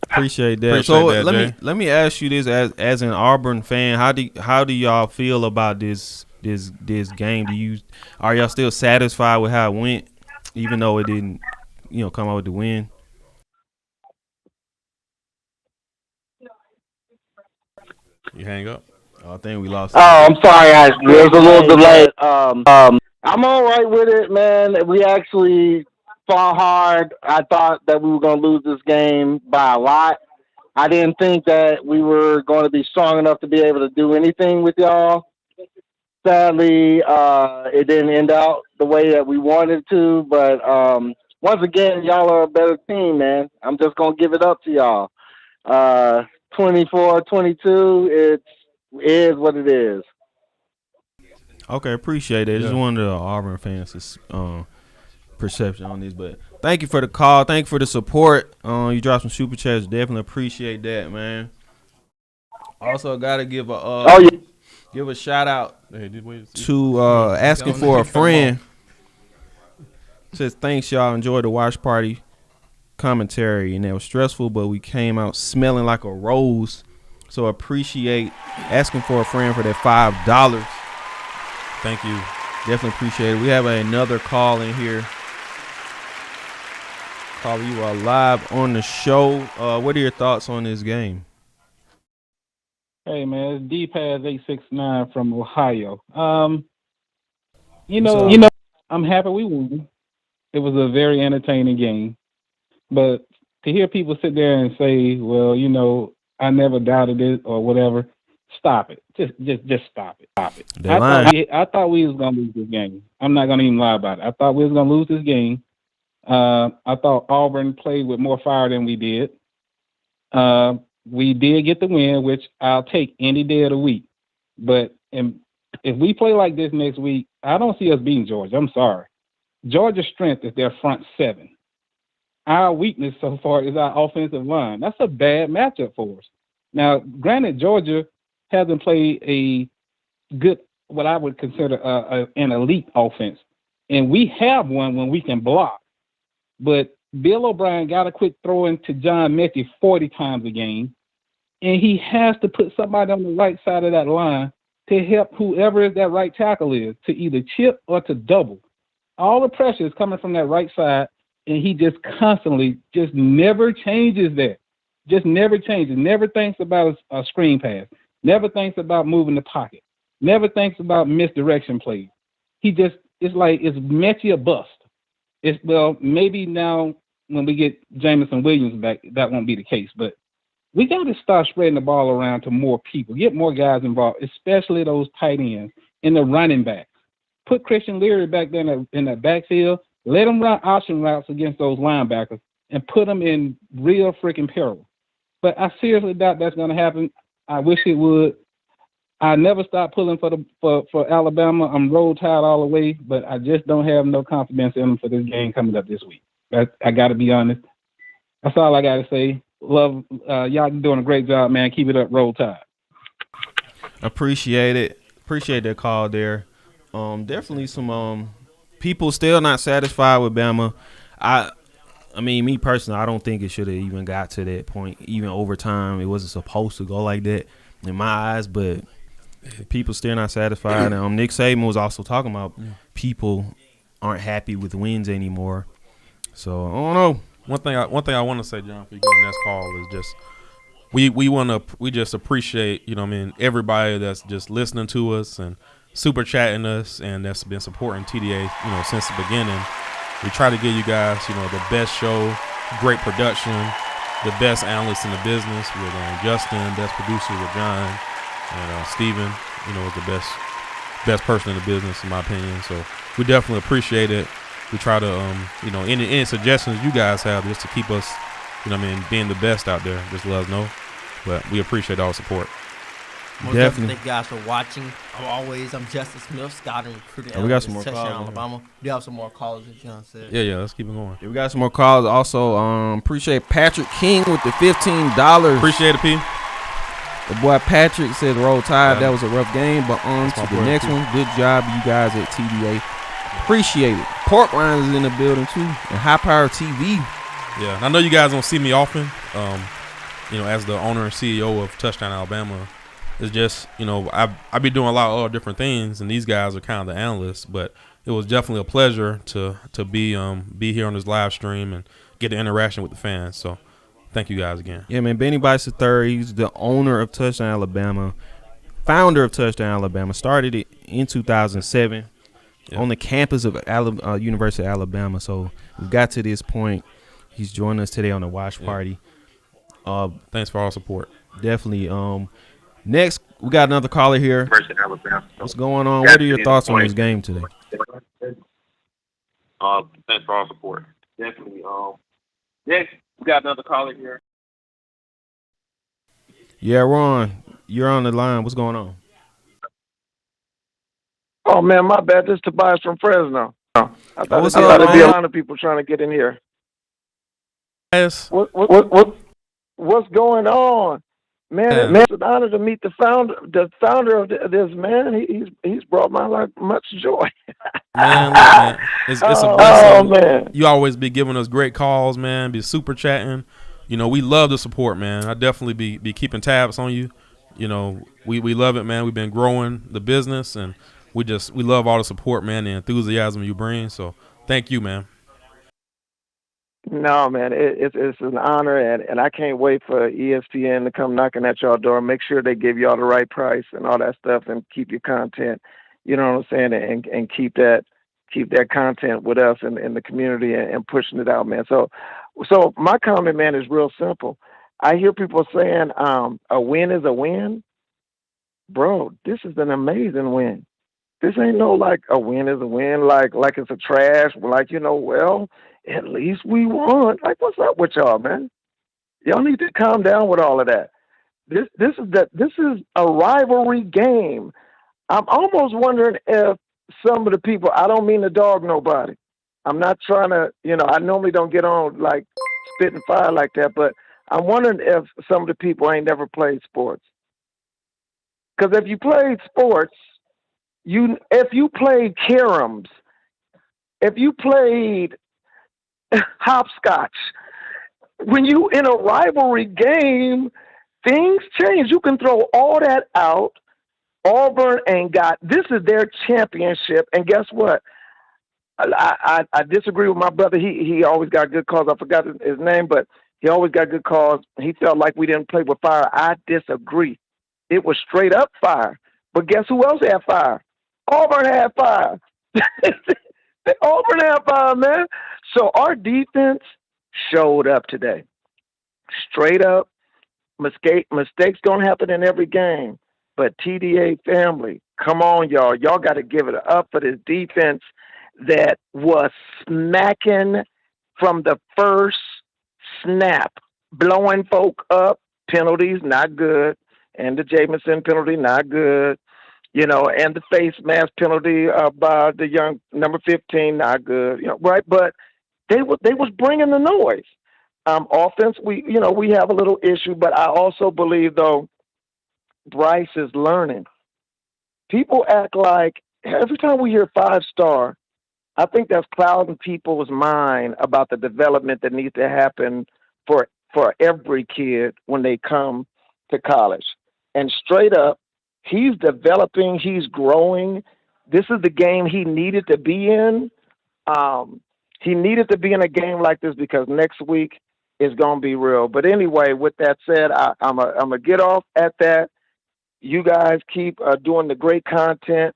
Appreciate that. Let me ask you this as an Auburn fan, how do y'all feel about this this game? Are y'all still satisfied with how it went, even though it didn't, come out with the win? You hang up. Oh, I think we lost. Oh, I'm sorry, there's a little delay. I'm all right with it, man. We actually fought hard. I thought that we were going to lose this game by a lot. I didn't think that we were going to be strong enough to be able to do anything with y'all. Sadly, it didn't end out the way that we wanted to. But once again, y'all are a better team, man. I'm just going to give it up to y'all. 24-22, it is what it is. Okay, appreciate it. Just wanted the Auburn fans' perception on this, but thank you for the call. Thank you for the support. You dropped some super chats. Definitely appreciate that, man. Also, gotta give a shout out to asking for a friend. Says thanks, y'all. Enjoyed the watch party commentary, and it was stressful, but we came out smelling like a rose. So appreciate asking for a friend for that $5. Thank you. Definitely appreciate it. We have another call in here. Caller, you are live on the show. What are your thoughts on this game? Hey man, it's D-Paz869 from Ohio. I'm happy we won. It was a very entertaining game. But to hear people sit there and say, well, I never doubted it or whatever, stop it. Just stop it. Stop it. I thought we was gonna lose this game. I'm not gonna even lie about it. I thought we was gonna lose this game. I thought Auburn played with more fire than we did. We did get the win, which I'll take any day of the week. But if we play like this next week, I don't see us beating Georgia. I'm sorry. Georgia's strength is their front seven. Our weakness so far is our offensive line. That's a bad matchup for us. Now, granted, Georgia hasn't played a good, what I would consider an elite offense. And we have one when we can block. But Bill O'Brien got to quit throwing to John Mechie 40 times a game. And he has to put somebody on the right side of that line to help whoever that right tackle is to either chip or to double. All the pressure is coming from that right side. And he just constantly just never changes that. Just never changes. Never thinks about a screen pass. Never thinks about moving the pocket. Never thinks about misdirection plays. It's like it's Mechie a bust. Maybe now when we get Jamison Williams back, that won't be the case. But we got to start spreading the ball around to more people. Get more guys involved, especially those tight ends and the running backs. Put Christian Leary back there in the backfield. Let them run option routes against those linebackers and put them in real freaking peril. But I seriously doubt that's going to happen. I wish it would. I never stop pulling for Alabama. I'm roll tide all the way, but I just don't have no confidence in them for this game coming up this week. I got to be honest. That's all I got to say. Love y'all doing a great job, man. Keep it up, roll tide. Appreciate it. Appreciate that call there. Definitely some people still not satisfied with Bama. I mean, me personally, I don't think it should have even got to that point. Even overtime, it wasn't supposed to go like that in my eyes. But people still not satisfied. Nick Saban was also talking about people aren't happy with wins anymore. So I don't know. One thing I want to say, John, for you going next call is just we just appreciate everybody that's just listening to us and super chatting us and that's been supporting TDA since the beginning. We try to give you guys the best show, great production, the best analysts in the business with Justin, best producer with John, and Steven is the best person in the business in my opinion. So we definitely appreciate it. We try to any suggestions you guys have just to keep us being the best out there, just let us know. But we appreciate all the support. Definitely. Thank you guys for watching. I'm Justin Smith, scouting recruiting. We got some more calls. Alabama. We have some more callers, as John said. Yeah, let's keep it going. Yeah, we got some more calls. Also, appreciate Patrick King with the $15. Appreciate it, P. The boy Patrick said roll tide. That was a rough game, but on to the next one. Good job, you guys at TDA. Appreciate it. Portline is in the building too, and High Power TV. Yeah, I know you guys don't see me often. As the owner and CEO of Touchdown Alabama, It's just, you know, I be doing a lot of other different things, and these guys are kind of the analysts. But it was definitely a pleasure to be here on this live stream and get the interaction with the fans. So thank you guys again. Yeah, man. Benny Bice III, he's the owner of Touchdown Alabama, founder of Touchdown Alabama. Started it in 2007 on the campus of University of Alabama. So we got to this point. He's joining us today on the watch party. Thanks for all support. Definitely. Next, we got another caller here. What's going on? What are your thoughts on this game today? Thanks for all support. Definitely. Next, we got another caller here. Yeah, Ron, you're on the line. What's going on? Oh man, my bad. This is Tobias from Fresno. I thought What's there'd up, be a man? lot of people trying to get in here. Yes. What's going on? Man, it's an honor to meet the founder of this, man. He's brought my life much joy. Man, look, man, it's a blessing. Oh man, you always be giving us great calls, man. Be super chatting. You know, we love the support, man. I definitely be keeping tabs on you. You know, we love it, man. We've been growing the business, and we love all the support, man, the enthusiasm you bring. So thank you, man. no man, it's an honor, and I can't wait for ESPN to come knocking at y'all door. Make sure they give y'all the right price and all that stuff, and keep your content. You know what I'm saying? And keep that content with us in the community and pushing it out, man. So my comment, man, is real simple. I hear people saying a win is a win. Bro, this is an amazing win. This ain't no like a win is a win, like it's a trash, like, you know, well, at least we won. Like, what's up with y'all, man? Y'all need to calm down with all of that. This is a rivalry game. I'm almost wondering if some of the people, I don't mean to dog nobody. I'm not trying to, you know, I normally don't get on like spitting fire like that, but I'm wondering if some of the people ain't never played sports. Because if you played sports, if you played caroms, if you played hopscotch, when you in a rivalry game, things change. You can throw all that out. Auburn this is their championship, and guess what? I disagree with my brother. He always got good calls. I forgot his name, but he always got good calls. He felt like we didn't play with fire. I disagree. It was straight up fire. But guess who else had fire? Auburn had fire. Auburn had fire, man. So our defense showed up today. Straight up. Mistakes don't happen in every game. But TDA family, come on, y'all. Y'all got to give it up for this defense that was smacking from the first snap, blowing folk up. Penalties, not good. And the Jamison penalty, not good. You know, and the face mask penalty by the young number 15, not good. You know, right? But they was bringing the noise. Offense, we have a little issue, but I also believe though Bryce is learning. People act like every time we hear 5-star, I think that's clouding people's mind about the development that needs to happen for every kid when they come to college. And straight up, he's developing, he's growing. This is the game he needed to be in. He needed to be in a game like this because next week is going to be real. But anyway, with that said, I'm going to get off at that. You guys keep doing the great content,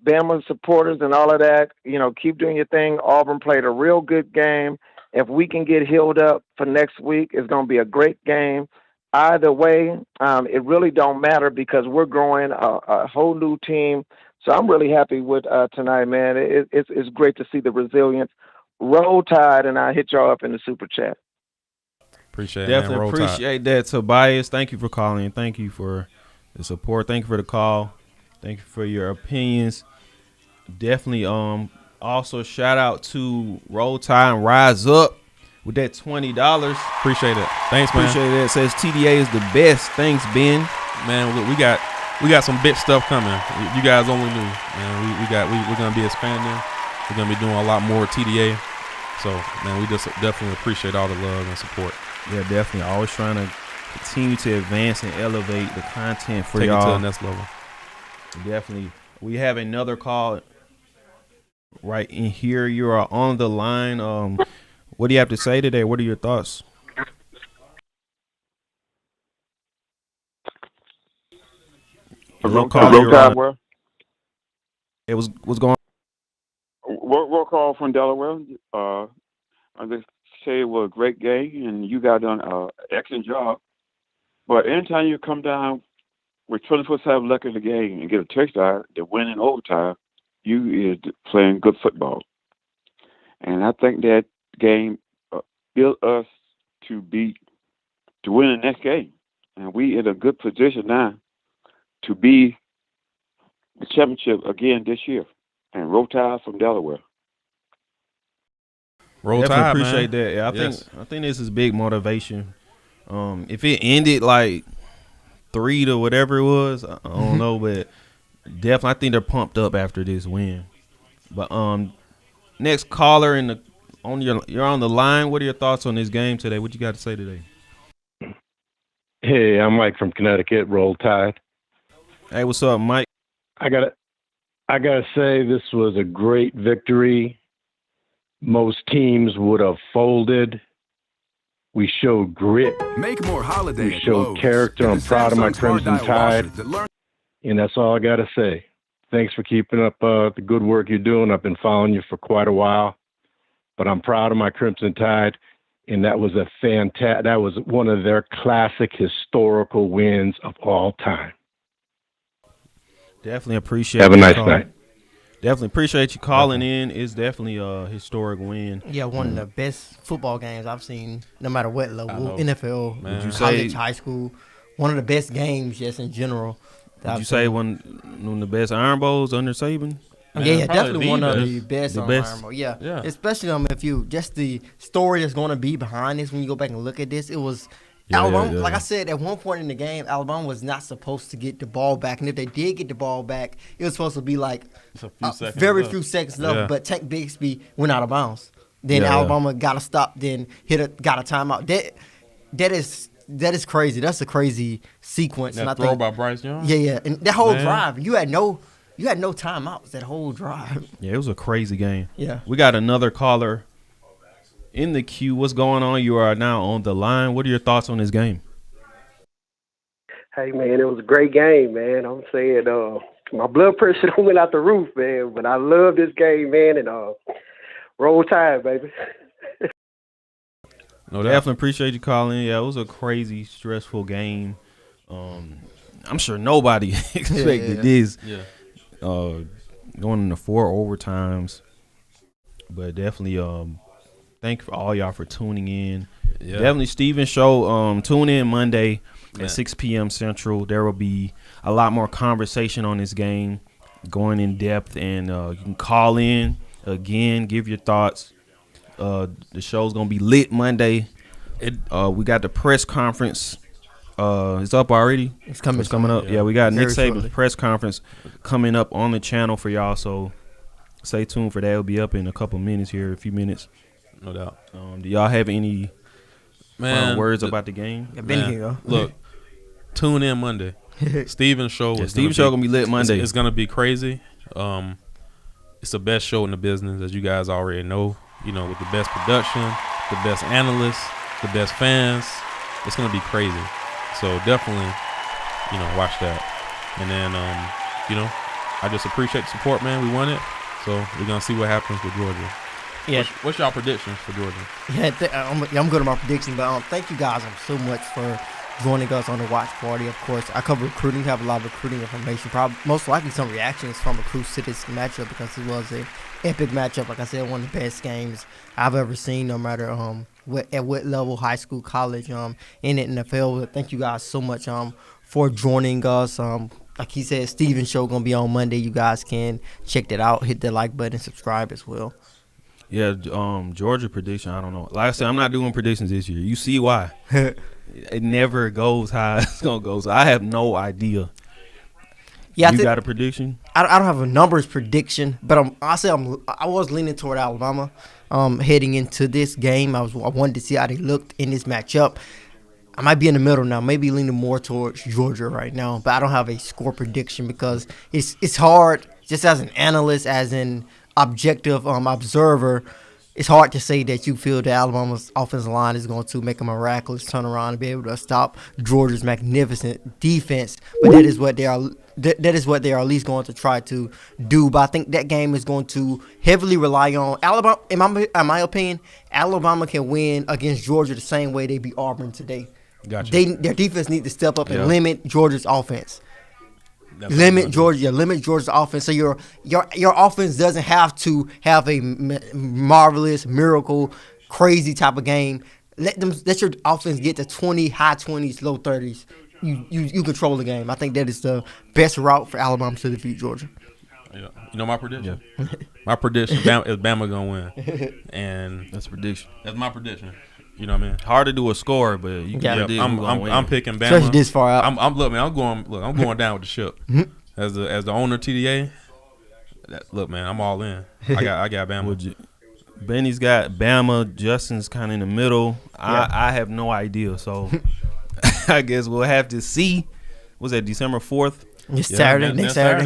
Bama supporters and all of that. You know, keep doing your thing. Auburn played a real good game. If we can get healed up for next week, it's going to be a great game. Either way, it really don't matter because we're growing a whole new team. So I'm really happy with tonight, man. It's great to see the resilience. Roll Tide, and I hit y'all up in the super chat. Appreciate it, Definitely man. Roll appreciate that, Tobias. Thank you for calling. Thank you for the support. Thank you for the call. Thank you for your opinions. Definitely also shout out to Roll Tide and Rise Up with that $20. Appreciate it. Thanks, man. Appreciate it. It says TDA is the best. Thanks, Ben. Man, we got some big stuff coming. You guys only knew, man. We're gonna be expanding. We're gonna be doing a lot more TDA. So, man, we just definitely appreciate all the love and support. Yeah, definitely. Always trying to continue to advance and elevate the content for Take y'all. it to the next level. Definitely. We have another call right in here. You are on the line. What do you have to say today? What are your thoughts? Hello, caller. It was what's going on? We'll call from Delaware. I just say it was a great game, and you guys done an excellent job. But anytime you come down with 24/7 luck in the game and get a touchdown to win in overtime, you is playing good football. And I think that game built us to win the next game. And we in a good position now to be the championship again this year. And Roll Tide from Delaware. Roll Definitely Tide, appreciate man. that. Yeah, Yes. I think this is big motivation. If it ended like 3 to whatever it was, I don't know, but definitely I think they're pumped up after this win. But next caller you're on the line. What are your thoughts on this game today? What you got to say today? Hey, I'm Mike from Connecticut. Roll Tide. Hey, what's up, Mike? I gotta say this was a great victory. Most teams would have folded. We showed grit. Make more holiday We showed character. I'm proud of my Crimson Tide. And that's all I gotta say. Thanks for keeping up the good work you're doing. I've been following you for quite a while. But I'm proud of my Crimson Tide. And that was that was one of their classic historical wins of all time. Definitely appreciate. Have a nice night. Definitely appreciate you calling in. It's definitely a historic win. Yeah, one of the best football games I've seen, no matter what level, I know. NFL, Man. Would you college, say- high school. One of the best games, just in general. that Would I've you say seen. one of the best Iron Bowls under Saban? Yeah, definitely one of the best on best. Iron Bowl. Yeah, especially if you just the story that's going to be behind this when you go back and look at this. It was Alabama. Like I said, at one point in the game, Alabama was not supposed to get the ball back, and if they did get the ball back, it was supposed to be like very few seconds left. Yeah. But Tank Bigsby went out of bounds. Then Alabama got a stop. Then got a timeout. That is crazy. That's a crazy sequence. That and I throw think, by Bryce Young? Yeah, and that whole Man. drive, you had no timeouts. That whole drive. Yeah, it was a crazy game. Yeah. We got another caller in the queue. What's going on? You are now on the line. What are your thoughts on this game? Hey, man, it was a great game, man. I'm saying my blood pressure went out the roof, man. But I love this game, man, and Roll Tide, baby. No, definitely appreciate you calling. Yeah, it was a crazy, stressful game. I'm sure nobody expected this. Yeah. Going into 4 overtimes, but definitely thank for all y'all for tuning in. Yeah. Definitely Steven Show. Tune in Monday Man. at 6 p.m. Central. There will be a lot more conversation on this game, going in depth, and you can call in again, give your thoughts. The show's gonna be lit Monday. We got the press conference. It's up already. It's coming up. soon. Yeah, we got Very Nick Saban's shortly. press conference coming up on the channel for y'all. So stay tuned for that. It'll be up in a couple minutes here, a few minutes. No doubt. Do y'all have any Man, words about the game? Man, look, tune in Monday. Steven's show. Yeah, Steven's show gonna be lit Monday. It's gonna be crazy. It's the best show in the business, as you guys already know. You know, with the best production, the best analysts, the best fans. It's gonna be crazy. So definitely, watch that. And then, I just appreciate the support, man. We won it, so we're gonna see what happens with Georgia. Yeah. What's y'all predictions for Georgia? Yeah, I'm good at my prediction, but thank you guys so much for joining us on the watch party. Of course, I cover recruiting, have a lot of recruiting information, probably most likely some reactions from recruits to this matchup because it was an epic matchup. Like I said, one of the best games I've ever seen, no matter at what level, high school, college, in the NFL. But thank you guys so much for joining us. Like he said, Steven's show gonna be on Monday. You guys can check that out. Hit the like button, subscribe as well. Yeah, Georgia prediction. I don't know. Like I said, I'm not doing predictions this year. You see why? It never goes how it's gonna go. So I have no idea. Yeah, you got a prediction? I don't have a numbers prediction, but I was leaning toward Alabama heading into this game. I wanted to see how they looked in this matchup. I might be in the middle now, maybe leaning more towards Georgia right now, but I don't have a score prediction because it's hard, just as an analyst, as an objective observer, it's hard to say that you feel that Alabama's offensive line is going to make a miraculous turnaround and be able to stop Georgia's magnificent defense, but that is what they are. That is what they are at least going to try to do. But I think that game is going to heavily rely on Alabama. In my opinion, Alabama can win against Georgia the same way they beat Auburn today. Gotcha. Their defense needs to step up and limit Georgia's offense. Limit Georgia's offense. So your offense doesn't have to have a marvelous, miracle, crazy type of game. Let your offense get to 20, high 20s, low 30s. You control the game. I think that is the best route for Alabama to defeat Georgia. Yeah. You know my prediction? Yeah. My prediction is Bama going to win. And that's prediction. That's my prediction. You know what I mean? Hard to do a score, but you can predict who's gonna win. I'm picking Bama. Especially this far out. I'm going down with the ship. As the owner of TDA. Look, man, I'm all in. I got Bama. Benny's got Bama. Justin's kind of in the middle. Yeah. I have no idea, so I guess we'll have to see. Was that December 4th? Next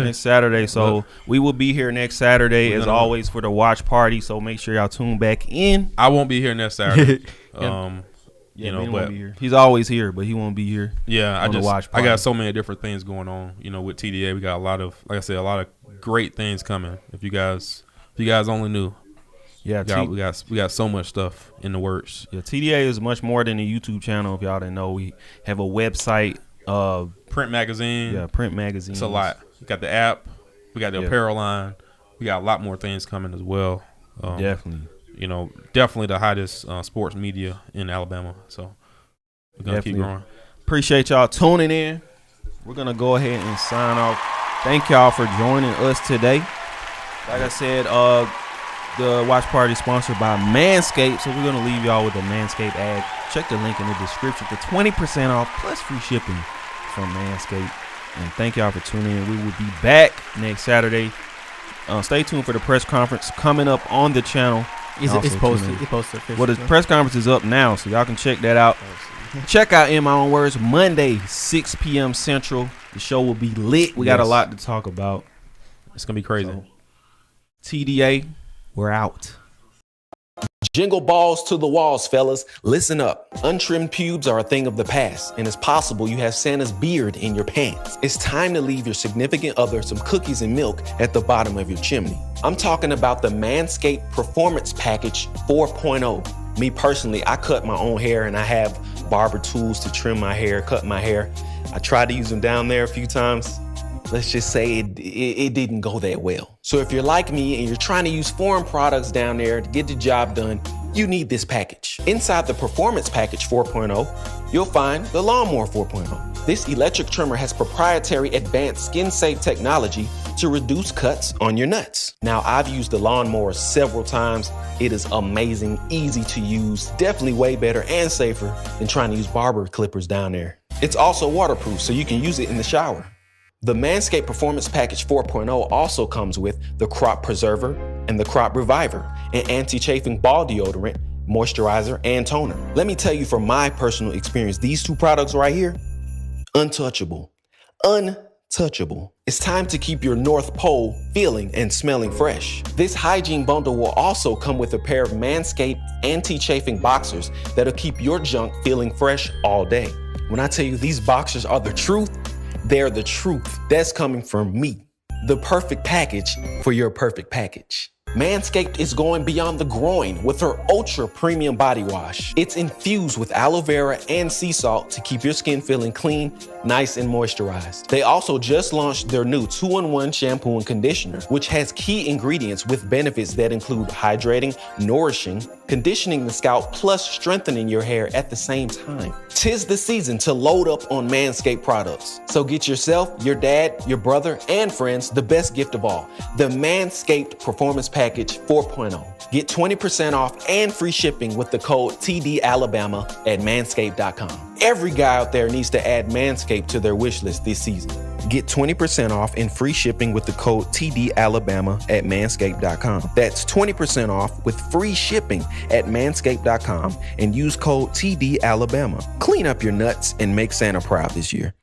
Saturday. So we will be here next Saturday as always for the watch party. So make sure y'all tune back in. I won't be here next Saturday. You know, but he's always here, but he won't be here. Yeah, I got so many different things going on. You know, with TDA, we got a lot of, like I said, a lot of great things coming. If you guys only knew. Yeah, we got so much stuff in the works. Yeah, TDA is much more than a YouTube channel. If y'all didn't know, we have a website, print magazine. Yeah, print magazine. It's a lot. We got the app. We got the apparel line. We got a lot more things coming as well. Definitely. You know, definitely the hottest sports media in Alabama. So we're gonna keep growing. Appreciate y'all tuning in. We're gonna go ahead and sign off. Thank y'all for joining us today. Like I said, the watch party is sponsored by Manscaped, so we're gonna leave y'all with a Manscaped ad. Check the link in the description for 20% off plus free shipping from Manscaped. And thank y'all for tuning in. We will be back next Saturday. Stay tuned for the press conference coming up on the channel. It's posted. Well, the press conference is up now, so y'all can check that out. Check out In My Own Words Monday, 6 p.m. Central. The show will be lit. We got a lot to talk about. It's gonna be crazy. So, TDA, we're out. Jingle balls to the walls, fellas. Listen up. Untrimmed pubes are a thing of the past, and it's possible you have Santa's beard in your pants. It's time to leave your significant other some cookies and milk at the bottom of your chimney. I'm talking about the Manscaped Performance Package 4.0. Me personally, I cut my own hair, and I have barber tools to trim my hair, cut my hair. I tried to use them down there a few times. Let's just say it didn't go that well. So if you're like me and you're trying to use foreign products down there to get the job done, you need this package. Inside the Performance Package 4.0, you'll find the Lawnmower 4.0. This electric trimmer has proprietary advanced skin-safe technology to reduce cuts on your nuts. Now, I've used the Lawnmower several times. It is amazing, easy to use, definitely way better and safer than trying to use barber clippers down there. It's also waterproof, so you can use it in the shower. The Manscaped Performance Package 4.0 also comes with the Crop Preserver and the Crop Reviver, an anti-chafing ball deodorant, moisturizer, and toner. Let me tell you from my personal experience, these two products right here, untouchable. Untouchable. It's time to keep your North Pole feeling and smelling fresh. This hygiene bundle will also come with a pair of Manscaped anti-chafing boxers that'll keep your junk feeling fresh all day. When I tell you these boxers are the truth, they're the truth. That's coming from me. The perfect package for your perfect package. Manscaped is going beyond the groin with her ultra premium body wash. It's infused with aloe vera and sea salt to keep your skin feeling clean, nice, and moisturized. They also just launched their new 2-in-1 shampoo and conditioner, which has key ingredients with benefits that include hydrating, nourishing, conditioning the scalp, plus strengthening your hair at the same time. 'Tis the season to load up on Manscaped products. So get yourself, your dad, your brother, and friends the best gift of all, the Manscaped Performance Package 4.0. Get 20% off and free shipping with the code TDAlabama at manscaped.com. Every guy out there needs to add Manscaped to their wish list this season. Get 20% off and free shipping with the code TDAlabama at manscaped.com. That's 20% off with free shipping at manscaped.com and use code TDAlabama. Clean up your nuts and make Santa proud this year.